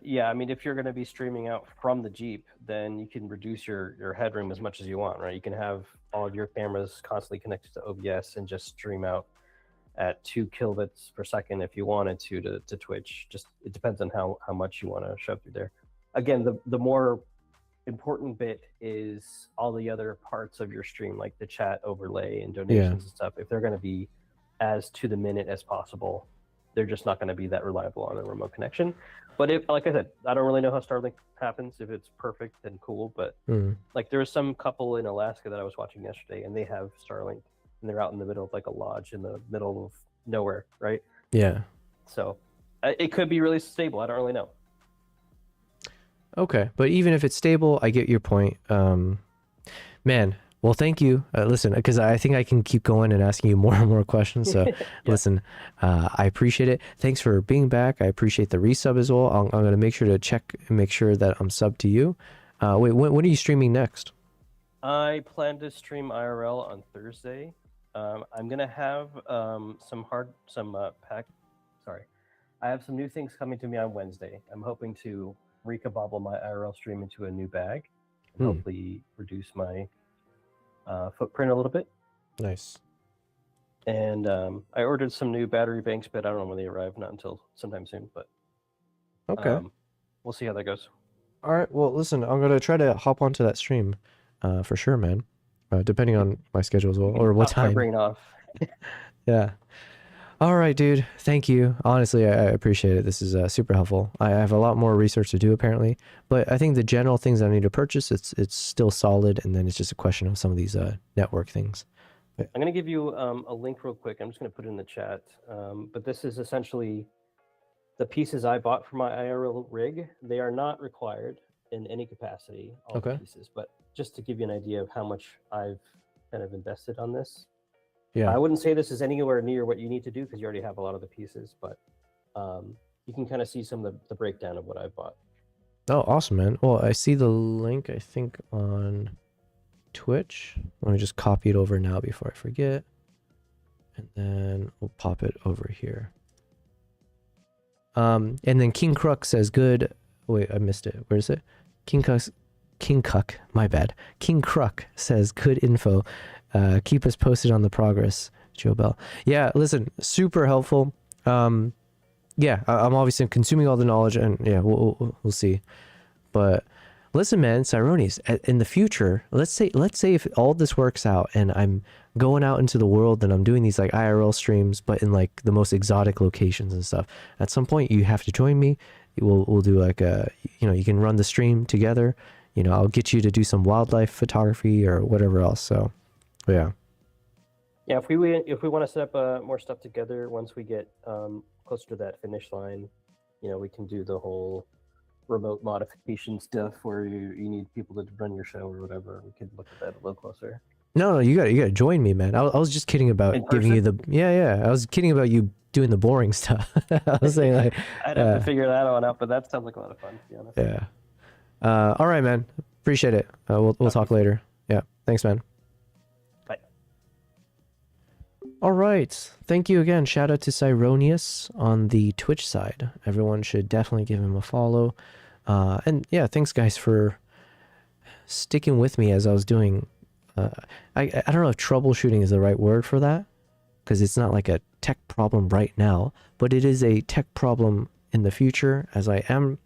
Yeah, I mean, if you're going to be streaming out from the Jeep, then you can reduce your headroom as much as you want, right? You can have all of your cameras constantly connected to OBS and just stream out at 2 kilobits per second if you wanted to Twitch. Just it depends on how much you want to shove through there. Again, the more important bit is all the other parts of your stream, like the chat overlay and donations and stuff. If they're going to be as to the minute as possible, they're just not going to be that reliable on a remote connection. But if, like I said, I don't really know how Starlink happens. If it's perfect, then cool. But like there was some couple in Alaska that I was watching yesterday, and they have Starlink, and they're out in the middle of like a lodge in the middle of nowhere, right? Yeah. So it could be really stable. I don't really know. Okay, but even if it's stable, I get your point. Man, well, thank you. Listen, because I think I can keep going and asking you more and more questions. So listen, I appreciate it. Thanks for being back. I appreciate the resub as well. I'm going to make sure to check and make sure that I'm subbed to you. Wait, when are you streaming next? I plan to stream IRL on Thursday. I'm going to have I have some new things coming to me on Wednesday. I'm hoping to recabobble my IRL stream into a new bag and hopefully reduce my footprint a little bit. Nice. And I ordered some new battery banks, but I don't know when they arrive, not until sometime soon. But okay, we'll see how that goes. All right. Well, listen, I'm gonna try to hop onto that stream, for sure, man. Depending on my schedule as well, or what time. Bring it off. Yeah. All right, dude. Thank you. Honestly, I appreciate it. This is super helpful. I have a lot more research to do apparently, but I think the general things I need to purchase, it's still solid, and then it's just a question of some of these network things. I'm going to give you a link real quick. I'm just going to put it in the chat. But this is essentially the pieces I bought for my IRL rig. They are not required in any capacity, all the pieces, but just to give you an idea of how much I've kind of invested on this. Yeah, I wouldn't say this is anywhere near what you need to do because you already have a lot of the pieces, but you can kind of see some of the breakdown of what I've bought. Oh, awesome, man. Well, I see the link, I think, on Twitch. Let me just copy it over now before I forget. And then we'll pop it over here. And then King Kruk says good. Wait, I missed it. Where is it? King Cuck, my bad. King Kruk says good info. Keep us posted on the progress, Joe Bell. Yeah, listen, super helpful. Yeah, I'm obviously consuming all the knowledge, and yeah, we'll see. But listen, man, Cyronius, in the future, let's say if all this works out and I'm going out into the world and I'm doing these like IRL streams, but in like the most exotic locations and stuff, at some point you have to join me we'll do like a, you can run the stream together. I'll get you to do some wildlife photography or whatever else. So, yeah. Yeah, if we want to set up more stuff together once we get closer to that finish line, we can do the whole remote modification stuff where you need people to run your show or whatever. We could look at that a little closer. No, you gotta join me, man. I was just kidding about giving you the I was kidding about you doing the boring stuff. I was saying like I'd have to figure that one out, but that sounds like a lot of fun, to be honest. Yeah. All right, man. Appreciate it. We'll talk later. Yeah. Thanks, man. Bye. All right. Thank you again. Shout out to Cyronius on the Twitch side. Everyone should definitely give him a follow. And yeah, thanks guys for sticking with me as I was doing. I don't know if troubleshooting is the right word for that, because it's not like a tech problem right now, but it is a tech problem in the future, as I am.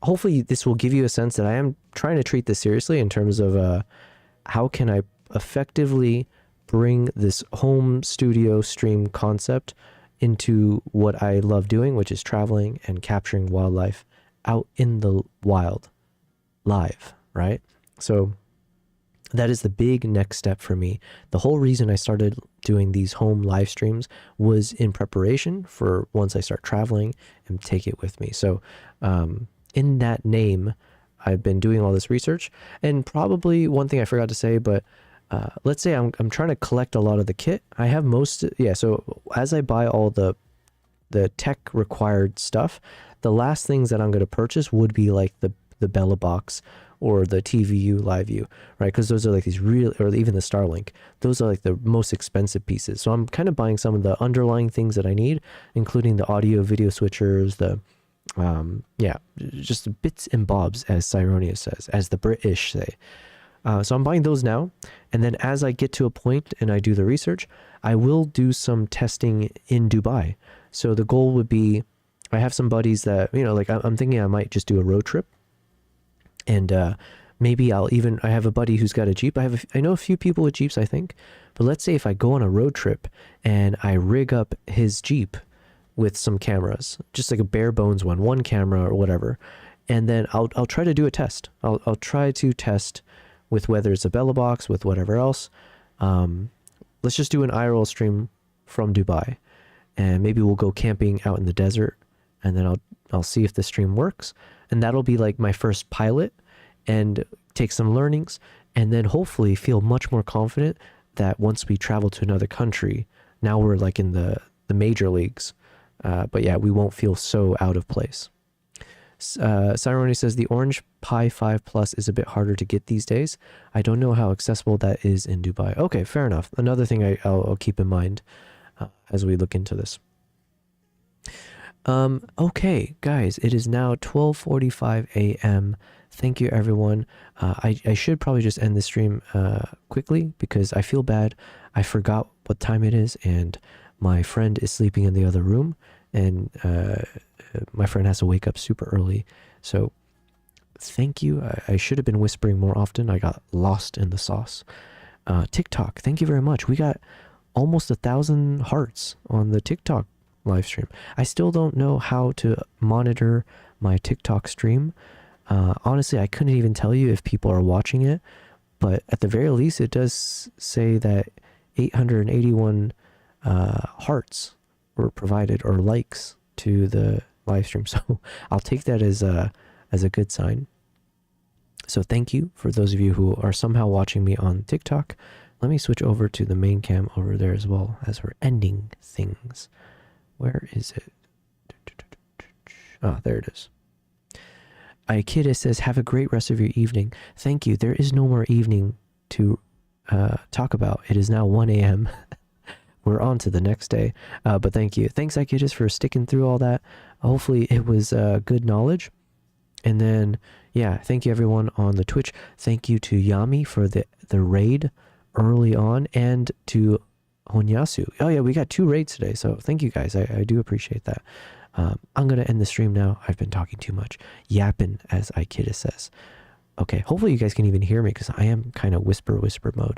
Hopefully this will give you a sense that I am trying to treat this seriously in terms of how can I effectively bring this home studio stream concept into what I love doing, which is traveling and capturing wildlife out in the wild live, right? So that is the big next step for me. The whole reason I started doing these home live streams was in preparation for once I start traveling and take it with me. So in that name, I've been doing all this research. And probably one thing I forgot to say, but let's say I'm trying to collect a lot of the kit. I have so as I buy all the tech required stuff, the last things that I'm going to purchase would be like the Bella box or the TVU live view, right? Because those are like these real, or even the Starlink, those are like the most expensive pieces. So I'm kind of buying some of the underlying things that I need, including the audio video switchers, the just bits and bobs, as Cyronius says, as the British say. So I'm buying those now, and then as I get to a point and I do the research, I will do some testing in Dubai. So the goal would be, I have some buddies that, like I'm thinking I might just do a road trip. And maybe I have a buddy who's got a Jeep. I know a few people with Jeeps, I think. But let's say if I go on a road trip and I rig up his Jeep with some cameras, just like a bare bones one camera or whatever, and then I'll try to do a test. I'll try to test with whether it's a Bella box, with whatever else. Let's just do an IRL stream from Dubai, and maybe we'll go camping out in the desert, and then I'll see if the stream works. And that'll be like my first pilot, and take some learnings, and then hopefully feel much more confident that once we travel to another country, now we're like in the major leagues. But yeah, we won't feel so out of place. Cyroni says the Orange Pi 5 Plus is a bit harder to get these days. I don't know how accessible that is in Dubai. Okay, fair enough. Another thing I'll keep in mind as we look into this. Okay, guys, it is now 12:45 a.m. Thank you, everyone. I should probably just end the stream quickly because I feel bad. I forgot what time it is, and my friend is sleeping in the other room, and my friend has to wake up super early. So thank you. I should have been whispering more often. I got lost in the sauce. TikTok, thank you very much. We got almost 1,000 hearts on the TikTok live stream. I still don't know how to monitor my TikTok stream. Honestly, I couldn't even tell you if people are watching it, but at the very least, it does say that 881 hearts were provided, or likes, to the live stream. So I'll take that as a good sign. So thank you for those of you who are somehow watching me on TikTok. Let me switch over to the main cam over there as well as we're ending things. Where is it? Ah, there it is. Aikida says, have a great rest of your evening. Thank you. There is no more evening to talk about. It is now 1 a.m. We're on to the next day. But thank you. Thanks, Aikidis, for sticking through all that. Hopefully it was good knowledge. And then, yeah, thank you everyone on the Twitch. Thank you to Yami for the raid early on, and to Honyasu. Oh yeah, we got 2 raids today, so thank you guys. I do appreciate that. I'm gonna end the stream now. I've been talking too much, yapping, as Aikida says. Okay, hopefully you guys can even hear me, because I am kind of whisper mode.